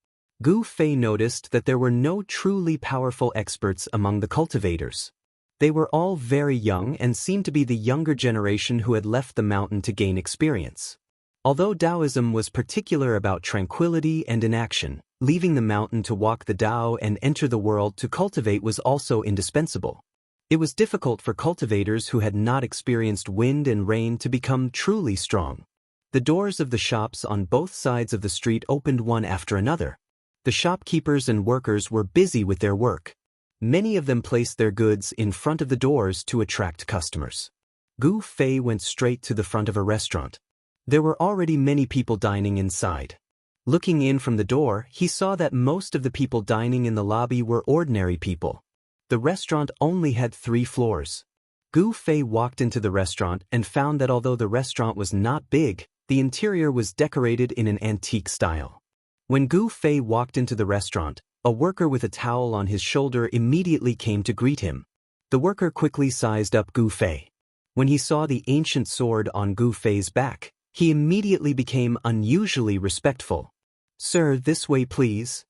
Gu Fei noticed that there were no truly powerful experts among the cultivators. They were all very young and seemed to be the younger generation who had left the mountain to gain experience. Although Taoism was particular about tranquility and inaction, leaving the mountain to walk the Tao and enter the world to cultivate was also indispensable. It was difficult for cultivators who had not experienced wind and rain to become truly strong. The doors of the shops on both sides of the street opened one after another. The shopkeepers and workers were busy with their work. Many of them placed their goods in front of the doors to attract customers. Gu Fei went straight to the front of a restaurant. There were already many people dining inside. Looking in from the door, he saw that most of the people dining in the lobby were ordinary people. The restaurant only had 3 floors. Gu Fei walked into the restaurant and found that although the restaurant was not big, the interior was decorated in an antique style. When Gu Fei walked into the restaurant, a worker with a towel on his shoulder immediately came to greet him. The worker quickly sized up Gu Fei. When he saw the ancient sword on Gu Fei's back, he immediately became unusually respectful. "Sir, this way please."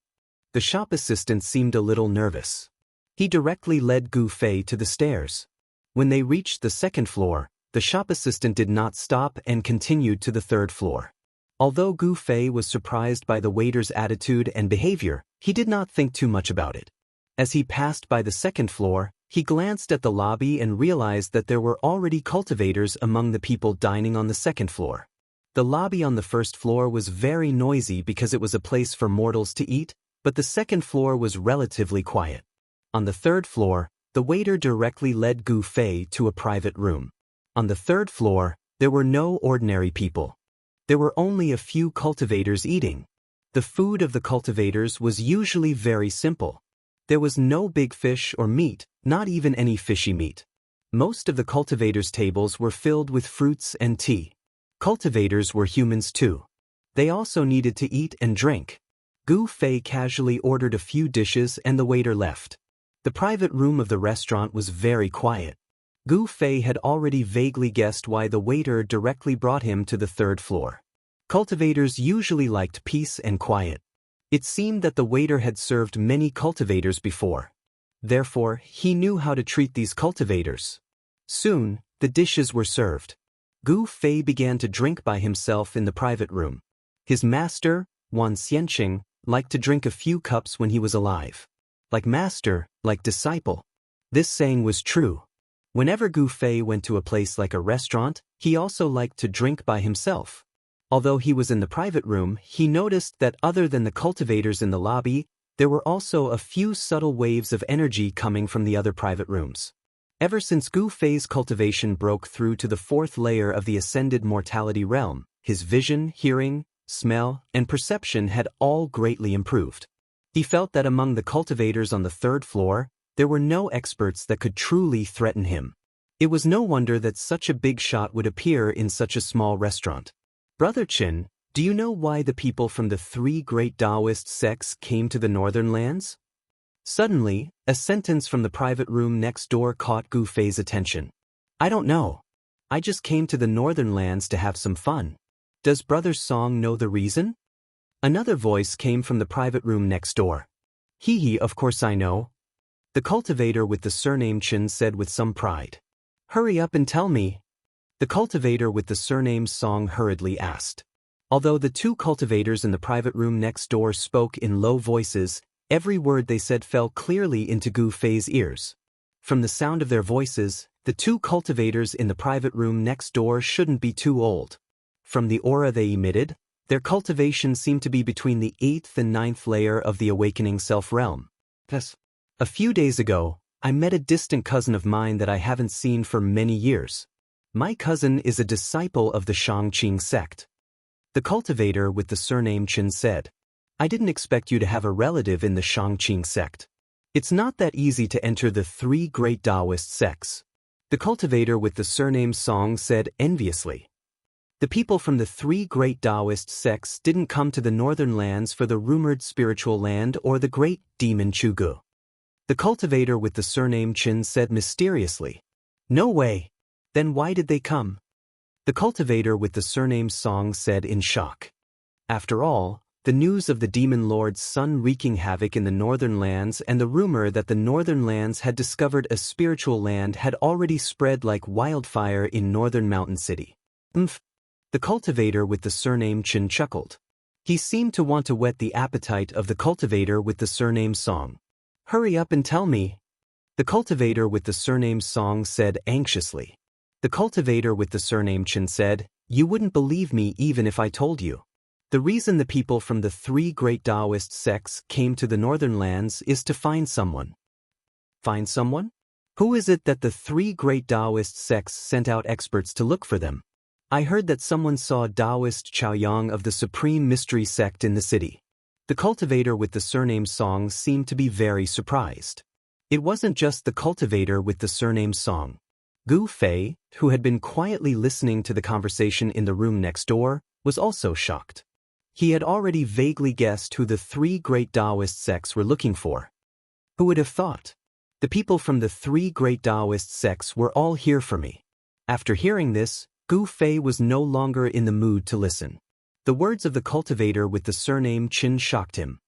The shop assistant seemed a little nervous. He directly led Gu Fei to the stairs. When they reached the 2nd floor, the shop assistant did not stop and continued to the 3rd floor. Although Gu Fei was surprised by the waiter's attitude and behavior, he did not think too much about it. As he passed by the 2nd floor, he glanced at the lobby and realized that there were already cultivators among the people dining on the 2nd floor. The lobby on the 1st floor was very noisy because it was a place for mortals to eat, but the 2nd floor was relatively quiet. On the 3rd floor, the waiter directly led Gu Fei to a private room. On the 3rd floor, there were no ordinary people. There were only a few cultivators eating. The food of the cultivators was usually very simple. There was no big fish or meat, not even any fishy meat. Most of the cultivators' tables were filled with fruits and tea. Cultivators were humans too. They also needed to eat and drink. Gu Fei casually ordered a few dishes and the waiter left. The private room of the restaurant was very quiet. Gu Fei had already vaguely guessed why the waiter directly brought him to the 3rd floor. Cultivators usually liked peace and quiet. It seemed that the waiter had served many cultivators before. Therefore, he knew how to treat these cultivators. Soon, the dishes were served. Gu Fei began to drink by himself in the private room. His master, Wan Xianqing, liked to drink a few cups when he was alive. Like master, like disciple. This saying was true. Whenever Gu Fei went to a place like a restaurant, he also liked to drink by himself. Although he was in the private room, he noticed that other than the cultivators in the lobby, there were also a few subtle waves of energy coming from the other private rooms. Ever since Gu Fei's cultivation broke through to the 4th layer of the ascended mortality realm, his vision, hearing, smell, and perception had all greatly improved. He felt that among the cultivators on the 3rd floor, there were no experts that could truly threaten him. It was no wonder that such a big shot would appear in such a small restaurant. "Brother Qin, do you know why the people from the 3 great Taoist sects came to the northern lands?" Suddenly, a sentence from the private room next door caught Gu Fei's attention. "I don't know. I just came to the northern lands to have some fun. Does Brother Song know the reason?" Another voice came from the private room next door. "Hee, of course I know." The cultivator with the surname Chen said with some pride. "Hurry up and tell me." The cultivator with the surname Song hurriedly asked. Although the 2 cultivators in the private room next door spoke in low voices, every word they said fell clearly into Gu Fei's ears. From the sound of their voices, the 2 cultivators in the private room next door shouldn't be too old. From the aura they emitted, their cultivation seemed to be between the 8th and 9th layer of the awakening self-realm. Yes. A few days ago, I met a distant cousin of mine that I haven't seen for many years. My cousin is a disciple of the Shangqing sect. The cultivator with the surname Chen said, "I didn't expect you to have a relative in the Shangqing sect. It's not that easy to enter the 3 great Taoist sects." The cultivator with the surname Song said enviously. The people from the 3 great Taoist sects didn't come to the northern lands for the rumored spiritual land or the great demon Chugu. The cultivator with the surname Chen said mysteriously. "No way. Then why did they come?" The cultivator with the surname Song said in shock. "After all, The news of the demon lord's son wreaking havoc in the northern lands and the rumor that the northern lands had discovered a spiritual land had already spread like wildfire in northern Mountain City. Umph. The cultivator with the surname Chen chuckled. He seemed to want to whet the appetite of the cultivator with the surname Song. Hurry up and tell me. The cultivator with the surname Song said anxiously. The cultivator with the surname Chen said, "You wouldn't believe me even if I told you. The reason the people from the 3 great Taoist sects came to the northern lands is to find someone." Find someone? Who is it that the 3 great Taoist sects sent out experts to look for them? I heard that someone saw Taoist Chaoyang of the Supreme Mystery Sect in the city. The cultivator with the surname Song seemed to be very surprised. It wasn't just the cultivator with the surname Song. Gu Fei, who had been quietly listening to the conversation in the room next door, was also shocked. He had already vaguely guessed who the 3 great Taoist sects were looking for. Who would have thought? The people from the 3 great Taoist sects were all here for me. After hearing this, Gu Fei was no longer in the mood to listen. The words of the cultivator with the surname Qin shocked him.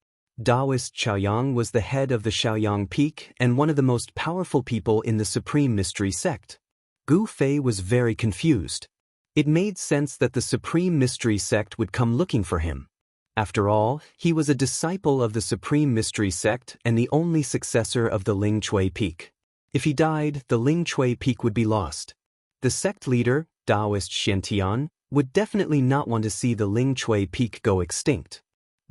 Taoist Chaoyang was the head of the Shaoyang Peak and one of the most powerful people in the Supreme Mystery Sect. Gu Fei was very confused. It made sense that the Supreme Mystery Sect would come looking for him. After all, he was a disciple of the Supreme Mystery Sect and the only successor of the Ling Chui Peak. If he died, the Ling Chui Peak would be lost. The sect leader, Taoist Xiantian, would definitely not want to see the Ling Chui Peak go extinct.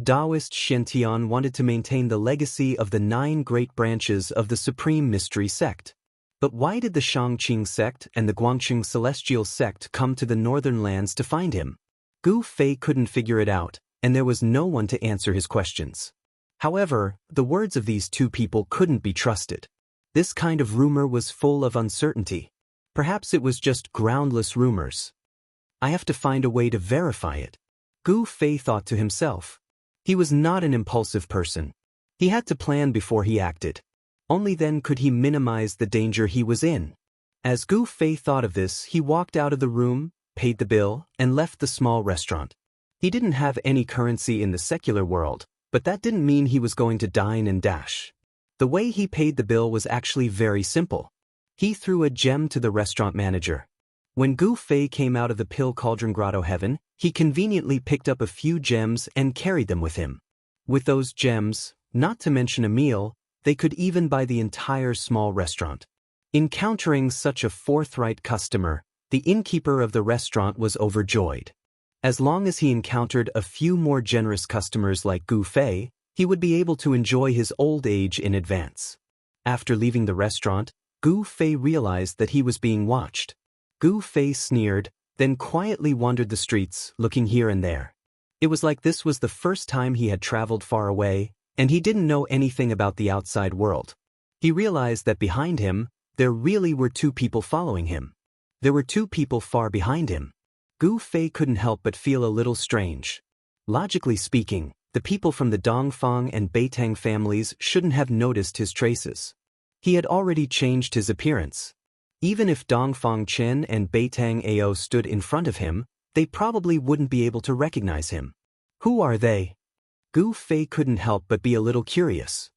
Taoist Xiantian wanted to maintain the legacy of the 9 great branches of the Supreme Mystery Sect. But why did the Shangqing sect and the Guangqing Celestial sect come to the northern lands to find him? Gu Fei couldn't figure it out, and there was no one to answer his questions. However, the words of these 2 people couldn't be trusted. This kind of rumor was full of uncertainty. Perhaps it was just groundless rumors. I have to find a way to verify it. Gu Fei thought to himself. He was not an impulsive person. He had to plan before he acted. Only then could he minimize the danger he was in. As Gu Fei thought of this, he walked out of the room, paid the bill, and left the small restaurant. He didn't have any currency in the secular world, but that didn't mean he was going to dine and dash. The way he paid the bill was actually very simple. He threw a gem to the restaurant manager. When Gu Fei came out of the Pill Cauldron Grotto Heaven, he conveniently picked up a few gems and carried them with him. With those gems, not to mention a meal, they could even buy the entire small restaurant. Encountering such a forthright customer, the innkeeper of the restaurant was overjoyed. As long as he encountered a few more generous customers like Gu Fei, he would be able to enjoy his old age in advance. After leaving the restaurant, Gu Fei realized that he was being watched. Gu Fei sneered, then quietly wandered the streets, looking here and there. It was like this was the first time he had traveled far away, and he didn't know anything about the outside world. He realized that behind him, there really were 2 people following him. There were 2 people far behind him. Gu Fei couldn't help but feel a little strange. Logically speaking, the people from the Dongfang and Beitang families shouldn't have noticed his traces. He had already changed his appearance. Even if Dongfang Chen and Beitang Ao stood in front of him, they probably wouldn't be able to recognize him. Who are they? Gu Fei couldn't help but be a little curious.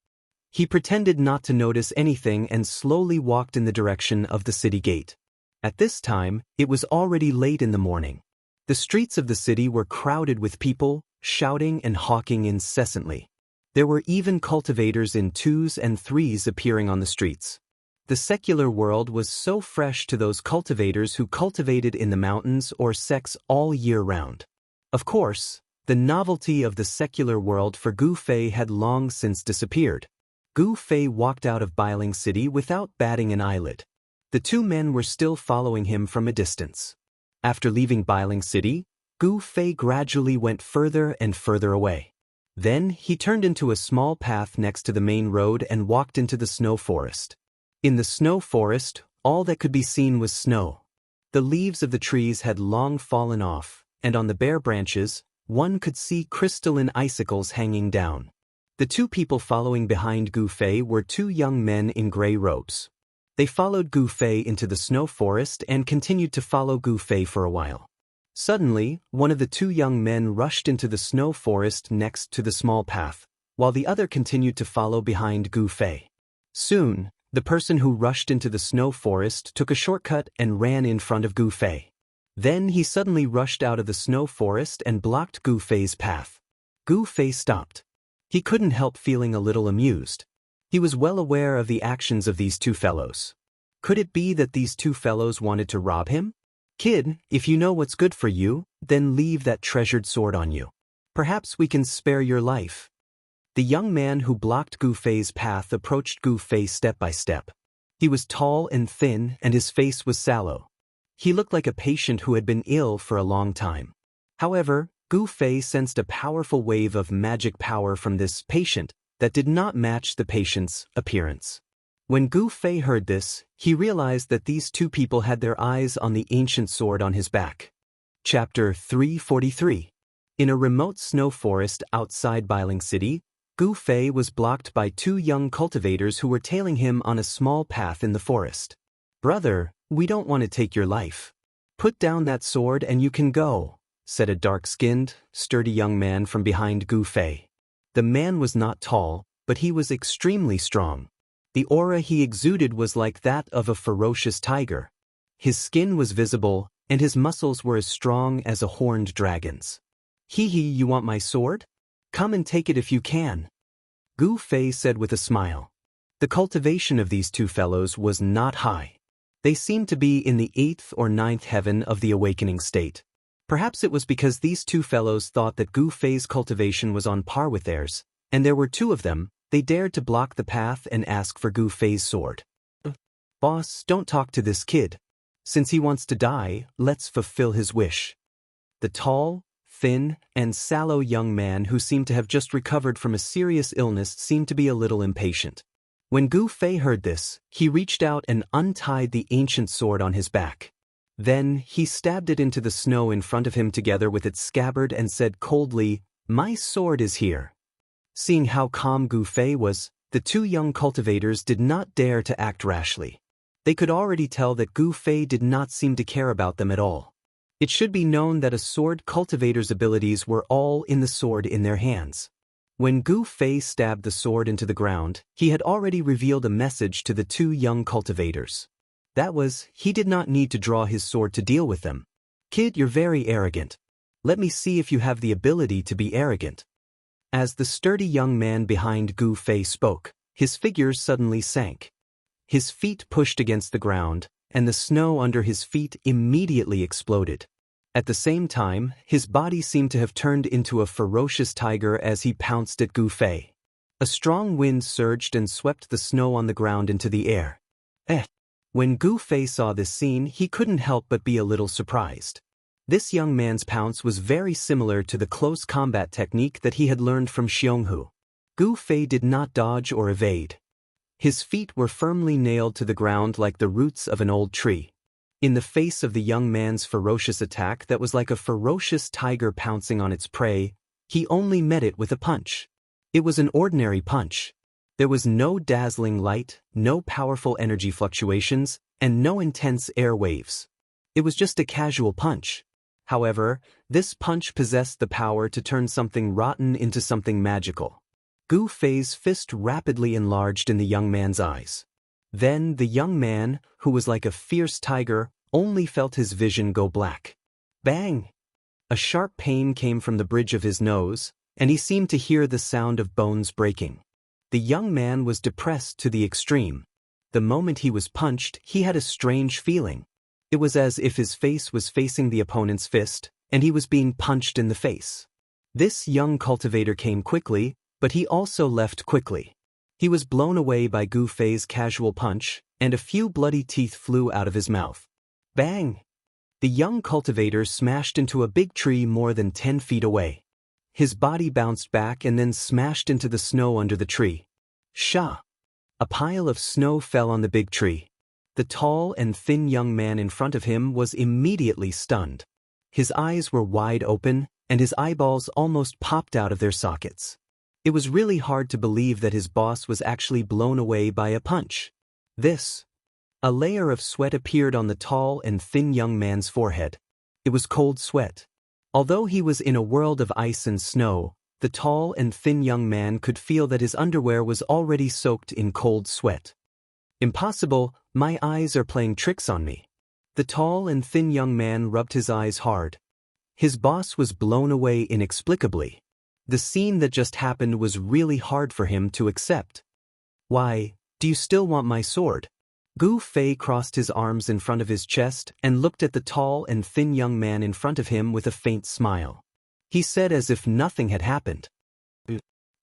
He pretended not to notice anything and slowly walked in the direction of the city gate. At this time, it was already late in the morning. The streets of the city were crowded with people, shouting and hawking incessantly. There were even cultivators in 2s and 3s appearing on the streets. The secular world was so fresh to those cultivators who cultivated in the mountains or sects all year round. Of course, the novelty of the secular world for Gu Fei had long since disappeared. Gu Fei walked out of Bailing City without batting an eyelid. The 2 men were still following him from a distance. After leaving Bailing City, Gu Fei gradually went further and further away. Then he turned into a small path next to the main road and walked into the snow forest. In the snow forest, all that could be seen was snow. The leaves of the trees had long fallen off, and on the bare branches, one could see crystalline icicles hanging down. The 2 people following behind Gu Fei were 2 young men in gray robes. They followed Gu Fei into the snow forest and continued to follow Gu Fei for a while. Suddenly, one of the two young men rushed into the snow forest next to the small path, while the other continued to follow behind Gu Fei. Soon, the person who rushed into the snow forest took a shortcut and ran in front of Gu Fei. Then he suddenly rushed out of the snow forest and blocked Gu Fei's path. Gu Fei stopped. He couldn't help feeling a little amused. He was well aware of the actions of these two fellows. Could it be that these two fellows wanted to rob him? Kid, if you know what's good for you, then leave that treasured sword on you. Perhaps we can spare your life. The young man who blocked Gu Fei's path approached Gu Fei step by step. He was tall and thin, and his face was sallow. He looked like a patient who had been ill for a long time. However, Gu Fei sensed a powerful wave of magic power from this patient that did not match the patient's appearance. When Gu Fei heard this, he realized that these two people had their eyes on the ancient sword on his back. Chapter 343. In a remote snow forest outside Bailing City, Gu Fei was blocked by two young cultivators who were tailing him on a small path in the forest. "Brother, we don't want to take your life. Put down that sword and you can go," said a dark-skinned, sturdy young man from behind Gu Fei. The man was not tall, but he was extremely strong. The aura he exuded was like that of a ferocious tiger. His skin was visible, and his muscles were as strong as a horned dragon's. "Hee, you want my sword? Come and take it if you can," Gu Fei said with a smile. The cultivation of these two fellows was not high. They seemed to be in the 8th or 9th heaven of the awakening state. Perhaps it was because these two fellows thought that Gu Fei's cultivation was on par with theirs, and there were two of them. They dared to block the path and ask for Gu Fei's sword. "Boss, don't talk to this kid. Since he wants to die, let's fulfill his wish." The tall, thin, and sallow young man who seemed to have just recovered from a serious illness seemed to be a little impatient. When Gu Fei heard this, he reached out and untied the ancient sword on his back. Then he stabbed it into the snow in front of him together with its scabbard and said coldly, "My sword is here." Seeing how calm Gu Fei was, the two young cultivators did not dare to act rashly. They could already tell that Gu Fei did not seem to care about them at all. It should be known that a sword cultivator's abilities were all in the sword in their hands. When Gu Fei stabbed the sword into the ground, he had already revealed a message to the two young cultivators. That was, he did not need to draw his sword to deal with them. "Kid, you're very arrogant. Let me see if you have the ability to be arrogant." As the sturdy young man behind Gu Fei spoke, his figure suddenly sank. His feet pushed against the ground, and the snow under his feet immediately exploded. At the same time, his body seemed to have turned into a ferocious tiger as he pounced at Gu Fei. A strong wind surged and swept the snow on the ground into the air. When Gu Fei saw this scene, he couldn't help but be a little surprised. This young man's pounce was very similar to the close combat technique that he had learned from Xionghu. Gu Fei did not dodge or evade. His feet were firmly nailed to the ground like the roots of an old tree. In the face of the young man's ferocious attack that was like a ferocious tiger pouncing on its prey, he only met it with a punch. It was an ordinary punch. There was no dazzling light, no powerful energy fluctuations, and no intense air waves. It was just a casual punch. However, this punch possessed the power to turn something rotten into something magical. Gu Fei's fist rapidly enlarged in the young man's eyes. Then the young man, who was like a fierce tiger, only felt his vision go black. Bang! A sharp pain came from the bridge of his nose, and he seemed to hear the sound of bones breaking. The young man was depressed to the extreme. The moment he was punched, he had a strange feeling. It was as if his face was facing the opponent's fist, and he was being punched in the face. This young cultivator came quickly, but he also left quickly. He was blown away by Gu Fei's casual punch, and a few bloody teeth flew out of his mouth. Bang! The young cultivator smashed into a big tree more than 10 feet away. His body bounced back and then smashed into the snow under the tree. Sha! A pile of snow fell on the big tree. The tall and thin young man in front of him was immediately stunned. His eyes were wide open, and his eyeballs almost popped out of their sockets. It was really hard to believe that his boss was actually blown away by a punch. A layer of sweat appeared on the tall and thin young man's forehead. It was cold sweat. Although he was in a world of ice and snow, the tall and thin young man could feel that his underwear was already soaked in cold sweat. Impossible, my eyes are playing tricks on me. The tall and thin young man rubbed his eyes hard. His boss was blown away inexplicably. The scene that just happened was really hard for him to accept. Why, do you still want my sword? Gu Fei crossed his arms in front of his chest and looked at the tall and thin young man in front of him with a faint smile. He said as if nothing had happened.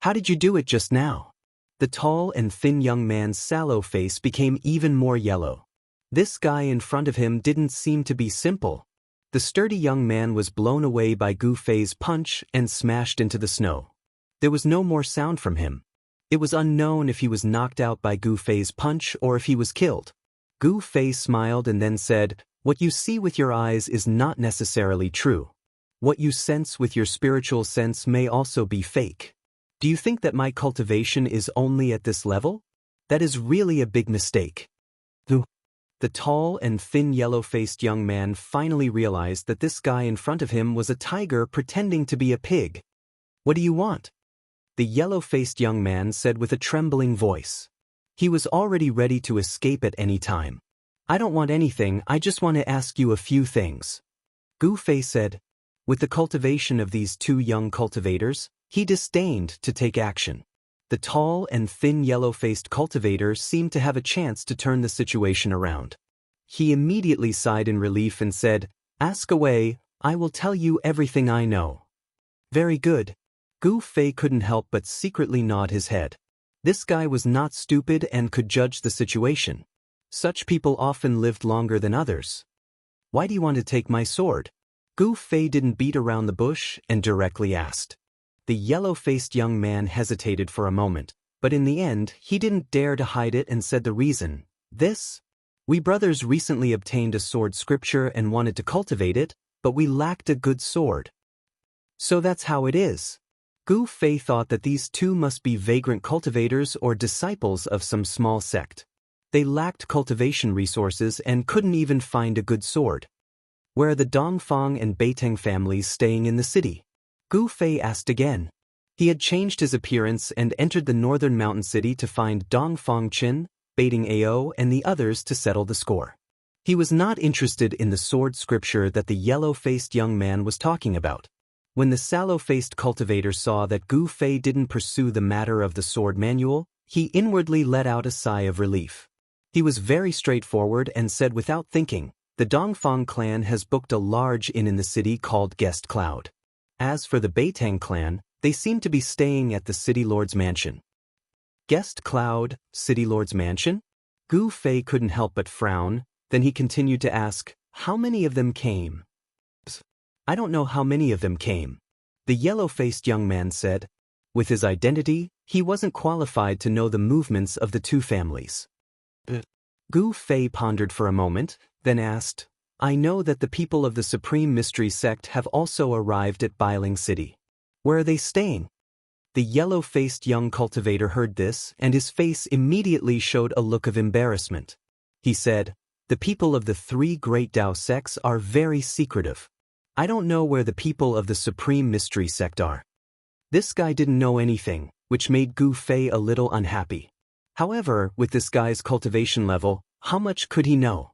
How did you do it just now? The tall and thin young man's sallow face became even more yellow. This guy in front of him didn't seem to be simple. The sturdy young man was blown away by Gu Fei's punch and smashed into the snow. There was no more sound from him. It was unknown if he was knocked out by Gu Fei's punch or if he was killed. Gu Fei smiled and then said, "What you see with your eyes is not necessarily true. What you sense with your spiritual sense may also be fake. Do you think that my cultivation is only at this level? That is really a big mistake." The tall and thin yellow-faced young man finally realized that this guy in front of him was a tiger pretending to be a pig. "What do you want?" The yellow-faced young man said with a trembling voice. He was already ready to escape at any time. "I don't want anything, I just want to ask you a few things." Gu Fei said. With the cultivation of these two young cultivators, he disdained to take action. The tall and thin yellow-faced cultivator seemed to have a chance to turn the situation around. He immediately sighed in relief and said, "Ask away, I will tell you everything I know." "Very good." Gu Fei couldn't help but secretly nod his head. This guy was not stupid and could judge the situation. Such people often lived longer than others. "Why do you want to take my sword?" Gu Fei didn't beat around the bush and directly asked. The yellow-faced young man hesitated for a moment, but in the end he didn't dare to hide it and said the reason. We brothers recently obtained a sword scripture and wanted to cultivate it, but we lacked a good sword. So that's how it is. Gu Fei thought that these two must be vagrant cultivators or disciples of some small sect. They lacked cultivation resources and couldn't even find a good sword. "Where are the Dongfang and Beiteng families staying in the city?" Gu Fei asked again. He had changed his appearance and entered the northern mountain city to find Dongfang Qin, Baiting Ao and the others to settle the score. He was not interested in the sword scripture that the yellow-faced young man was talking about. When the sallow-faced cultivator saw that Gu Fei didn't pursue the matter of the sword manual, he inwardly let out a sigh of relief. He was very straightforward and said without thinking, "The Dongfang clan has booked a large inn in the city called Guest Cloud. As for the Beiteng clan, they seem to be staying at the City Lord's mansion." Guest Cloud, City Lord's mansion? Gu Fei couldn't help but frown, then he continued to ask, "How many of them came?" "I don't know how many of them came," the yellow-faced young man said. With his identity, he wasn't qualified to know the movements of the two families. Gu Fei pondered for a moment, then asked, "I know that the people of the Supreme Mystery Sect have also arrived at Bailing City. Where are they staying?" The yellow-faced young cultivator heard this, and his face immediately showed a look of embarrassment. He said, "The people of the three great Tao sects are very secretive. I don't know where the people of the Supreme Mystery Sect are." This guy didn't know anything, which made Gu Fei a little unhappy. However, with this guy's cultivation level, how much could he know?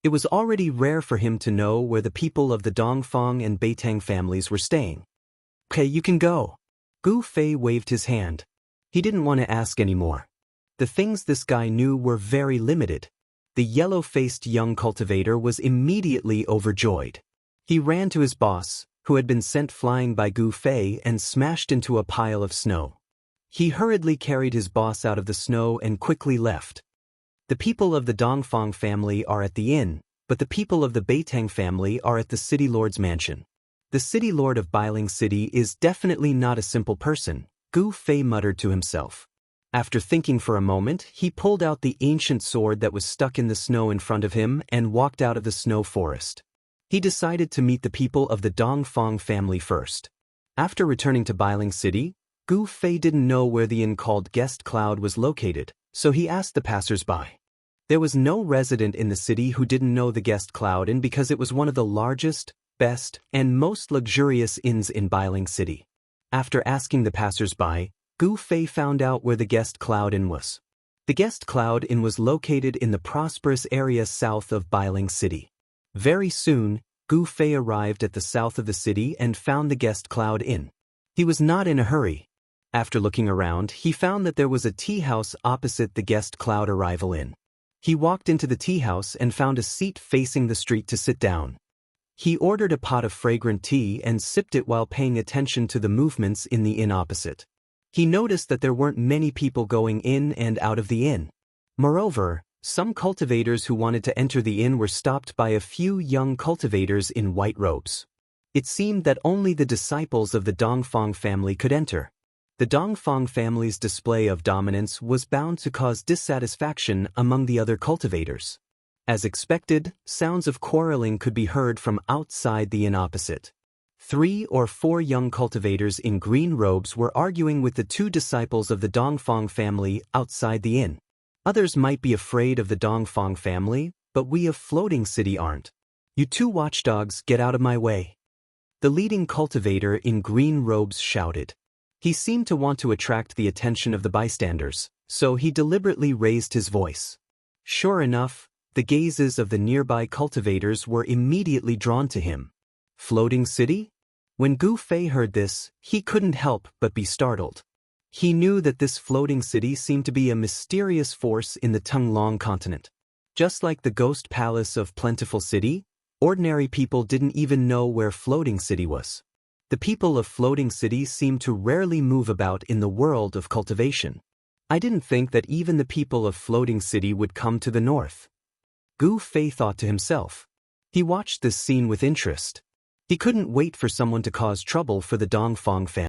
It was already rare for him to know where the people of the Dongfang and Beiteng families were staying. "Okay, you can go." Gu Fei waved his hand. He didn't want to ask anymore. The things this guy knew were very limited. The yellow-faced young cultivator was immediately overjoyed. He ran to his boss, who had been sent flying by Gu Fei, and smashed into a pile of snow. He hurriedly carried his boss out of the snow and quickly left. The people of the Dongfang family are at the inn, but the people of the Beiteng family are at the City Lord's mansion. The City Lord of Bailing City is definitely not a simple person, Gu Fei muttered to himself. After thinking for a moment, he pulled out the ancient sword that was stuck in the snow in front of him and walked out of the snow forest. He decided to meet the people of the Dongfang family first. After returning to Bailing City, Gu Fei didn't know where the inn called Guest Cloud was located, so he asked the passers-by. There was no resident in the city who didn't know the Guest Cloud Inn because it was one of the largest, best, and most luxurious inns in Bailing City. After asking the passers-by, Gu Fei found out where the Guest Cloud Inn was. The Guest Cloud Inn was located in the prosperous area south of Bailing City. Very soon, Gu Fei arrived at the south of the city and found the Guest Cloud Inn. He was not in a hurry. After looking around, he found that there was a tea house opposite the Guest Cloud Arrival Inn. He walked into the tea house and found a seat facing the street to sit down. He ordered a pot of fragrant tea and sipped it while paying attention to the movements in the inn opposite. He noticed that there weren't many people going in and out of the inn. Moreover, some cultivators who wanted to enter the inn were stopped by a few young cultivators in white robes. It seemed that only the disciples of the Dongfang family could enter. The Dongfang family's display of dominance was bound to cause dissatisfaction among the other cultivators. As expected, sounds of quarreling could be heard from outside the inn opposite. 3 or 4 young cultivators in green robes were arguing with the 2 disciples of the Dongfang family outside the inn. Others might be afraid of the Dongfang family, but we of Floating City aren't. You 2 watchdogs, get out of my way. The leading cultivator in green robes shouted. He seemed to want to attract the attention of the bystanders, so he deliberately raised his voice. Sure enough, the gazes of the nearby cultivators were immediately drawn to him. Floating City? When Gu Fei heard this, he couldn't help but be startled. He knew that this floating city seemed to be a mysterious force in the Tunglong continent. Just like the ghost palace of Plentiful City, ordinary people didn't even know where Floating City was. The people of Floating City seemed to rarely move about in the world of cultivation. I didn't think that even the people of Floating City would come to the north. Gu Fei thought to himself. He watched this scene with interest. He couldn't wait for someone to cause trouble for the Dongfang family.